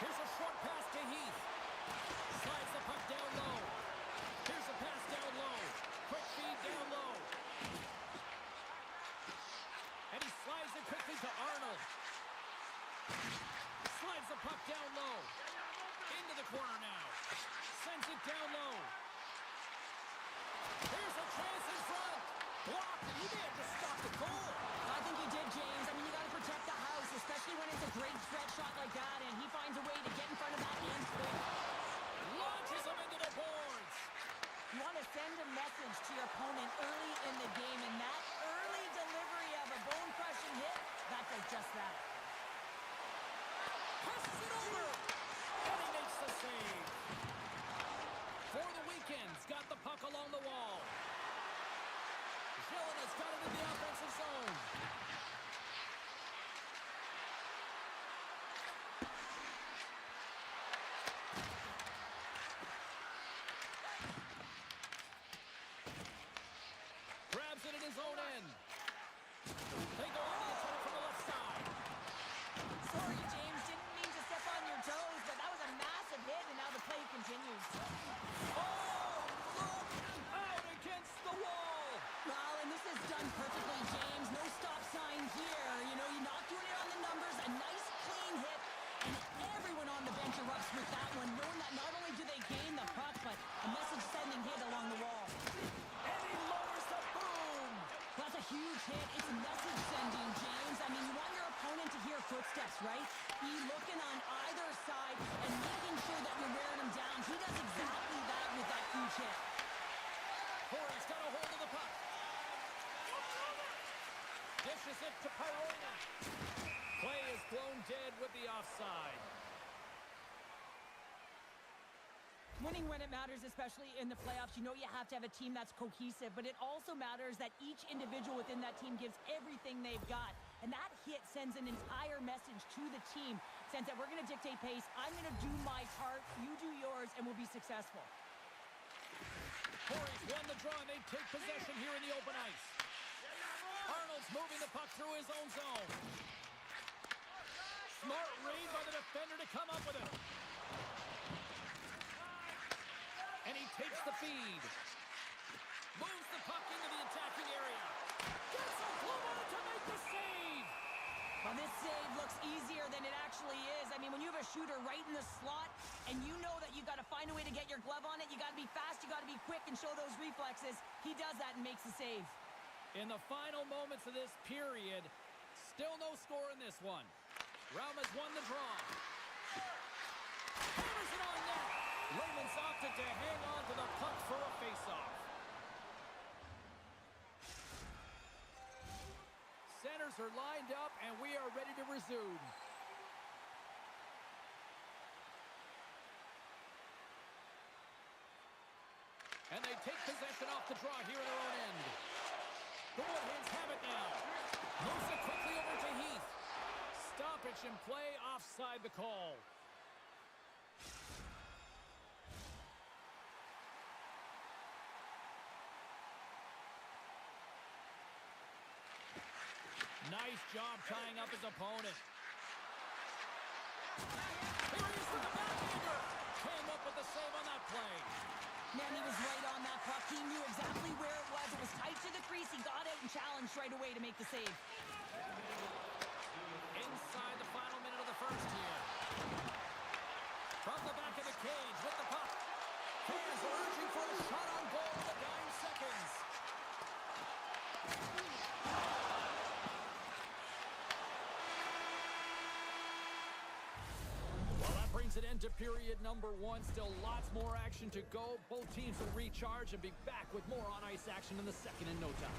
Here's a short pass to Heath. Slides the puck down low. Here's a pass down low. Quick feed down low. And he slides it quickly to Arnold. Slides the puck down low. Into the corner now. Sends it down low. Here's a chance in front. Blocked, and he may have to stop the goal. I think he did, James. I mean, you got to protect the house, especially when it's a great stretch shot like that, and he finds a way to get in front of that and quick. Launches him into the boards. You want to send a message to your opponent early in the game, and that early delivery of a bone-crushing hit, that does just that. Passes it over. And he makes the save. For the weekend's got the puck along the wall. Gillena's got it in the offensive zone. Grabs it in his own end. They go on the attack from the left side. Sorry, James, didn't mean to step on your toes, but that was a massive hit, and now the play continues. Oh, look out against the wall. Well, and this is done perfectly, James. No stop sign here. You know, you're not doing it on the numbers. A nice, clean hit, and everyone on the bench erupts with that one, knowing that not only do they gain the puck, but a message-sending hit along the wall. And he lowers the boom. That's a huge hit. It's message-sending, James. I mean, you want your opponent to hear footsteps, right? Be looking on either side and making sure that you're wearing him down. He does exactly that with that huge hit. Corey's got a hold of the puck. Dishes it to Peroni. Play is blown dead with the offside. Winning when it matters, especially in the playoffs, you know you have to have a team that's cohesive, but it also matters that each individual within that team gives everything they've got. And that hit sends an entire message to the team, saying that we're going to dictate pace, I'm going to do my part, you do yours, and we'll be successful. Corey's won the draw, and they take possession here in the open ice. Arnold's moving the puck through his own zone. Smart read by the defender to come up with it. And he takes the feed. Moves the puck into the attacking area. Gets a glove on it to make the save. Well, this save looks easier than it actually is. I mean, when you have a shooter right in the slot and you know that you got to find a way to get your glove on it, you got to be fast, you got to be quick and show those reflexes. He does that and makes the save. In the final moments of this period, still no score in this one. Rauma's won the draw. Hammers it on net. Lehman's opted to hang on to the puck for a faceoff. Centers are lined up, and we are ready to resume. And they take possession off the draw here in their own end. The Woodheads have it now. Moves it quickly over to Heath. Stoppage in play, offside the call. Nice job tying up his opponent. Here he is with the backhander. Came up with the save on that play. Man, he was right on that puck. He knew exactly where it was. It was tight to the crease. He got out and challenged right away to make the save. Inside the final minute of the first here. From the back of the cage with the puck. Fans are urging for a shot on goal in the dying seconds. Well, that brings an end to period number one. Still lots more action to go. Both teams will recharge and be back with more on-ice action in the second in no time.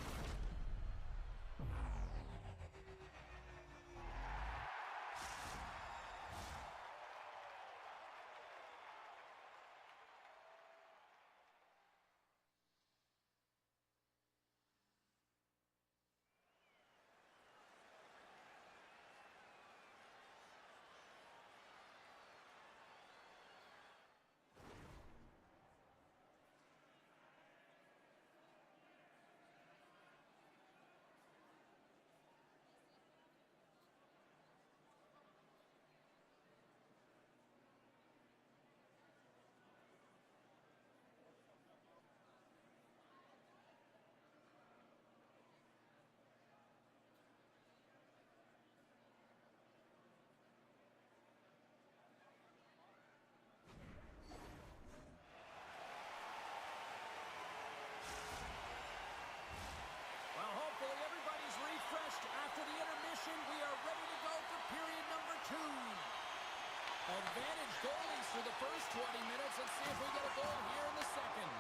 Advantage goalies for the first 20 minutes. Let's see if we get a goal here in the second.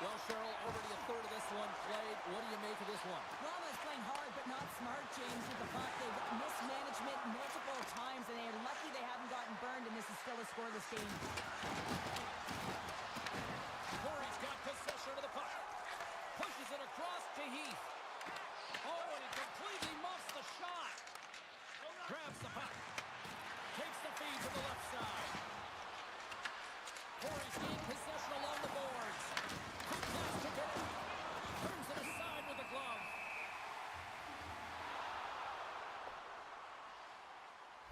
Well, Cheryl, already a third of this one played. What do you make of this one? Rama's playing hard, but not smart, James, with the puck. They've mismanagement multiple times, and they're lucky they haven't gotten burned, and this is still a scoreless game. Corey's got possession of the puck. Pushes it across to Heath. Oh, and he completely muffs the shot. Grabs the puck. Takes the feed to the left side. Corey's gained possession along the boards. Quick pass to Billy. Turns it aside with the glove.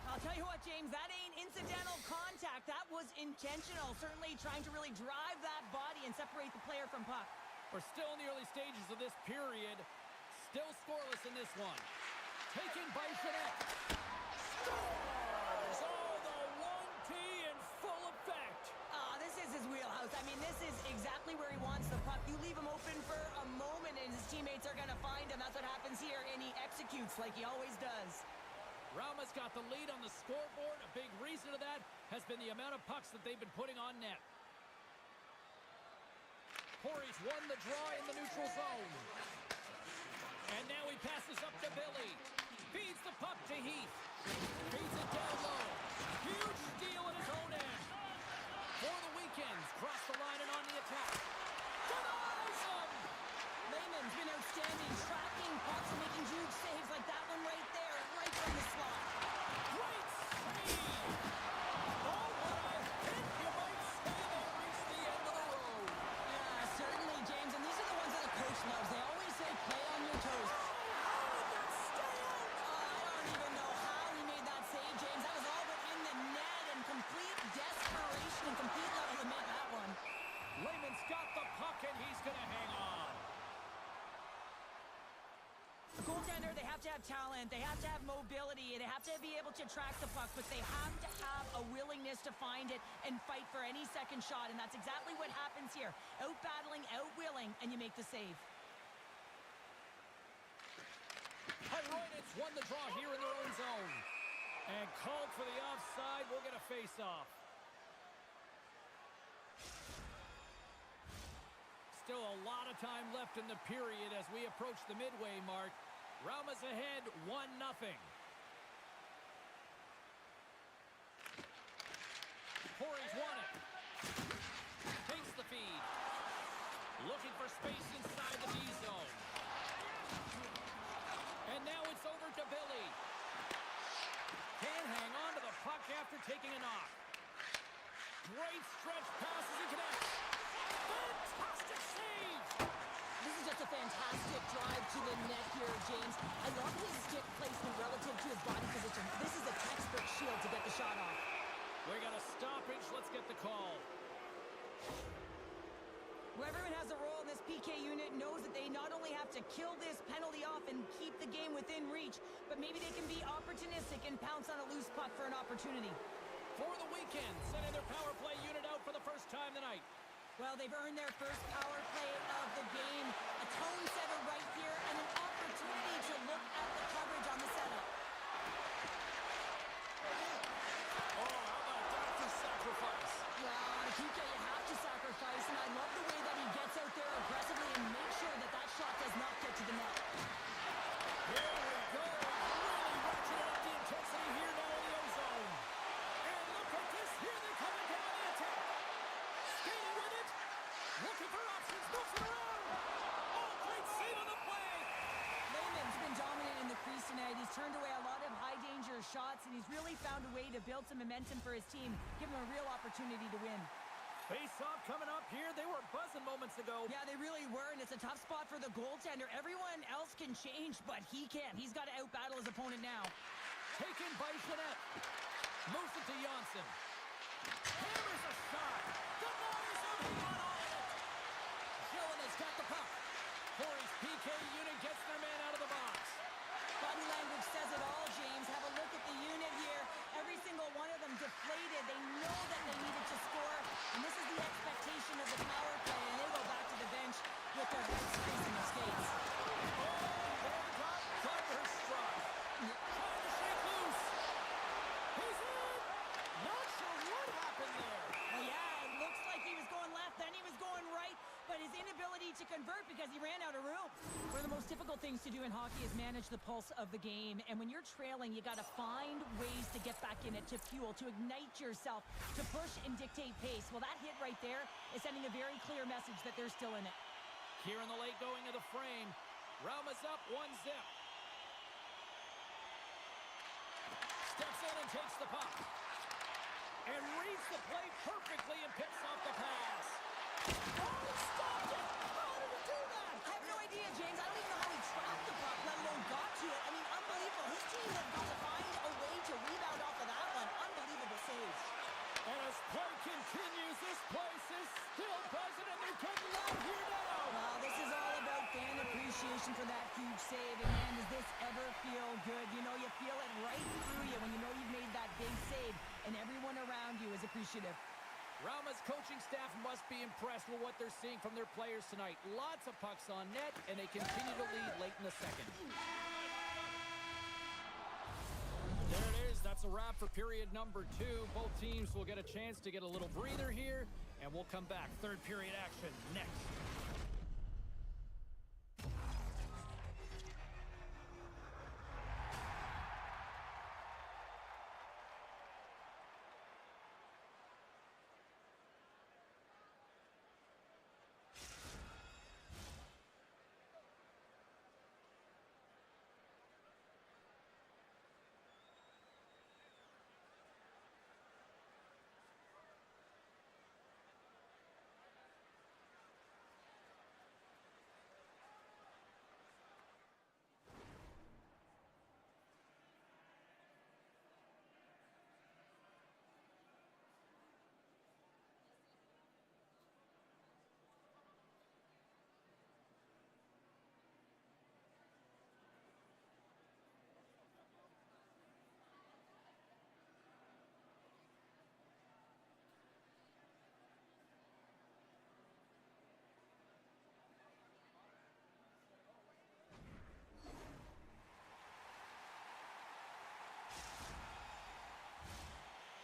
I'll tell you what, James, that ain't incidental contact. That was intentional. Certainly trying to really drive that body and separate the player from puck. We're still in the early stages of this period. Still scoreless in this one. Taken by Jeanette. Scores! Oh, the 1T in full effect. This is his wheelhouse. I mean, this is exactly where he wants the puck. You leave him open for a moment, and his teammates are going to find him. That's what happens here, and he executes like he always does. Rauma's got the lead on the scoreboard. A big reason of that has been the amount of pucks that they've been putting on net. Corey's won the draw in the neutral zone. And now he passes up to Billy. Feeds the puck to Heath. Feeds it down low. Huge steal at his own end. For the Weekends, cross the line and on the attack. Denies him! Lehman's been outstanding, tracking pucks and making huge saves like that one right there, right from the slot. Great save! Oh, what a hit! You might say they reached the end of the road. Yeah, certainly, James, and these are the ones that the coach loves. They always say play on your toes. How did that stay out? I don't even know how he made that save, James. That was all but in the net and complete desperation and complete level to make that one. Lehman's got the puck and he's going to hang on. The goaltender, they have to have talent, they have to have mobility, they have to be able to track the puck, but they have to have a willingness to find it and fight for any second shot, and that's exactly what happens here. Out-battling, out-willing, and you make the save. Hydroids won the draw here in their own zone. And called for the offside. We'll get a face-off. Still a lot of time left in the period as we approach the midway mark. Rauma's ahead 1-0. Corey's won it. Takes the feed. Looking for space inside the D zone. And now it's over to Billy. Can't hang on to the puck after taking a knock. Great stretch pass as he connects. Fantastic save! This is just a fantastic drive to the net here, James. I love his stick placement relative to his body position. This is a textbook shield to get the shot off. We got a stoppage. Let's get the call. Whoever has a role in this PK unit knows that they not only have to kill this penalty off and keep the game within reach, but maybe they can be opportunistic and pounce on a loose puck for an opportunity. For the weekend, sending their power play unit out for the first time tonight. Well, they've earned their first power play of the game. A tone setter right here and an opportunity to look at the coverage on the setup. Oh, how about that for sacrifice? Yeah, PK, you have to sacrifice, and I love the way that he gets out there aggressively and makes sure that that shot does not get to the net. Here we go. Really ratcheting up the intensity here now in the ozone. And look at this. Here they come again on the attack. Skating with it. Looking for options. Moves it around. Oh, great save on the play. Lehman's been dominant in the crease tonight. He's turned away a lot of high-danger shots, and he's really found a way to build some momentum for his team, give him a real opportunity to win. Face-off coming up here. They were buzzing moments ago. Yeah, they really were, and it's a tough spot for the goaltender. Everyone else can change, but he can't. He's got to out-battle his opponent now. Taken by Jeanette. Moves it to Janssen. Hammers a shot. Denies him. He got all of it. Gillen has got the puck. Corey's PK unit gets their man out of the box. Body language says it all, James. Have a look at the unit here. Every single one of them deflated. They know that they needed to score, and this is the expectation of the power play, and they go back to the bench with their heads facing the skates. Thunderstruck. Trying to shake loose. He's in. Not sure convert because he ran out of room. One of the most difficult things to do in hockey is manage the pulse of the game. And when you're trailing, you got to find ways to get back in it, to fuel, to ignite yourself, to push and dictate pace. Well, that hit right there is sending a very clear message that they're still in it. Here in the late going of the frame, Rauma's up 1-0. Steps in and takes the puck. And reads the play perfectly and picks off the pass. Oh, he stopped it! How did he do that? I have no idea, James. I don't even know how he trapped the puck, let alone got to it. I mean, unbelievable. His team has got to find a way to rebound off of that one. Unbelievable save. And as play continues, this place is still buzzing, and they're getting loud here now. Well, this is all about fan appreciation for that huge save. And man, does this ever feel good? You know, you feel it right through you when you know you've made that big save, and everyone around you is appreciative. Rauma's coaching staff must be impressed with what they're seeing from their players tonight. Lots of pucks on net, and they continue to lead late in the second. There it is. That's a wrap for period number 2. Both teams will get a chance to get a little breather here, and we'll come back. Third period action next.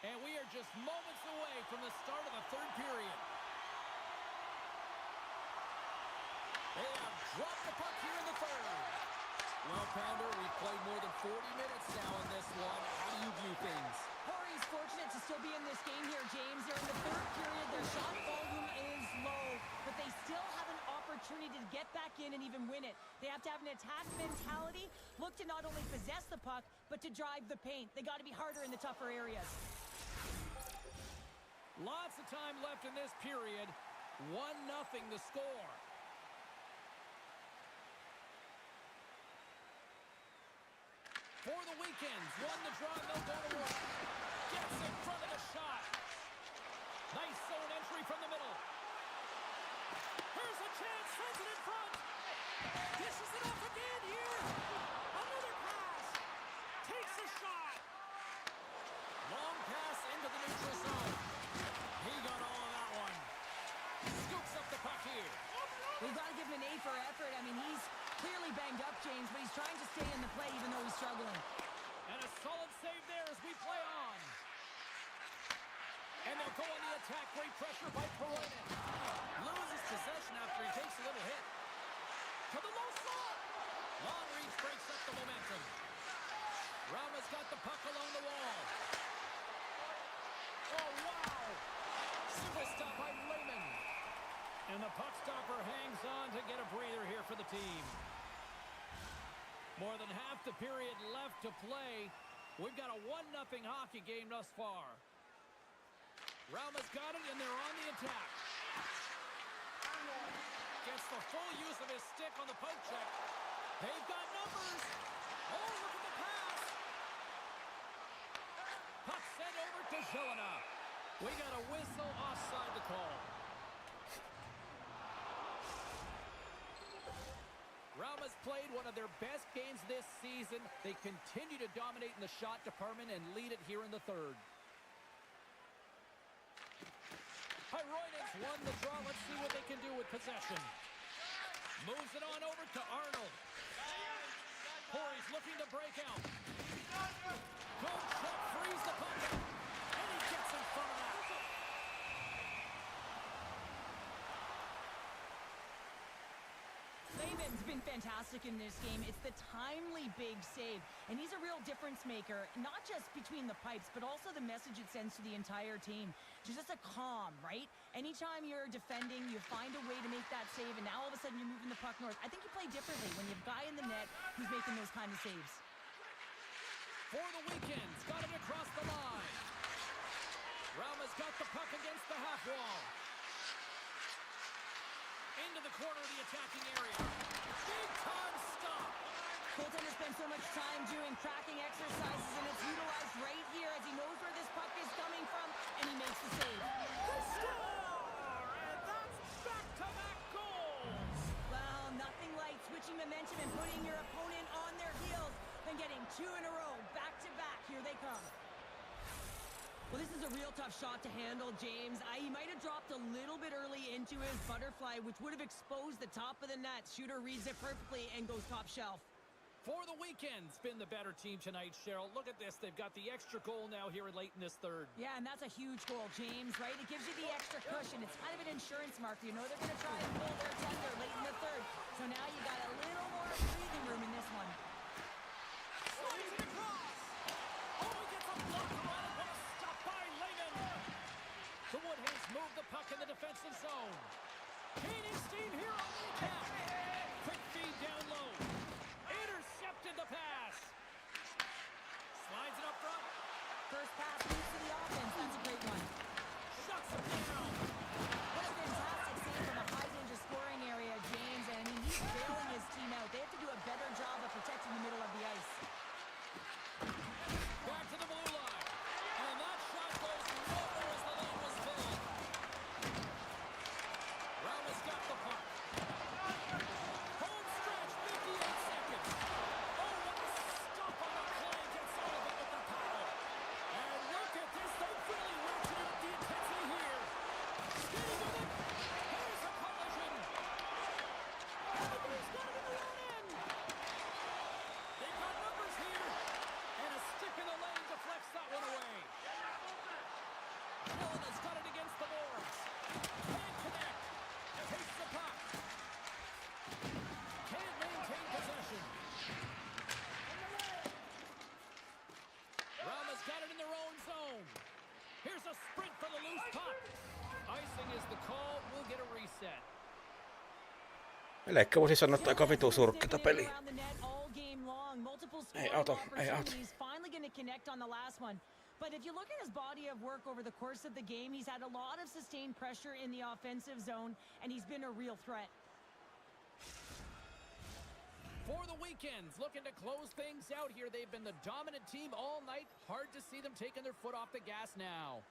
And we are just moments away from the start of the third period. They have dropped the puck here in the third. Well, Pounder, we've played more than 40 minutes now in this one. How do you view things? Corey's fortunate to still be in this game here, James. They're in the third period. Their shot volume is low, but they still have an opportunity to get back in and even win it. They have to have an attack mentality, look to not only possess the puck, but to drive the paint. They got to be harder in the tougher areas. Lots of time left in this period. 1-0 the score. For the weekends, won the draw, they'll go to work. Gets in front of the shot. Nice zone entry from the middle. Here's a chance, sends it in front. Dishes it off again here. Another pass. Takes a shot. Long pass into the neutral zone. He got all of that one. Scoops up the puck here. We've got to give him an A for effort. I mean, he's clearly banged up, James, but he's trying to stay in the play even though he's struggling. And a solid save there as we play on. And they'll go on the attack. Great pressure by Peroinen. Loses possession after he takes a little hit. To the low slot. Long reach breaks up the momentum. Rauma's got the puck along the wall. Oh, wow. Super stop by Lehman. And the puck stopper hangs on to get a breather here for the team. More than half the period left to play. We've got a 1-0 hockey game thus far. Rauma's got it, and they're on the attack. Gets the full use of his stick on the poke check. They've got numbers. Oh, look at the pass. Puck sent over to Zelina. We got a whistle offside the call. Rauma's played one of their best games this season. They continue to dominate in the shot department and lead it here in the third. Hyroinen's won the draw. Let's see what they can do with possession. Moves it on over to Arnold. Corey's looking to break out. Gold shot frees the puck. And he gets in front of that. 1-0 Lehman's been fantastic in this game. It's the timely big save, and he's a real difference maker, not just between the pipes, but also the message it sends to the entire team. Just a calm, right? Anytime you're defending, you find a way to make that save, and now all of a sudden you're moving the puck north. I think you play differently when you have a guy in the net who's making those kind of saves. For the weekends, got it across the line. Rauma's got the puck against the half wall. Into the corner of the attacking area. Big time stop. Goaltender spends so much time doing tracking exercises, and it's utilized right here as he knows where this puck is coming from, and he makes the save. The score! And that's back-to-back goals! Well, nothing like switching momentum and putting your opponent on their heels than getting two in a row, back-to-back. Here they come. Well, this is a real tough shot to handle, James. He might have dropped a little bit early into his butterfly, which would have exposed the top of the net. Shooter reads it perfectly and goes top shelf. For the weekend's been the better team tonight, Cheryl. Look at this. They've got the extra goal now here late in this third. Yeah, and that's a huge goal, James, right? It gives you the extra cushion. It's kind of an insurance marker. You know they're going to try and pull their tender late in the third. So now you got a little more breathing room in this one. Slides it across. Oh, he gets a blocker on it. What a stop by Lehman. The Woodhays move the puck in the defensive zone. Gaining steam here on the attack. Quick feed down low. Intercepted the pass. Slides it up front. First pass moves to the offense. That's a great one. Shuts him down. What a fantastic save from a high-danger scoring area, James. And, he's bailing his team out. They have to do a better job of protecting the middle of the ice. Back to the blue line. And that shot goes nowhere as the lane was filled. Rauma's got the puck. Home stretch, 58 seconds. Oh, what a stop on the play. Gets out of it with the power. And look at this. They've really ratcheted up the intensity here. Skating with it. Here's a collision. And the Blues got it in the own end. They've got numbers here. And a stick in the lane deflects that one away. Nolan's got it against the boards. Can't connect. Takes the puck. Can't maintain possession. Rauma's got it in their own zone. Here's a sprint for the loose puck. Icing is the call. We'll get a reset. Eli voisi sanoa, että aika vitu surketa peli. Around the net all game long. Multiple Hey, scoring Otto, hey, Otto. opportunities. Finally going to connect on the last one. But if you look at his body of work over the course of the game, he's had a lot of sustained pressure in the offensive zone, and he's been a real threat. For the weekends, looking to close things out here. They've been the dominant team all night. Hard to see them taking their foot off the gas now.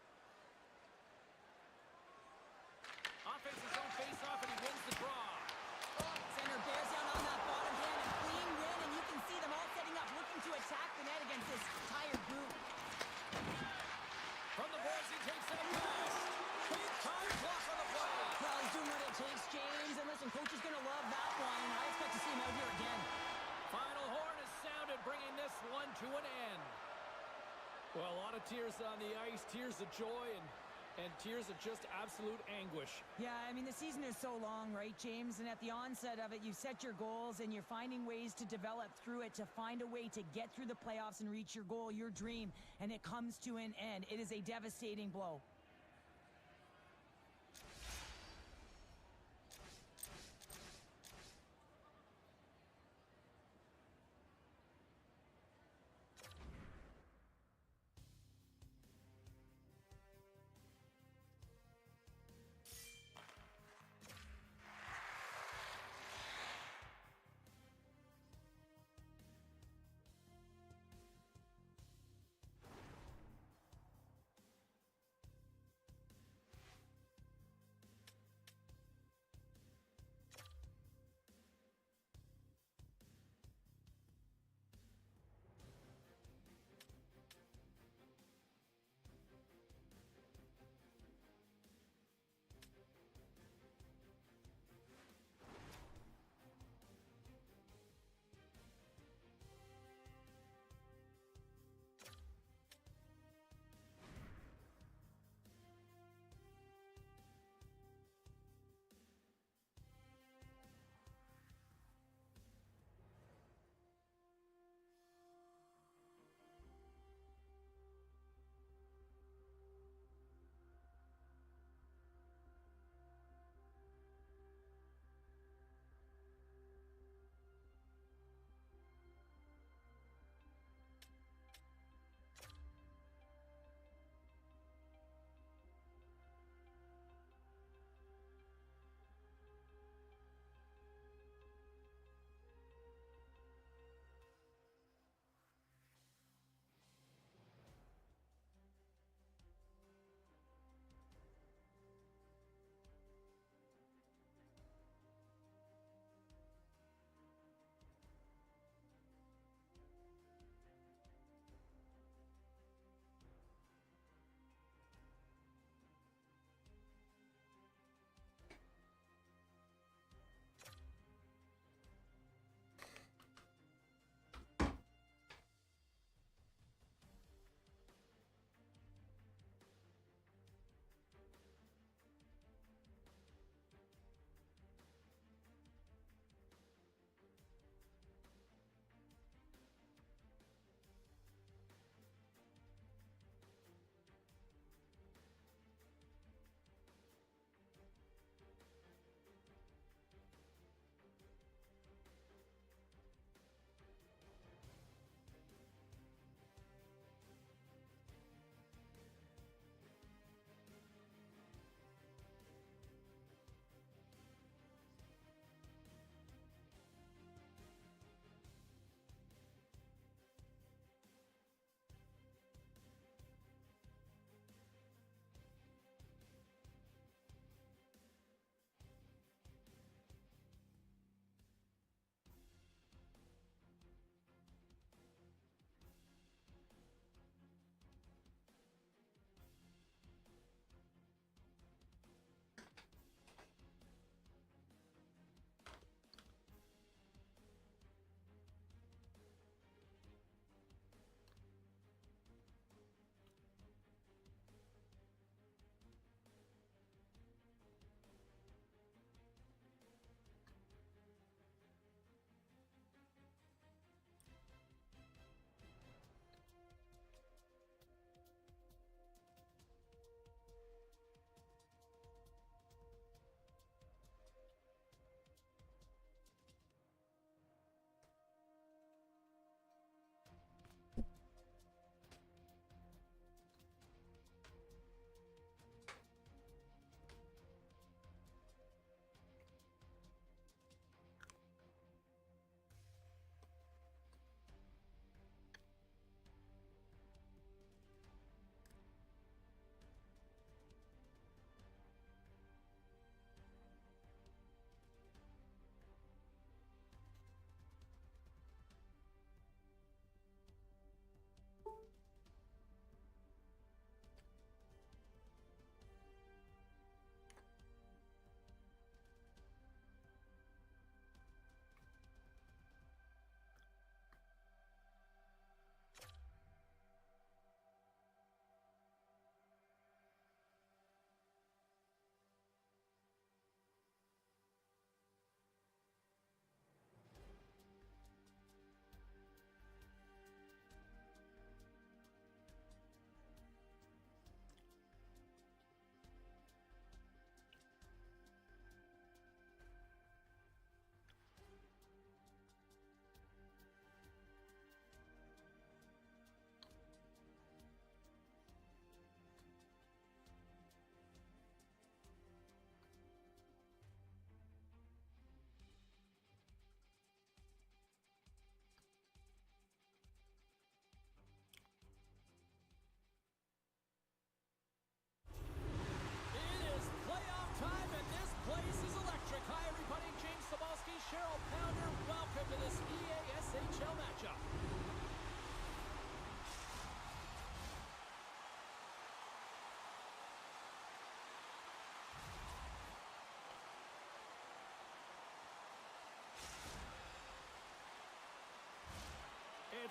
Offensive zone face-off, and he wins the draw. Center bears down on that bottom hand, a clean win, and you can see them all setting up, looking to attack the net against this tired group. From the boards, he takes it a pass. Big time block on the play. Well, he's doing what it takes, James, and listen, coach is going to love that one. I expect to see him out here again. Final horn is sounded, bringing this one to an end. Well, a lot of tears on the ice, tears of joy, and tears of just absolute anguish. Yeah, I mean, the season is so long, right, James? And at the onset of it, you set your goals, and you're finding ways to develop through it, to find a way to get through the playoffs and reach your goal, your dream, and it comes to an end. It is a devastating blow.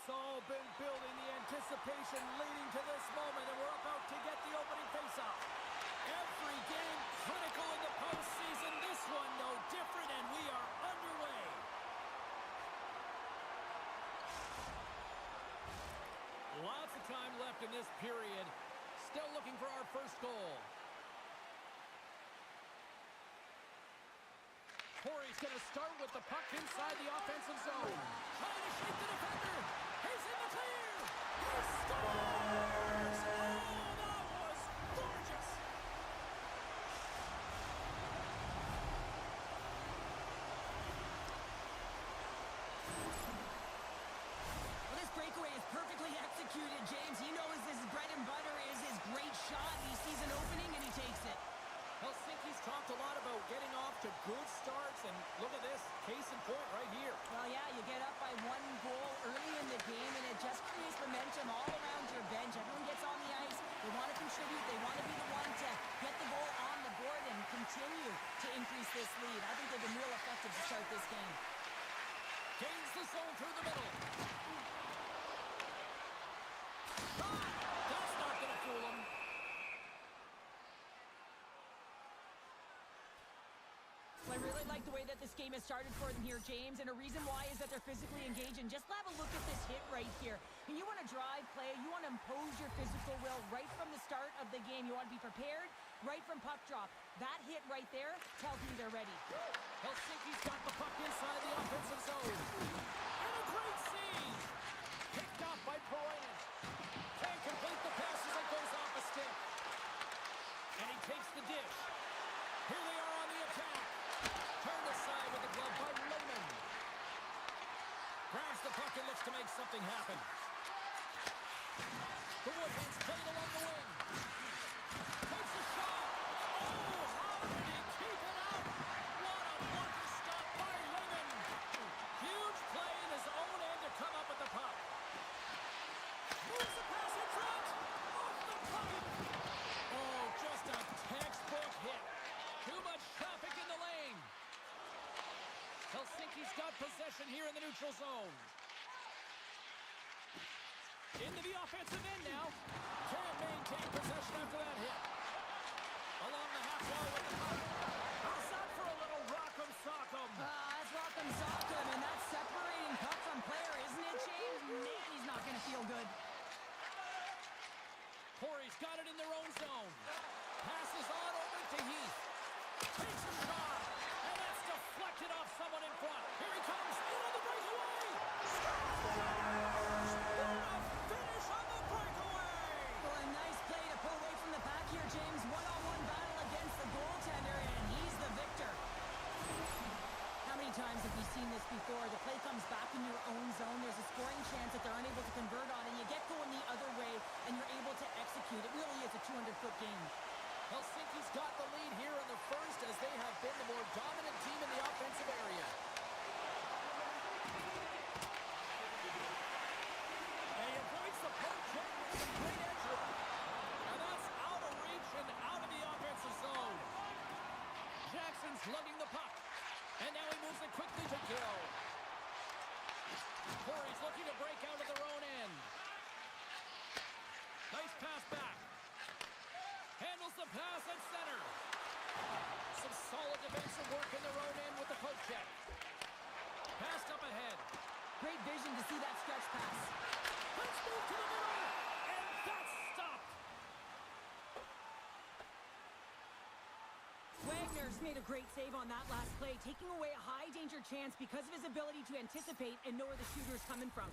It's all been building, the anticipation leading to this moment, and we're about to get the opening faceoff. Every game critical in the postseason, this one no different, and we are underway. Lots of time left in this period. Still looking for our first goal. Corey's going to start with the puck inside the offensive zone. Trying to shake the defender. He's in the clear. He scores! Oh, that was gorgeous. Well, this breakaway is perfectly executed, James. He knows his bread and butter is his great shot. He sees an opening and he takes it. Helsinki's talked a lot about getting off to good starts, and look at this, case in point right here. Well, yeah, you get up by 1 goal early in the game, and it just creates momentum all around your bench. Everyone gets on the ice. They want to contribute. They want to be the one to get the goal on the board and continue to increase this lead. I think they've been real effective to start this game. Gains the zone through the middle. Shot! That's not going to fool him. Well, I really like the way that this game has started for them here, James, and a reason why is that they're physically engaged. And just have a look at this hit right here. And you want to drive play, you want to impose your physical will right from the start of the game. You want to be prepared right from puck drop. That hit right there tells me they're ready. Helsinki's got the puck inside the offensive zone. And a great save! Picked up by Beyerdynamic. Can't complete the pass as it goes off the stick. And he takes the dish. Here they are on the attack. Turned aside with the glove by Lehman. Grabs the puck and looks to make something happen. The Woodman's played along the wing. Takes a shot. Oh, how did he keep it out? What a wonder stop by Lehman. Huge play in his own end to come up with the puck. Moves the pass in front. Off the puck. Oh, just a textbook hit. Too much traffic in the lane. Helsinki's got possession here in the neutral zone. Into the offensive end now. Can't maintain possession after that hit. Along the half wall with the puck. How's that for a little rock'em sock'em? That's rock'em sock'em, and that's separating puck from player, isn't it, James? He's not going to feel good. Corey's got it in their own zone. Passes on over to Heath. Takes a shot, and that's deflected off someone in front. Here he comes, in on the breakaway! Scores! What a finish on the breakaway! Well, a nice play to pull away from the pack here, James. One-on-one battle against the goaltender, and he's the victor. How many times have we seen this before? The play comes back in your own zone. There's a scoring chance that they're unable to convert on, and you get going the other way, and you're able to execute. It really is a 200-foot game. Helsinki's got the lead here in the first as they have been the more dominant team in the offensive area. And he avoids the poke check with some great edge work. And that's out of reach and out of the offensive zone. Jackson's lugging the puck. And now he moves it quickly to Gill. Corey's looking to break out of their own end. Nice pass back. Handles the pass at center. Some solid defensive work in their own end with the poke check. Passed up ahead. Great vision to see that stretch pass. Let's move to the middle. And that's stopped. Wagner's made a great save on that last play, taking away a high-danger chance because of his ability to anticipate and know where the shooter's coming from.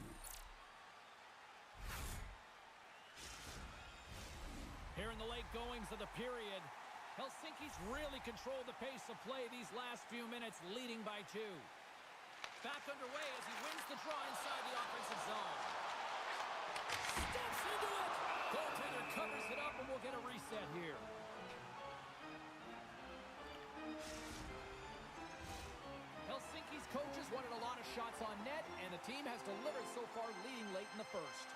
Here in the late goings of the period, Helsinki's really controlled the pace of play these last few minutes, leading by 2. Back underway as he wins the draw inside the offensive zone. Steps into it! Goaltender covers it up, and we'll get a reset here. Helsinki's coaches wanted a lot of shots on net, and the team has delivered so far, leading late in the first.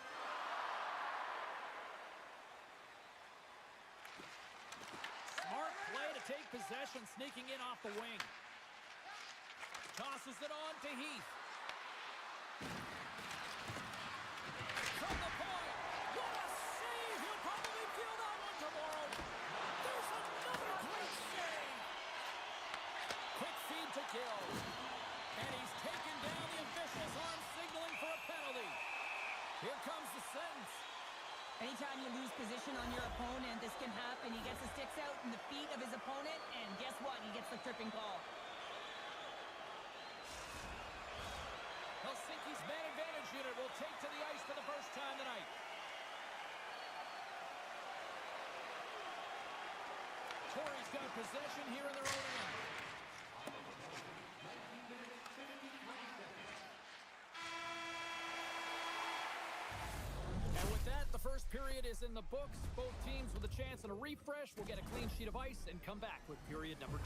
Smart play to take possession, sneaking in off the wing. Tosses it on to Heath. position on your opponent, this can happen. He gets the sticks out in the feet of his opponent, and guess what? He gets the tripping call. Helsinki's man advantage unit will take to the ice for the first time tonight. Torrey's got possession here in their own end. And with that, the first period is in the books. Both teams with a chance and a refresh will get a clean sheet of ice and come back with period number 2.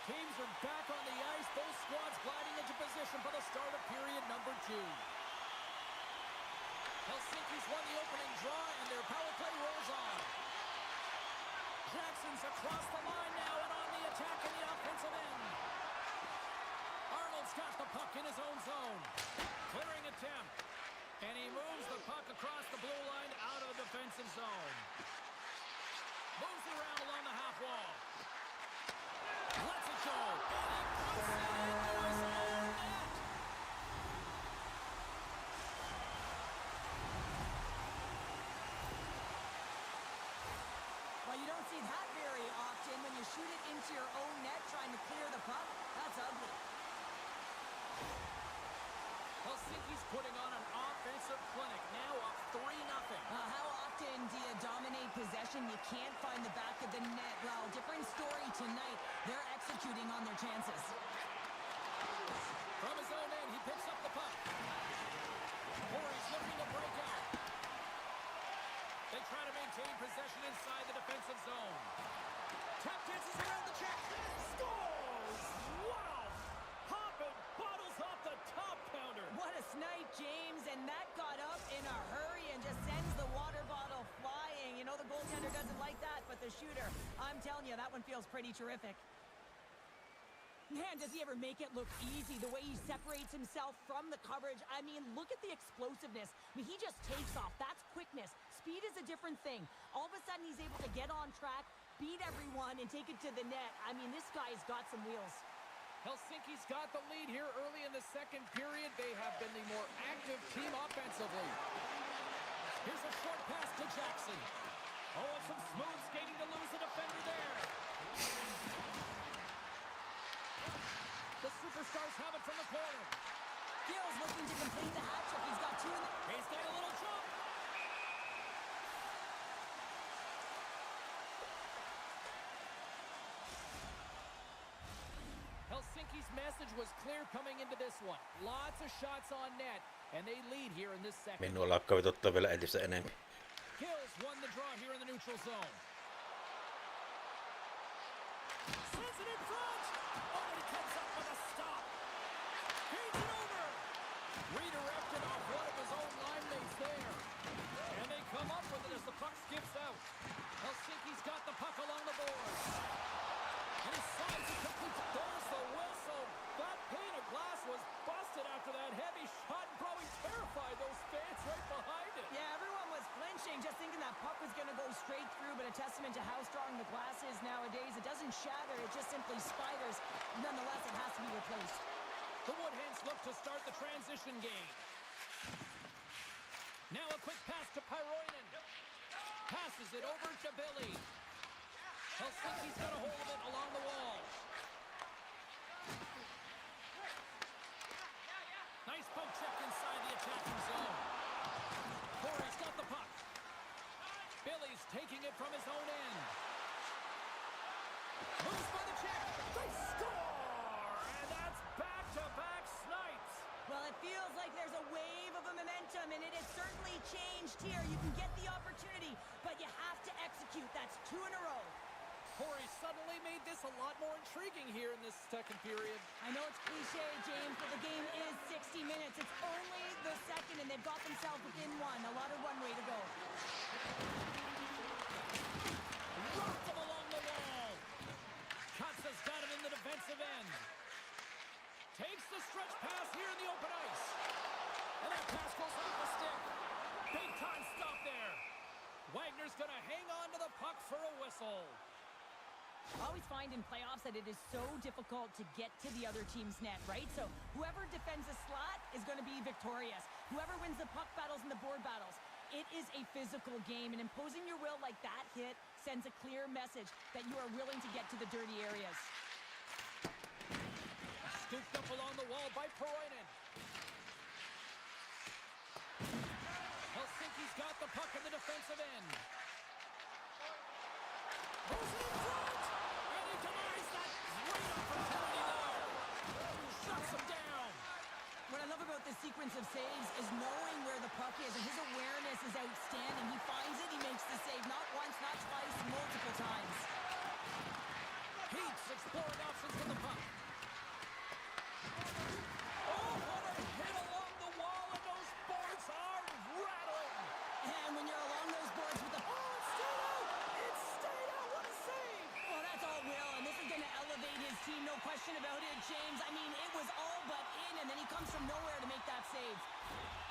Teams are back on the ice. Both squads gliding into position for the start of period number 2. Helsinki's won the opening draw, and their power play rolls on. Jackson's across the line now and on the attack in the offensive end. Arnold's got the puck in his own zone. Clearing attempt. And he moves the puck across the blue line out of the defensive zone. Moves it around along the half wall. Lets it go. And he puts it into his own net. Well, you don't see that very often when you shoot it into your own net trying to clear the puck. That's ugly. Helsinki's putting on an offensive clinic, now up 3-0. How often do you dominate possession? You can't find the back of the net. Well, different story tonight. They're executing on their chances. From his own end, he picks up the puck. Corey's looking to break out. They try to maintain possession inside the defensive zone. Tap dances around the check. Scores! Wow! Popping bottles off the top counter. What a snipe, James, and that got up in a hurry and just sends the water bottle flying. You know the goaltender doesn't like that, but the shooter, I'm telling you, that one feels pretty terrific. Man, does he ever make it look easy, the way he separates himself from the coverage. I mean, look at the explosiveness. I mean, he just takes off. That's quickness. Speed is a different thing. All of a sudden, he's able to get on track, beat everyone, and take it to the net. I mean, this guy's got some wheels. Helsinki's got the lead here early in the second period. They have been the more active team offensively. Here's a short pass to Jackson. Oh, and some smooth skating to lose the defender there. The Superstars have it from the corner. Gill's looking to complete the hat trick. He's got 2 in the... He's got a little jump. Helsinki's message was clear coming into this one. Lots of shots on net, and they lead here in this second. Minua lakkaa vituttaa vielä entistä enemmän. Gills won the draw here in the neutral zone. Sends it in front. Oh, and he comes up with a stop. Feeds it over. Redirected off one of his own line mates there. And they come up with it as the puck skips out. Helsinki's got the puck along the boards. And he slides it quickly. There's the whistle. That pane of glass was busted after that heavy shot and probably terrified those fans right behind it. Yeah, everyone was flinching, just thinking that puck was going to go straight through, but a testament to how strong the glass is nowadays. It doesn't shatter, it just simply spiders. Nonetheless, it has to be replaced. The Woodhens look to start the transition game. Now a quick pass to Pyroinen. Passes it over to Billy. Helsinki's got a hold of it along the wall. Nice poke check inside the attacking zone. Corey's got the puck. Billy's taking it from his own end. Moves by the check. They score! And that's back-to-back snipes. Well, it feels like there's a wave of a momentum, and it has certainly changed here. You can get the opportunity, but you have to execute. That's 2 in a row. Corey suddenly made this a lot more intriguing here in this second period. I know it's cliche, James, but the game is 60 minutes. It's only the second, and they've got themselves within one. A lot of runway to go. Rocked him along the wall. Katsa's got him in the defensive end. Takes the stretch pass here in the open ice. And that pass goes off the stick. Big time stop there. Wagner's going to hang on to the puck for a whistle. I always find in playoffs that it is so difficult to get to the other team's net, right? So whoever defends a slot is going to be victorious. Whoever wins the puck battles and the board battles. It is a physical game, and imposing your will like that hit sends a clear message that you are willing to get to the dirty areas. Scooped up along the wall by Poroinen. Helsinki's got the puck in the defensive end. Goes in front! And he denies that great opportunity there. Shuts him down. What I love about this sequence of saves is knowing where the puck is, and his awareness is outstanding. He finds it, he makes the save, not once, not twice, multiple times. Heats exploring options with the puck. Oh, what a hit along the wall, and those boards are rattling. And when you're along those boards with the... Oh, it stayed out! It stayed out! What a save! Well, that's all Will, and this is going to elevate his team, no question about it, James. I mean, it was all but in, and then he comes from nowhere to make that save.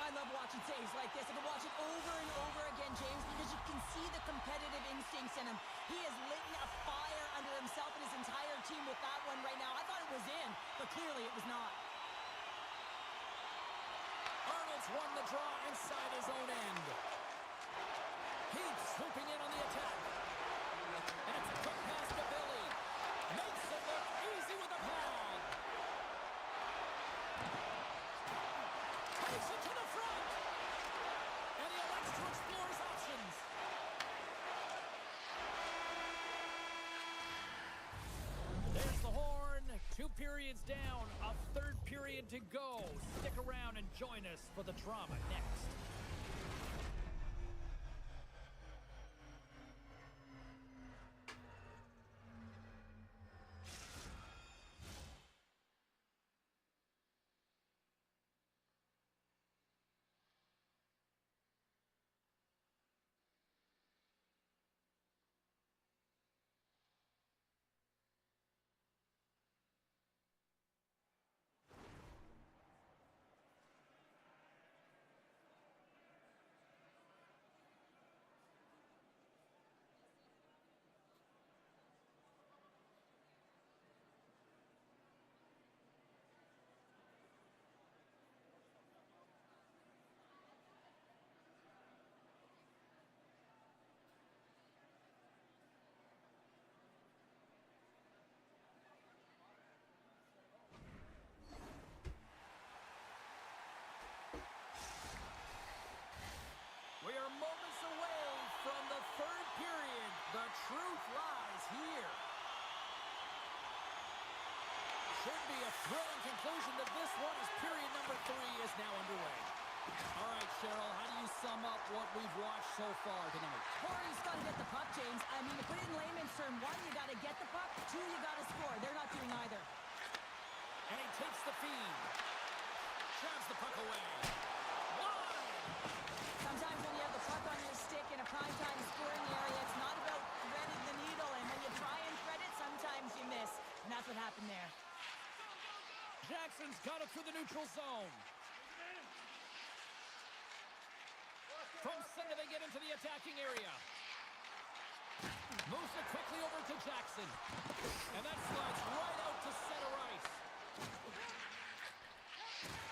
I love watching saves like this. I can watch it over and over again, James, because you can see the competitive instincts in him. He has lit a fire under himself and his entire team with that one right now. I thought it was in, but clearly it was not. Arnold's won the draw inside his own end. Heats swooping in on the attack. And it's a quick pass to Billy. Makes it look easy with the pad. Takes it to the front. And he elects to explore his options. There's the horn. 2 periods down. A third period to go. Stick around and join us for the drama next. We are moments away from the third period. The truth lies here. Should be a thrilling conclusion to this one as period number 3 is now underway. All right, Cheryl, how do you sum up what we've watched so far tonight? Corey's got to get the puck, James. I mean, to put it in layman's term, 1, you got to get the puck. 2, you got to score. They're not doing either. And he takes the feed. Shoves the puck away. Sometimes when you have the puck on your stick in a primetime scoring area, it's not about threading the needle. And when you try and thread it, sometimes you miss. And that's what happened there. Jackson's got it through the neutral zone. From center, they get into the attacking area. Moves it quickly over to Jackson. And that slides right out to center ice.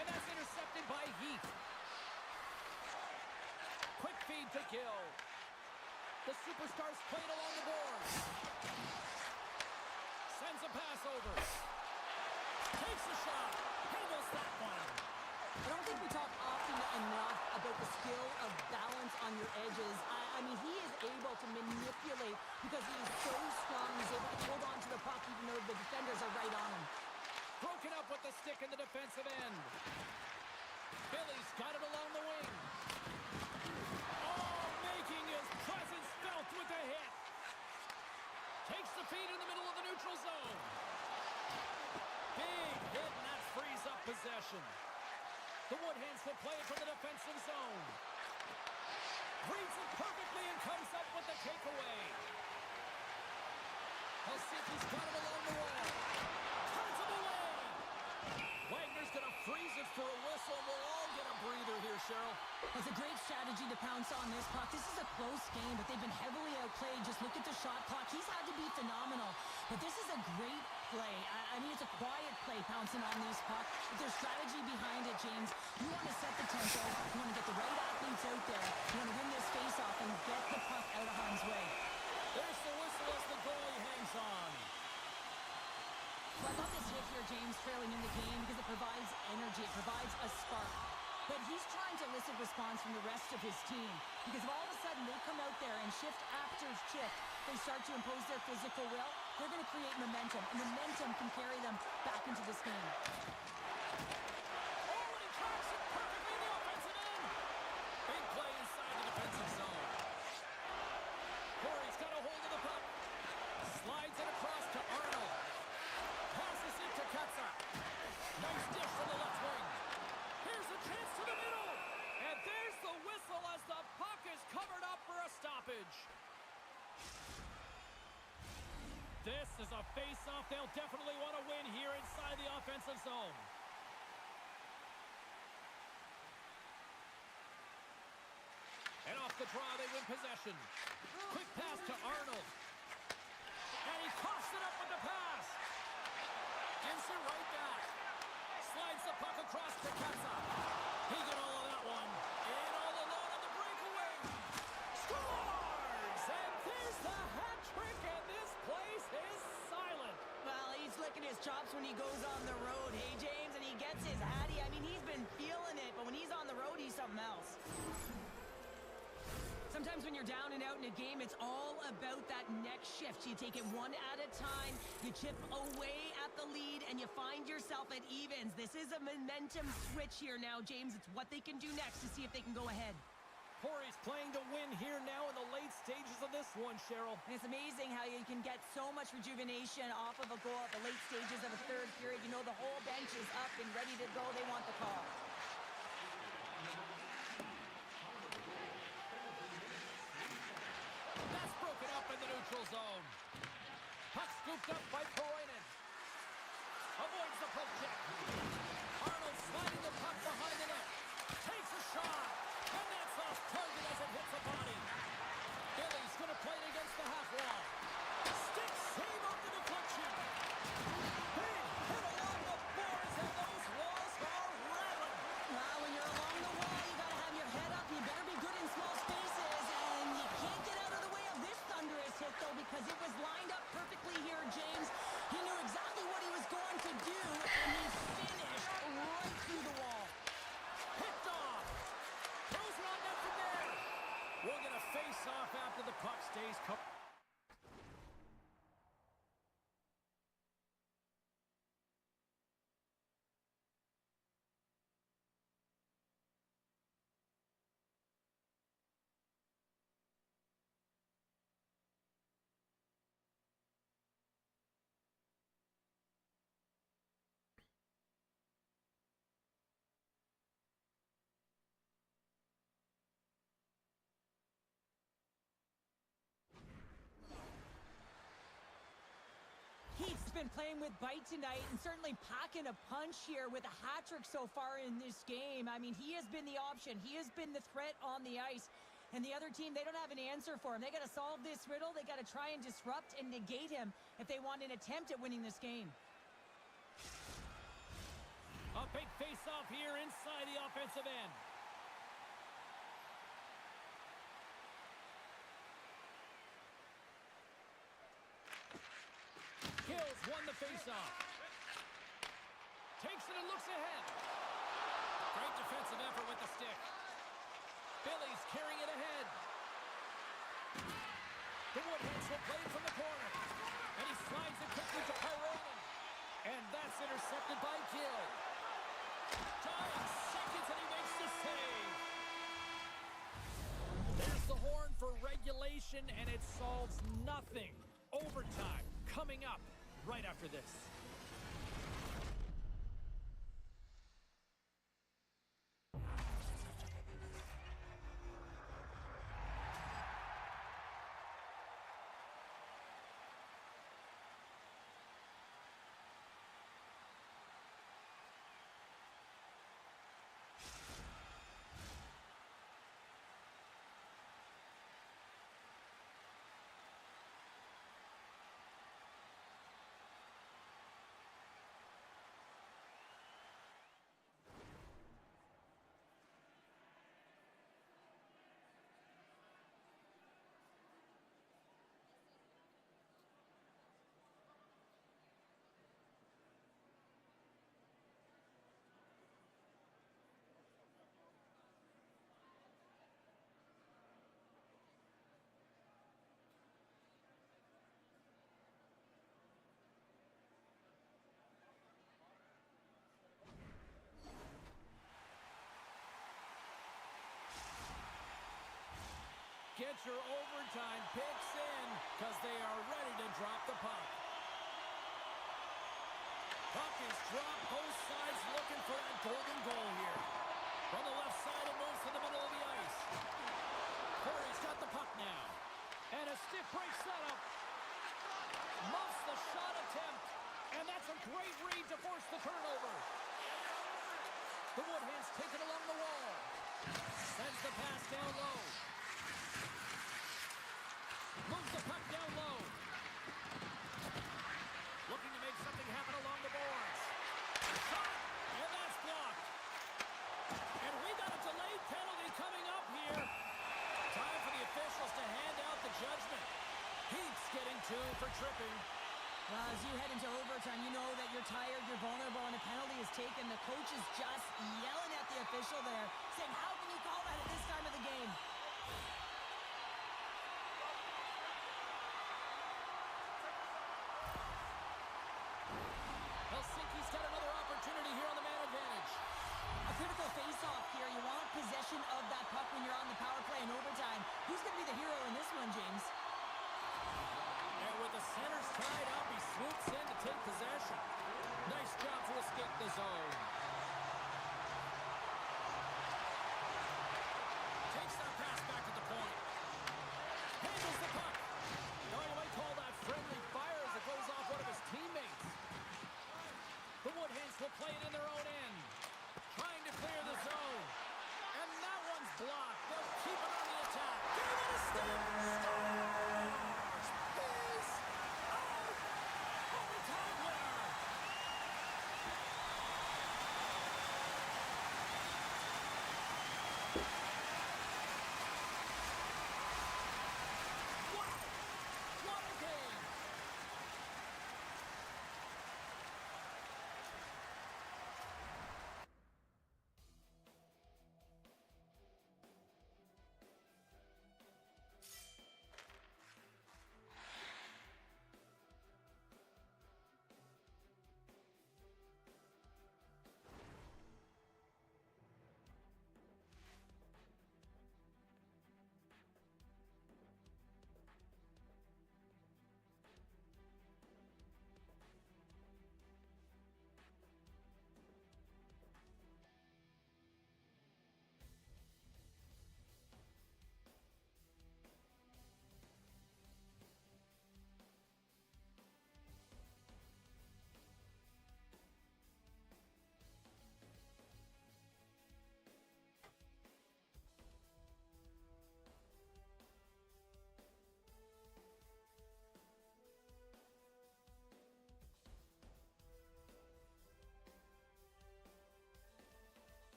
And that's intercepted by Heath. Quick feed to Gill. The superstars played along the boards. Sends a pass over. Takes a shot. Handles that one. I don't think we talk often mentioned enough about the skill of balance on your edges. I mean, he is able to manipulate because he is so strong. He's able to hold on to the puck even though the defenders are right on him. Broken up with the stick in the defensive end. Billy's got it along the wing. Oh, making his presence felt with a hit. Takes the feed in the middle of the neutral zone. Big hit, and that frees up possession. The Woodhands will play it from the defensive zone. Reads it perfectly and comes up with the takeaway. Helsinki's got it along the wall. Turns him away. Wagner's going to freeze it for a whistle. We'll all get a breather here, Cheryl. It's a great strategy to pounce on this puck. This is a close game, but they've been heavily outplayed. Just look at the shot clock. He's had to be phenomenal. But this is a great play. I mean, it's a quiet play pouncing on these pucks. But there's strategy behind it, James. You want to set the tempo. You want to get the right athletes out there. You want to win this face-off and get the puck out of harm's way. There's the whistle as the goalie hangs on. So I love this hit here, James, trailing in the game because it provides energy. It provides a spark. But he's trying to elicit response from the rest of his team because if all of a sudden they come out there and shift after shift, they start to impose their physical will, they're going to create momentum, and momentum can carry them back into this game. Oh, and he tracks it perfectly in the offensive end. Big play inside the defensive zone. Corey's got a hold of the puck. Slides it across to Arnold. Passes it to Katza. Nice dish from the left wing. Here's a chance to the middle. And there's the whistle as the puck is covered up for a stoppage. This is a face-off they'll definitely want to win here inside the offensive zone. And off the draw, they win possession. Quick pass to Arnold. And he coughs it up with the pass. Gives it right back. Slides the puck across to Katza. He got all of that one. And all alone on the breakaway. Scores! And there's the hat trick, and this place is silent. Well, he's licking his chops when he goes on the road, hey, James, and he gets his hattie. I mean, he's been feeling it, but when he's on the road, he's something else. Sometimes when you're down and out in a game, it's all about that next shift. You take it one at a time, you chip away at the lead, and you find yourself at evens. This is a momentum switch here now, James. It's what they can do next to see if they can go ahead. Corey's playing to win here now in the late stages of this one, Cheryl. And it's amazing how you can get so much rejuvenation off of a goal at the late stages of a third period. You know the whole bench is up and ready to go. They want the call. That's broken up in the neutral zone. Puck scooped up by Koroinen. Avoids the poke check. Arnold sliding the puck behind the net. Takes a shot. And that's off target as it hits the body. Billy's going to play it against the half wall. Stick save off the deflection. Big hit along the boards, and those walls are rattling. Well, when you're along the wall, you got to have your head up. You better be good in small spaces, and you can't get out of the way of this thunderous hit, though, because it was lined up perfectly here, James. He knew exactly what he was going to do, and he finished right through the wall. Picked off. Throws it on net from there. We'll get a face-off after the puck stays covered. He's been playing with bite tonight and certainly packing a punch here with a hat trick so far in this game. I mean, he has been the option. He has been the threat on the ice. And the other team, they don't have an answer for him. They got to solve this riddle. They got to try and disrupt and negate him if they want an attempt at winning this game. A big face-off here inside the offensive end. Gills won the face-off. Takes it and looks ahead. Great defense. defensive effort with the stick. Billy's carrying it ahead. The Woodheads will play it from the corner. And he slides it quickly to Pyronen. And that's intercepted by Gill. Dying seconds and he makes the save. There's the horn for regulation and it solves nothing. Overtime coming up right after this. Get your overtime picks in because they are ready to drop the puck. Puck is dropped, both sides looking for that golden goal here. From the left side, it moves to the middle of the ice. Corey's got the puck now. And a stiff break setup. Muffs the shot attempt. And that's a great read to force the turnover. The Woodheads take it along the wall. Sends the pass down low. Moves the puck down low. Looking to make something happen along the boards. Shot, and that's blocked. And we got a delayed penalty coming up here. Time for the officials to hand out the judgment. Heaps getting two for tripping. Well, as you head into overtime, you know that you're tired, you're vulnerable, and a penalty is taken. The coach is just yelling at the official there, saying, how can you call that at this time of the game? Helsinki's got another opportunity here on the man advantage. A critical face-off here. You want possession of that puck when you're on the power play in overtime. Who's going to be the hero in this one, James? And with the centers tied up, he swoops in to take possession. Nice job to escape the zone. Takes that pass back at the point. Handles the puck. Now you might call that friendly fire as it goes off one of his teammates. The Woodheads will play it in their own end. Trying to clear the zone. And that one's blocked. They'll keep it on the attack. Giving it a step. He's out. Overtime winner. Wow. What a game.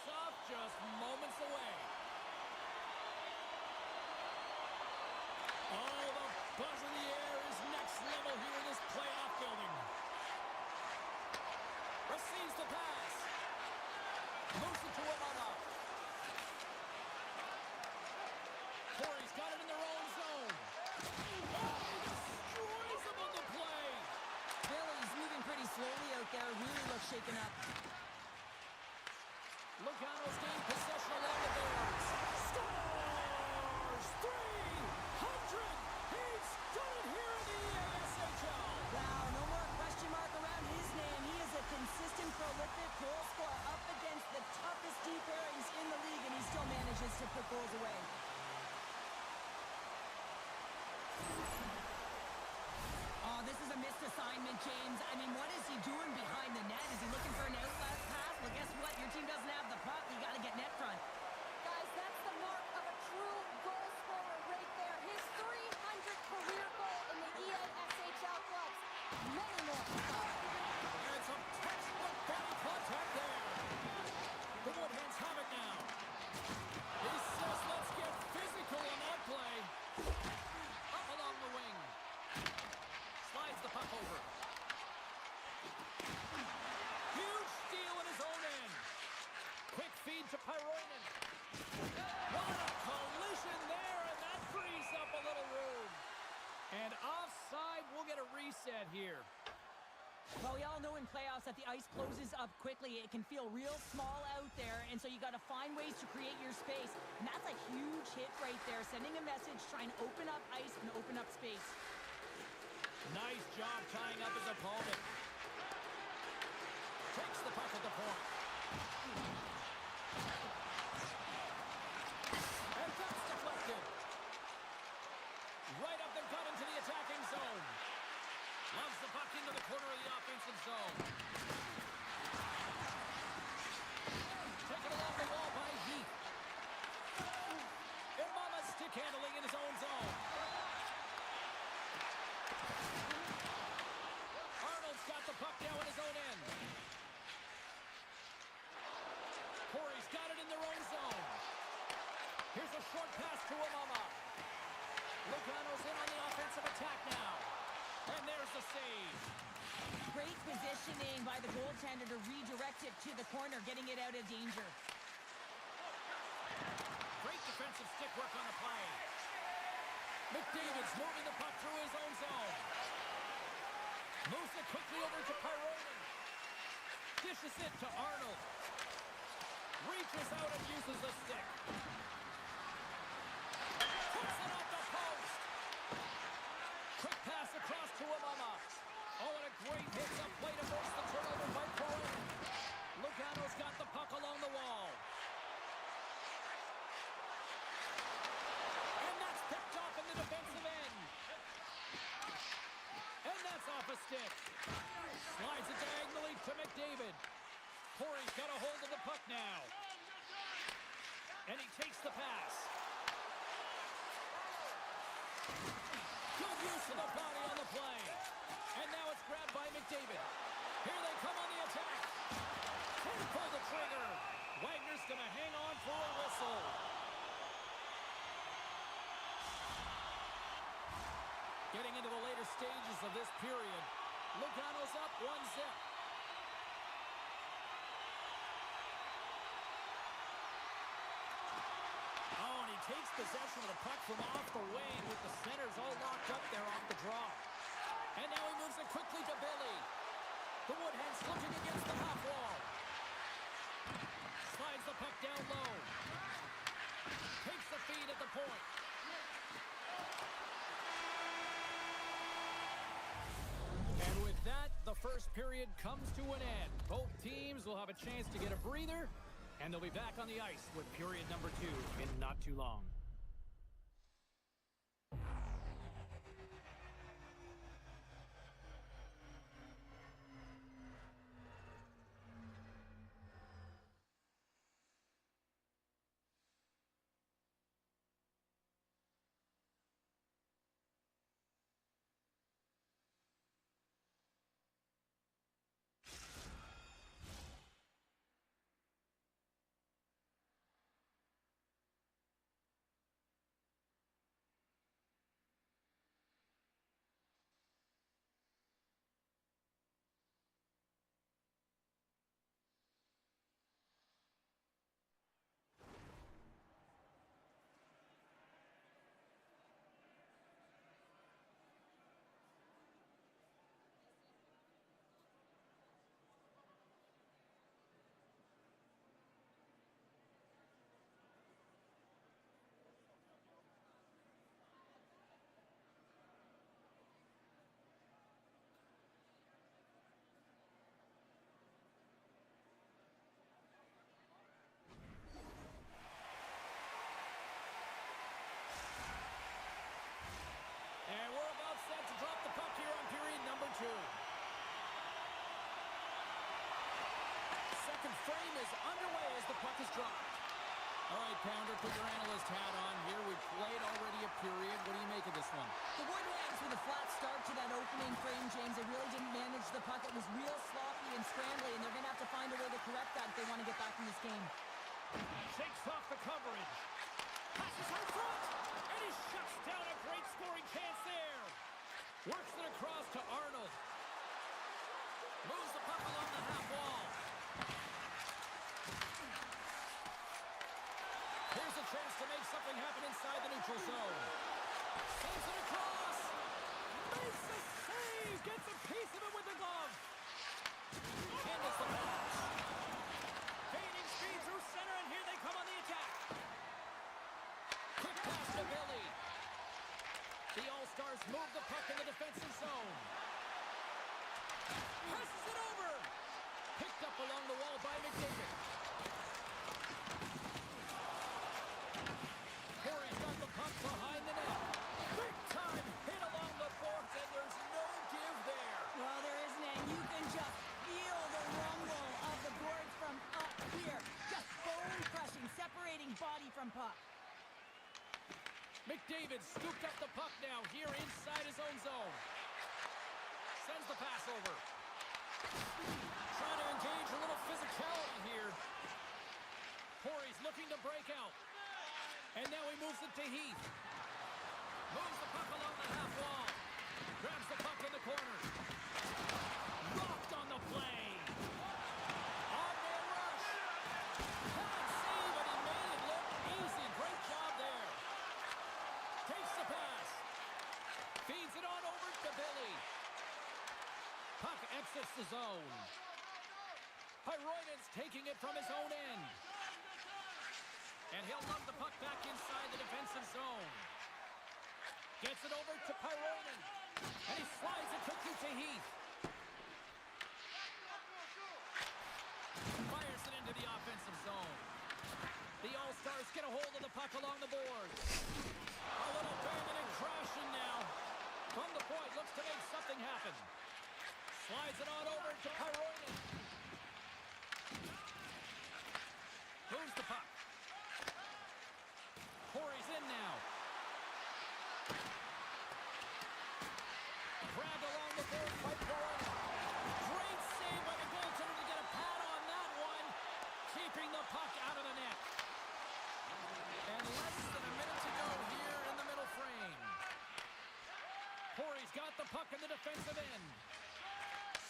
face-off just moments away. Oh, the buzz in the air is next level here in this playoff building. Receives the pass. Moves it to Obama. Corey's got it in their own zone. Oh, he destroys them on the play. Billy's moving pretty slowly out there. Really looks shaken up. Logano's gained possession along the boards. Scores! 300! He's done it here in the ASHL. Wow, no more question mark around his name. He is a consistent, prolific goal scorer up against the toughest deep pairings in the league, and he still manages to put goals away. Oh, this is a missed assignment, James. I mean, what is he doing behind the net? Is he looking for an outlet pass? Well, guess what? Your team doesn't have the puck. You got to get net front. Guys, that's the mark of a true goal scorer right there. His 300th career goal in the EASHL clubs. Many more. And some textbook body contact there. The Woodhands have it now. He says, let's get physical on that play. Up along the wing. Slides the puck over. Huge steal in his own end. Quick feed to Pyronen. What a collision there, and that frees up a little room. And offside, we'll get a reset here. Well, we all know in playoffs that the ice closes up quickly. It can feel real small out there, and so you got to find ways to create your space. And that's a huge hit right there, sending a message, trying to open up ice and open up space. Nice job tying up his opponent. Takes the puck at the point. And that's deflected. Right up the gut into the attacking zone. Loves the puck into the corner of the offensive zone. Taken along the wall by Heath. And Mama stick handling in his own zone. Arnold's got the puck now in his own end. Corey's got it in their own zone. Here's a short pass to Obama. Logano's in on the offensive attack now. And there's the save. Great positioning by the goaltender to redirect it to the corner, getting it out of danger. Great defensive stick work on the play. McDavid's moving the puck through his own zone. Moves it quickly over to Pyronen. Dishes it to Arnold. Reaches out and uses the stick. Puts it off the post. Quick pass across to Obama. Oh, and a great hits-up play to force the turnover by Pyronen. Logano's got the puck along the wall. And that's picked off in the defensive end. And that's off a stick. Slides it diagonally to McDavid. Corey's got a hold of the puck now. And he takes the pass. Good use of the body on the play. And now it's grabbed by McDavid. Here they come on the attack. Can't pull the trigger. Wagner's going to hang on for a whistle. Getting into the later stages of this period. Logano's up 1-0. Oh, and he takes possession of the puck from off the wing with the centers all locked up there off the draw. And now he moves it quickly to Billy. The Woodhands looking against the half wall. Slides the puck down low. Takes the feed at the point. And with that, the first period comes to an end. Both teams will have a chance to get a breather, and they'll be back on the ice with period number 2 in not too long. is underway as the puck is dropped. All right, Pounder, put your analyst hat on here. We've played already a period. What do you make of this one? The Woodlands with a flat start to that opening frame, James. They really didn't manage the puck. It was real sloppy and scrambly, and they're going to have to find a way to correct that if they want to get back in this game. Shakes off the coverage. Passes out front. And he shuts down a great scoring chance there. Works it across to Arnold. Moves the puck along the half wall. Here's a chance to make something happen inside the neutral zone. Saves it across. Makes a save. Gets a piece of it with the glove. Handles the pass. Gaining speed through center, and here they come on the attack. Quick pass to Billy. The All-Stars move the puck in the defensive zone. Passes it over. Picked up along the wall by McDavid. Corey's got the puck behind the net. Big time hit along the boards, and there's no give there. Well, there isn't, and you can just feel the rumble of the boards from up here. Just bone-crushing, separating body from puck. McDavid scooped up the puck now here inside his own zone. Sends the pass over. Trying to engage a little physicality here. Corey's looking to break out. And now he moves it to Heath. Moves the puck along the half wall. Grabs the puck in the corner. Rocked on the play. On-man rush. Can't save, and he made it look easy. Great job there. Takes the pass. Feeds it on over to Billy. Puck exits the zone. Pyroinen's taking it from his own end. And he'll lug the puck back inside the defensive zone. Gets it over to Pyroinen. And he slides it quickly to Heath. Fires it into the offensive zone. The All-Stars get a hold of the puck along the boards. A little banging and crashing now. From the point, looks to make something happen. Slides it on over to Pyroinen. Moves the puck. Corey's in now. Grabbed along the board by Pyroinen. Great save by the goaltender to get a pad on that one. Keeping the puck out of the net. And less than a minute to go here in the middle frame. Corey's got the puck in the defensive end.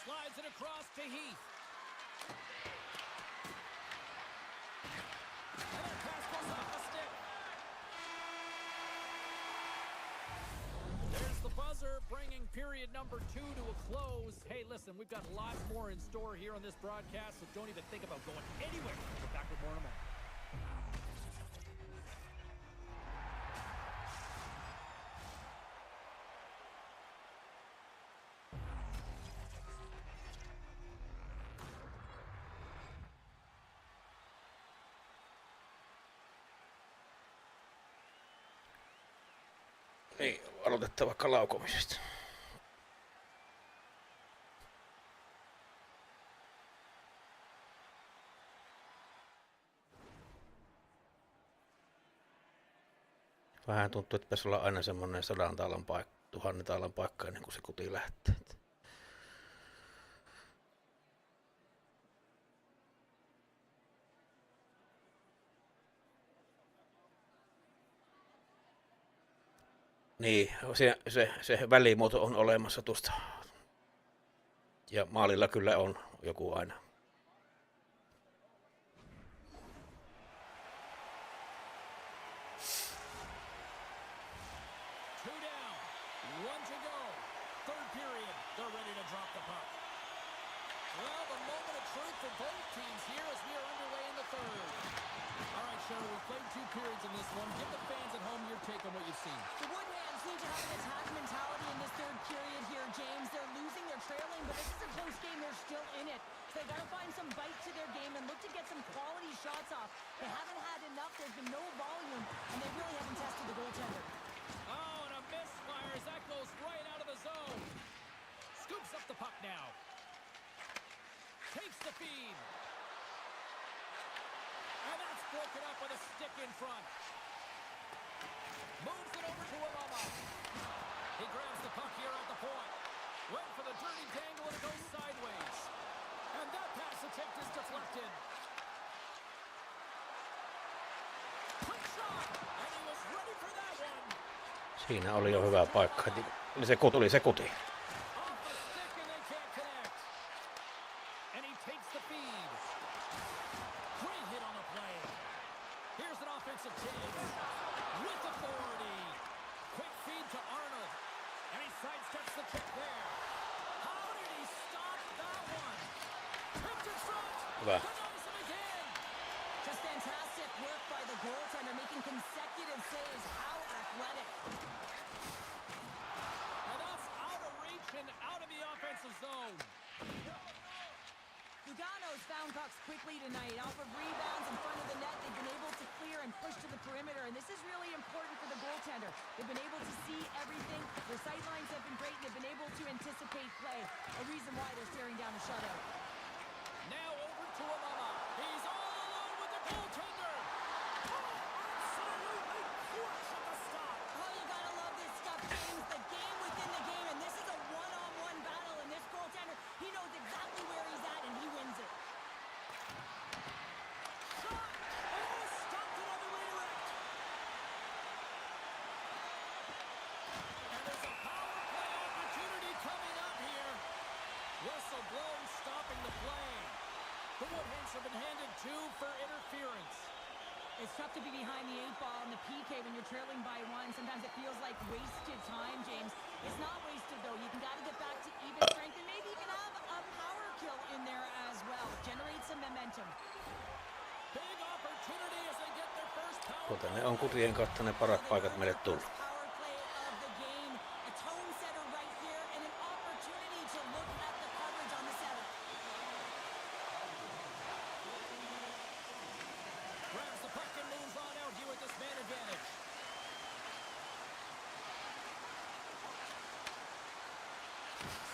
Slides it across to Heath. And that pass goes off the stick. There's the buzzer, bringing period number 2 to a close. Hey, listen, we've got lots more in store here on this broadcast, so don't even think about going anywhere. We're back with more in a moment. Niin, aloitetaan vaikka laukomisesta. Vähän tuntuu, että pitäisi olla aina semmonen 100 taalan paikka, 1000 taalan paikka ennen kuin se kuti lähtee. Niin, se välimuoto on olemassa tuosta. Ja maalilla kyllä on joku aina. Periods in this one. Give the fans at home your take on what you've seen. The Woodlands need to have an attack mentality in this third period here, James. They're losing, they're trailing, but this is a close game. They're still in it. So they got to find some bite to their game and look to get some quality shots off. They haven't had enough. There's been no volume, and they really haven't tested the goaltender. Oh, and a misfire as that goes right out of the zone. Scoops up the puck now. Takes the feed. broken up with a stick in front. Moves it over to Obama. He grabs the puck here at the point. Went for the dirty dangle and it goes sideways. And that pass attempt is deflected. Quick shot! And he was ready for that one. Siinä oli jo hyvä paikka. Tuli se kuti. Off the stick and they can't connect. And he takes the feed. Great hit on the play. Here's an offensive chance. With authority. Quick feed to Arnold. And he sidesteps the check there. How did he stop that one? Tipped in front. Hyvä. Denies him again. Just fantastic work by the goaltender, making consecutive saves. How athletic. And that's out of reach and out of the offensive zone. Lugano's found pucks quickly tonight. Off of rebounds in front of the net, they've been able to clear and push to the perimeter, and this is really important for the goaltender. They've been able to see everything. Their sight lines have been great, and they've been able to anticipate play. A reason why they're staring down a shutout. Now over to Obama. He's all alone with the goaltender. Absolutely crushing the stop. Oh, you gotta love this stuff, James. The game within the game, and this is a one-on-one battle, and this goaltender, he knows exactly where he's at, and he wins it. Shot! And it was stopped it on the redirect. And there's a power play opportunity coming up here. Whistle blown, stopping the play. The Woodhens have been handed 2 for interference. It's tough to be behind the 8 ball in the PK when you're trailing by 1. Sometimes it feels like wasted time, James. It's not wasted, though. You can gotta get back to even strength and maybe even have a power kill in there as well. Generate some momentum. Big opportunity as they get their first power Kuten ne on kutien kautta ne parat paikat meille tullut. Power play of the game. A tone setter right here and an opportunity to look at the coverage on the setup. grabs the puck and moves on out here with this man advantage.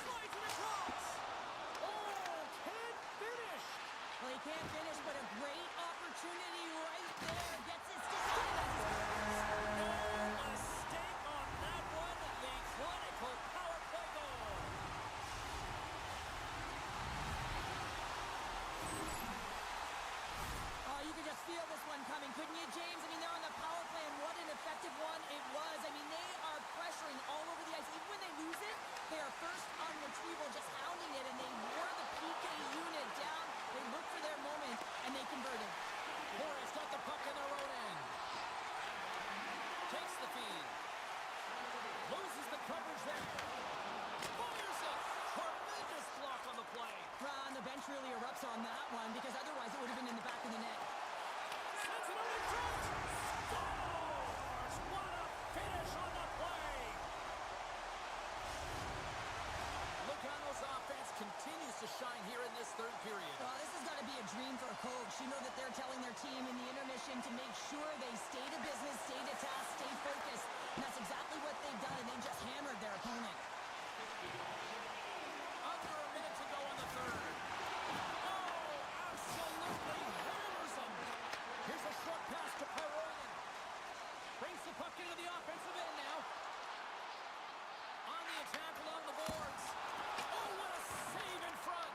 Slides it across. Oh, can't finish. Well, he can't finish, but a great opportunity right there. Gets his stick out. No mistake on that one. The clinical power play goal. Oh, you could just feel this one coming, couldn't you, James? I mean, they're on the power play, and what an effective one it was. I mean, they are pressuring all over the ice. Even when they lose it, they are first on retrieval, just hounding it, and they wore the PK unit down. They looked for their moment, and they converted. Warriors got the puck in their own end. Takes the feed. Loses the coverage there. Fires it. Tremendous block on the play. Ron, the bench really erupts on that one, because otherwise it would have been in the back of the net. Sends it over front. Scores. What a finish on the play. Lugano's offense continues to shine here in this third period. Well, this has got to be a dream for a coach. You know that they're telling their team in the intermission to make sure they stay to business, stay to task, stay focused. And that's exactly what they've done, and they just hammered their opponent. Under a minute to go in the third. Oh, absolutely hammers them. Here's a short pass to Pyroyan. Brings the puck into the offensive end now. On the attack along the boards. Oh, what a save in front.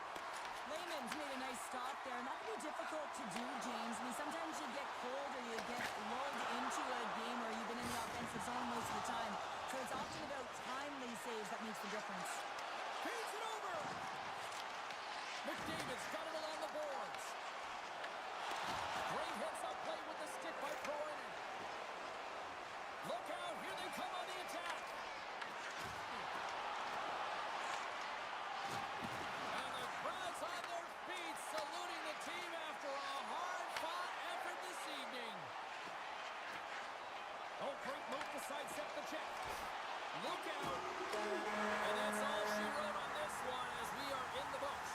Lehman's made a nice stop there. Not going to be difficult to do, James. I mean, sometimes you get cold or you get lulled into a game where you've been in the offensive zone most of the time. So it's often about timely saves that makes the difference. Feeds it over. McDavid's got it along the boards. Great hits up play with the stick by Pyroyan. Look out, here they come on the attack. And the crowd's on their feet, saluting the team after a hard-fought effort this evening. Oh, great move to sidestep the check. Look out. And that's all she wrote on this one as we are in the books.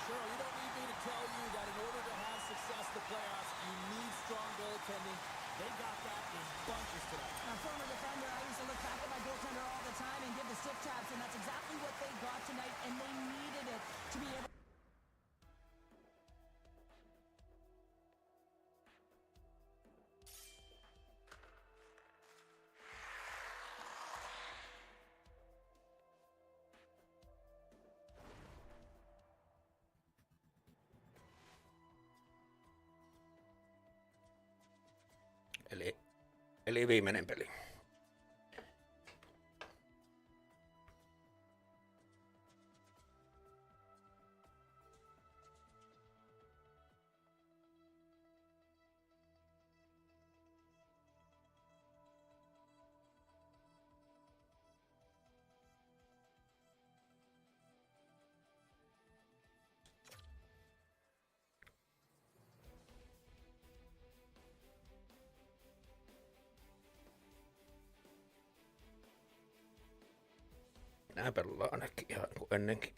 Cheryl, you don't need me to tell you that in order to have success in the playoffs, you need strong goaltending. They got that in bunches tonight. A former defender, I used to look back at my goaltender all the time and give the stick taps, and that's exactly what they got tonight, and they needed it to be able Eli viimeinen peli. Nää pelaa ainakin ihan kuin ennenkin.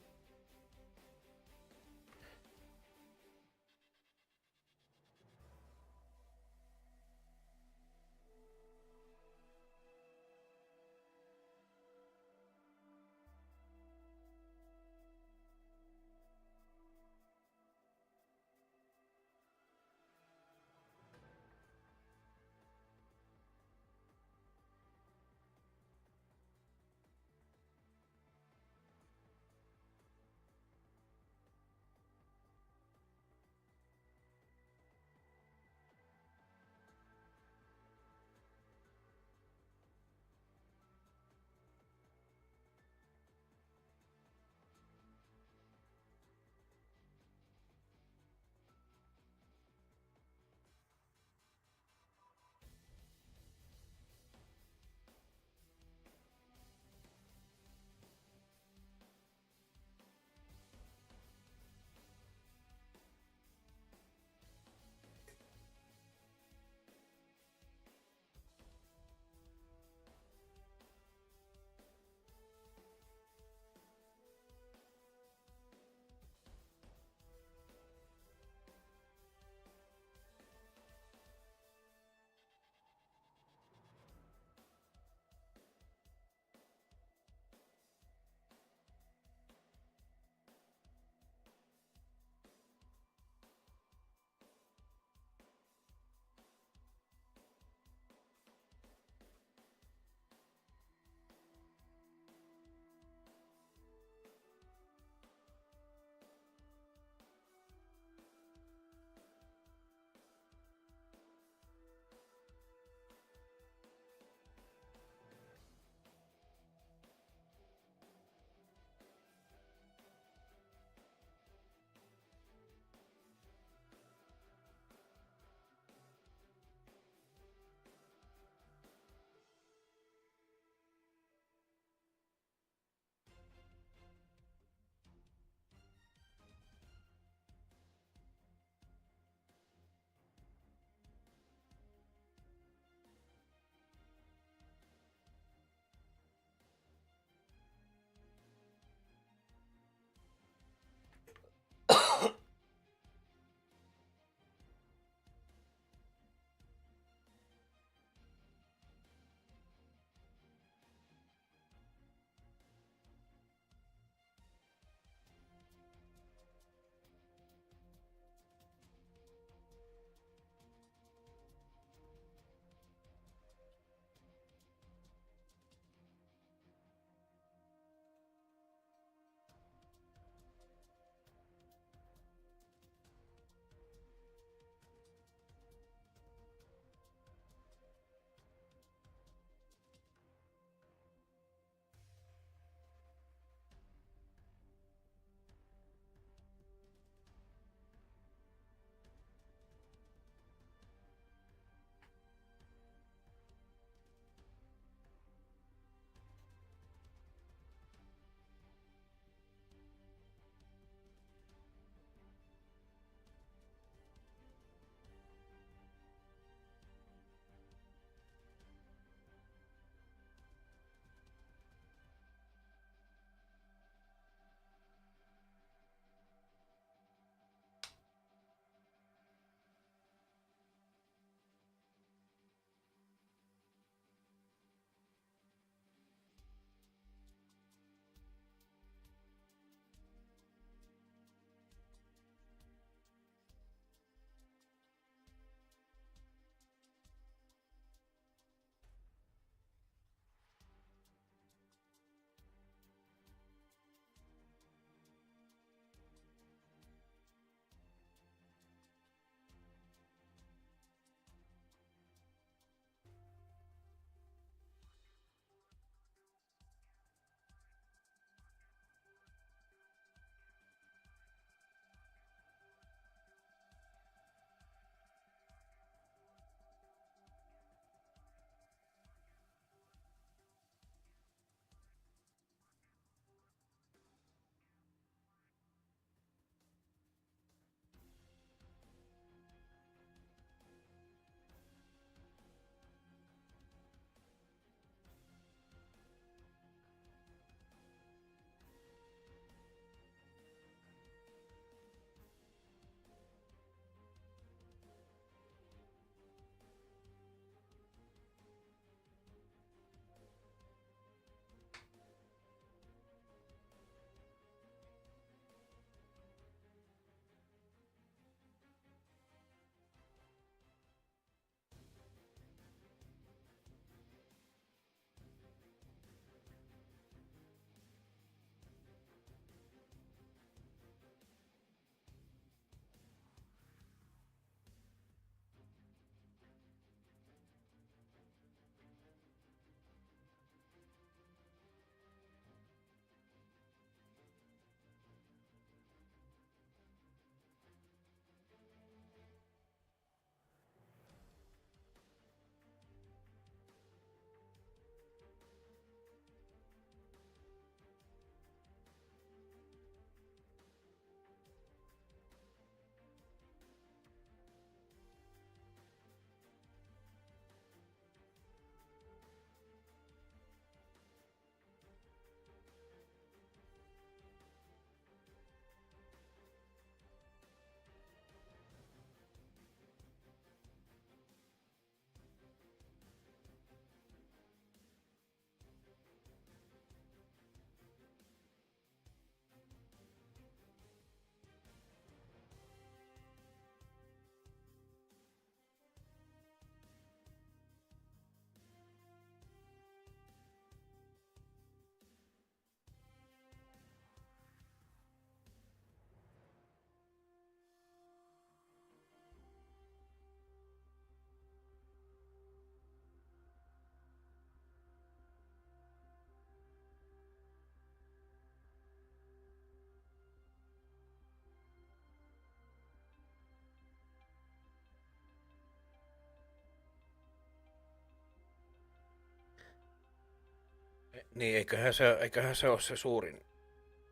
Niin, eiköhän se ole se suurin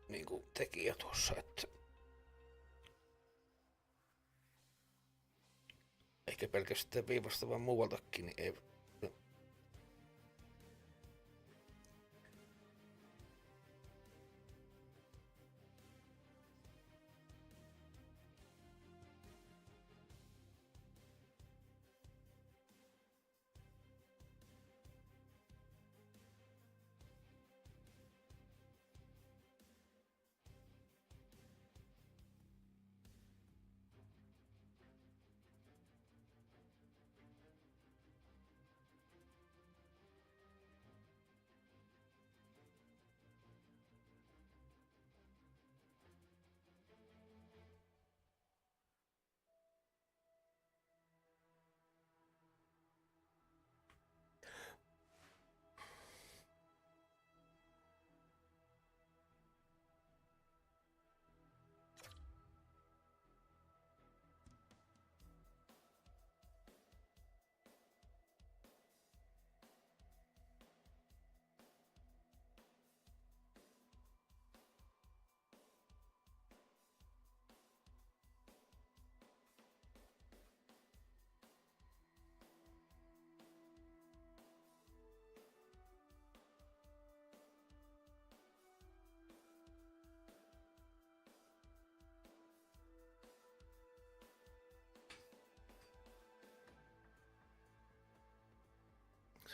niin kuin, tekijä tuossa, että eikä pelkästään viivasta, vaan muualtakin, niin ei.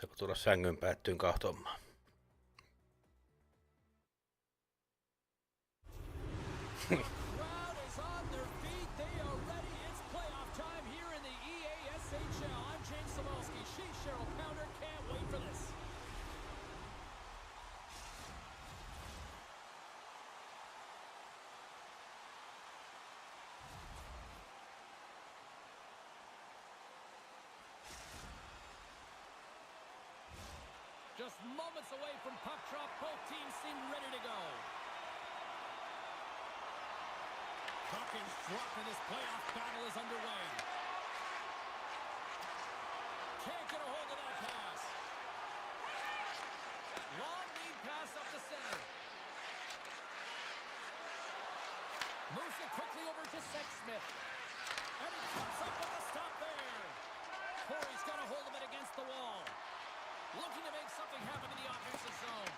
Saako tulla sängyn päättyyn kahtomaan? Crowd is on their feet. They are ready. It's playoff time here in the EASHL. I'm James Samolsky. She's Cheryl Pounder. Can't wait for this. Just moments away from puck drop. Both teams seem ready to go. Puck is dropped and this playoff battle is underway. Can't get a hold of that pass. Long lead pass up the center. Moves it quickly over to Sexsmith. And he comes up with a stop there. Corey's got a hold of it against the wall. Looking to make something happen in the offensive zone.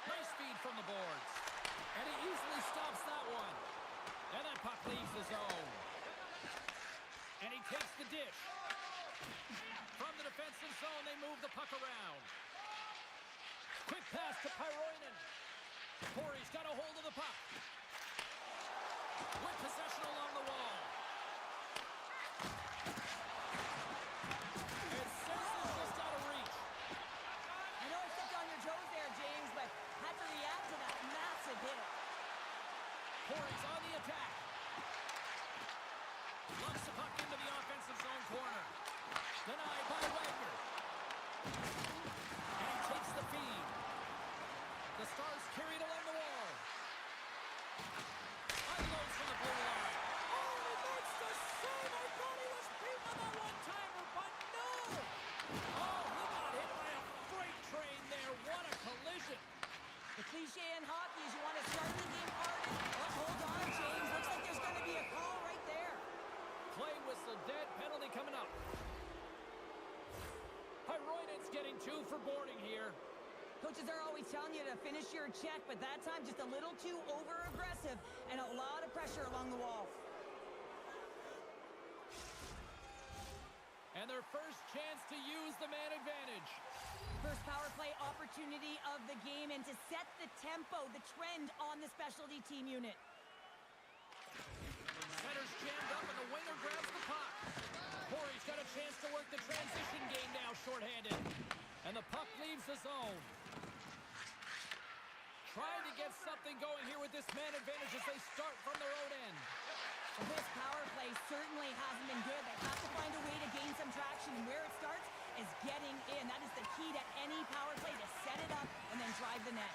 Nice feed from the boards. And he easily stops that one. And that puck leaves the zone. And he takes the dish. From the defensive zone, they move the puck around. Quick pass to Pyroinen. Corey's got a hold of the puck. With possession along the wall. And says it's just out of reach. I know I stepped on your toes there, James, but had to react to that massive hit. Corey's on the attack. Lumps the puck into the offensive zone corner. Denied by Wagner. And he takes the feed. The Stars carried along the wall. Unloads from the blue line. Oh, he makes the save. I thought he was beat on that one-timer, but no. Oh, he got hit by a freight train there. What a collision. The cliche in hockey is you want to start the game hard. Well, hold on, James. Looks like there's going to be a call right there. Play whistle dead. Penalty coming up. Pyroinen's getting 2 for boarding here. Coaches are always telling you to finish your check, but that time just a little too over-aggressive and a lot of pressure along the wall. And their first chance to use the man advantage. First power play opportunity of the game and to set the tempo, the trend on the specialty team unit. Center's jammed up and the winger grabs the puck. Corey's got a chance to work the transition game now shorthanded. And the puck leaves the zone. Trying to get something going here with this man advantage as they start from their own end. Well, this power play certainly hasn't been good. They have to find a way to gain some traction, and where it starts is getting in. That is the key to any power play, to set it up and then drive the net.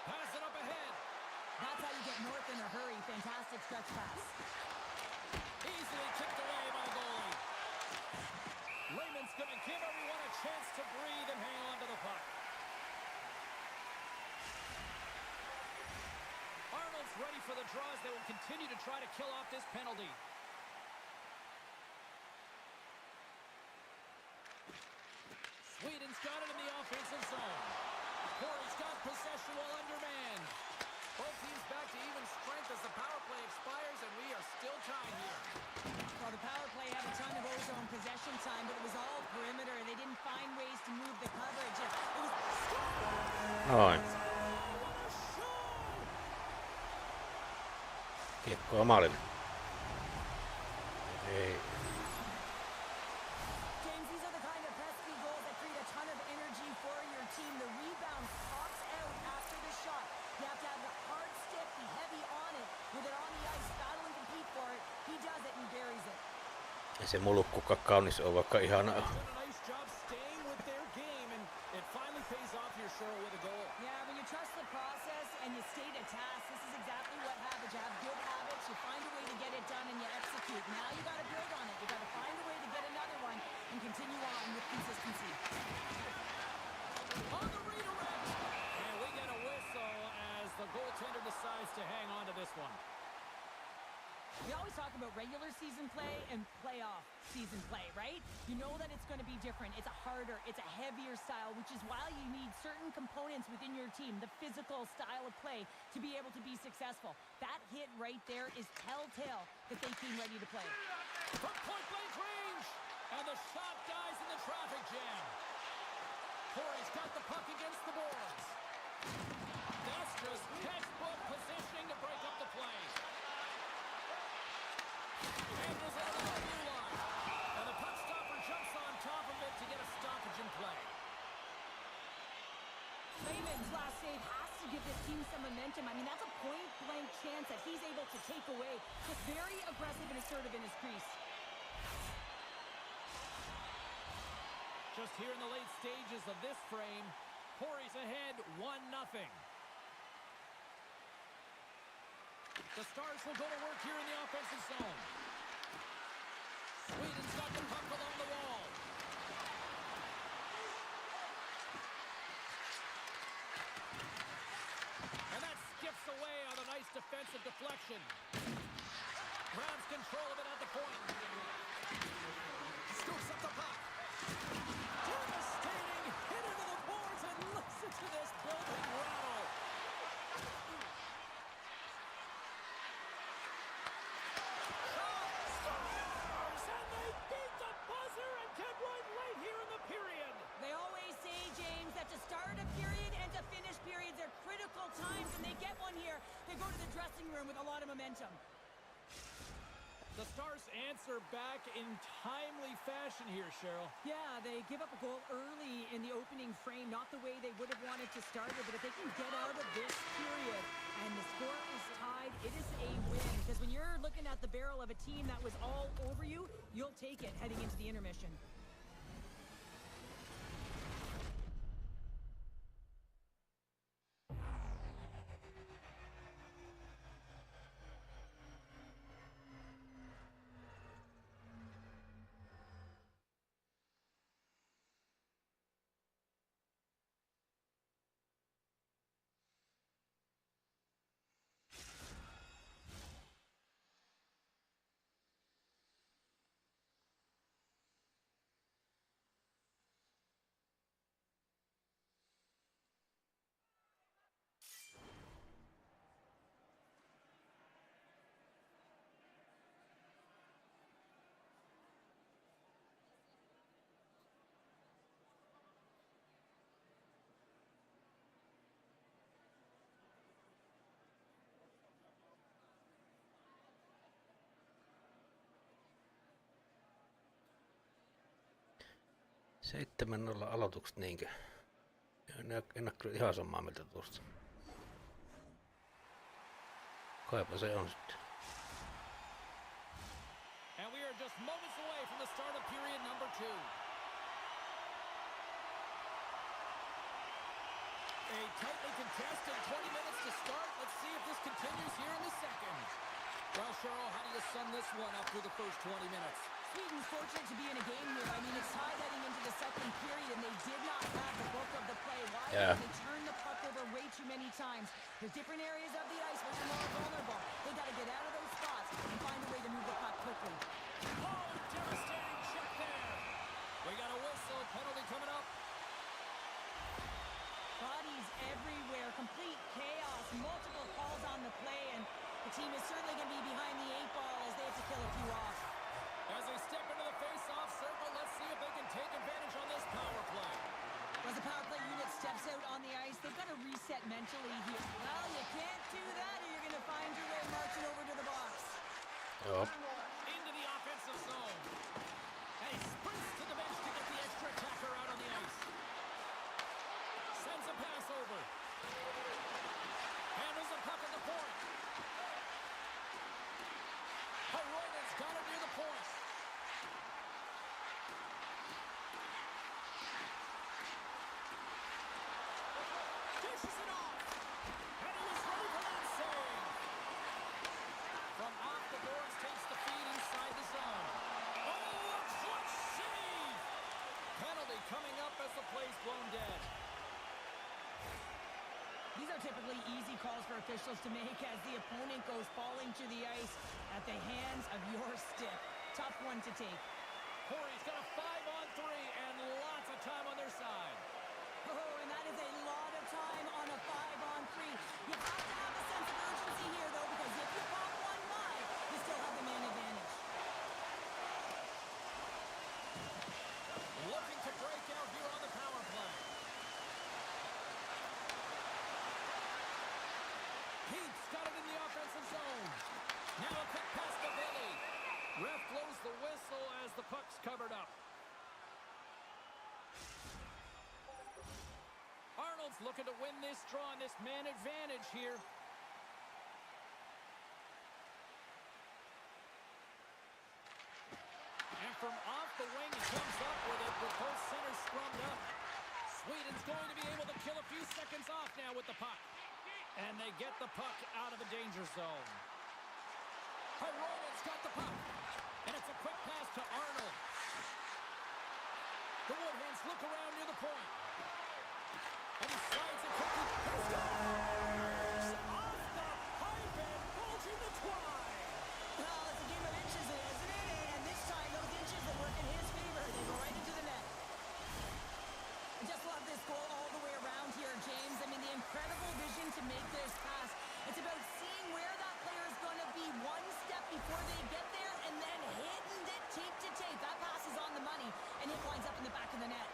Pass it up ahead. That's how you get north in a hurry. Fantastic stretch pass. Easily kicked away by the goalie. Raymond's going to give everyone a chance to breathe and hang on to the puck. Arnold's ready for the draws. They will continue to try to kill off this penalty. Sweden's got it in the offensive zone. Corey's got possession while undermanned. Both teams back to even strength as the power play expires, and we are still tied here. Well, the power play had a ton of ozone possession time, but it was all perimeter, and they didn't find ways to move the coverage. It was... Noin. Kiekkoa maalille. Ei. James, these are the kind of pesky goals that create a ton of energy for your team. The rebound pops out after the shot. You have to have the hard stick, be heavy on it, with it on the ice, battle and compete for it. He does it and he buries it. Ei se mulukkukaan kaunis ole, vaikka ihana on. Nice job staying with their game, and it finally pays off here, Cheryl, with a goal. Yeah, when you trust the process and you stay to task, this is exactly what happens. You have good habits, you find a way to get it done, and you execute. Now you got to build on it. You got to find a way to get another one and continue on with consistency. On the redirect, and we get a whistle as the goaltender decides to hang on to this one. We always talk about regular season play and playoff season play, right? You know that it's going to be different. It's a harder, it's a heavier style, which is why you need certain components within your team, the physical style of play, to be able to be successful. That hit right there is telltale that they came ready to play. From point-blank range, and the shot dies in the traffic jam. Corey's got the puck against the boards. That's just textbook positioning to break up the play. Angles out of the blue line. And the puck stopper jumps on top of it to get a stoppage in play. Raymond's last save has to give this team some momentum. I mean, that's a point-blank chance that he's able to take away. Just very aggressive and assertive in his crease. Just here in the late stages of this frame, Corey's ahead 1-0. The Stars will go to work here in the offensive zone. Sweden's got the puck along the wall. And that skips away on a nice defensive deflection. Grabs control of it at the point. Scoops up the puck. Devastating hit into the boards, and listen to this building rattle. And they beat the buzzer and get one right here in the period. They always say, James, that to start a period and to finish periods are critical times, and they get one here. They go to the dressing room with a lot of momentum. The Stars answer back in timely fashion here, Cheryl. Yeah, they give up a goal early in the opening frame, not the way they would have wanted to start it, but if they can get out of this period and the score is tied, it is a win. Because when you're looking at the barrel of a team that was all over you, you'll take it heading into the intermission. Seitsemän olla aloitukset niinkö? En ole kyllä ihan samaa mieltä tuosta. Kaipa se on sitten. And we are just moments away from the start of period number 2. A tightly contested 20 minutes to start. Let's see if this continues here in the second. Well, Cheryl, how do you sum this one up through the first 20 minutes? Sweden's fortunate to be in a game here. I mean, it's tied heading into the second period, and they did not have the bulk of the play. Why? Yeah. They turned the puck over way too many times. There's different areas of the ice which are more vulnerable. They got to get out of those spots and find a way to move the puck quickly. Oh, devastating check there. We got a whistle. Penalty coming up. Bodies everywhere, complete chaos, multiple calls on the play, and the team is certainly going to be behind the 8 ball as they have to kill a few off. As they step into the face-off circle, let's see if they can take advantage on this power play. As the power play unit steps out on the ice, they've got to reset mentally here. Well, you can't do that or you're going to find your way marching over to the box. Joo. Into the offensive zone. And he sprints to the bench to get the extra attacker out on the ice. Sends a pass over. Handles the puck at the point. Hyroiden's got it near the point. Dishes it off. And he was ready for that save. From off the boards, takes the feed inside the zone. Oh, a clutch save! Penalty coming up as the play's blown dead. These are typically easy calls for officials to make as the opponent goes falling to the ice at the hands of your stick. Tough one to take. Corey's got a 5-on-3 and lots of time on their side. Oh, and that is a lot of time on a 5-on-3. You have to have a sense of urgency here, though, because if you pop one wide, you still have the man advantage. Looking to break out here on the power play. Heath's got it in the offensive zone. Now a quick pass to Billy. Ref blows the whistle as the puck's covered up. Arnold's looking to win this draw and this man advantage here. And from off the wing, he comes up with it with both centers scrummed up. Sweden's going to be able to kill a few seconds off now with the puck. And they get the puck out of the danger zone. Hyroiden's got the puck. And it's a quick pass to Arnold. The Woodhands look around near the point. And he slides it quickly. He scores! Off the pipe and bulging the twine. Well, it's a game of inches, isn't it? And this time, those inches will work in his favor. They go right into the net. I just love this goal all the way around here, James. I mean, the incredible vision to make this pass. It's about seeing where that player is going to be one step before they get there and then hitting it tape to tape. That pass is on the money, and it winds up in the back of the net.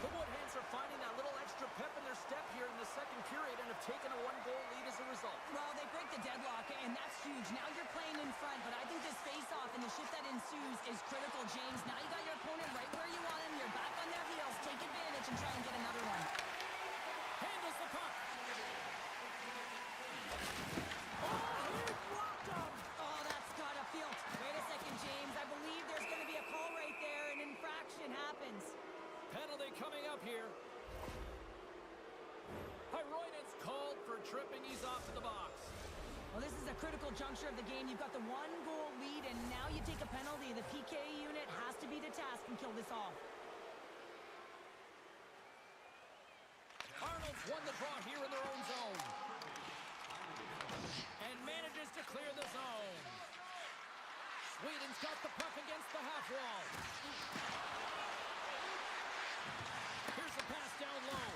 The Woodhands are finding that little extra pep in their step here in the second period and have taken a 1-goal lead as a result. Well, they break the deadlock, and that's huge. Now you're playing in front, but I think this face-off and the shift that ensues is critical, James. Now you got your opponent right where you want him. You're back on their heels. Take advantage and try and get another one. Handles the puck. Oh, he blocked him. Oh, that's gotta feel. Wait a second, James. I believe there's going to be a call right there. An infraction happens. Penalty coming up here. Hyroiden's called for tripping. He's off to the box. Well, this is a critical juncture of the game. You've got the 1-goal lead, and now you take a penalty. The PK unit has to be the task and kill this off. Arnold's won the draw here in their own zone. And manages to clear the zone. Sweden's got the puck against the half wall. Here's the pass down low.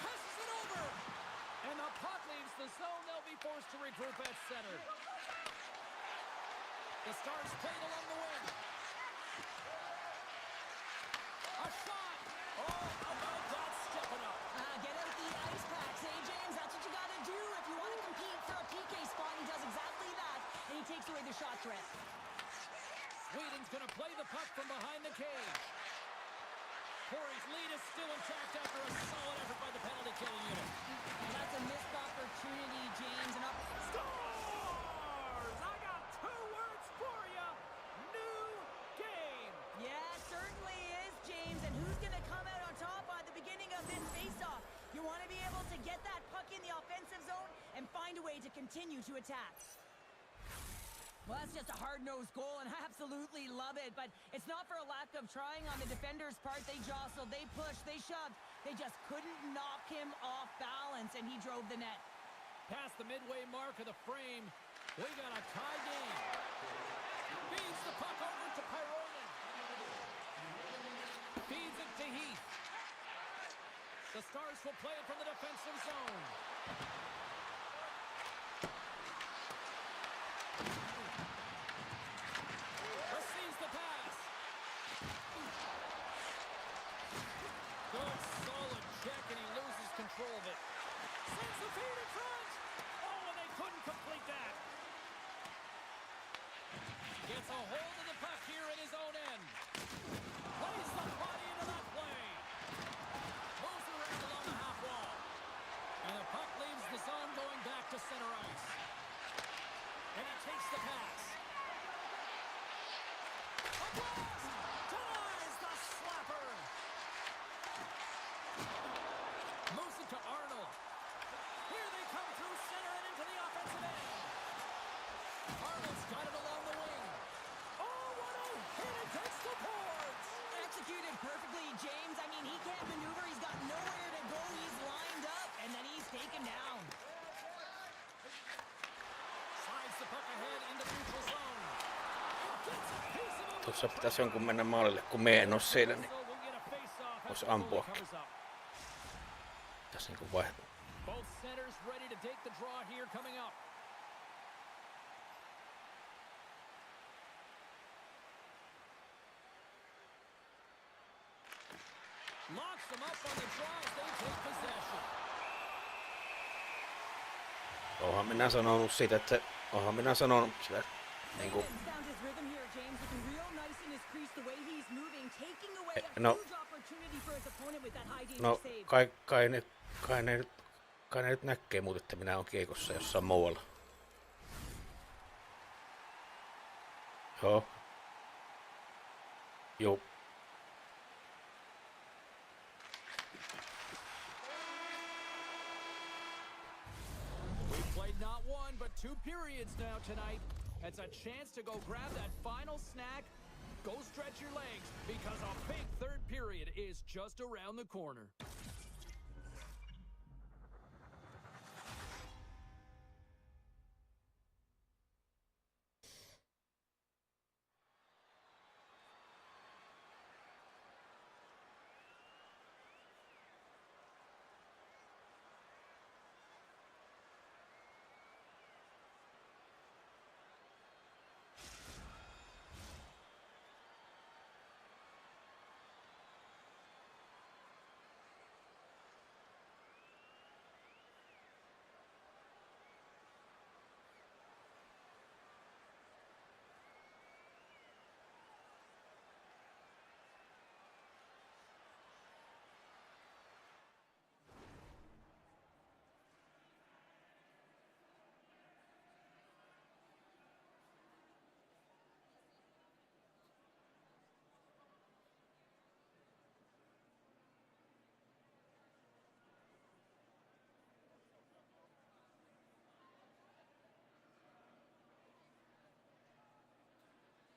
Passes it over. And the puck leaves the zone. They'll be forced to regroup at center. The Stars played along the wing. A shot. Oh, about that, stepping up. Get out the ice packs, hey, James? That's what you got to do if you want to compete for a PK spot. He does exactly that, and he takes away the shot threat. Sweden's going to play the puck from behind the cage. Corey's lead is still intact after a solid effort by the penalty-killing unit. And that's a missed opportunity, James. And up. Scores! I got 2 words for you. New game. Yeah, certainly is, James. And who's going to come out on top at the beginning of this face-off? You want to be able to get that puck in the offensive zone and find a way to continue to attack. Well, that's just a hard-nosed goal, and I absolutely love it. But it's not for a lack of trying on the defender's part. They jostled, they pushed, they shoved. They just couldn't knock him off balance, and he drove the net. Past the midway mark of the frame, we got a tie game. Feeds the puck over to Pyronen. Feeds it to Heath. The Stars will play it from the defensive zone. Receives the pass. Good, solid check, and he loses control of it. Sends the feed in front. Oh, and they couldn't complete that. Gets a hold of the puck here in his own end. Plays the body into that play. Moves around along the half wall. And the puck leaves the zone going back to center ice. And he takes the pass. A blast! Denies the slapper! Moves it to Arnold. Here they come through center and into the offensive end. Arnold's got it along the wing. Oh, what a hit against the boards! Executed perfectly, James. I mean, he can't maneuver. He's got nowhere to go. He's lined up, and then he's taken down. Slides the puck ahead into neutral zone. Gets a piece of it. Tuossa pitäisi jonkun mennä maalille, kun me en oo siellä, niin We'll get a face-off Vois as the goal ampuakin. covers up. tässä niinku vaihtuu. Both centers ready to take the draw here coming up. Locks them up on the draw as they take possession. Oonhan minä sanonut siitä, että oonhan minä sanonut sitä niinku Saban's found his rhythm here, James, looking real nice in his crease, the way he's moving, taking away a no. huge opportunity for his opponent with that high danger no save. kai ne nyt näkee muut, että minä oon kiekossa jossain muualla. Joo. Juu. We've played not one, but 2 periods now tonight. It's a chance to go grab that final snack. Go stretch your legs, because a big third period is just around the corner.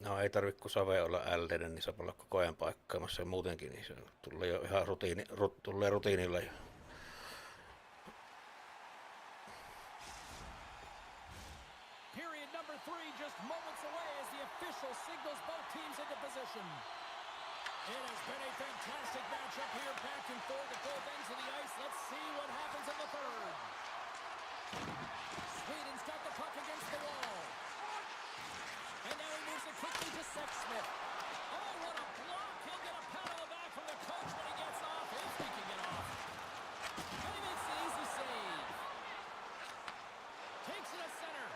No ei tarvi kun Save olla LDD, niin saa olla koko ajan paikkaamassa ja muutenkin, niin se tulee jo ihan tulee rutiinilla jo. Period number 3 just moments away as the official signals both teams into position. It has been a fantastic matchup here, back and forth at both ends of the ice. Let's see what happens in the third. Sweden's got the puck against the wall. And now he moves it quickly to Sexsmith. Oh, what a block! He'll get a pat on the back from the coach when he gets off, if he can get off. And he makes an easy save. Takes it at center.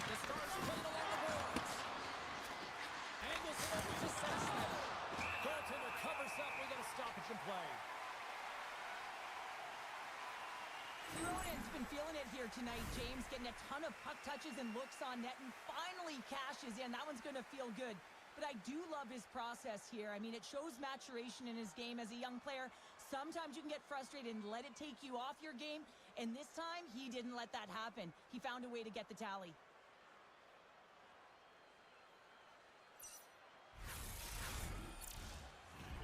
The Stars playing along the boards. Angles it over to Sexsmith. Goaltender covers up. We got a stoppage in play. Ronan's been feeling it here tonight, James, getting a ton of puck touches and looks on net, and finally cashes in. That one's going to feel good. But I do love his process here. I mean, it shows maturation in his game as a young player. Sometimes you can get frustrated and let it take you off your game, and this time he didn't let that happen. He found a way to get the tally.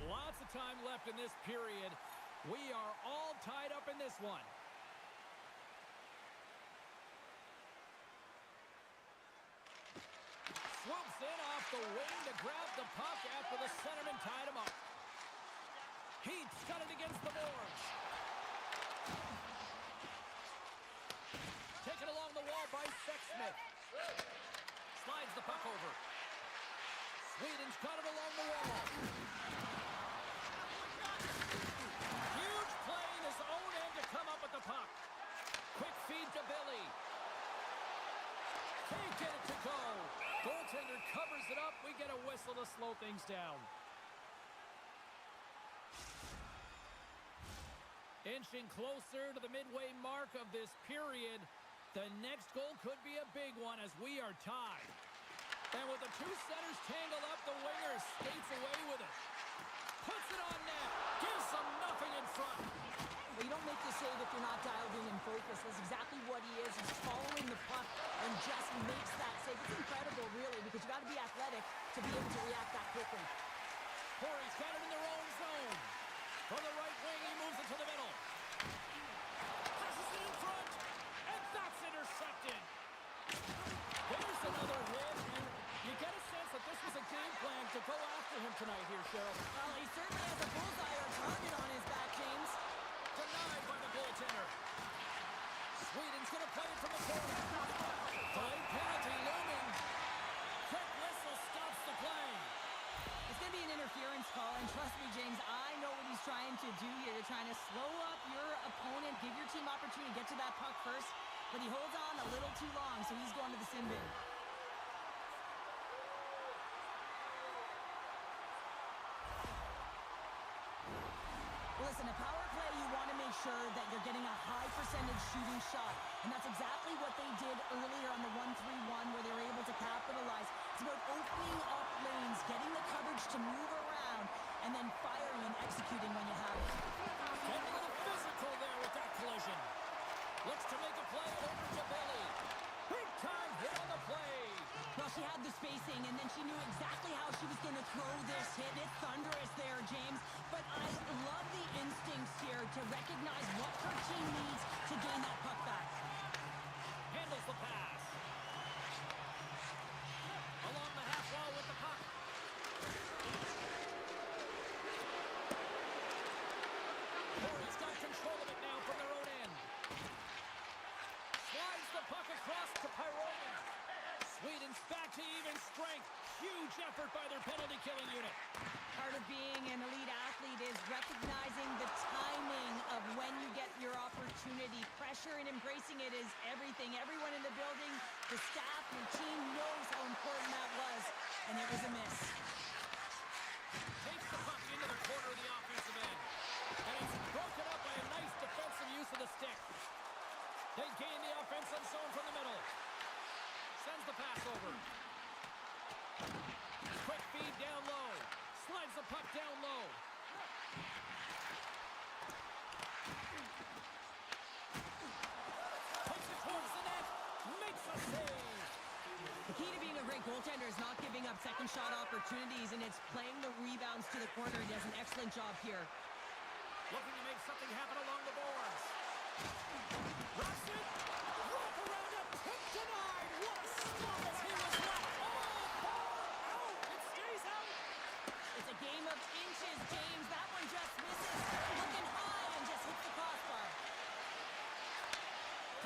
Lots of time left in this period. We are all tied up in this one. Swoops in off the wing to grab the puck after the centerman tied him up. Heat's got it against the boards. Taken along the wall by Sexsmith. Slides the puck over. Sweden's got it along the wall. Huge play in his own end to come up with the puck. Quick feed to Billy. Can't get it to go. Goaltender covers it up. We get a whistle to slow things down. Inching closer to the midway mark of this period. The next goal could be a big one as we are tied. And with the two centers tangled up, the winger skates away with it. Puts it on net. Gives them nothing in front. Well, you don't make the save if you're not dialed in and focused. That's exactly what he is. He's following the puck and just makes that save. It's incredible, really, because you got to be athletic to be able to react that quickly. Corey's got it in their own zone. From the right wing, he moves it to the middle. Passes it in front, and that's intercepted. There's another hit, and you get a sense that this was a game plan to go after him tonight here, Cheryl. Well, he certainly has a bullseye or target on his back, James. Denied by the goaltender. Sweden's going to play it from the corner. Play penalty looming. Quick whistle stops the play. It's going to be an interference call, and trust me, James, I know what he's trying to do here. They're trying to slow up your opponent, give your team opportunity to get to that puck first, but he holds on a little too long, so he's going to the sin bin. Listen, a power play, you want to make sure that you're getting a high percentage shooting shot, and that's exactly what they did earlier on the 1-3-1 where they were able to capitalize. It's about opening up lanes, getting the coverage to move around, and then firing and executing when you have it. Getting a little physical there with that collision. Looks to make a play over to Billy. Big time hit on the play. Well, she had the spacing, and then she knew exactly how she was going to throw this hit. It's thunderous there, James. But I love the instincts here to recognize what her team needs to gain that puck back. Handles the pass. Along the half wall with the puck. Corey's got control of it now from their own end. Slides the puck across to Pyronen. Sweden's back to even strength. Huge effort by their penalty-killing unit. Part of being an elite athlete is recognizing the timing of when you get your opportunity. Pressure and embracing it is everything. Everyone in the building, the staff, your team knows how important that was, and it was a miss. Takes the puck into the corner of the offensive end. And it's broken up by a nice defensive use of the stick. They gain the offensive zone from the middle. Sends the pass over. Quick feed down low. Slides the puck down low. Puts it towards the net. Makes a save. The key to being a great goaltender is not giving up second shot opportunities, and it's playing the rebounds to the corner. He does an excellent job here. Looking to make something happen along the boards. Wraps it. Wrap around it. Tip denied. What a stop as he was left. Oh, ball out. It stays out. It's a game of inches, James. That one just misses. Looking high and just hits the crossbar.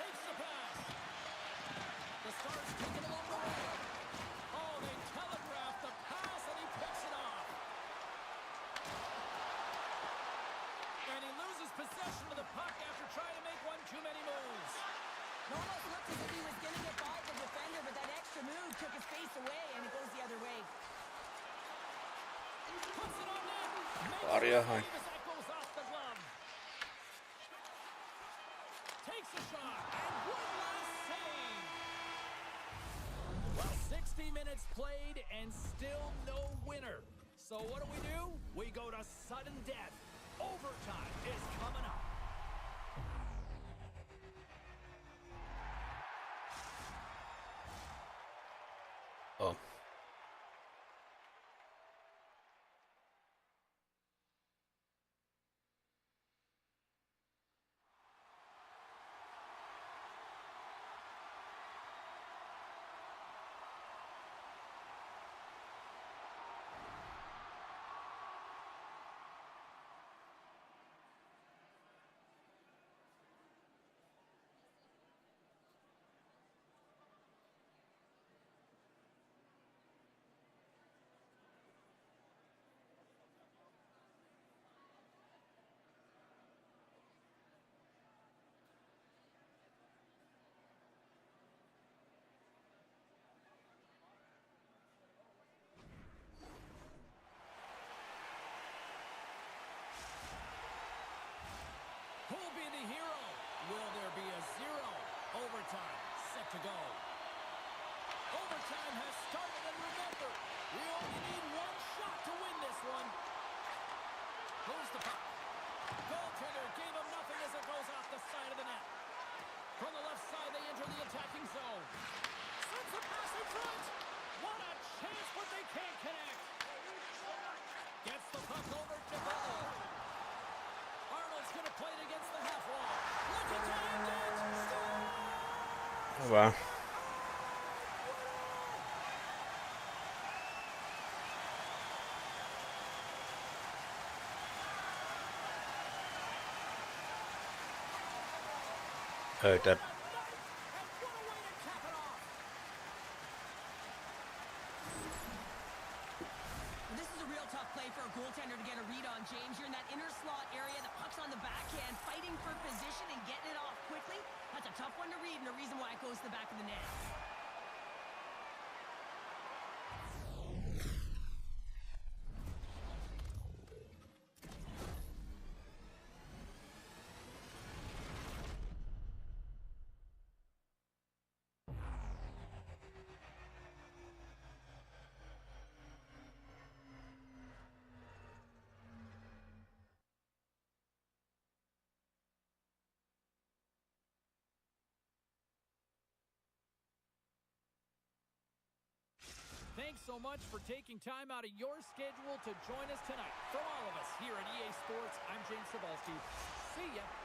Takes the pass. The Stars take it along the way. Oh, they telegraph the pass and he picks it off. And he loses possession of the puck after trying to make one too many moves. It almost looked as if he was going to get by the defender, but that extra move took his face away, and it goes the other way. Puts it on net. Arjahan. As that goes off the glove. Takes a shot. And one last save. Well, 60 minutes played and still no winner. So what do? We go to sudden death. Overtime is coming up. Oh. Who'll be the hero? Will there be a zero? Overtime set to go. Overtime has started, and remember, we only need one shot to win this one. Moves the puck. Goaltender gave him nothing as it goes off the side of the net. From the left side, they enter the attacking zone. Sends the pass in front. What a chance, but they can't connect. Gets the puck over to goal. Arnold's going to play it against the half wall. Looking to end it. Hyvä. Heard that. This is a real tough play for a goaltender to get a read on, James. You're in that inner slot area, the puck's on the backhand, fighting for position and getting it off quickly. That's a tough one to read, and the reason why it goes to the back of the net. Thanks so much for taking time out of your schedule to join us tonight. From all of us here at EA Sports, I'm James Cebulski. See ya.